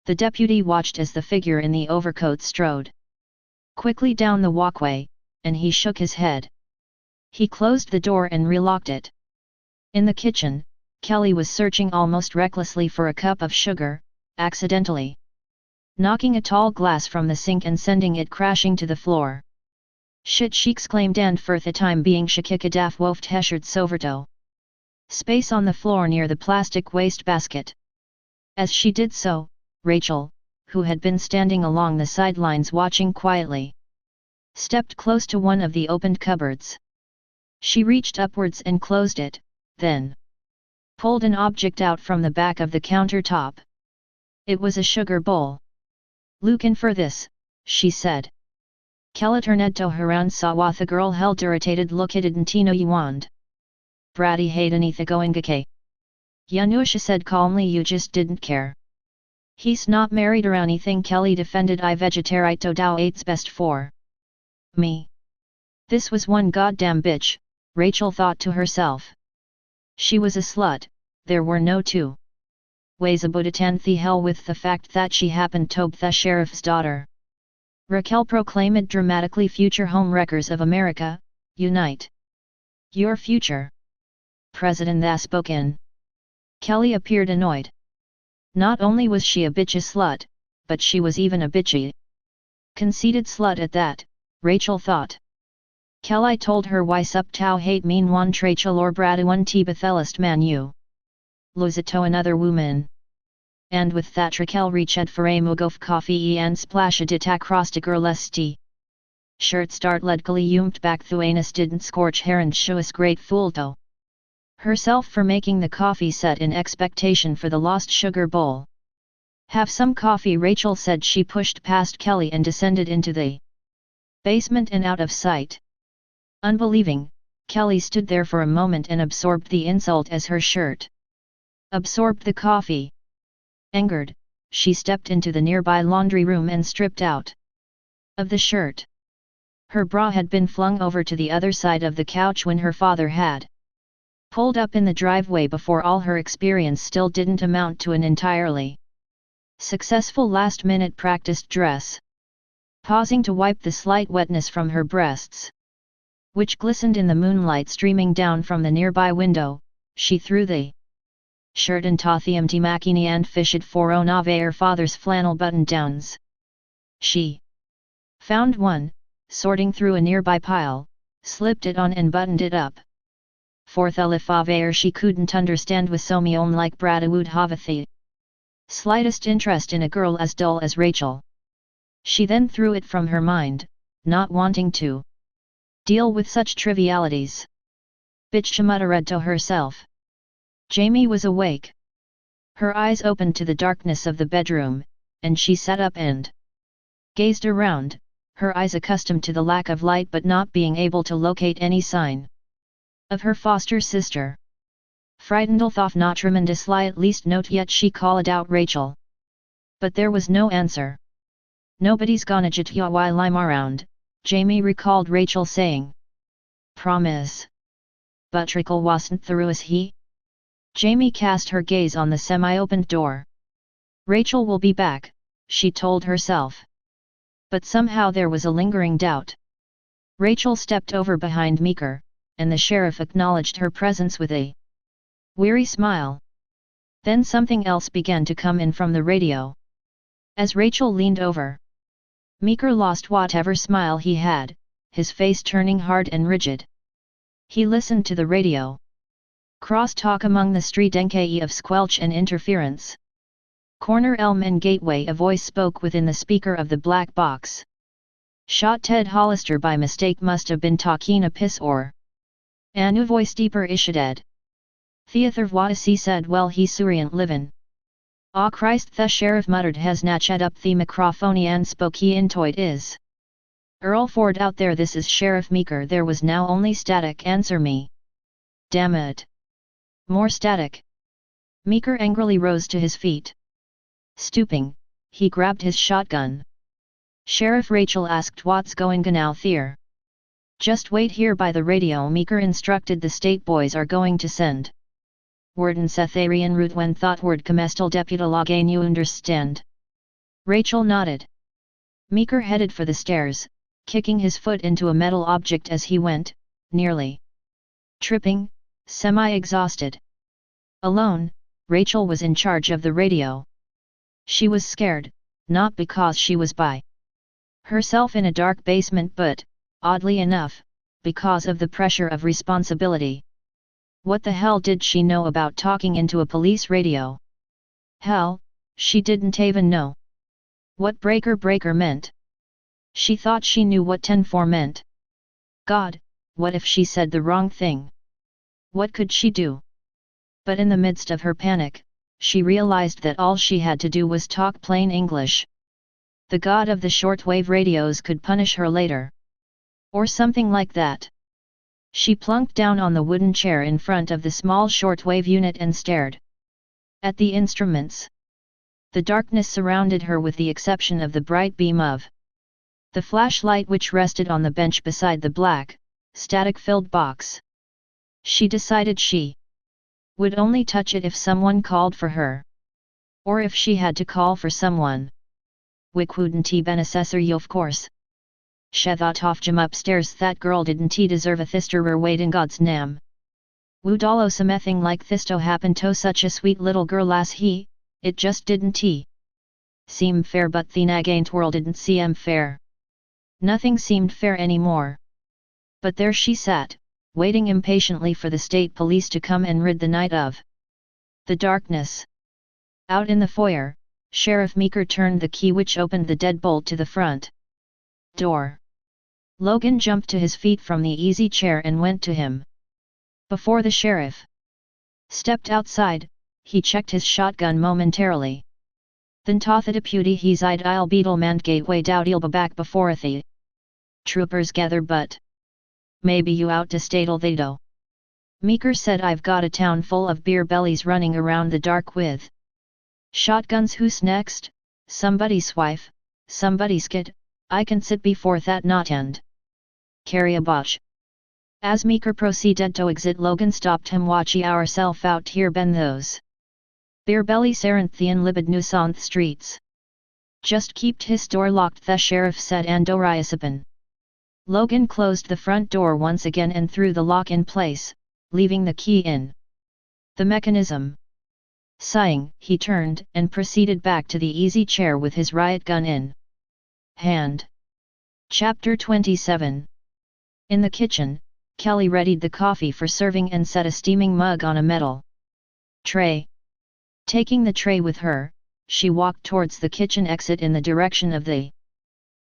The deputy watched as the figure in the overcoat strode quickly down the walkway, and he shook his head. He closed the door and relocked it. In the kitchen, Kelly was searching almost recklessly for a cup of sugar, accidentally knocking a tall glass from the sink and sending it crashing to the floor. "Shit," she exclaimed, and for the time being she kicked daf woft heshard soverto space on the floor near the plastic wastebasket. As she did so, Rachel, who had been standing along the sidelines watching quietly, stepped close to one of the opened cupboards. She reached upwards and closed it, then pulled an object out from the back of the countertop. It was a sugar bowl. "Look in for this," she said. Kella turned to her and saw what the girl held irritated look at Tino Yuand. "Bratty hadanitha goingake." Yanusha said calmly, "You just didn't care. He's not married or anything." Kelly defended. "I vegetarito dao eight's best for me." This was one goddamn bitch, Rachel thought to herself. She was a slut, there were no two ways about it, and the hell with the fact that she happened to be the sheriff's daughter. Raquel proclaimed dramatically, "Future home wreckers of America, unite. Your future." President that spoke in. Kelly appeared annoyed. Not only was she a bitchy slut, but she was even a bitchy, conceited slut at that, Rachel thought. Kelly told her why sup tau hate mean one Trachel or Bradawan Tibathelist man you lose it to another woman. And with that Raquel reached for a mug of coffee and splashed it across the girl's tea shirt. Start ledkally yumped back the anus didn't scorch her and show us grateful to herself for making the coffee set in expectation for the lost sugar bowl. "Have some coffee," Rachel said. She pushed past Kelly and descended into the basement and out of sight. Unbelieving, Kelly stood there for a moment and absorbed the insult as her shirt absorbed the coffee. Angered, she stepped into the nearby laundry room and stripped out of the shirt. Her bra had been flung over to the other side of the couch when her father had pulled up in the driveway. Before all, her experience still didn't amount to an entirely successful last-minute practiced dress. Pausing to wipe the slight wetness from her breasts, which glistened in the moonlight streaming down from the nearby window, she threw the shirt into the empty makini and fished for one of her father's flannel button-downs. She found one, sorting through a nearby pile, slipped it on and buttoned it up. For the life of her she couldn't understand with so me like Brada would have the slightest interest in a girl as dull as Rachel. She then threw it from her mind, not wanting to deal with such trivialities. Bitch, she muttered to herself. Jamie was awake. Her eyes opened to the darkness of the bedroom, and she sat up and gazed around, her eyes accustomed to the lack of light but not being able to locate any sign of her foster sister. Frightened though not tremendously, at least note yet, she called out Rachel. But there was no answer. "Nobody's gonna get ya while I'm around," Jamie recalled Rachel saying. "Promise." "But Raquel wasn't through as he?" Jamie cast her gaze on the semi-opened door. "Rachel will be back," she told herself. But somehow there was a lingering doubt. Rachel stepped over behind Meeker, and the sheriff acknowledged her presence with a weary smile. Then something else began to come in from the radio. As Rachel leaned over, Meeker lost whatever smile he had, his face turning hard and rigid. He listened to the radio. Cross-talk among the street NKE of squelch and interference. Corner Elm and Gateway, a voice spoke within the speaker of the black box. "Shot Ted Hollister by mistake, must have been talking a piss or." A new voice deeper ishaded. "Theater Wadasi said, well he surient livin'." "Ah Christ," the sheriff muttered, has natched up the microphone and spoke he intoit is. "Earl Ford out there, this is Sheriff Meeker." There was now only static. "Answer me. Damn it." More static. Meeker angrily rose to his feet. Stooping, he grabbed his shotgun. "Sheriff," Rachel asked, "what's going on out there?" "Just wait here by the radio," Meeker instructed. "The state boys are going to send word in Setharian route when thought word comestal deputa logane, you understand?" Rachel nodded. Meeker headed for the stairs, kicking his foot into a metal object as he went, nearly tripping, semi-exhausted. Alone, Rachel was in charge of the radio. She was scared, not because she was by herself in a dark basement but, oddly enough, because of the pressure of responsibility. What the hell did she know about talking into a police radio? Hell, she didn't even know what breaker meant. She thought she knew what 10-4 meant. God, what if she said the wrong thing? What could she do? But in the midst of her panic, she realized that all she had to do was talk plain English. The god of the shortwave radios could punish her later. Or something like that. She plunked down on the wooden chair in front of the small shortwave unit and stared at the instruments. The darkness surrounded her with the exception of the bright beam of the flashlight which rested on the bench beside the black, static-filled box. She decided she would only touch it if someone called for her. Or if she had to call for someone. Wick wouldn't he been assessor you of course. She thought off Jim upstairs that girl didn't he deserve a thisterer wait in God's name. Would allo something like thisto happen to such a sweet little girl as he, it just didn't he. Seem fair but the against world didn't seem fair. Nothing seemed fair anymore. But there she sat, waiting impatiently for the state police to come and rid the night of the darkness. Out in the foyer, Sheriff Meeker turned the key which opened the deadbolt to the front door. Logan jumped to his feet from the easy chair and went to him. Before the sheriff stepped outside, he checked his shotgun momentarily. Then to the deputy he's I'll beetlemand gateway doubt he'll be back before the troopers gather but maybe you out to statle they do. Meeker said I've got a town full of beer bellies running around the dark with shotguns who's next, somebody's wife, somebody's kid, I can sit before that not end. Carry a botch. As Meeker proceeded to exit Logan stopped him watchy ourself out here ben those beer bellies aren't the libid news on the streets. Just keep his door locked the sheriff said Andoriasapan. Logan closed the front door once again and threw the lock in place, leaving the key in the mechanism. Sighing, he turned and proceeded back to the easy chair with his riot gun in hand. Chapter 27. In the kitchen, Kelly readied the coffee for serving and set a steaming mug on a metal tray. Taking the tray with her, she walked towards the kitchen exit in the direction of the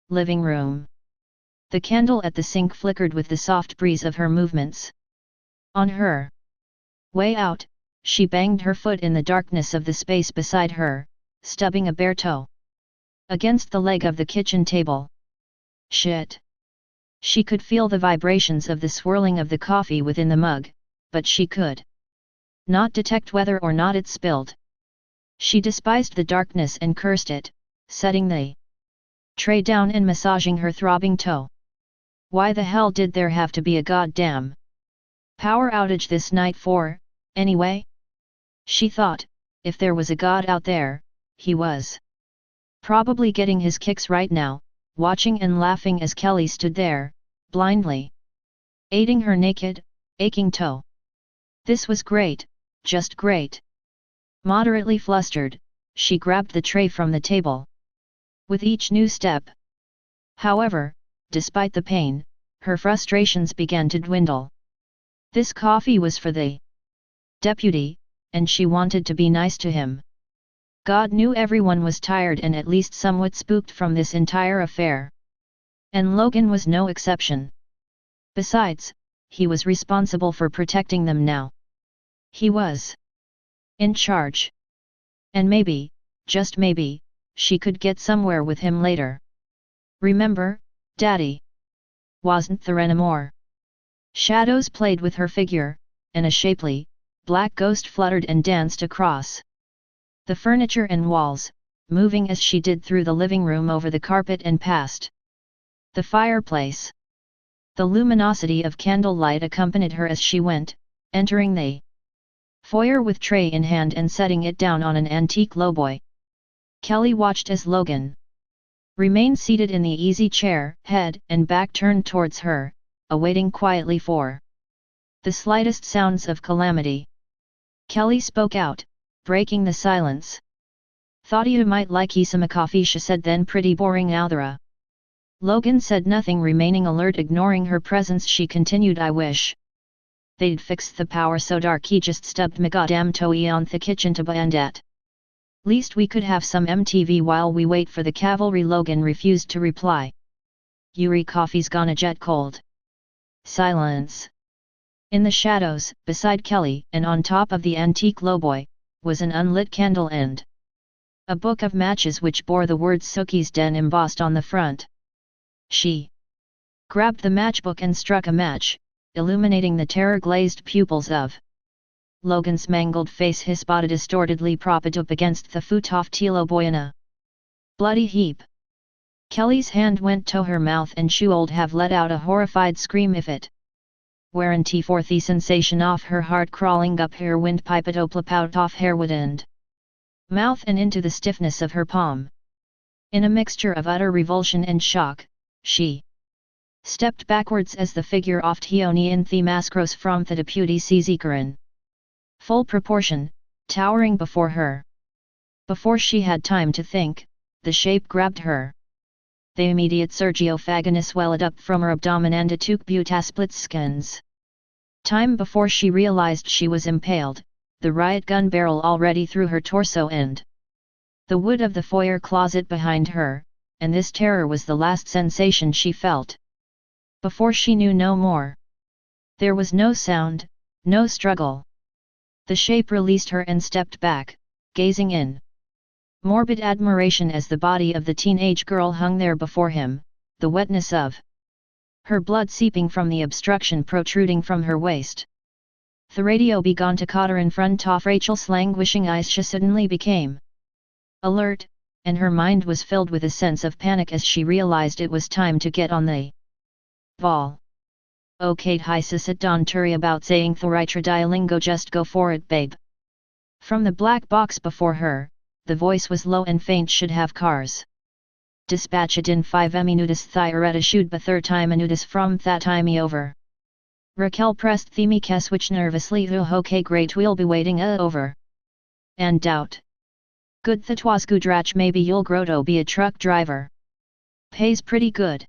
living room. The candle at the sink flickered with the soft breeze of her movements. On her way out, she banged her foot in the darkness of the space beside her, stubbing a bare toe against the leg of the kitchen table. Shit! She could feel the vibrations of the swirling of the coffee within the mug, but she could not detect whether or not it spilled. She despised the darkness and cursed it, setting the tray down and massaging her throbbing toe. Why the hell did there have to be a goddamn power outage this night for, anyway? She thought, if there was a god out there, he was probably getting his kicks right now, watching and laughing as Kelly stood there, blindly aiding her naked, aching toe. This was great, just great. Moderately flustered, she grabbed the tray from the table. With each new step, however, despite the pain, her frustrations began to dwindle. This coffee was for the deputy, and she wanted to be nice to him. God knew everyone was tired and at least somewhat spooked from this entire affair. And Logan was no exception. Besides, he was responsible for protecting them now. He was in charge. And maybe, just maybe, she could get somewhere with him later. Remember, Daddy wasn't there anymore. Shadows played with her figure, and a shapely, black ghost fluttered and danced across the furniture and walls, moving as she did through the living room over the carpet and past the fireplace. The luminosity of candlelight accompanied her as she went, entering the foyer with tray in hand and setting it down on an antique lowboy. Kelly watched as Logan remained seated in the easy chair, head and back turned towards her, awaiting quietly for the slightest sounds of calamity. Kelly spoke out, breaking the silence. Thought you might like some coffee, she said, then pretty boring Althera. Logan said nothing, remaining alert, ignoring her presence. She continued, I wish they'd fix the power so dark he just stubbed me goddamn toe on the kitchen to end at. Least we could have some MTV while we wait for the cavalry. Logan refused to reply. Yuri, coffee's gonna jet cold. Silence. In the shadows, beside Kelly and on top of the antique lowboy, was an unlit candle end. A book of matches which bore the words Sookie's Den embossed on the front. She grabbed the matchbook and struck a match, illuminating the terror-glazed pupils of Logan's mangled face, his body distortedly propped up against the foot of lowboy in a bloody heap. Kelly's hand went to her mouth and she would have let out a horrified scream if it weren't for the sensation of her heart crawling up her windpipe out off her wood end mouth and into the stiffness of her palm. In a mixture of utter revulsion and shock, she stepped backwards as the figure of Tioni in the mask rose from the deputy Czekarin. Full proportion, towering before her. Before she had time to think, the shape grabbed her. The immediate Sergiophagus swelled up from her abdomen and it took split skins. Time before she realized she was impaled, the riot gun barrel already through her torso and the wood of the foyer closet behind her, and this terror was the last sensation she felt. Before she knew no more. There was no sound, no struggle. The shape released her and stepped back, gazing in morbid admiration as the body of the teenage girl hung there before him, the wetness of her blood seeping from the obstruction protruding from her waist. The radio began to cotter in front of Rachel's languishing eyes. She suddenly became alert, and her mind was filled with a sense of panic as she realized it was time to get on the ball. Okay, sit don't worry about saying Thoritra dialingo, just go for it, babe. From the black box before her, the voice was low and faint. Should have cars. Dispatch it in 5 minutos thireta should be 30 minutos from that time over. Raquel pressed the mic switch nervously. Okay, great, we'll be waiting over. And doubt. Good that was Gudrach, maybe you'll grow to be a truck driver. Pays pretty good.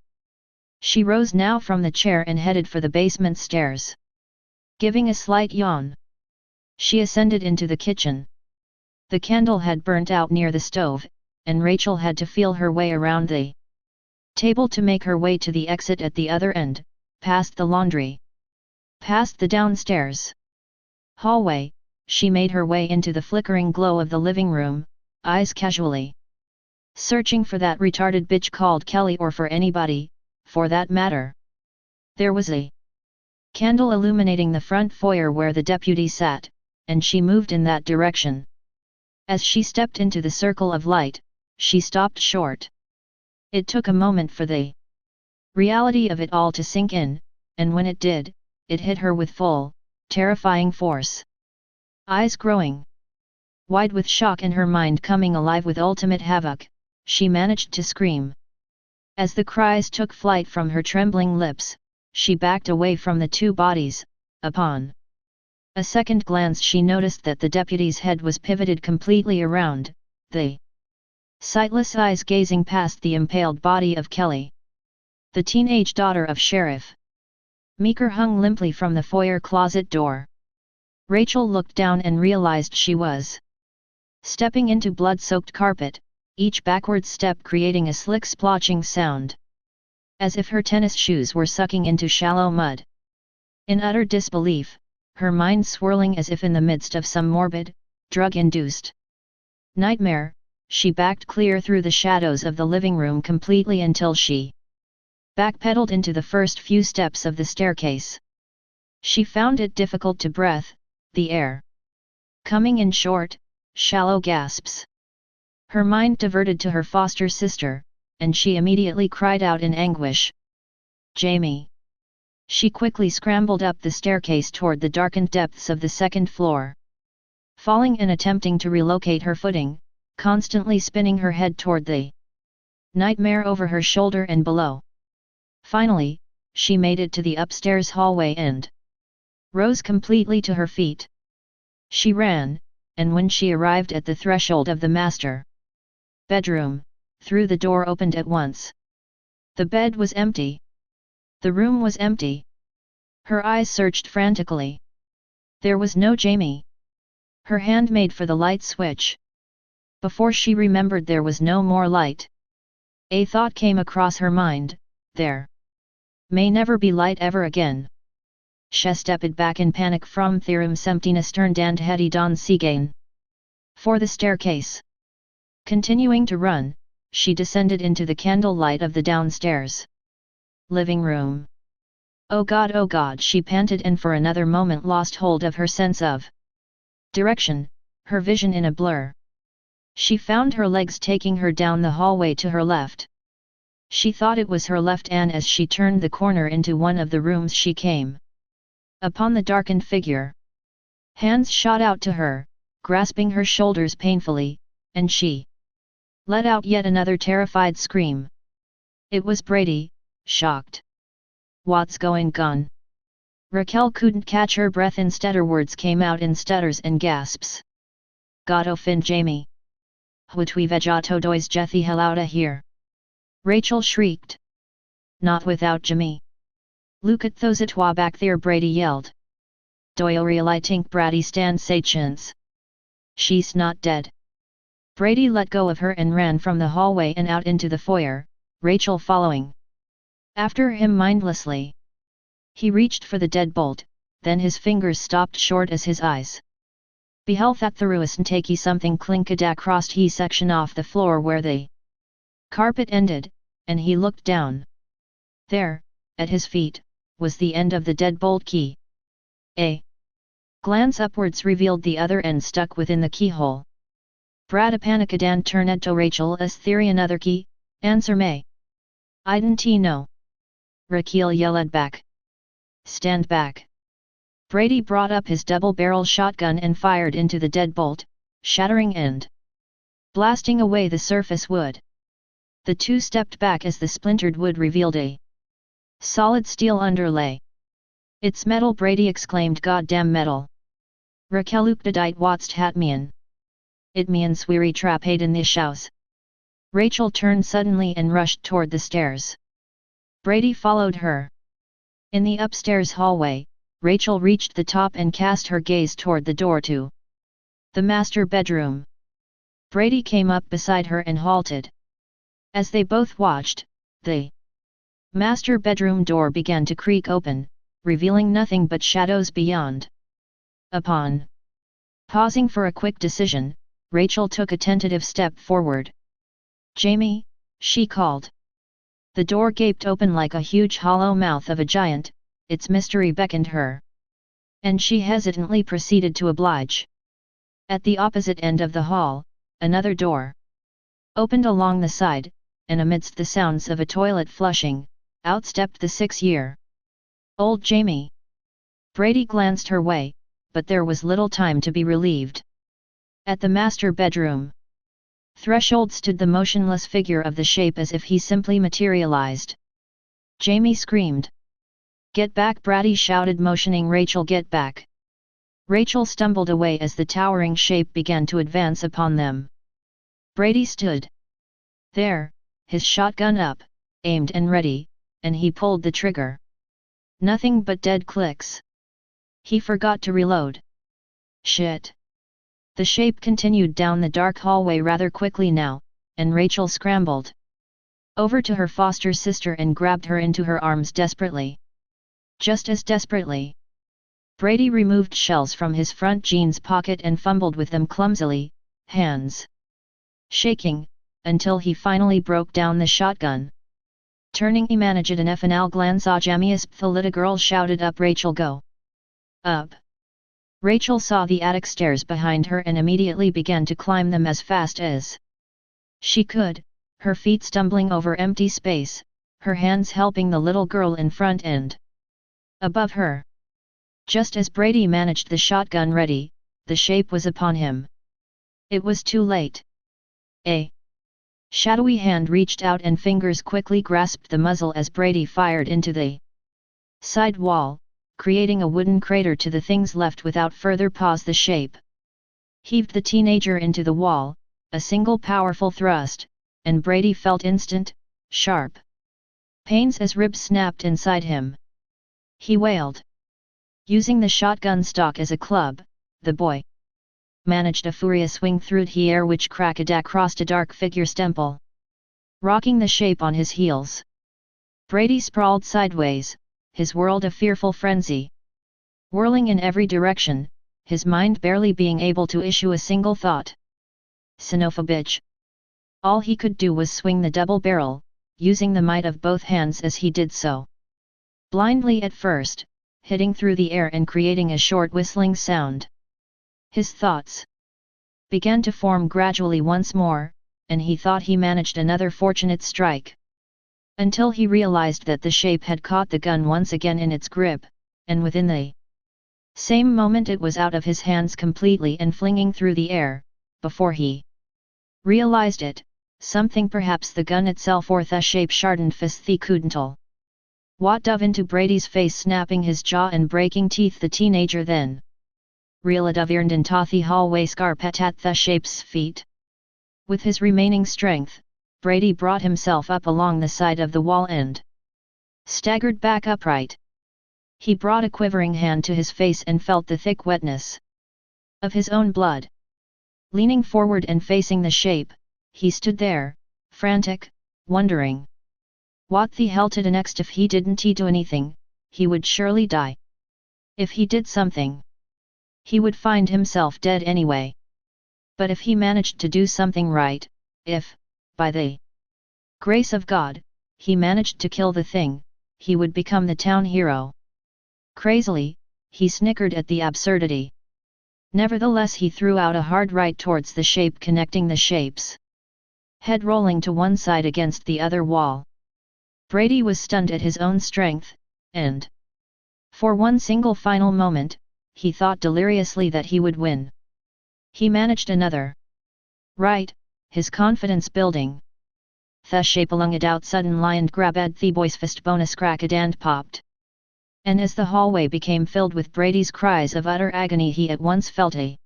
She rose now from the chair and headed for the basement stairs. Giving a slight yawn, she ascended into the kitchen. The candle had burnt out near the stove, and Rachel had to feel her way around the table to make her way to the exit at the other end, past the laundry. Past the downstairs hallway, she made her way into the flickering glow of the living room, eyes casually searching for that retarded bitch called Kelly, or for anybody, for that matter. There was a candle illuminating the front foyer where the deputy sat, and she moved in that direction. As she stepped into the circle of light, she stopped short. It took a moment for the reality of it all to sink in, and when it did, it hit her with full, terrifying force. Eyes growing wide with shock and her mind coming alive with ultimate havoc, she managed to scream. As the cries took flight from her trembling lips, she backed away from the two bodies. Upon a second glance she noticed that the deputy's head was pivoted completely around, the sightless eyes gazing past the impaled body of Kelly. The teenage daughter of Sheriff Meeker hung limply from the foyer closet door. Rachel looked down and realized she was stepping into blood-soaked carpet, each backward step creating a slick splotching sound. As if her tennis shoes were sucking into shallow mud. In utter disbelief, her mind swirling as if in the midst of some morbid, drug-induced nightmare, she backed clear through the shadows of the living room completely until she backpedaled into the first few steps of the staircase. She found it difficult to breathe, the air coming in short, shallow gasps. Her mind diverted to her foster sister, and she immediately cried out in anguish. Jamie! She quickly scrambled up the staircase toward the darkened depths of the second floor. Falling and attempting to relocate her footing, constantly spinning her head toward the nightmare over her shoulder and below. Finally, she made it to the upstairs hallway and rose completely to her feet. She ran, and when she arrived at the threshold of the master bedroom, threw the door opened at once. The bed was empty. The room was empty. Her eyes searched frantically. There was no Jamie. Her hand made for the light switch. Before she remembered there was no more light. A thought came across her mind, there may never be light ever again. She stepped back in panic from Theorem's emptiness turned and headed on Seagain for the staircase. Continuing to run, she descended into the candlelight of the downstairs living room. Oh God, she panted and for another moment lost hold of her sense of direction, her vision in a blur. She found her legs taking her down the hallway to her left. She thought it was her left, and as she turned the corner into one of the rooms she came upon the darkened figure. Hands shot out to her, grasping her shoulders painfully, and she let out yet another terrified scream. It was Brady, shocked. What's going on? Raquel couldn't catch her breath, instead her words came out in stutters and gasps. Gotta find Jamie. What we vegato dois jethi helauta here? Rachel shrieked. Not without Jamie. Look at those atwa back there, Brady yelled. Doyle reali tink Brady stand say chance. She's not dead. Brady let go of her and ran from the hallway and out into the foyer, Rachel following after him mindlessly. He reached for the deadbolt, then his fingers stopped short as his eyes beheld that Theruis and takey something clinked across he section off the floor where the carpet ended, and he looked down. There, at his feet, was the end of the deadbolt key. A glance upwards revealed the other end stuck within the keyhole. Brada panicadan turned to Rachel as theory another key, answer me. I didn't know. Raquel yelled back. Stand back. Brady brought up his double-barrel shotgun and fired into the deadbolt, shattering and blasting away the surface wood. The two stepped back as the splintered wood revealed a solid steel underlay. It's metal, Brady exclaimed. Goddamn metal. Raquel ukdadite watst hatmian. It means weary trapade in this house. Rachel turned suddenly and rushed toward the stairs. Brady followed her. In the upstairs hallway, Rachel reached the top and cast her gaze toward the door to the master bedroom. Brady came up beside her and halted. As they both watched, the master bedroom door began to creak open, revealing nothing but shadows beyond. Upon pausing for a quick decision, Rachel took a tentative step forward. Jamie, she called. The door gaped open like a huge hollow mouth of a giant, its mystery beckoned her. And she hesitantly proceeded to oblige. At the opposite end of the hall, another door opened along the side, and amidst the sounds of a toilet flushing, out stepped the 6-year-old Jamie. Brady glanced her way, but there was little time to be relieved. At the master bedroom threshold stood the motionless figure of the shape as if he simply materialized. Jamie screamed. Get back, Brady shouted, motioning Rachel get back. Rachel stumbled away as the towering shape began to advance upon them. Brady stood there, his shotgun up, aimed and ready, and he pulled the trigger. Nothing but dead clicks. He forgot to reload. Shit. The shape continued down the dark hallway rather quickly now, and Rachel scrambled over to her foster sister and grabbed her into her arms desperately. Just as desperately, Brady removed shells from his front jeans pocket and fumbled with them clumsily, hands shaking, until he finally broke down the shotgun. Turning he managed an final glance Ajamius the little girl shouted up, Rachel, go up. Rachel saw the attic stairs behind her and immediately began to climb them as fast as she could, her feet stumbling over empty space, her hands helping the little girl in front and above her. Just as Brady managed the shotgun ready, the shape was upon him. It was too late. A shadowy hand reached out and fingers quickly grasped the muzzle as Brady fired into the side wall, creating a wooden crater to the things left. Without further pause, the shape heaved the teenager into the wall, a single powerful thrust, and Brady felt instant, sharp pains as ribs snapped inside him. He wailed. Using the shotgun stock as a club, the boy managed a furious swing through the air which cracked across a dark figure's temple, rocking the shape on his heels. Brady sprawled sideways, his world a fearful frenzy. whirling in every direction, his mind barely being able to issue a single thought. Son of a bitch. All he could do was swing the double barrel, using the might of both hands as he did so. Blindly at first, hitting through the air and creating a short whistling sound. His thoughts began to form gradually once more, and he thought he managed another fortunate strike. Until he realized that the shape had caught the gun once again in its grip, and within the same moment it was out of his hands completely and flinging through the air. Before he realized it, something, perhaps the gun itself or the shape, shardened fist the coudental. What dove into Brady's face, snapping his jaw and breaking teeth. The teenager then reeled into the hallway, scarpet at the shape's feet. With his remaining strength, Brady brought himself up along the side of the wall and staggered back upright. He brought a quivering hand to his face and felt the thick wetness of his own blood. Leaning forward and facing the shape, he stood there, frantic, wondering what the hell to do next. If he didn't do anything, he would surely die. If he did something, he would find himself dead anyway. But if he managed to do something right, if, by the grace of God, he managed to kill the thing, he would become the town hero. Crazily, he snickered at the absurdity. Nevertheless, he threw out a hard right towards the shape, connecting the shape's head rolling to one side against the other wall. Brady was stunned at his own strength, and for one single final moment, he thought deliriously that he would win. He managed another right, his confidence building. The shape lunged out suddenly and grabbed the boy's fist, bonus cracked and popped. And as the hallway became filled with Brady's cries of utter agony, he at once felt a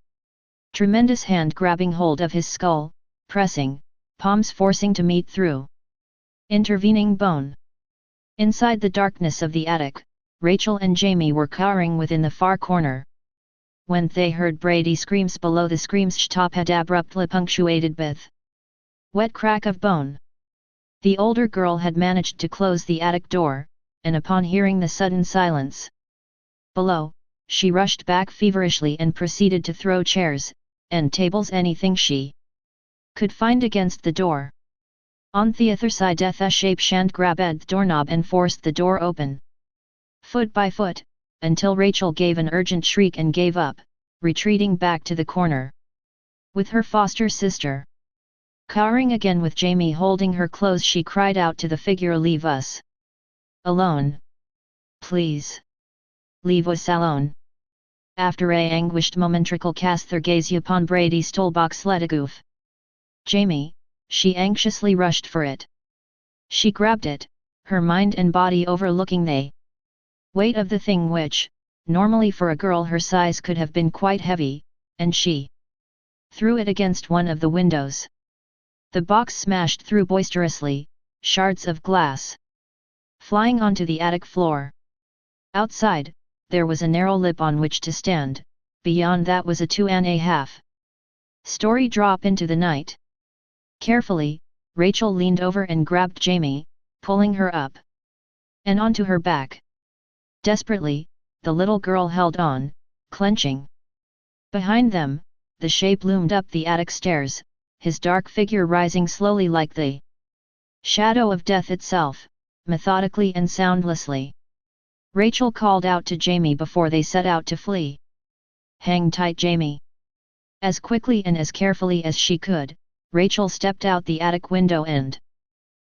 tremendous hand grabbing hold of his skull, pressing, palms forcing to meet through intervening bone. Inside the darkness of the attic, Rachel and Jamie were cowering within the far corner. When they heard Brady's screams below, the screams stop had abruptly punctuated with wet crack of bone. The older girl had managed to close the attic door, and upon hearing the sudden silence below, she rushed back feverishly and proceeded to throw chairs and tables, anything she could find against the door. On the other side, the shape shan't grabbed the doorknob and forced the door open, foot by foot, until Rachel gave an urgent shriek and gave up, retreating back to the corner with her foster sister. Cowering again with Jamie holding her close, she cried out to the figure, "Leave us alone. Please. Leave us alone." After a anguished moment, Rachel cast their gaze upon Brady's toolbox, let a goof. Jamie, she anxiously rushed for it. She grabbed it, her mind and body overlooking the weight of the thing, which, normally for a girl her size, could have been quite heavy, and she threw it against one of the windows. The box smashed through boisterously, shards of glass flying onto the attic floor. Outside, there was a narrow lip on which to stand, beyond that was a 2.5 story drop into the night. Carefully, Rachel leaned over and grabbed Jamie, pulling her up and onto her back. Desperately, the little girl held on, clenching. Behind them, the shape loomed up the attic stairs, his dark figure rising slowly like the shadow of death itself, methodically and soundlessly. Rachel called out to Jamie before they set out to flee. "Hang tight, Jamie." As quickly and as carefully as she could, Rachel stepped out the attic window and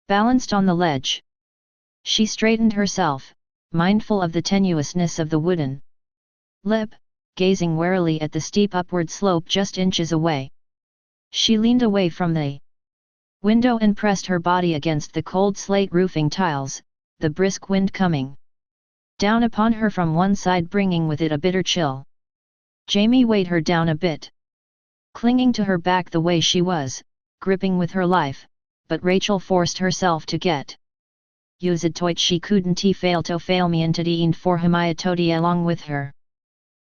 balanced on the ledge. She straightened herself, mindful of the tenuousness of the wooden lip, gazing warily at the steep upward slope just inches away. She leaned away from the window and pressed her body against the cold slate roofing tiles, the brisk wind coming down upon her from one side bringing with it a bitter chill. Jamie weighed her down a bit, clinging to her back the way she was, gripping with her life, but Rachel forced herself to get used to it. She couldn't fail to fail me into the end for Humayatodi along with her.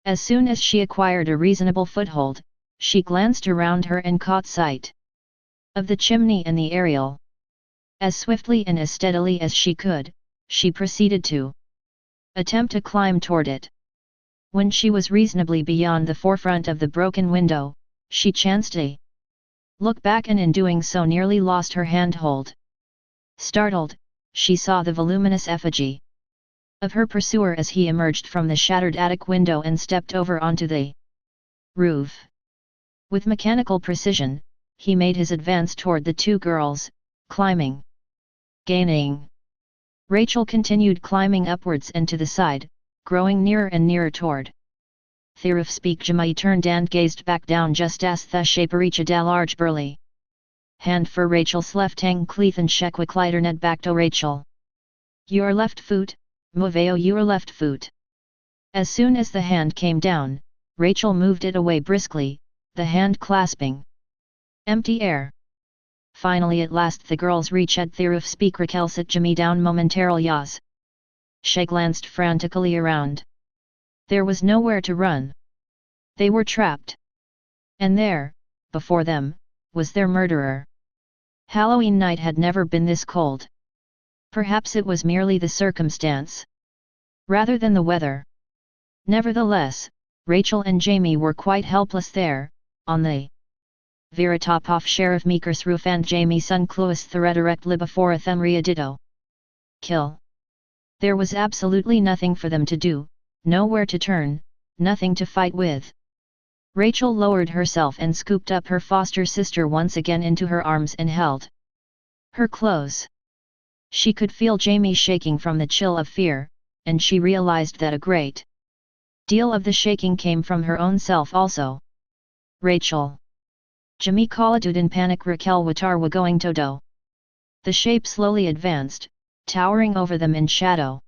As soon as she acquired a reasonable foothold, she glanced around her and caught sight of the chimney and the aerial. As swiftly and as steadily as she could, she proceeded to attempt to climb toward it. When she was reasonably beyond the forefront of the broken window, she chanced to look back and in doing so nearly lost her handhold. Startled, she saw the voluminous effigy of her pursuer as he emerged from the shattered attic window and stepped over onto the roof. With mechanical precision, he made his advance toward the two girls, climbing. Gaining. Rachel continued climbing upwards and to the side, growing nearer and nearer toward the roof. Jimmy turned and gazed back down just as the shape reached a large burly hand for Rachel's left hang cleath and shequiclider ned back to Rachel. Your left foot, moveo your left foot. As soon as the hand came down, Rachel moved it away briskly, the hand clasping empty air. Finally at last the girls reached the roof. Raquel sat Jimmy down momentarily as she glanced frantically around. There was nowhere to run. They were trapped. And there, before them, was their murderer. Halloween night had never been this cold. Perhaps it was merely the circumstance, rather than the weather. Nevertheless, Rachel and Jamie were quite helpless there, on the very top of Sheriff Meeker's roof, and Jamie sun cluas directly before them readido. Kill. There was absolutely nothing for them to do, nowhere to turn, nothing to fight with. Rachel lowered herself and scooped up her foster sister once again into her arms and held her close. She could feel Jamie shaking from the chill of fear, and she realized that a great deal of the shaking came from her own self also. Rachel. Jamie called in panic. Raquel watarwa going todo. The shape slowly advanced, towering over them in shadow.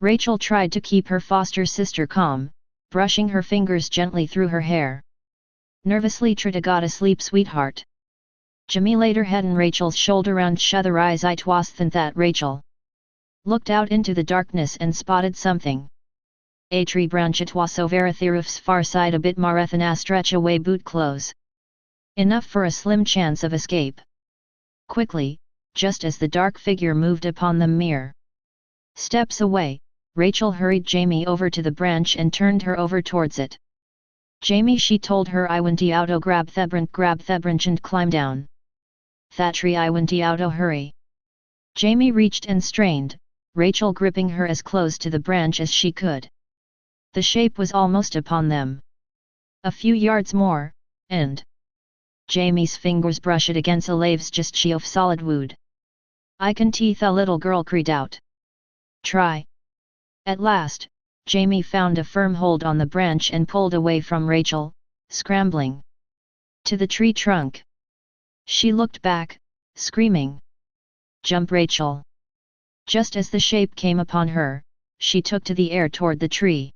Rachel tried to keep her foster sister calm, brushing her fingers gently through her hair. Nervously tried to go to sleep, sweetheart. Jamie laid her head on Rachel's shoulder and shut her eyes. It was then that Rachel looked out into the darkness and spotted something. A tree branch. It was over the roof's far side, a bit marathan a stretch away, boot close. Enough for a slim chance of escape. Quickly, just as the dark figure moved upon them mere steps away, Rachel hurried Jamie over to the branch and turned her over towards it. Jamie, she told her, I went out, grab the branch and climb down. That tree, I went out, hurry. Jamie reached and strained, Rachel gripping her as close to the branch as she could. The shape was almost upon them. A few yards more, and Jamie's fingers brushed against a laves just she of solid wood. I can teeth, the little girl cried out. Try. At last, Jamie found a firm hold on the branch and pulled away from Rachel, scrambling to the tree trunk. She looked back, screaming. Jump, Rachel! Just as the shape came upon her, she took to the air toward the tree.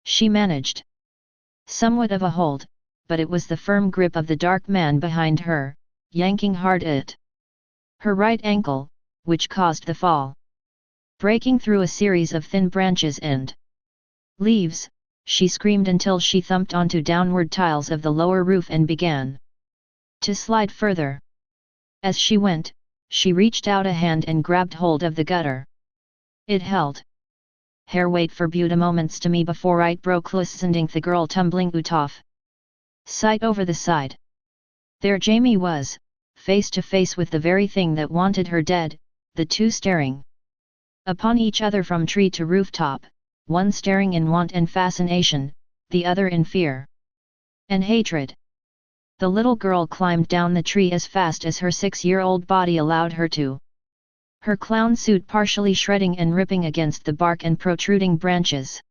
She managed somewhat of a hold, but it was the firm grip of the dark man behind her, yanking hard at her right ankle, which caused the fall. Breaking through a series of thin branches and leaves, she screamed until she thumped onto downward tiles of the lower roof and began to slide further. As she went, she reached out a hand and grabbed hold of the gutter. It held her weight for beauty moments to me before it broke loose, sending the girl tumbling out of sight over the side. There Jamie was, face to face with the very thing that wanted her dead, the two staring upon each other from tree to rooftop, one staring in want and fascination, the other in fear and hatred. The little girl climbed down the tree as fast as her 6-year-old body allowed her to. Her clown suit partially shredding and ripping against the bark and protruding branches.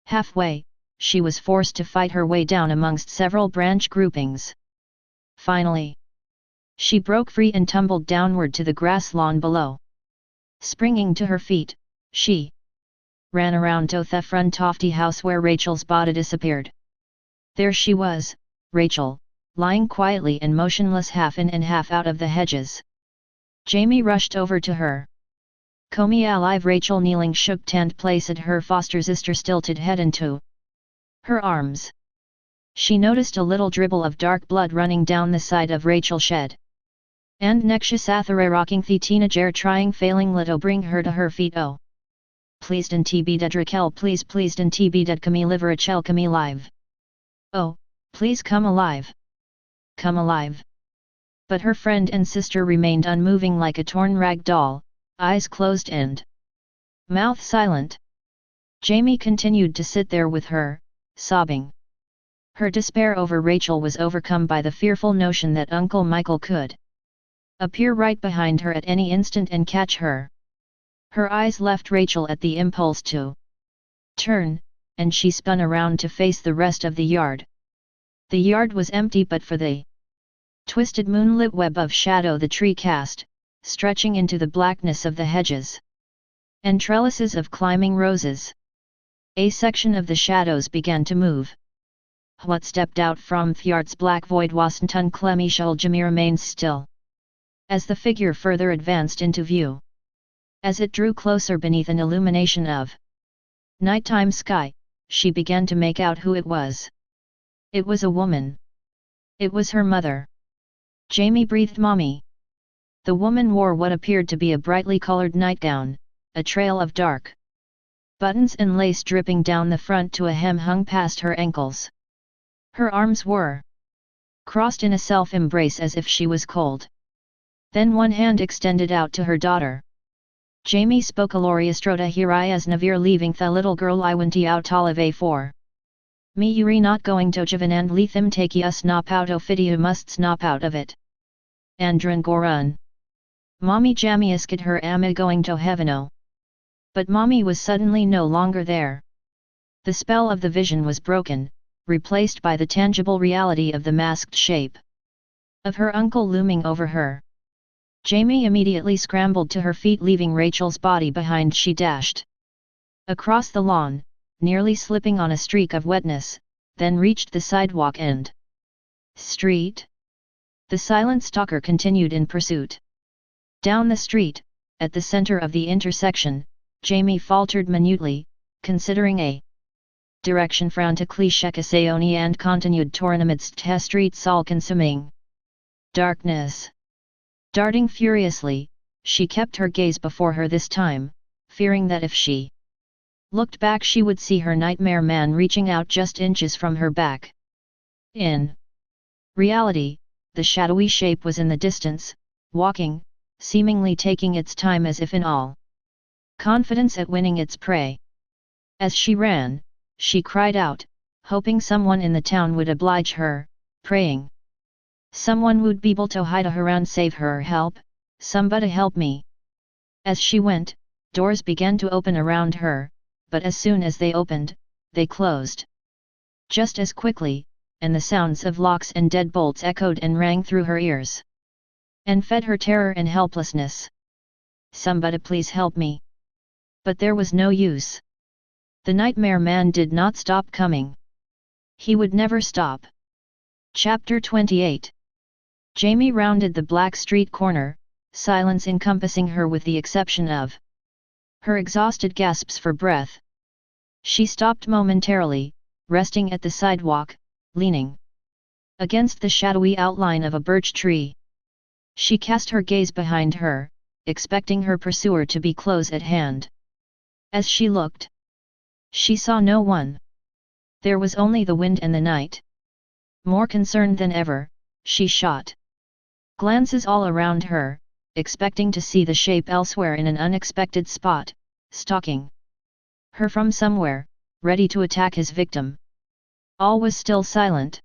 Halfway, she was forced to fight her way down amongst several branch groupings. Finally, she broke free and tumbled downward to the grass lawn below. Springing to her feet, she ran around to the front tofty house where Rachel's body disappeared. There she was, Rachel, lying quietly and motionless, half in and half out of the hedges. Jamie rushed over to her. Comey alive, Rachel kneeling shook and placed her foster sister stilted head into her arms. She noticed a little dribble of dark blood running down the side of Rachel's shed. And Nexus Athare rocking the teenager trying failing to bring her to her feet. Oh! pleased and tb dead Raquel pleased and tb dead come live Rachel come alive. Oh, please come alive. Come alive. But her friend and sister remained unmoving like a torn rag doll, eyes closed and mouth silent. Jamie continued to sit there with her, sobbing. Her despair over Rachel was overcome by the fearful notion that Uncle Michael could appear right behind her at any instant and catch her. Her eyes left Rachel at the impulse to turn, and she spun around to face the rest of the yard. The yard was empty but for the twisted moonlit web of shadow the tree cast, stretching into the blackness of the hedges and trellises of climbing roses. A section of the shadows began to move. What stepped out from the yard's black void wasn't unclemished. Jamie remained still as the figure further advanced into view. As it drew closer beneath an illumination of nighttime sky, she began to make out who it was. It was a woman. It was her mother. Jamie breathed, "Mommy." The woman wore what appeared to be a brightly colored nightgown, a trail of dark buttons and lace dripping down the front to a hem hung past her ankles. Her arms were crossed in a self-embrace as if she was cold. Then one hand extended out to her daughter. Jamie spoke Aloriastrota here I as Navir leaving the little girl I went out olive for. Me yuri not going to Javan and Lethim take us nop out of it you must snop out of it. Andran Gorun. Mommy Jamiaskid her ama going to heaveno. But Mommy was suddenly no longer there. The spell of the vision was broken, replaced by the tangible reality of the masked shape of her uncle looming over her. Jamie immediately scrambled to her feet, leaving Rachel's body behind. She dashed across the lawn, nearly slipping on a streak of wetness, then reached the sidewalk and street. The silent stalker continued in pursuit. Down the street, at the center of the intersection, Jamie faltered minutely, considering a direction frantically shekasayoni and continued torn amidst the street's all-consuming darkness. Darting furiously, she kept her gaze before her this time, fearing that if she looked back she would see her nightmare man reaching out just inches from her back. In reality, the shadowy shape was in the distance, walking, seemingly taking its time as if in all confidence at winning its prey. As she ran, she cried out, hoping someone in the town would oblige her, praying someone would be able to hide her and save her. Help, somebody help me. As she went, doors began to open around her, but as soon as they opened, they closed just as quickly, and the sounds of locks and deadbolts echoed and rang through her ears and fed her terror and helplessness. Somebody please help me. But there was no use. The nightmare man did not stop coming. He would never stop. Chapter 28. Jamie rounded the black street corner, silence encompassing her with the exception of her exhausted gasps for breath. She stopped momentarily, resting at the sidewalk, leaning against the shadowy outline of a birch tree. She cast her gaze behind her, expecting her pursuer to be close at hand. As she looked, she saw no one. There was only the wind and the night. More concerned than ever, she shot glances all around her, expecting to see the shape elsewhere in an unexpected spot, stalking her from somewhere, ready to attack his victim. All was still silent.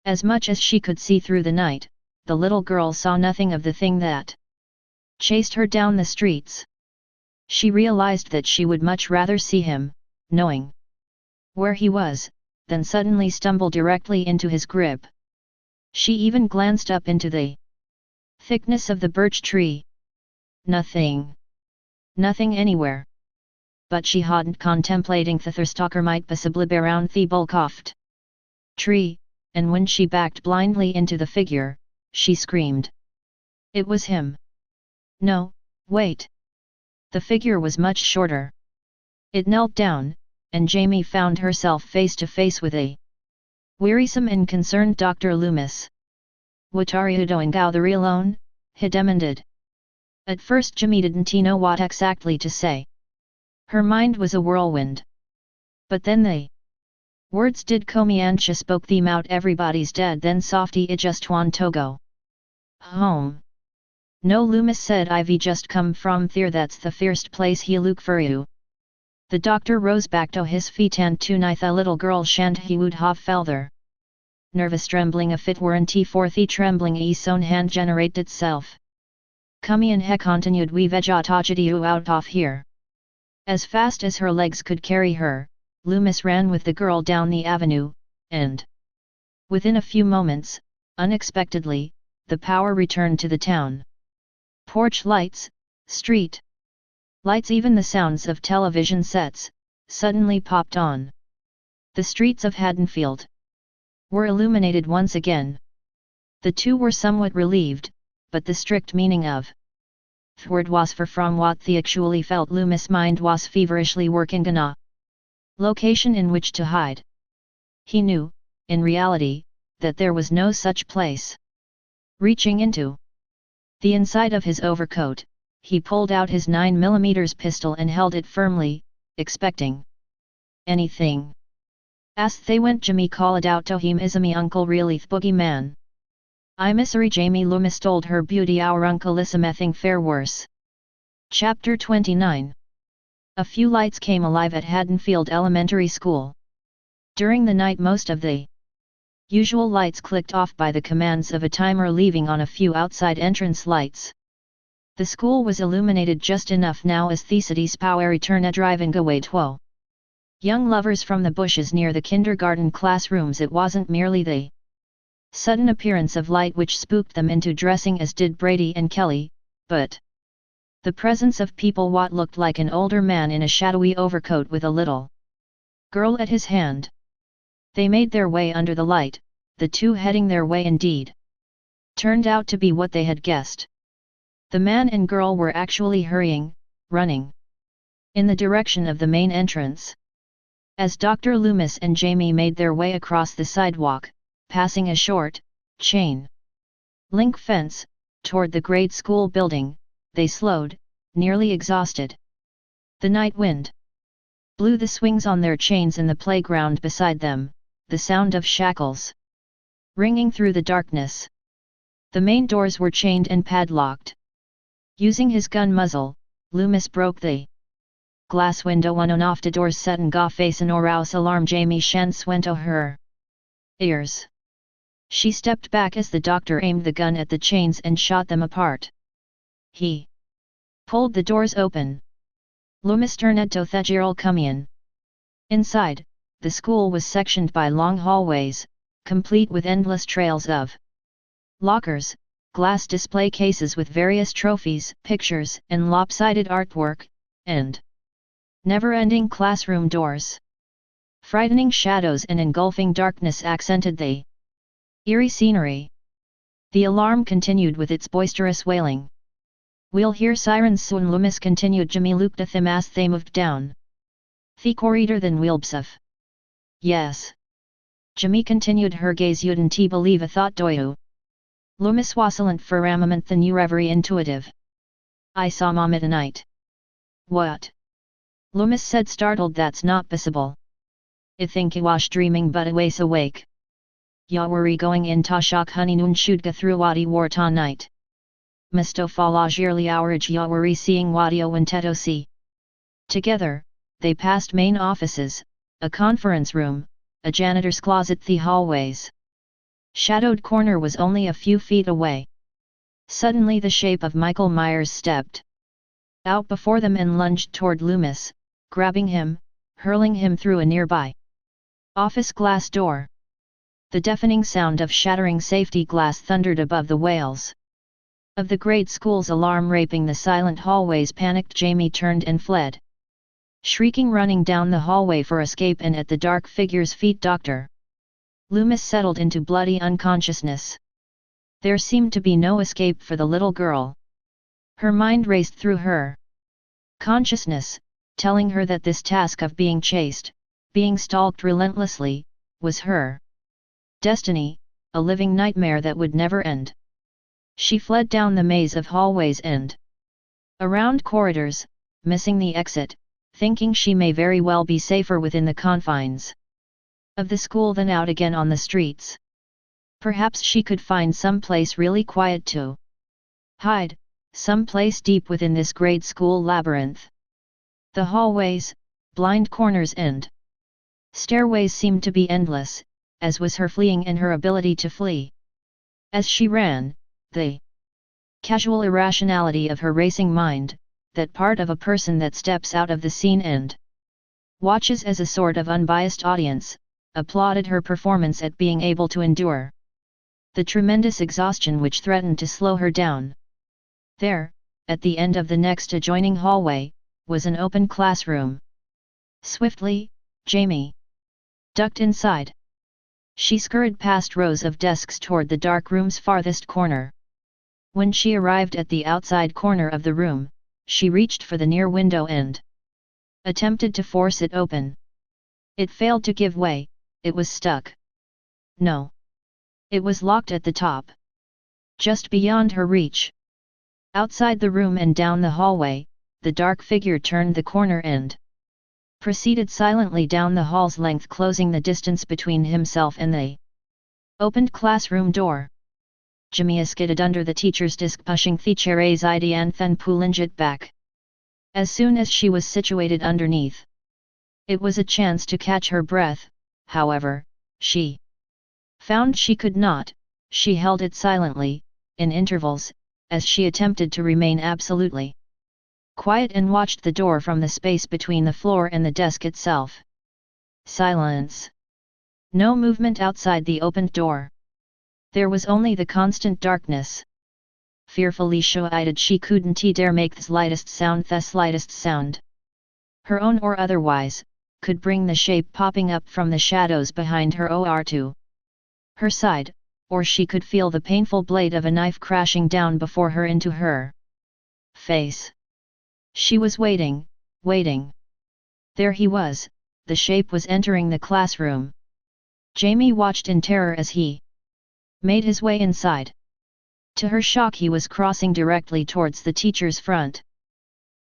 As much as she could see through the night, the little girl saw nothing of the thing that chased her down the streets. She realized that she would much rather see him, knowing where he was, than suddenly stumble directly into his grip. She even glanced up into the thickness of the birch tree. Nothing. Nothing anywhere. But she hadn't contemplating the Thurstalker might possibly be around the bulkoft tree, and when she backed blindly into the figure, she screamed. It was him. No, wait. The figure was much shorter. It knelt down, and Jamie found herself face to face with a wearisome and concerned Dr. Loomis. What are you doing out there alone? He demanded. At first Jamie didn't know what exactly to say. Her mind was a whirlwind. But then they words did Komiancha spoke them out, everybody's dead, then softy I just want to go home. No, Loomis said, Ivy just come from there, that's the first place he look for you. The doctor rose back to his feet and tonight the little girl shan't he would have felther. Nervous trembling, if it weren't for the trembling his own hand generate itself. Komian he continued, we vegetate you out of here. As fast as her legs could carry her, Loomis ran with the girl down the avenue, and within a few moments, unexpectedly, the power returned to the town. Porch lights, street lights, even the sounds of television sets, suddenly popped on. The streets of Haddonfield were illuminated once again. The two were somewhat relieved, but the strict meaning of the word was far from what they actually felt. Loomis' mind was feverishly working on a location in which to hide. He knew, in reality, that there was no such place. Reaching into the inside of his overcoat, he pulled out his 9mm pistol and held it firmly, expecting anything. As they went, Jimmy called out to him, is me uncle really th boogie man? I missery Jamie. Loomis told her, beauty, our uncle is a mething fair worse. Chapter 29. A few lights came alive at Haddonfield Elementary School. During the night most of the usual lights clicked off by the commands of a timer, leaving on a few outside entrance lights. The school was illuminated just enough now as the city's power returned driving away two young lovers from the bushes near the kindergarten classrooms. It wasn't merely the sudden appearance of light which spooked them into dressing as did Brady and Kelly, but the presence of people. What looked like an older man in a shadowy overcoat with a little girl at his hand. They made their way under the light, the two heading their way indeed turned out to be what they had guessed. The man and girl were actually hurrying, running in the direction of the main entrance. As Dr. Loomis and Jamie made their way across the sidewalk, passing a short, chain link fence, toward the grade school building, they slowed, nearly exhausted. The night wind blew the swings on their chains in the playground beside them, the sound of shackles ringing through the darkness. The main doors were chained and padlocked. Using his gun muzzle, Loomis broke the glass window on and off the doors, setting ga face and arouse alarm. Jamie Shantz went to her ears. She stepped back as the doctor aimed the gun at the chains and shot them apart. He pulled the doors open. Loomis turned to Thegirl Kumian. Inside, the school was sectioned by long hallways, complete with endless trails of lockers, glass display cases with various trophies, pictures, and lopsided artwork, and never-ending classroom doors. Frightening shadows and engulfing darkness accented the eerie scenery. The alarm continued with its boisterous wailing. We'll hear sirens soon, Loomis continued. Jimmy looked at them as they moved down the corridor, then Wilbsov. Yes. Jimmy continued, her gaze wouldn't believe a thought doyu. Loomis wasn't for a moment the new reverie intuitive. I saw mom at night. What? Loomis said, startled, that's not possible. I think I was dreaming, but I was awake. Ya worry going in ta shock honeynoon shudga through wadi war ta night. Misto falaj yearly hourage ya worry seeing wadio and teto see. Together, they passed main offices, a conference room, a janitor's closet. The hallways shadowed corner was only a few feet away. Suddenly the shape of Michael Myers stepped out before them and lunged toward Loomis, grabbing him, hurling him through a nearby office glass door. The deafening sound of shattering safety glass thundered above the wails of the grade school's alarm raping the silent hallways. Panicked Jamie turned and fled, shrieking, running down the hallway for escape, and at the dark figure's feet Dr. Loomis settled into bloody unconsciousness. There seemed to be no escape for the little girl. Her mind raced through her consciousness, telling her that this task of being chased, being stalked relentlessly, was her destiny, a living nightmare that would never end. She fled down the maze of hallways and around corridors, missing the exit, thinking she may very well be safer within the confines of the school than out again on the streets. Perhaps she could find some place really quiet to hide, some place deep within this grade school labyrinth. The hallways, blind corners and stairways seemed to be endless, as was her fleeing and her ability to flee. As she ran, the casual irrationality of her racing mind, that part of a person that steps out of the scene and watches as a sort of unbiased audience, applauded her performance at being able to endure the tremendous exhaustion which threatened to slow her down. There, at the end of the next adjoining hallway, was an open classroom. Swiftly, Jamie ducked inside. She scurried past rows of desks toward the dark room's farthest corner. When she arrived at the outside corner of the room, she reached for the near window and attempted to force it open. It failed to give way, it was stuck. No. It was locked at the top. Just beyond her reach. Outside the room and down the hallway, the dark figure turned the corner and proceeded silently down the hall's length, closing the distance between himself and the opened classroom door. Jamia skidded under the teacher's desk, pushing the chair's ID and then pulling it back. As soon as she was situated underneath, it was a chance to catch her breath. However, she found she could not. She held it silently, in intervals, as she attempted to remain absolutely quiet and watched the door from the space between the floor and the desk itself. Silence. No movement outside the opened door. There was only the constant darkness. Fearfully sure-eyed, she couldn't dare make the slightest sound. Her own or otherwise, could bring the shape popping up from the shadows behind her or to her side, or she could feel the painful blade of a knife crashing down before her into her face. She was waiting, waiting. There he was, the shape was entering the classroom. Jamie watched in terror as he made his way inside. To her shock, he was crossing directly towards the teacher's front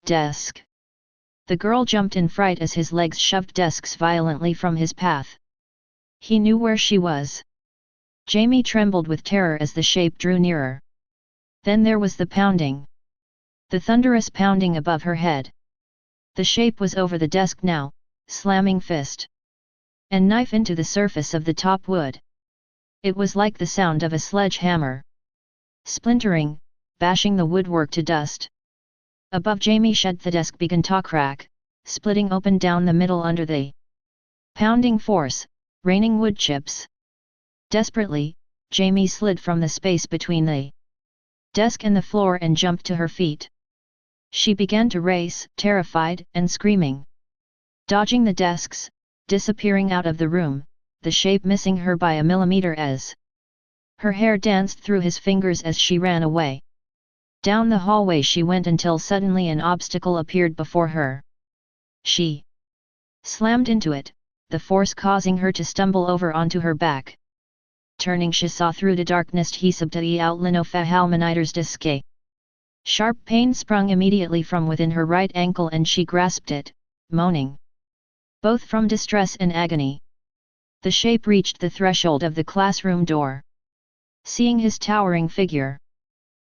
desk. The girl jumped in fright as his legs shoved desks violently from his path. He knew where she was. Jamie trembled with terror as the shape drew nearer. Then there was the pounding. The thunderous pounding above her head. The shape was over the desk now, slamming fist and knife into the surface of the top wood. It was like the sound of a sledgehammer splintering, bashing the woodwork to dust. Above Jamie shed the desk began to crack, splitting open down the middle under the pounding force, raining wood chips. Desperately, Jamie slid from the space between the desk and the floor and jumped to her feet. She began to race, terrified and screaming. Dodging the desks, disappearing out of the room, the shape missing her by a millimeter as her hair danced through his fingers as she ran away. Down the hallway she went until suddenly an obstacle appeared before her. She slammed into it, the force causing her to stumble over onto her back. Turning, she saw through the darkness he subta the outline of a halmaniter's disque. Sharp pain sprung immediately from within her right ankle and she grasped it, moaning both from distress and agony. The shape reached the threshold of the classroom door. Seeing his towering figure,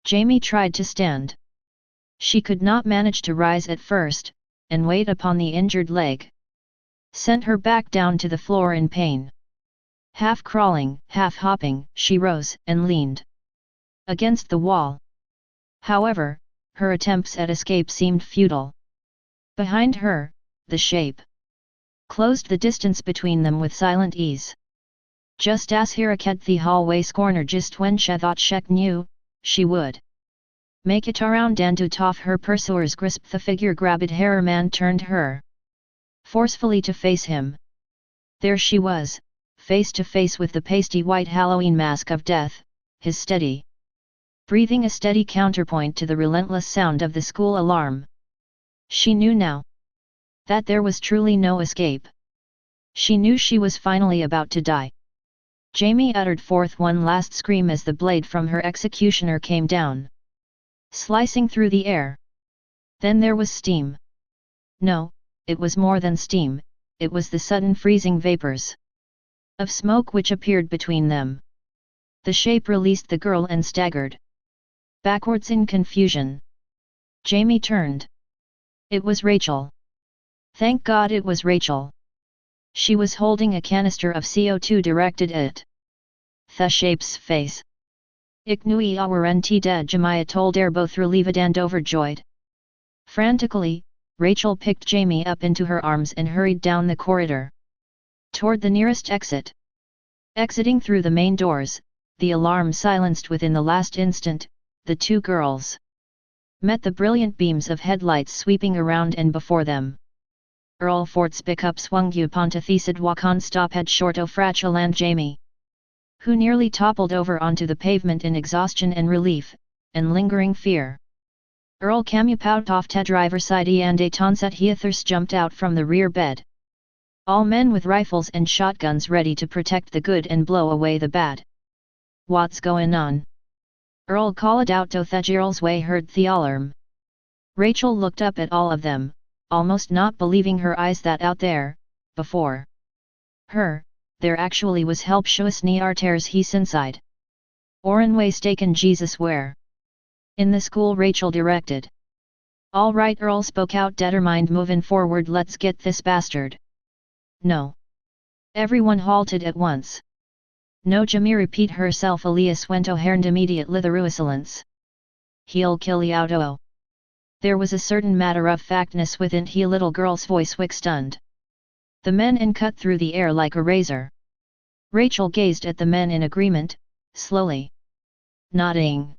Jamie tried to stand. She could not manage to rise at first, and weight upon the injured leg sent her back down to the floor in pain. Half crawling, half hopping, she rose and leaned against the wall. However, her attempts at escape seemed futile. Behind her, the shape closed the distance between them with silent ease. Just as Hiraket the hallway's corner, just when she thought she knew she would make it around and to toff her pursuers, grasp the figure grabbed hair man turned her forcefully to face him. There she was, face to face with the pasty white Halloween mask of death, his steady breathing a steady counterpoint to the relentless sound of the school alarm. She knew now that there was truly no escape. She knew she was finally about to die. Jamie uttered forth one last scream as the blade from her executioner came down, slicing through the air. Then there was steam. No, it was more than steam, it was the sudden freezing vapors of smoke which appeared between them. The shape released the girl and staggered backwards in confusion. Jamie turned. It was Rachel. Thank God it was Rachel. She was holding a canister of CO2 directed at the shape's face. Ik nui awarenti de Jemaya told Air both relieved and overjoyed. Frantically, Rachel picked Jamie up into her arms and hurried down the corridor toward the nearest exit. Exiting through the main doors, the alarm silenced within the last instant, the two girls met the brilliant beams of headlights sweeping around and before them. Earl Fort's pickup swung pontathesed wakan stop head short o frachel and Jamie, who nearly toppled over onto the pavement in exhaustion and relief, and lingering fear. Earl Camupout off te driver side and a tonset heathers jumped out from the rear bed. All men with rifles and shotguns ready to protect the good and blow away the bad. What's going on? Earl called out to the girls way heard the alarm. Rachel looked up at all of them, almost not believing her eyes that out there, before her, there actually was help shows ni arters he's inside. Oren way staken Jesus where? In the school Rachel directed. All right Earl spoke out determined moving forward let's get this bastard. No. Everyone halted at once. No Jamie repeat herself Elias went o'herned immediately the ruisolence. He'll kill you out. There was a certain matter-of-factness within he little girl's voice wick stunned the men and cut through the air like a razor. Rachel gazed at the men in agreement, slowly nodding.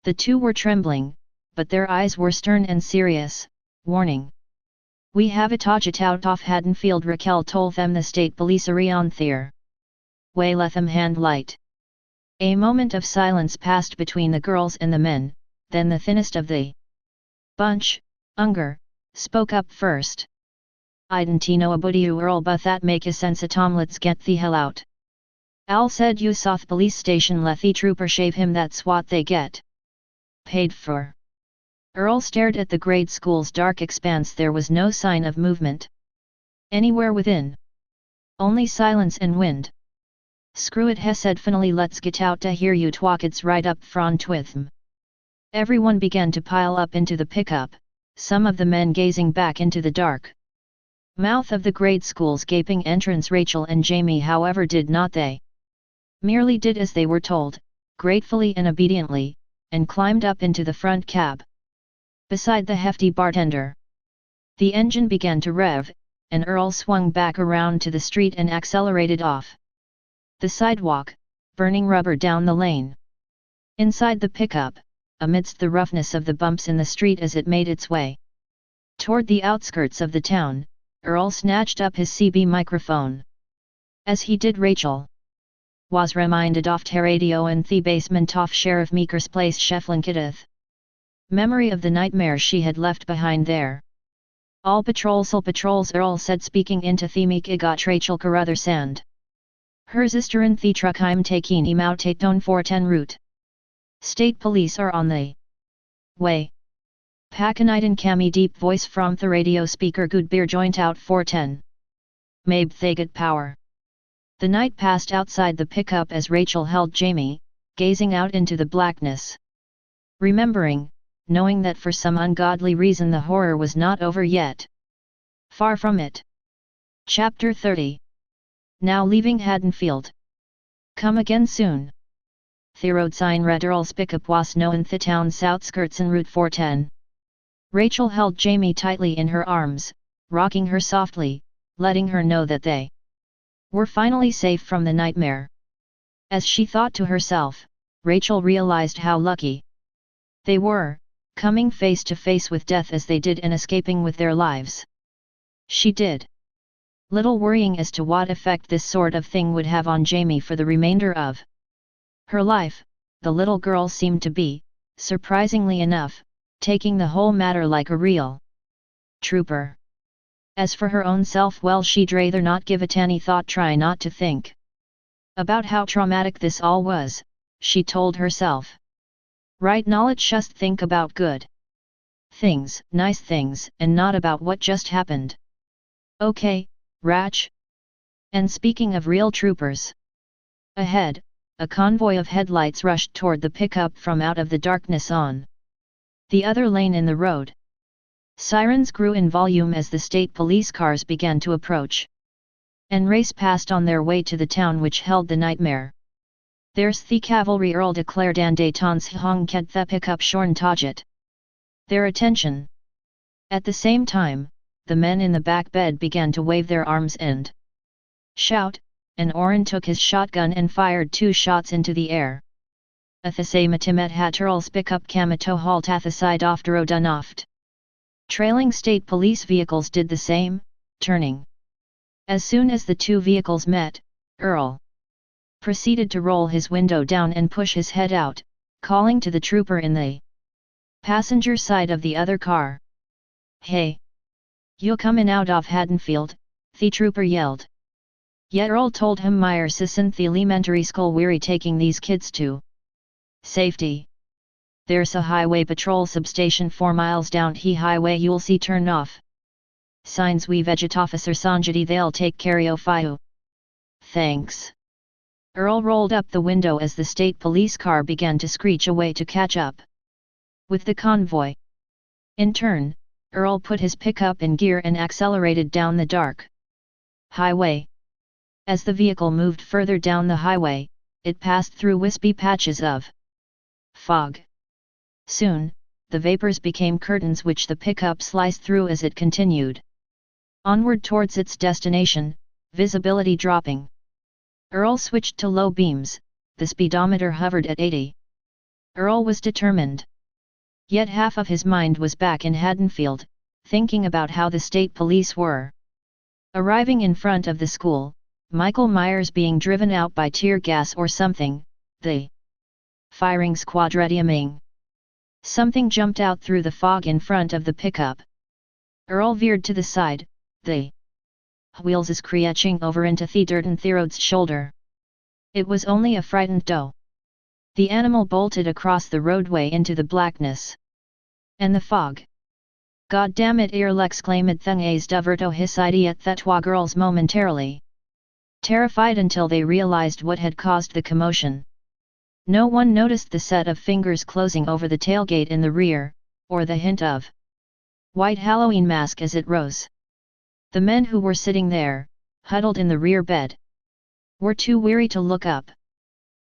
The two were trembling, but their eyes were stern and serious, warning. We have a target out off Haddonfield Raquel told them the state police are on there. Way let them hand light. A moment of silence passed between the girls and the men, then the thinnest of the bunch, Unger, spoke up first. I didn't know a buddy Earl but that make a sense Tom let's get the hell out. Al said you saw the police station let the trooper shave him that's what they get paid for. Earl stared at the grade school's dark expanse there was no sign of movement anywhere within. Only silence and wind. Screw it he said finally let's get out to hear you twackets right up front with them. Everyone began to pile up into the pickup, some of the men gazing back into the dark mouth of the grade school's gaping entrance. Rachel and Jamie however did not they merely did as they were told, gratefully and obediently, and climbed up into the front cab beside the hefty bartender. The engine began to rev, and Earl swung back around to the street and accelerated off the sidewalk, burning rubber down the lane. Inside the pickup, amidst the roughness of the bumps in the street as it made its way toward the outskirts of the town, Earl snatched up his CB microphone. As he did Rachel was reminded off her radio and the basement off Sheriff Meeker's place Shefflin memory of the nightmare she had left behind there. All patrols Earl said speaking into the Meek got Rachel Carruthers and her sister in the truck I'm taking him out at Don 410 route. State police are on the way. Pakanite Cami deep voice from the radio speaker good beer joint out 410. Maybe they get power. The night passed outside the pickup as Rachel held Jamie, gazing out into the blackness. Remembering, knowing that for some ungodly reason the horror was not over yet. Far from it. Chapter 30. Now leaving Haddonfield. Come again soon. The road sign read Earl's pickup was no in the town's outskirts en route 410. Rachel held Jamie tightly in her arms, rocking her softly, letting her know that they were finally safe from the nightmare. As she thought to herself, Rachel realized how lucky they were, coming face to face with death as they did and escaping with their lives. She did little worrying as to what effect this sort of thing would have on Jamie for the remainder of her life. The little girl seemed to be, surprisingly enough, taking the whole matter like a real trooper. As for her own self, well, she'd rather not give it any thought, try not to think about how traumatic this all was, she told herself. Right knowledge, just think about good things, nice things, and not about what just happened. Okay, Ratch? And speaking of real troopers. Ahead, a convoy of headlights rushed toward the pickup from out of the darkness on the other lane in the road. Sirens grew in volume as the state police cars began to approach and race past on their way to the town which held the nightmare. There's the cavalry, Earl declared, and de tons hong ket the pickup shorn tajet. Their attention. At the same time, the men in the back bed began to wave their arms and shout, and Oren took his shotgun and fired 2 shots into the air. Athase matimet haturals pickup kamato halt athaside oftero dunoft. Trailing state police vehicles did the same, turning. As soon as the 2 vehicles met, Earl proceeded to roll his window down and push his head out, calling to the trooper in the passenger side of the other car. Hey! You comin' out of Haddonfield? The trooper yelled. Yet Earl told him Meyer sisn't the elementary school weary taking these kids to safety. There's a highway patrol substation 4 miles down he highway you'll see turn off. Signs we veget officer Sanjati they'll take care of you. Thanks. Earl rolled up the window as the state police car began to screech away to catch up with the convoy. In turn, Earl put his pickup in gear and accelerated down the dark highway. As the vehicle moved further down the highway, it passed through wispy patches of fog. Soon, the vapors became curtains which the pickup sliced through as it continued onward towards its destination, visibility dropping. Earl switched to low beams, the speedometer hovered at 80. Earl was determined. Yet half of his mind was back in Haddonfield, thinking about how the state police were arriving in front of the school, Michael Myers being driven out by tear gas or something, the firing squad readying. Something jumped out through the fog in front of the pickup. Earl veered to the side, the wheels is creaching over into the dirt and Therod's shoulder. It was only a frightened doe. The animal bolted across the roadway into the blackness and the fog. God damn it, Earl exclaimed Thungaze Duverto Hisidi at the 2 girls momentarily terrified until they realized what had caused the commotion. No one noticed the set of fingers closing over the tailgate in the rear, or the hint of white Halloween mask as it rose. The men who were sitting there, huddled in the rear bed, were too weary to look up.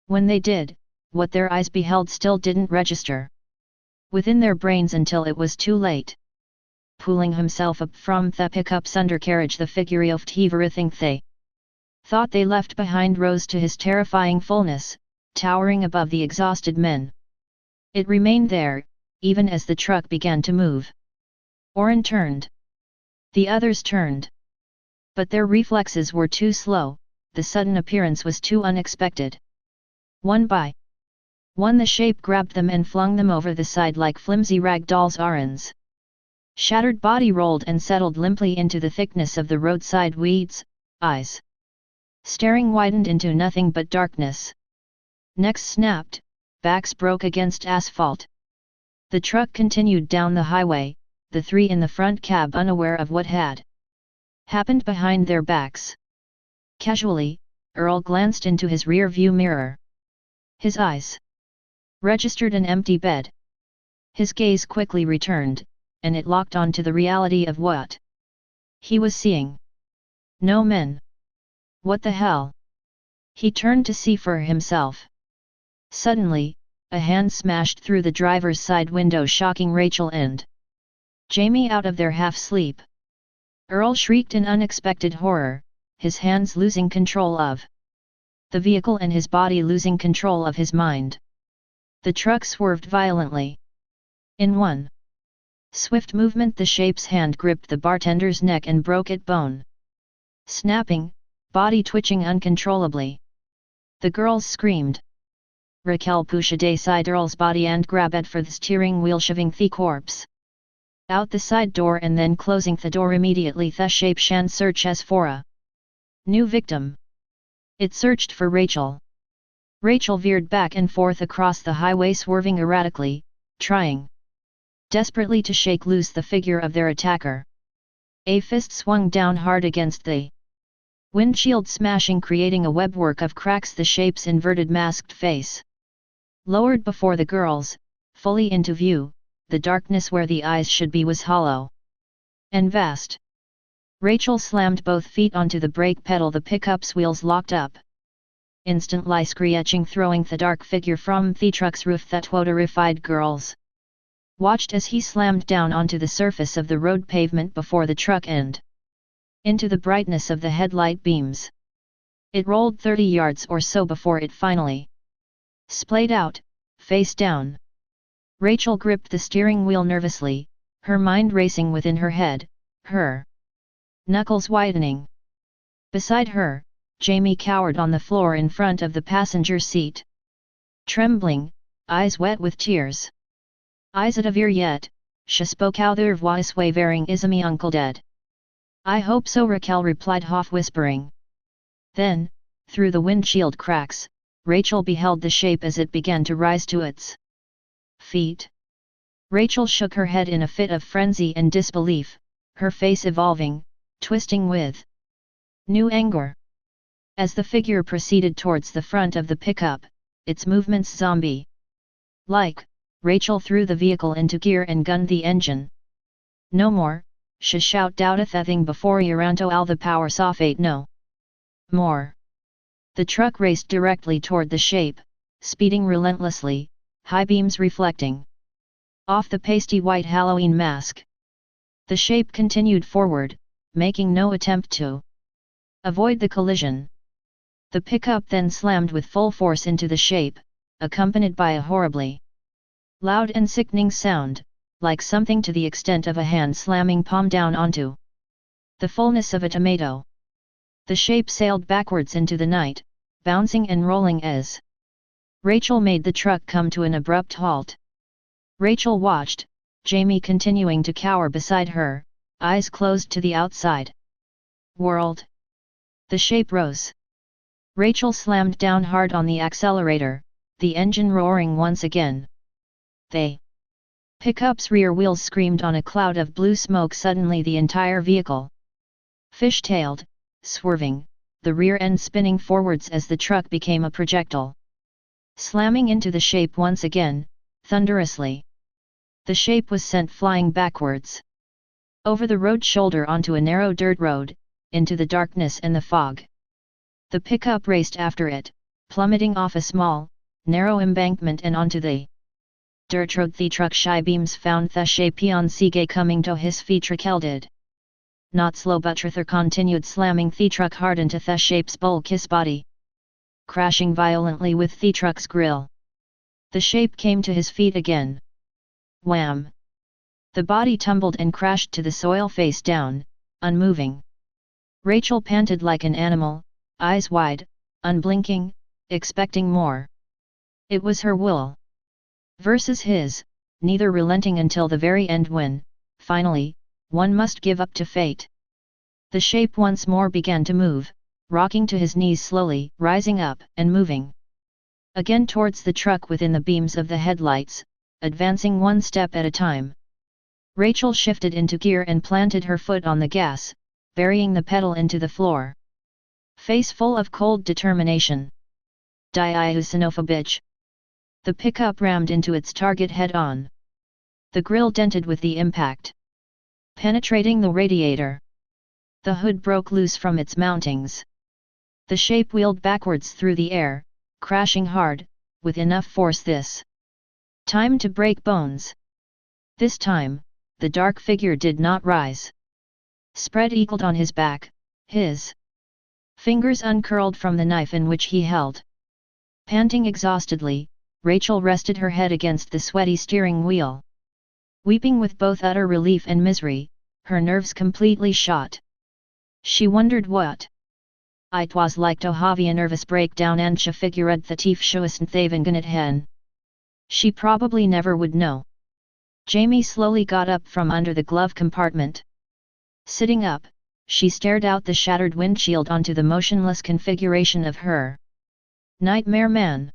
When they did, what their eyes beheld still didn't register within their brains until it was too late. Pulling himself up from the pickup's undercarriage, the figure of everything they thought they left behind rose to his terrifying fullness, towering above the exhausted men. It remained there, even as the truck began to move. Oren turned. The others turned. But their reflexes were too slow, the sudden appearance was too unexpected. One by one the shape grabbed them and flung them over the side like flimsy rag dolls' arons. Shattered body rolled and settled limply into the thickness of the roadside weeds, eyes staring widened into nothing but darkness. Necks snapped, backs broke against asphalt. The truck continued down the highway, the 3 in the front cab unaware of what had happened behind their backs. Casually, Earl glanced into his rear-view mirror. His eyes registered an empty bed. His gaze quickly returned, and it locked onto the reality of what he was seeing. No men. What the hell? He turned to see for himself. Suddenly, a hand smashed through the driver's side window, shocking Rachel and Jamie out of their half-sleep. Earl shrieked in unexpected horror, his hands losing control of the vehicle and his body losing control of his mind. The truck swerved violently. In one swift movement, the shape's hand gripped the bartender's neck and broke it bone. Snapping, body twitching uncontrollably. The girls screamed. Raquel pushed aside Earl's body and grabbed for the steering wheel, shoving the corpse out the side door and then closing the door immediately. The shape shan search as for a new victim. It searched for Rachel. Rachel veered back and forth across the highway, swerving erratically, trying desperately to shake loose the figure of their attacker. A fist swung down hard against the windshield, smashing, creating a webwork of cracks the shape's inverted masked face. Lowered before the girls, fully into view, the darkness where the eyes should be was hollow and vast. Rachel slammed both feet onto the brake pedal, the pickup's wheels locked up. Instantly screeching, throwing the dark figure from the truck's roof. The terrified girls watched as he slammed down onto the surface of the road pavement before the truck and into the brightness of the headlight beams. It rolled 30 yards or so before it finally splayed out, face down. Rachel gripped the steering wheel nervously, her mind racing within her head, her knuckles widening. Beside her, Jamie cowered on the floor in front of the passenger seat. Trembling, eyes wet with tears. Eyes at avir yet, she spoke out their voice wavering, "Is me uncle dead?" "I hope so," Raquel replied, half whispering. Then, through the windshield cracks, Rachel beheld the shape as it began to rise to its feet. Rachel shook her head in a fit of frenzy and disbelief, her face evolving, twisting with new anger. As the figure proceeded towards the front of the pickup, its movements zombie-like, Rachel threw the vehicle into gear and gunned the engine. "No more," she shouted out, "a thing before Uranto all the power sulfate no more." The truck raced directly toward the shape, speeding relentlessly, high beams reflecting off the pasty white Halloween mask. The shape continued forward, making no attempt to avoid the collision. The pickup then slammed with full force into the shape, accompanied by a horribly loud and sickening sound, like something to the extent of a hand slamming palm down onto the fullness of a tomato. The shape sailed backwards into the night, bouncing and rolling as Rachel made the truck come to an abrupt halt. Rachel watched, Jamie continuing to cower beside her, eyes closed to the outside world. The shape rose. Rachel slammed down hard on the accelerator, the engine roaring once again. The pickup's rear wheels screamed on a cloud of blue smoke. Suddenly the entire vehicle fish-tailed, swerving, the rear end spinning forwards as the truck became a projectile, slamming into the shape once again, thunderously. The shape was sent flying backwards over the road shoulder onto a narrow dirt road, into the darkness and the fog. The pickup raced after it, plummeting off a small, narrow embankment and onto the dirt road. The truck shy beams found the shape on Sige coming to his feet. Raquel did not slow but rather continued slamming the truck hard into the shape's bulk, his body crashing violently with the truck's grill. The shape came to his feet again. Wham! The body tumbled and crashed to the soil face down, unmoving. Rachel panted like an animal, eyes wide, unblinking, expecting more. It was her will versus his, neither relenting until the very end when, finally, one must give up to fate. The shape once more began to move, rocking to his knees slowly, rising up and moving again towards the truck within the beams of the headlights, advancing one step at a time. Rachel shifted into gear and planted her foot on the gas, burying the pedal into the floor. Face full of cold determination. "Die, son of a bitch!" The pickup rammed into its target head-on. The grille dented with the impact, penetrating the radiator. The hood broke loose from its mountings. The shape wheeled backwards through the air, crashing hard, with enough force this time to break bones. This time, the dark figure did not rise. Spread eagled on his back, his fingers uncurled from the knife in which he held. Panting exhaustedly, Rachel rested her head against the sweaty steering wheel. Weeping with both utter relief and misery, her nerves completely shot. She wondered what it was like to have a nervous breakdown and she figured the tief schuisten thaven it hen. She probably never would know. Jamie slowly got up from under the glove compartment. Sitting up, she stared out the shattered windshield onto the motionless configuration of her nightmare man.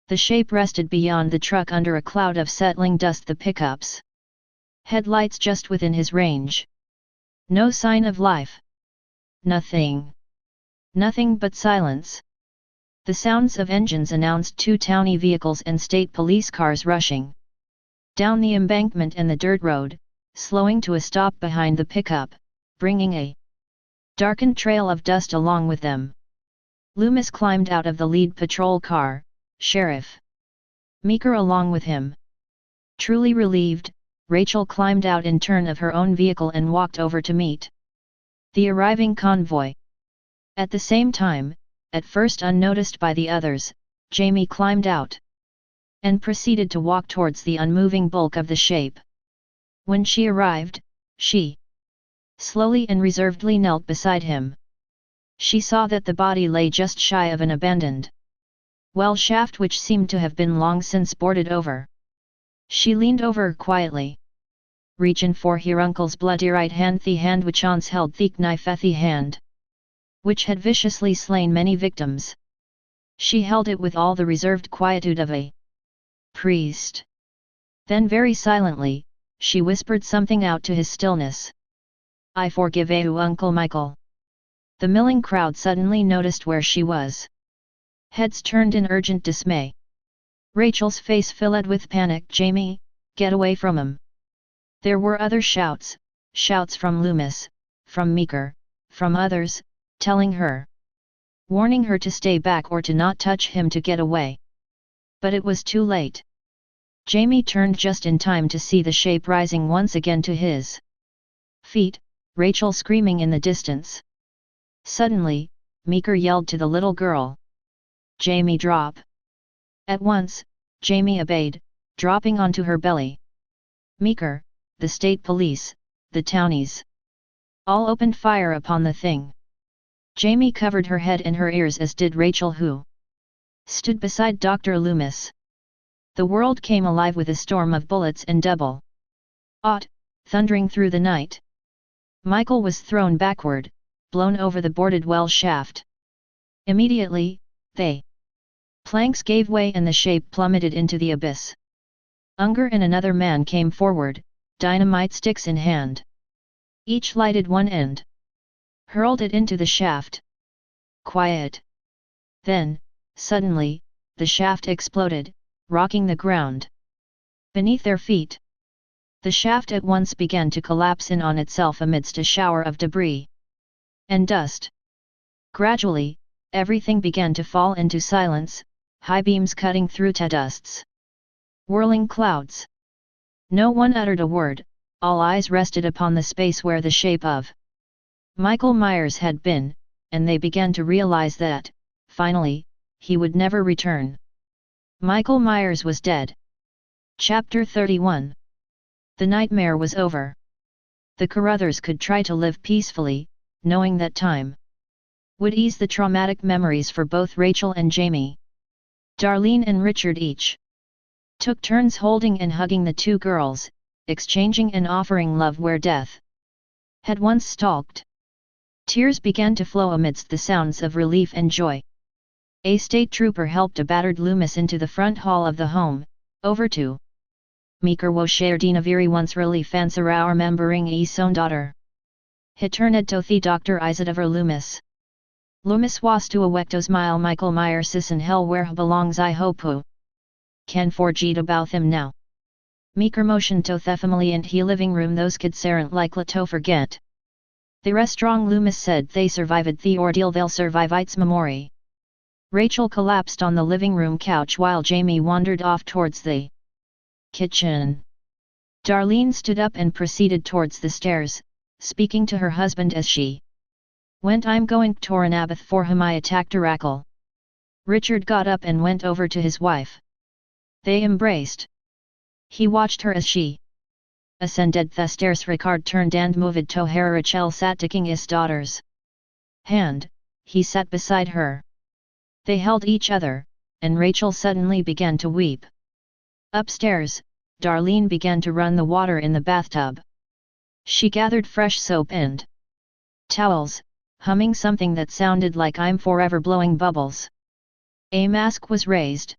The shape rested beyond the truck under a cloud of settling dust. The pickup's Headlights just within his range. No sign of life. Nothing. Nothing but silence. The sounds of engines announced 2 towny vehicles and state police cars rushing down the embankment and the dirt road, slowing to a stop behind the pickup, bringing a darkened trail of dust along with them. Loomis climbed out of the lead patrol car, Sheriff Meeker along with him. Truly relieved, Rachel climbed out in turn of her own vehicle and walked over to meet the arriving convoy. At the same time, at first unnoticed by the others, Jamie climbed out and proceeded to walk towards the unmoving bulk of the shape. When she arrived, she slowly and reservedly knelt beside him. She saw that the body lay just shy of an abandoned well shaft which seemed to have been long since boarded over. She leaned over quietly. Reachin' for her uncle's bloody right hand, the hand which ons held the knife at the hand which had viciously slain many victims. She held it with all the reserved quietude of a priest. Then very silently, she whispered something out to his stillness. "I forgive you, Uncle Michael." The milling crowd suddenly noticed where she was. Heads turned in urgent dismay. Rachel's face filled with panic. "Jamie, get away from him." There were other shouts from Loomis, from Meeker, from others, telling her, warning her to stay back or to not touch him, to get away. But it was too late. Jamie turned just in time to see the shape rising once again to his feet, Rachel screaming in the distance. Suddenly, Meeker yelled to the little girl, "Jamie, drop!" At once, Jamie obeyed, dropping onto her belly. Meeker, the state police, the townies, all opened fire upon the thing. Jamie covered her head and her ears, as did Rachel, who stood beside Dr. Loomis. The world came alive with a storm of bullets and double-aught, thundering through the night. Michael was thrown backward, blown over the boarded well shaft. Immediately, the planks gave way and the shape plummeted into the abyss. Unger and another man came forward, dynamite sticks in hand. Each lighted one end, hurled it into the shaft. Quiet. Then, suddenly, the shaft exploded, rocking the ground beneath their feet. The shaft at once began to collapse in on itself amidst a shower of debris and dust. Gradually, everything began to fall into silence, high beams cutting through to dusts, whirling clouds. No one uttered a word, all eyes rested upon the space where the shape of Michael Myers had been, and they began to realize that, finally, he would never return. Michael Myers was dead. Chapter 31. The nightmare was over. The Carruthers could try to live peacefully, knowing that time would ease the traumatic memories for both Rachel and Jamie. Darlene and Richard each took turns holding and hugging the 2 girls, exchanging and offering love where death had once stalked. Tears began to flow amidst the sounds of relief and joy. A state trooper helped a battered Loomis into the front hall of the home, over to Meeker wo sherdinaviri once relief answer our remembering e son daughter. Hiterned to the Dr. Isadaver Loomis. Loomis was to awektos mile Michael Myers in hell where he belongs I hope. Can forget about him now. Meeker motioned to the family and he living room those kids aren't likely to forget. The restaurant Loomis said they survived the ordeal, they'll survive its memory. Rachel collapsed on the living room couch while Jamie wandered off towards the kitchen. Darlene stood up and proceeded towards the stairs, speaking to her husband as she went. I'm going to Toranabath for whom I attacked Oracle. Richard got up and went over to his wife. They embraced. He watched her as she ascended the stairs. Ricard turned and moved to her. Rachel sat taking his daughter's hand, he sat beside her. They held each other, and Rachel suddenly began to weep. Upstairs, Darlene began to run the water in the bathtub. She gathered fresh soap and towels, humming something that sounded like I'm forever blowing bubbles. A mask was raised.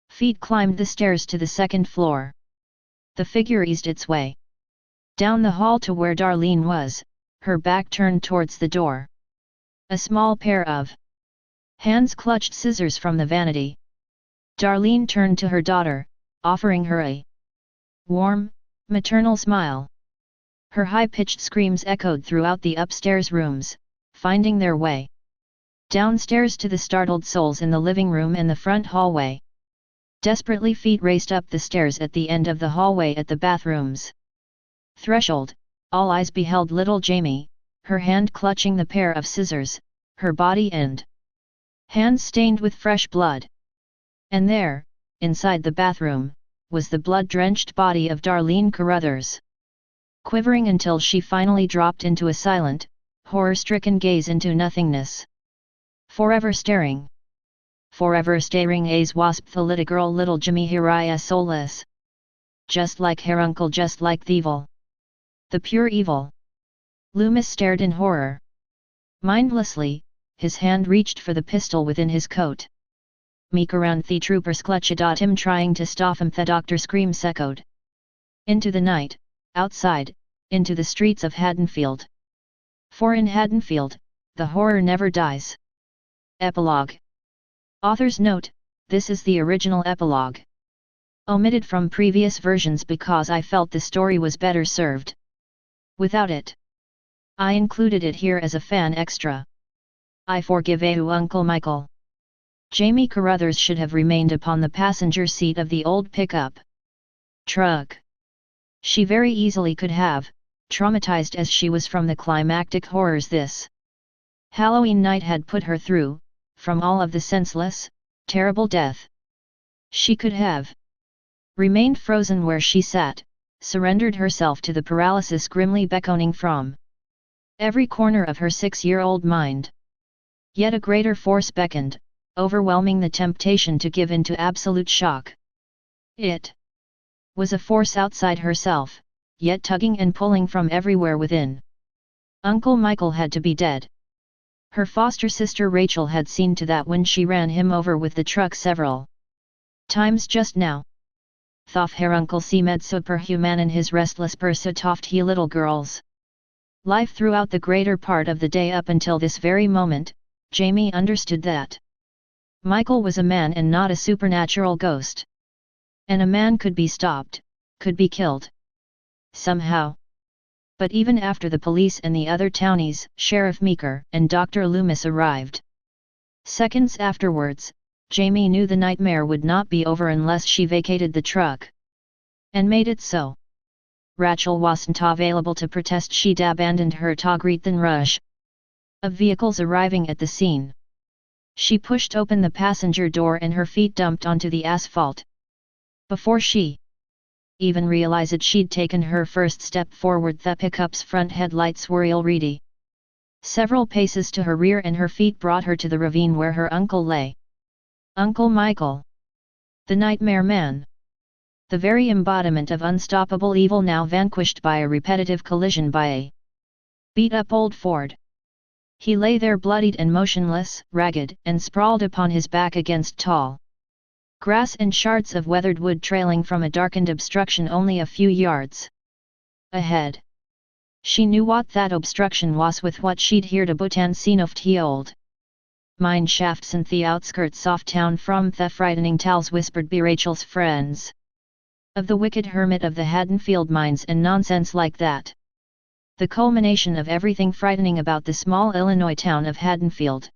Feet climbed the stairs to the second floor. The figure eased its way Down the hall to where Darlene was, her back turned towards the door. A small pair of hands clutched scissors from the vanity. Darlene turned to her daughter, offering her a warm, maternal smile. Her high-pitched screams echoed throughout the upstairs rooms, finding their way downstairs to the startled souls in the living room and the front hallway. Desperately, feet raced up the stairs at the end of the hallway at the bathrooms threshold. All eyes beheld little Jamie, her hand clutching the pair of scissors, her body and hands stained with fresh blood. And there, inside the bathroom, was the blood-drenched body of Darlene Carruthers. Quivering until she finally dropped into a silent, horror-stricken gaze into nothingness. Forever staring as wasp the little girl, little Jimmy Hiraya soulless. Just like her uncle, just like the evil. The pure evil. Loomis stared in horror. Mindlessly, his hand reached for the pistol within his coat. Meek around the troopers clutched at him, trying to stop him. The doctor screams echoed into the night, outside, into the streets of Haddonfield. For in Haddonfield, the horror never dies. Epilogue. Author's note: this is the original epilogue. Omitted from previous versions because I felt the story was better served without it. I included it here as a fan extra. I forgive you, Uncle Michael. Jamie Carruthers should have remained upon the passenger seat of the old pickup truck. She very easily could have, traumatized as she was from the climactic horrors this Halloween night had put her through, from all of the senseless, terrible death. She could have remained frozen where she sat, surrendered herself to the paralysis grimly beckoning from every corner of her 6-year-old mind. Yet a greater force beckoned, overwhelming the temptation to give in to absolute shock. It was a force outside herself, yet tugging and pulling from everywhere within. Uncle Michael had to be dead. Her foster sister Rachel had seen to that when she ran him over with the truck several times just now. Though her uncle seemed superhuman in his restless pursuit of he little girls' life throughout the greater part of the day up until this very moment, Jamie understood that Michael was a man and not a supernatural ghost. And a man could be stopped, could be killed. Somehow. But even after the police and the other townies, Sheriff Meeker and Dr. Loomis arrived seconds afterwards, Jamie knew the nightmare would not be over unless she vacated the truck. And made it so. Rachel wasn't available to protest. She'd abandoned her to greet the rush of vehicles arriving at the scene. She pushed open the passenger door and her feet dumped onto the asphalt. Before she even realized she'd taken her first step forward, the pickup's front headlights were already several paces to her rear and her feet brought her to the ravine where her uncle lay. Uncle Michael. The nightmare man. The very embodiment of unstoppable evil, now vanquished by a repetitive collision by a beat-up old Ford. He lay there bloodied and motionless, ragged and sprawled upon his back against tall grass and shards of weathered wood trailing from a darkened obstruction only a few yards ahead. She knew what that obstruction was with what she'd heard about and seen of the old mine shafts in the outskirts of town from the frightening tales whispered by Rachel's friends of the wicked hermit of the Haddonfield mines and nonsense like that. The culmination of everything frightening about the small Illinois town of Haddonfield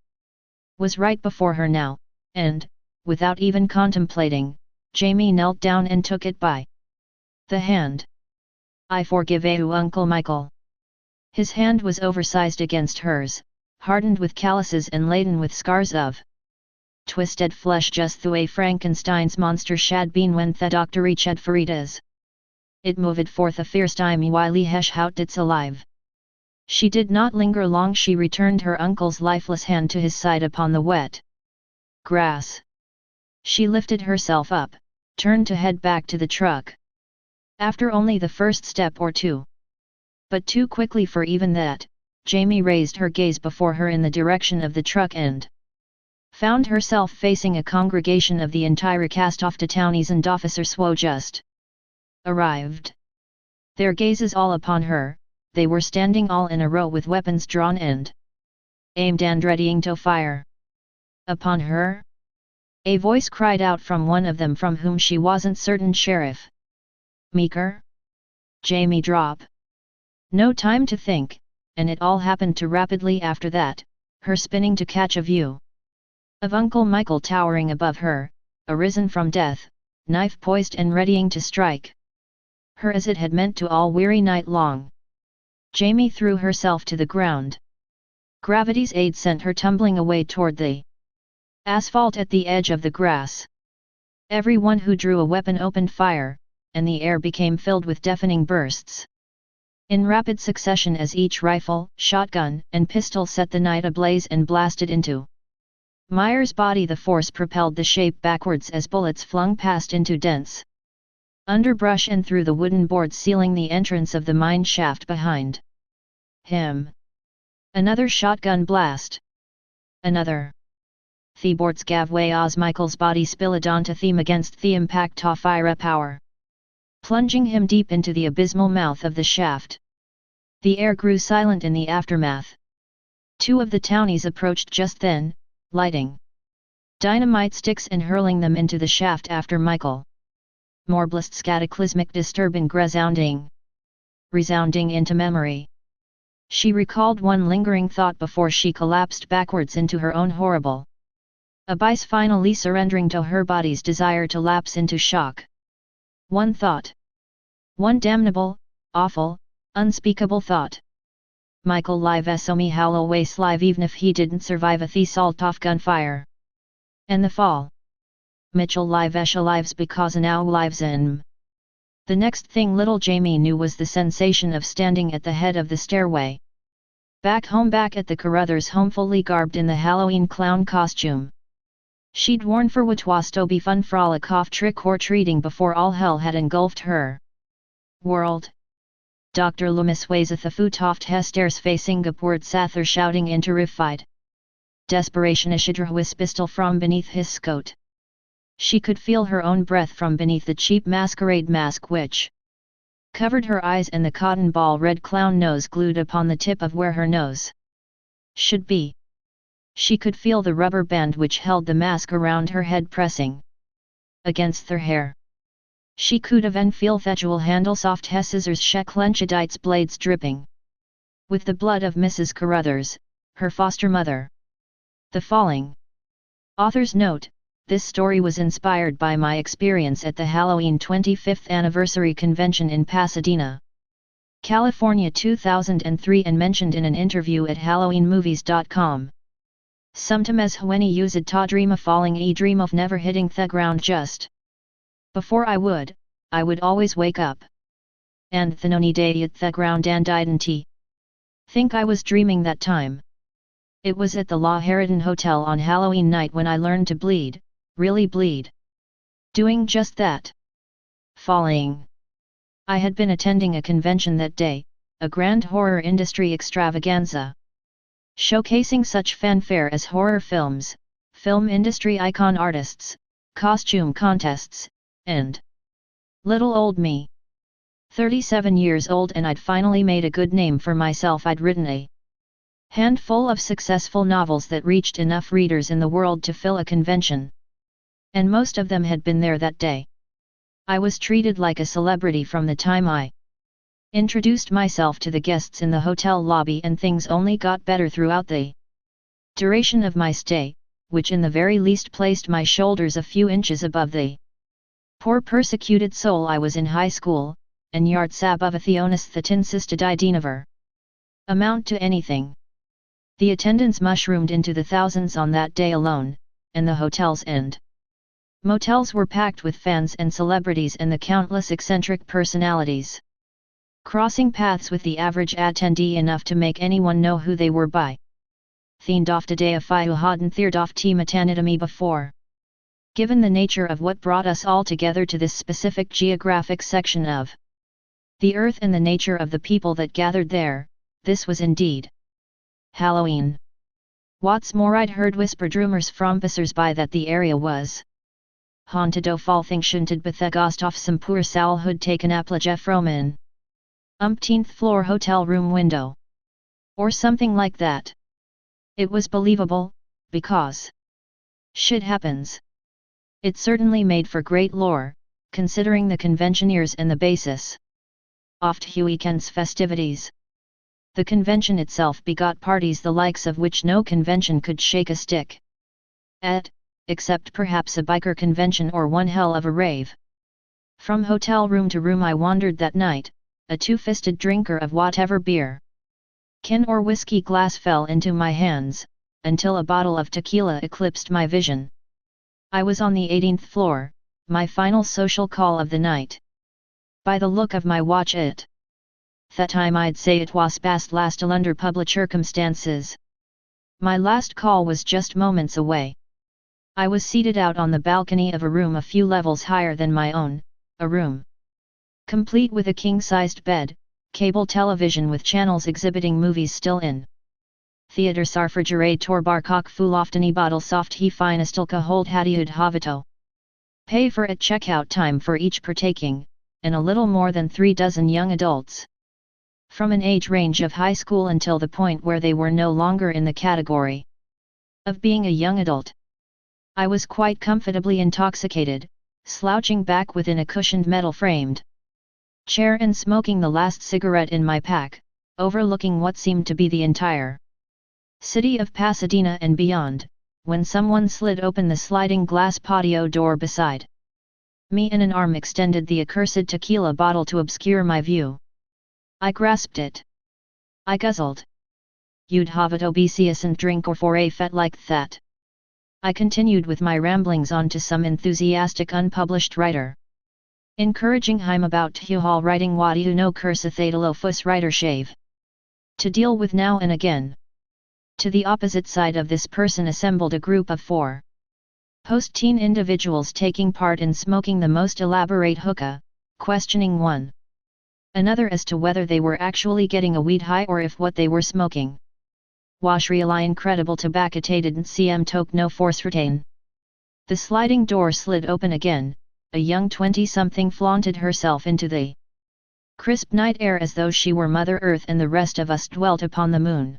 was right before her now, and, without even contemplating, Jamie knelt down and took it by the hand. I forgive you, Uncle Michael. His hand was oversized against hers, hardened with calluses and laden with scars of twisted flesh, just the way Frankenstein's monster had been when the doctor reached for it. It moved forth a fierce timey-wily hesh out its alive. She did not linger long. She returned her uncle's lifeless hand to his side upon the wet grass. She lifted herself up, turned to head back to the truck. After only the first step or two, but too quickly for even that, Jamie raised her gaze before her in the direction of the truck and found herself facing a congregation of the entire cast of the townies and officers who just arrived. Their gazes all upon her, they were standing all in a row with weapons drawn and aimed and readying to fire. Upon her? A voice cried out from one of them from whom she wasn't certain. Sheriff Meeker? Jamie drop. No time to think, and it all happened too rapidly after that, her spinning to catch a view of Uncle Michael towering above her, arisen from death, knife poised and readying to strike her as it had meant to all weary night long. Jamie threw herself to the ground. Gravity's aid sent her tumbling away toward the asphalt at the edge of the grass. Everyone who drew a weapon opened fire, and the air became filled with deafening bursts in rapid succession as each rifle, shotgun, and pistol set the night ablaze and blasted into Meyer's body. The force propelled the shape backwards as bullets flung past into dense underbrush and through the wooden boards sealing the entrance of the mine shaft behind him. Another shotgun blast. Another. The boards gave way as Michael's body spilled onto them against the impact of firepower, plunging him deep into the abysmal mouth of the shaft. The air grew silent in the aftermath. Two of the townies approached just then, lighting dynamite sticks and hurling them into the shaft after Michael. More blasts cataclysmic disturbing resounding into memory. She recalled one lingering thought before she collapsed backwards into her own horrible abyss, finally surrendering to her body's desire to lapse into shock. One thought. One damnable, awful, unspeakable thought. Michael live so me howl away live even if he didn't survive a the salt off gunfire. And the fall. Mitchell live lives because now lives in. The next thing little Jamie knew was the sensation of standing at the head of the stairway. Back home, back at the Carruthers home, fully garbed in the Halloween clown costume she'd worn for what was to be fun frolic off trick-or-treating before all hell had engulfed her world. Dr. Loomis ways at the foot oft hestairs facing upward sather shouting in terrified desperation Ishidra his pistol from beneath his coat. She could feel her own breath from beneath the cheap masquerade mask which covered her eyes and the cotton ball red clown nose glued upon the tip of where her nose should be. She could feel the rubber band which held the mask around her head pressing against her hair. She could even feel the handle soft scissors clenchedites blades dripping with the blood of Mrs. Carruthers, her foster mother. The falling. Author's note: this story was inspired by my experience at the Halloween 25th Anniversary Convention in Pasadena, California 2003 and mentioned in an interview at HalloweenMovies.com. Sometimes when I used to dream of falling, I dream of never hitting the ground just before I would always wake up. And the only day hit the ground and I didn't think I was dreaming that time. It was at the La Harridan Hotel on Halloween night when I learned to bleed, really bleed. Doing just that. Falling. I had been attending a convention that day, a grand horror industry extravaganza, showcasing such fanfare as horror films, film industry icon artists, costume contests, and little old me. 37 years old, and I'd finally made a good name for myself. I'd written a handful of successful novels that reached enough readers in the world to fill a convention. And most of them had been there that day. I was treated like a celebrity from the time I introduced myself to the guests in the hotel lobby, and things only got better throughout the duration of my stay, which in the very least placed my shoulders a few inches above the poor persecuted soul I was in high school, and yards above a theonis that insisted I'd never amount to anything. The attendance mushroomed into the thousands on that day alone, and the hotels and motels were packed with fans and celebrities and the countless eccentric personalities crossing paths with the average attendee enough to make anyone know who they were by themed off today if I hadn't theored off team me before. Given the nature of what brought us all together to this specific geographic section of the earth and the nature of the people that gathered there, this was indeed Halloween. What's more, I'd heard whispered rumors from passers-by that the area was haunted o' fall thing shunted bethegast off some poor soul who'd taken applaje from in. umpteenth floor hotel room window. Or something like that. It was believable, because shit happens. It certainly made for great lore, considering the conventioneers and the basis. Oft weekends festivities. The convention itself begot parties the likes of which no convention could shake a stick at, except perhaps a biker convention or one hell of a rave. From hotel room to room I wandered that night, a two-fisted drinker of whatever beer, can or whiskey glass fell into my hands, until a bottle of tequila eclipsed my vision. I was on the 18th floor, my final social call of the night. By the look of my watch that time I'd say it was past last under public circumstances. My last call was just moments away. I was seated out on the balcony of a room a few levels higher than my own, a room complete with a king-sized bed, cable television with channels exhibiting movies still in theaters, refrigerator bar cock full ofteny bottle soft he finestilka hold hadiud havito. Pay for at checkout time for each partaking, and a little more than 3 dozen young adults. From an age range of high school until the point where they were no longer in the category of being a young adult. I was quite comfortably intoxicated, slouching back within a cushioned metal-framed chair and smoking the last cigarette in my pack, overlooking what seemed to be the entire city of Pasadena and beyond, when someone slid open the sliding glass patio door beside me and an arm extended the accursed tequila bottle to obscure my view. I grasped it. I guzzled. You'd have it obesious and drink or for a fet like that. I continued with my ramblings on to some enthusiastic unpublished writer, encouraging him about Tuhal writing what you know cursathadalofus writer shave to deal with now and again. To the opposite side of this person assembled a group of 4 post-teen individuals taking part in smoking the most elaborate hookah, questioning one another as to whether they were actually getting a weed high or if what they were smoking was really incredible tobaccotated and cm toke no force retain. The sliding door slid open again, a young 20-something flaunted herself into the crisp night air as though she were Mother Earth and the rest of us dwelt upon the moon,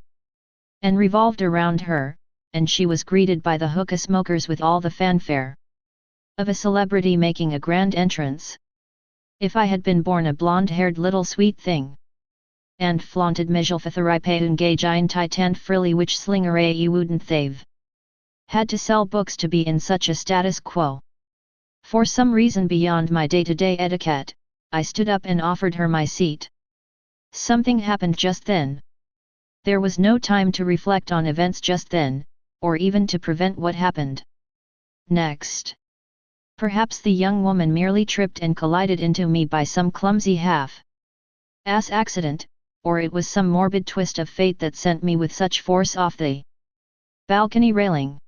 and revolved around her, and she was greeted by the hookah smokers with all the fanfare of a celebrity making a grand entrance. If I had been born a blonde-haired little sweet thing, and flaunted Mijelfatharipe engage ein titan frilly which slinger a wouldn't they've had to sell books to be in such a status quo. For some reason beyond my day-to-day etiquette, I stood up and offered her my seat. Something happened just then. There was no time to reflect on events just then, or even to prevent what happened next. Perhaps the young woman merely tripped and collided into me by some clumsy half-ass accident, or it was some morbid twist of fate that sent me with such force off the balcony railing.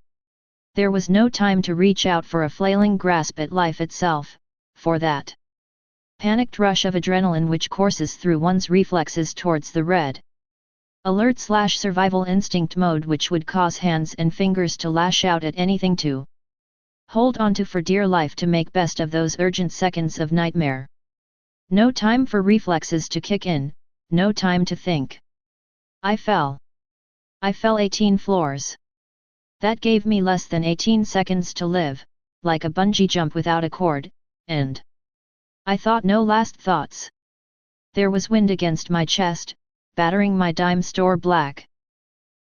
There was no time to reach out for a flailing grasp at life itself, for that panicked rush of adrenaline which courses through one's reflexes towards the red alert/survival instinct mode which would cause hands and fingers to lash out at anything to hold on to for dear life to make best of those urgent seconds of nightmare. No time for reflexes to kick in, no time to think. I fell 18 floors. That gave me less than 18 seconds to live, like a bungee jump without a cord, and I thought no last thoughts. There was wind against my chest, battering my dime store black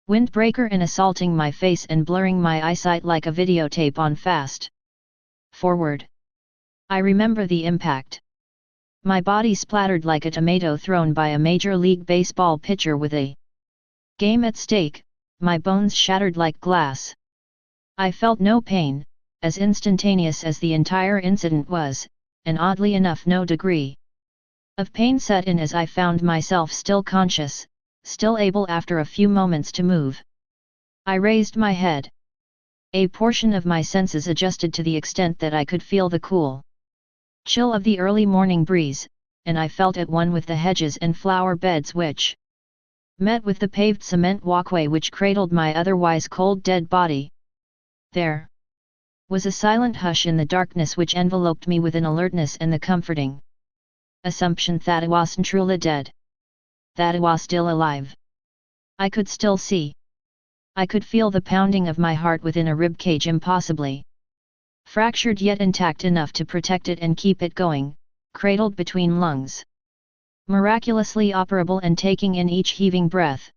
windbreaker and assaulting my face and blurring my eyesight like a videotape on fast forward. I remember the impact. My body splattered like a tomato thrown by a Major League Baseball pitcher with a game at stake, my bones shattered like glass. I felt no pain, as instantaneous as the entire incident was, and oddly enough no degree of pain set in as I found myself still conscious, still able after a few moments to move. I raised my head. A portion of my senses adjusted to the extent that I could feel the cool chill of the early morning breeze, and I felt at one with the hedges and flower beds which met with the paved cement walkway which cradled my otherwise cold dead body. There was a silent hush in the darkness which enveloped me with an alertness and the comforting assumption that I wasn't truly dead. that I was still alive. I could still see. I could feel the pounding of my heart within a ribcage impossibly fractured yet intact enough to protect it and keep it going, cradled between lungs. Miraculously operable and taking in each heaving breath.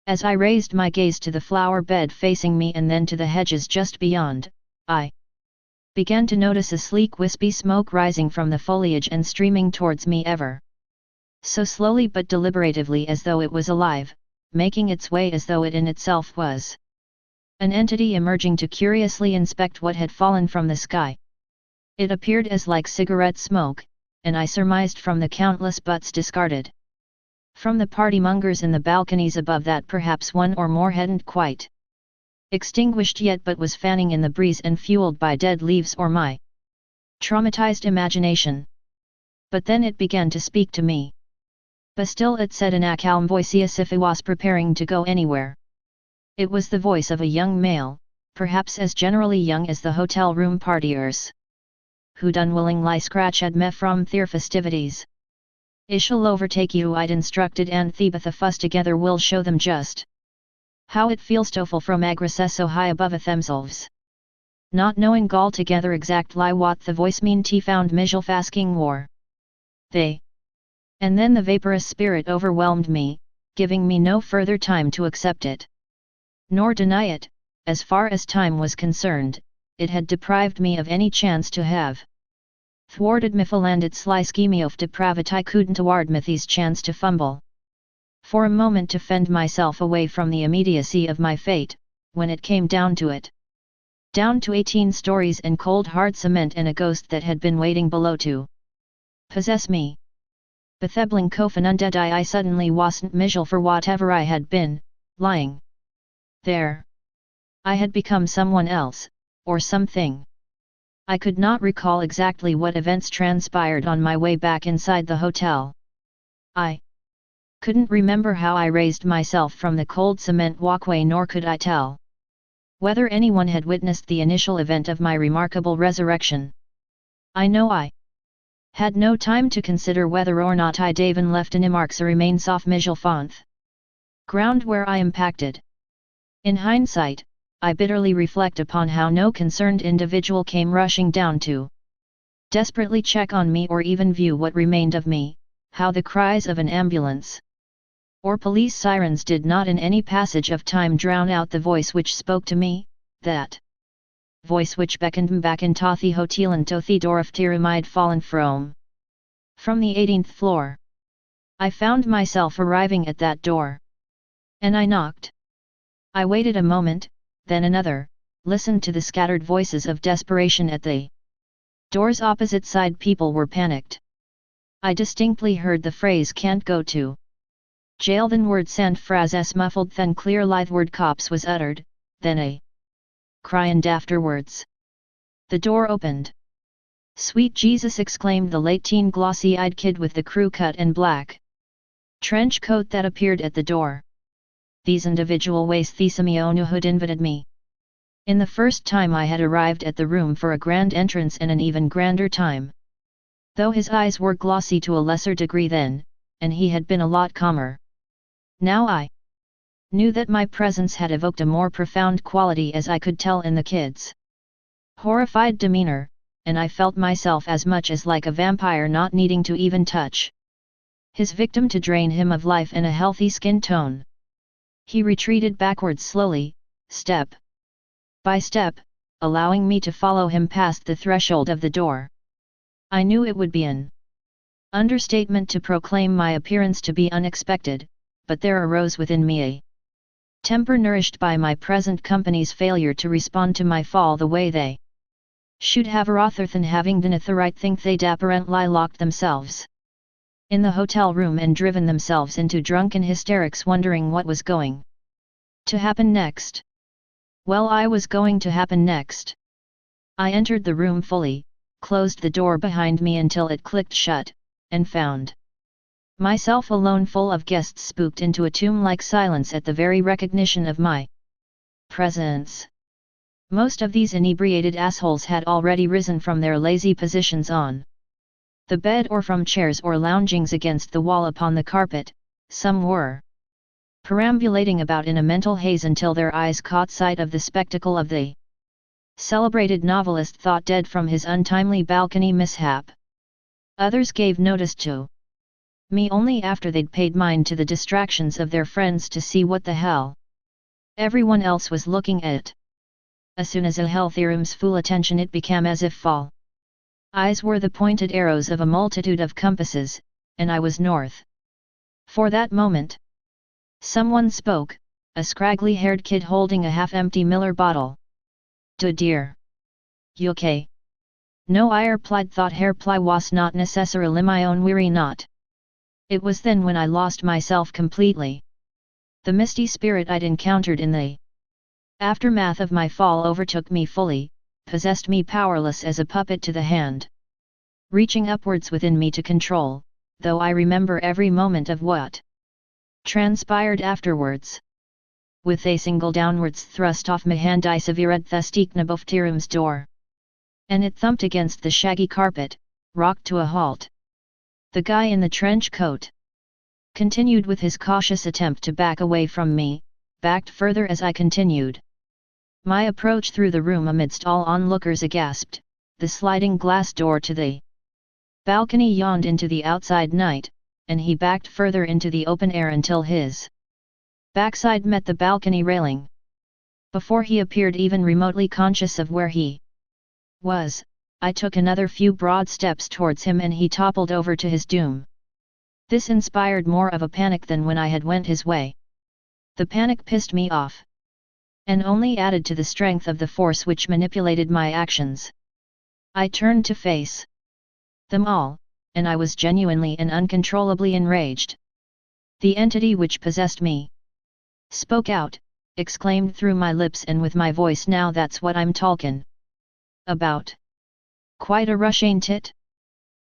As I raised my gaze to the flower bed facing me and then to the hedges just beyond, I began to notice a sleek wispy smoke rising from the foliage and streaming towards me ever so slowly but deliberatively as though it was alive, making its way as though it in itself was an entity emerging to curiously inspect what had fallen from the sky. It appeared as like cigarette smoke, and I surmised from the countless butts discarded from the party-mongers in the balconies above that perhaps one or more hadn't quite extinguished yet but was fanning in the breeze and fueled by dead leaves or my traumatized imagination. But then it began to speak to me. But still it said in a calm voice as if it was preparing to go anywhere. It was the voice of a young male, perhaps as generally young as the hotel room partiers, who'd unwillingly scratch at me from their festivities. I shall overtake you, I'd instructed, and Thebetha fuss together will show them just how it feels to fall from aggress so high above themselves. Not knowing altogether exactly what the voice meant, he found Mijel fasking war. They. And then the vaporous spirit overwhelmed me, giving me no further time to accept it nor deny it. As far as time was concerned, it had deprived me of any chance to have thwarted me and sly scheme of depravity couldn't award me this chance to fumble for a moment to fend myself away from the immediacy of my fate, when it came down to it. Down to 18 stories and cold hard cement and a ghost that had been waiting below to possess me. Bethebling Kofen undead I suddenly wasn't Mijel for whatever I had been, lying there. I had become someone else, or something. I could not recall exactly what events transpired on my way back inside the hotel. I couldn't remember how I raised myself from the cold cement walkway, nor could I tell whether anyone had witnessed the initial event of my remarkable resurrection. I know I had no time to consider whether or not I'd even left any marks or remains off Mijel Fonth ground where I impacted. In hindsight, I bitterly reflect upon how no concerned individual came rushing down to desperately check on me or even view what remained of me, how the cries of an ambulance or police sirens did not in any passage of time drown out the voice which spoke to me, that voice which beckoned me back into the hotel and to the door of I'd fallen from the 18th floor. I found myself arriving at that door. And I knocked. I waited a moment, then another, listened to the scattered voices of desperation at the door's opposite side. People were panicked. I distinctly heard the phrase "can't go to jail." Then words and phrases muffled then clear lithe word cops was uttered, then a cry, and afterwards the door opened. "Sweet Jesus!" exclaimed the late teen glossy-eyed kid with the crew cut and black trench coat that appeared at the door. These individual ways Thesamionu had invited me. In the first time I had arrived at the room for a grand entrance and an even grander time. Though his eyes were glossy to a lesser degree then, and he had been a lot calmer. Now I knew that my presence had evoked a more profound quality, as I could tell in the kid's horrified demeanor, and I felt myself as much as like a vampire not needing to even touch his victim to drain him of life and a healthy skin tone. He retreated backwards slowly, step by step, allowing me to follow him past the threshold of the door. I knew it would be an understatement to proclaim my appearance to be unexpected, but there arose within me a temper nourished by my present company's failure to respond to my fall the way they should have, rather than having done the right thing they'd apparently locked themselves in the hotel room and driven themselves into drunken hysterics wondering what was going to happen next. Well, I was going to happen next. I entered the room fully, closed the door behind me until it clicked shut, and found myself alone, full of guests, spooked into a tomb-like silence at the very recognition of my presence. Most of these inebriated assholes had already risen from their lazy positions on the bed or from chairs or loungings against the wall upon the carpet, some were perambulating about in a mental haze until their eyes caught sight of the spectacle of the celebrated novelist thought dead from his untimely balcony mishap. Others gave notice to me only after they'd paid mind to the distractions of their friends to see what the hell everyone else was looking at. As soon as I held Theorem's full attention, it became as if all eyes were the pointed arrows of a multitude of compasses, and I was north. For that moment, someone spoke, a scraggly-haired kid holding a half-empty Miller bottle. "Du dear. You okay?" "No," I replied. "Thought hair ply was not necessarily my own weary knot." It was then when I lost myself completely. The misty spirit I'd encountered in the aftermath of my fall overtook me fully, possessed me powerless as a puppet to the hand, reaching upwards within me to control, though I remember every moment of what transpired afterwards. With a single downwards thrust off my hand, I severed the stikna of Theorem's door, and it thumped against the shaggy carpet, rocked to a halt. The guy in the trench coat continued with his cautious attempt to back away from me, backed further as I continued my approach through the room amidst all onlookers aghast. The sliding glass door to the balcony yawned into the outside night, and he backed further into the open air until his backside met the balcony railing. Before he appeared even remotely conscious of where he was, I took another few broad steps towards him and he toppled over to his doom. This inspired more of a panic than when I had went his way. The panic pissed me off, and only added to the strength of the force which manipulated my actions. I turned to face them all, and I was genuinely and uncontrollably enraged. The entity which possessed me spoke out, exclaimed through my lips and with my voice, "Now that's what I'm talkin' about. Quite a rush, ain't it?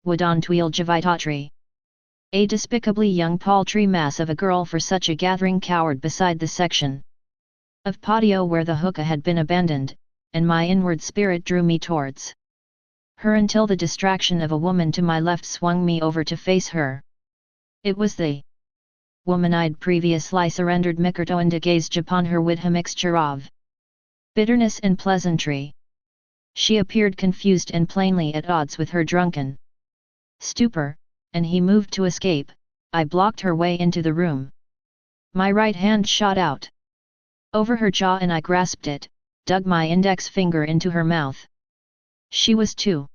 Wodan tweel javitatri." A despicably young paltry mass of a girl for such a gathering cowered beside the section of patio where the hookah had been abandoned, and my inward spirit drew me towards her until the distraction of a woman to my left swung me over to face her. It was the woman I'd previously surrendered Mikurto and gazed upon her with a mixture of bitterness and pleasantry. She appeared confused and plainly at odds with her drunken stupor, and he moved to escape. I blocked her way into the room. My right hand shot out over her jaw and I grasped it, dug my index finger into her mouth. She was too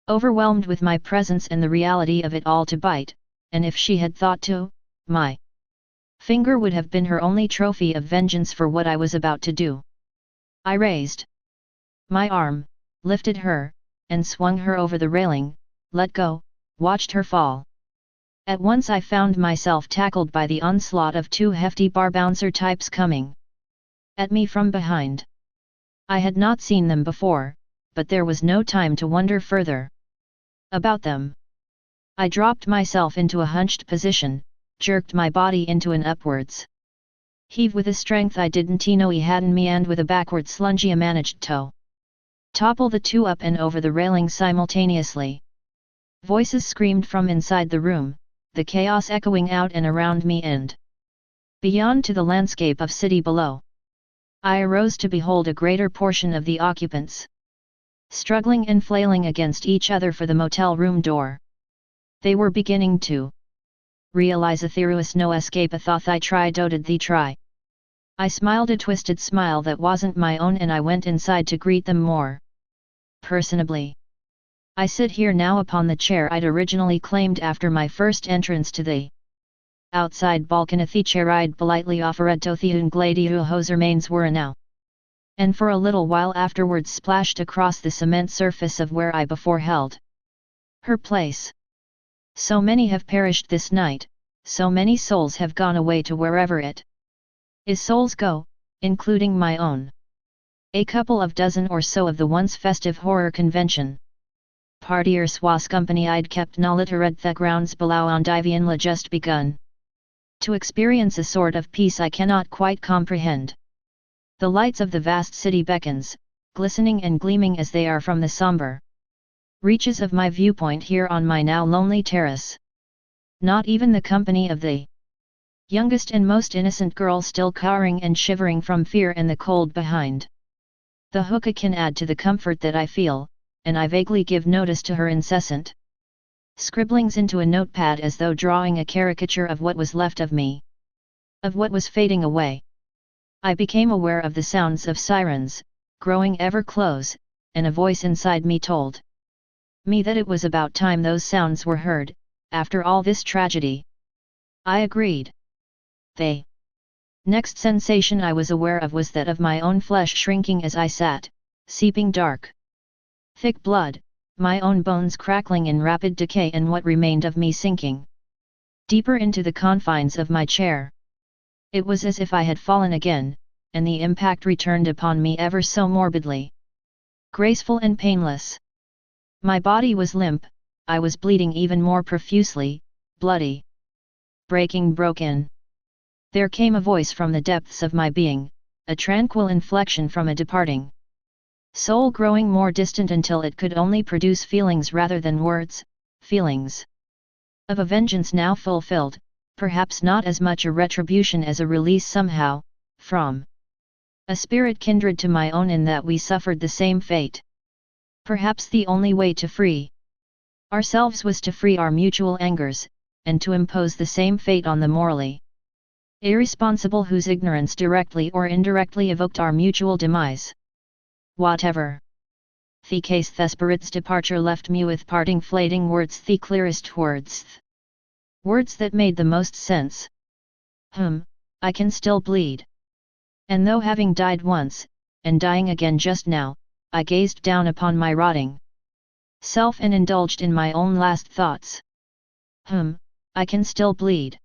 overwhelmed with my presence and the reality of it all to bite, and if she had thought to, my finger would have been her only trophy of vengeance for what I was about to do. I raised my arm, lifted her, and swung her over the railing, let go, watched her fall. At once I found myself tackled by the onslaught of two hefty bar bouncer types coming at me from behind. I had not seen them before, but there was no time to wonder further about them. I dropped myself into a hunched position, jerked my body into an upwards heave with a strength I didn't know he had in me, and with a backward slunge I managed to topple the two up and over the railing simultaneously. Voices screamed from inside the room, the chaos echoing out and around me and beyond to the landscape of city below. I arose to behold a greater portion of the occupants struggling and flailing against each other for the motel room door. They were beginning to realize there was no escape. Though I tried, did they try? I smiled a twisted smile that wasn't my own, and I went inside to greet them more personably. I sit here now upon the chair I'd originally claimed after my first entrance to the outside balcony. The chair I'd politely offered to the unglady whose remains were now, and for a little while afterwards splashed across the cement surface of where I before held her place. So many have perished this night, so many souls have gone away to wherever it is souls go, including my own. A couple of dozen or so of the once festive horror convention partiers was company I'd kept knowledge at the grounds below on Divianla just begun to experience a sort of peace I cannot quite comprehend. The lights of the vast city beckons, glistening and gleaming as they are from the somber reaches of my viewpoint here on my now lonely terrace. Not even the company of the youngest and most innocent girl still cowering and shivering from fear and the cold behind. The hookah can add to the comfort that I feel, and I vaguely give notice to her incessant scribblings into a notepad as though drawing a caricature of what was left of me. Of what was fading away. I became aware of the sounds of sirens, growing ever close, and a voice inside me told me that it was about time those sounds were heard, after all this tragedy. I agreed. The next sensation I was aware of was that of my own flesh shrinking as I sat, seeping dark, thick blood, my own bones crackling in rapid decay and what remained of me sinking deeper into the confines of my chair. It was as if I had fallen again, and the impact returned upon me ever so morbidly. Graceful and painless. My body was limp, I was bleeding even more profusely, bloody. Broken. There came a voice from the depths of my being, a tranquil inflection from a departing soul growing more distant until it could only produce feelings rather than words, feelings of a vengeance now fulfilled, perhaps not as much a retribution as a release somehow, from a spirit kindred to my own in that we suffered the same fate. Perhaps the only way to free ourselves was to free our mutual angers, and to impose the same fate on the morally irresponsible whose ignorance directly or indirectly evoked our mutual demise. Whatever the case, the spirit's departure left me with parting fleeting words, the clearest words. Words that made the most sense. I can still bleed. And though having died once, and dying again just now, I gazed down upon my rotting self and indulged in my own last thoughts. I can still bleed.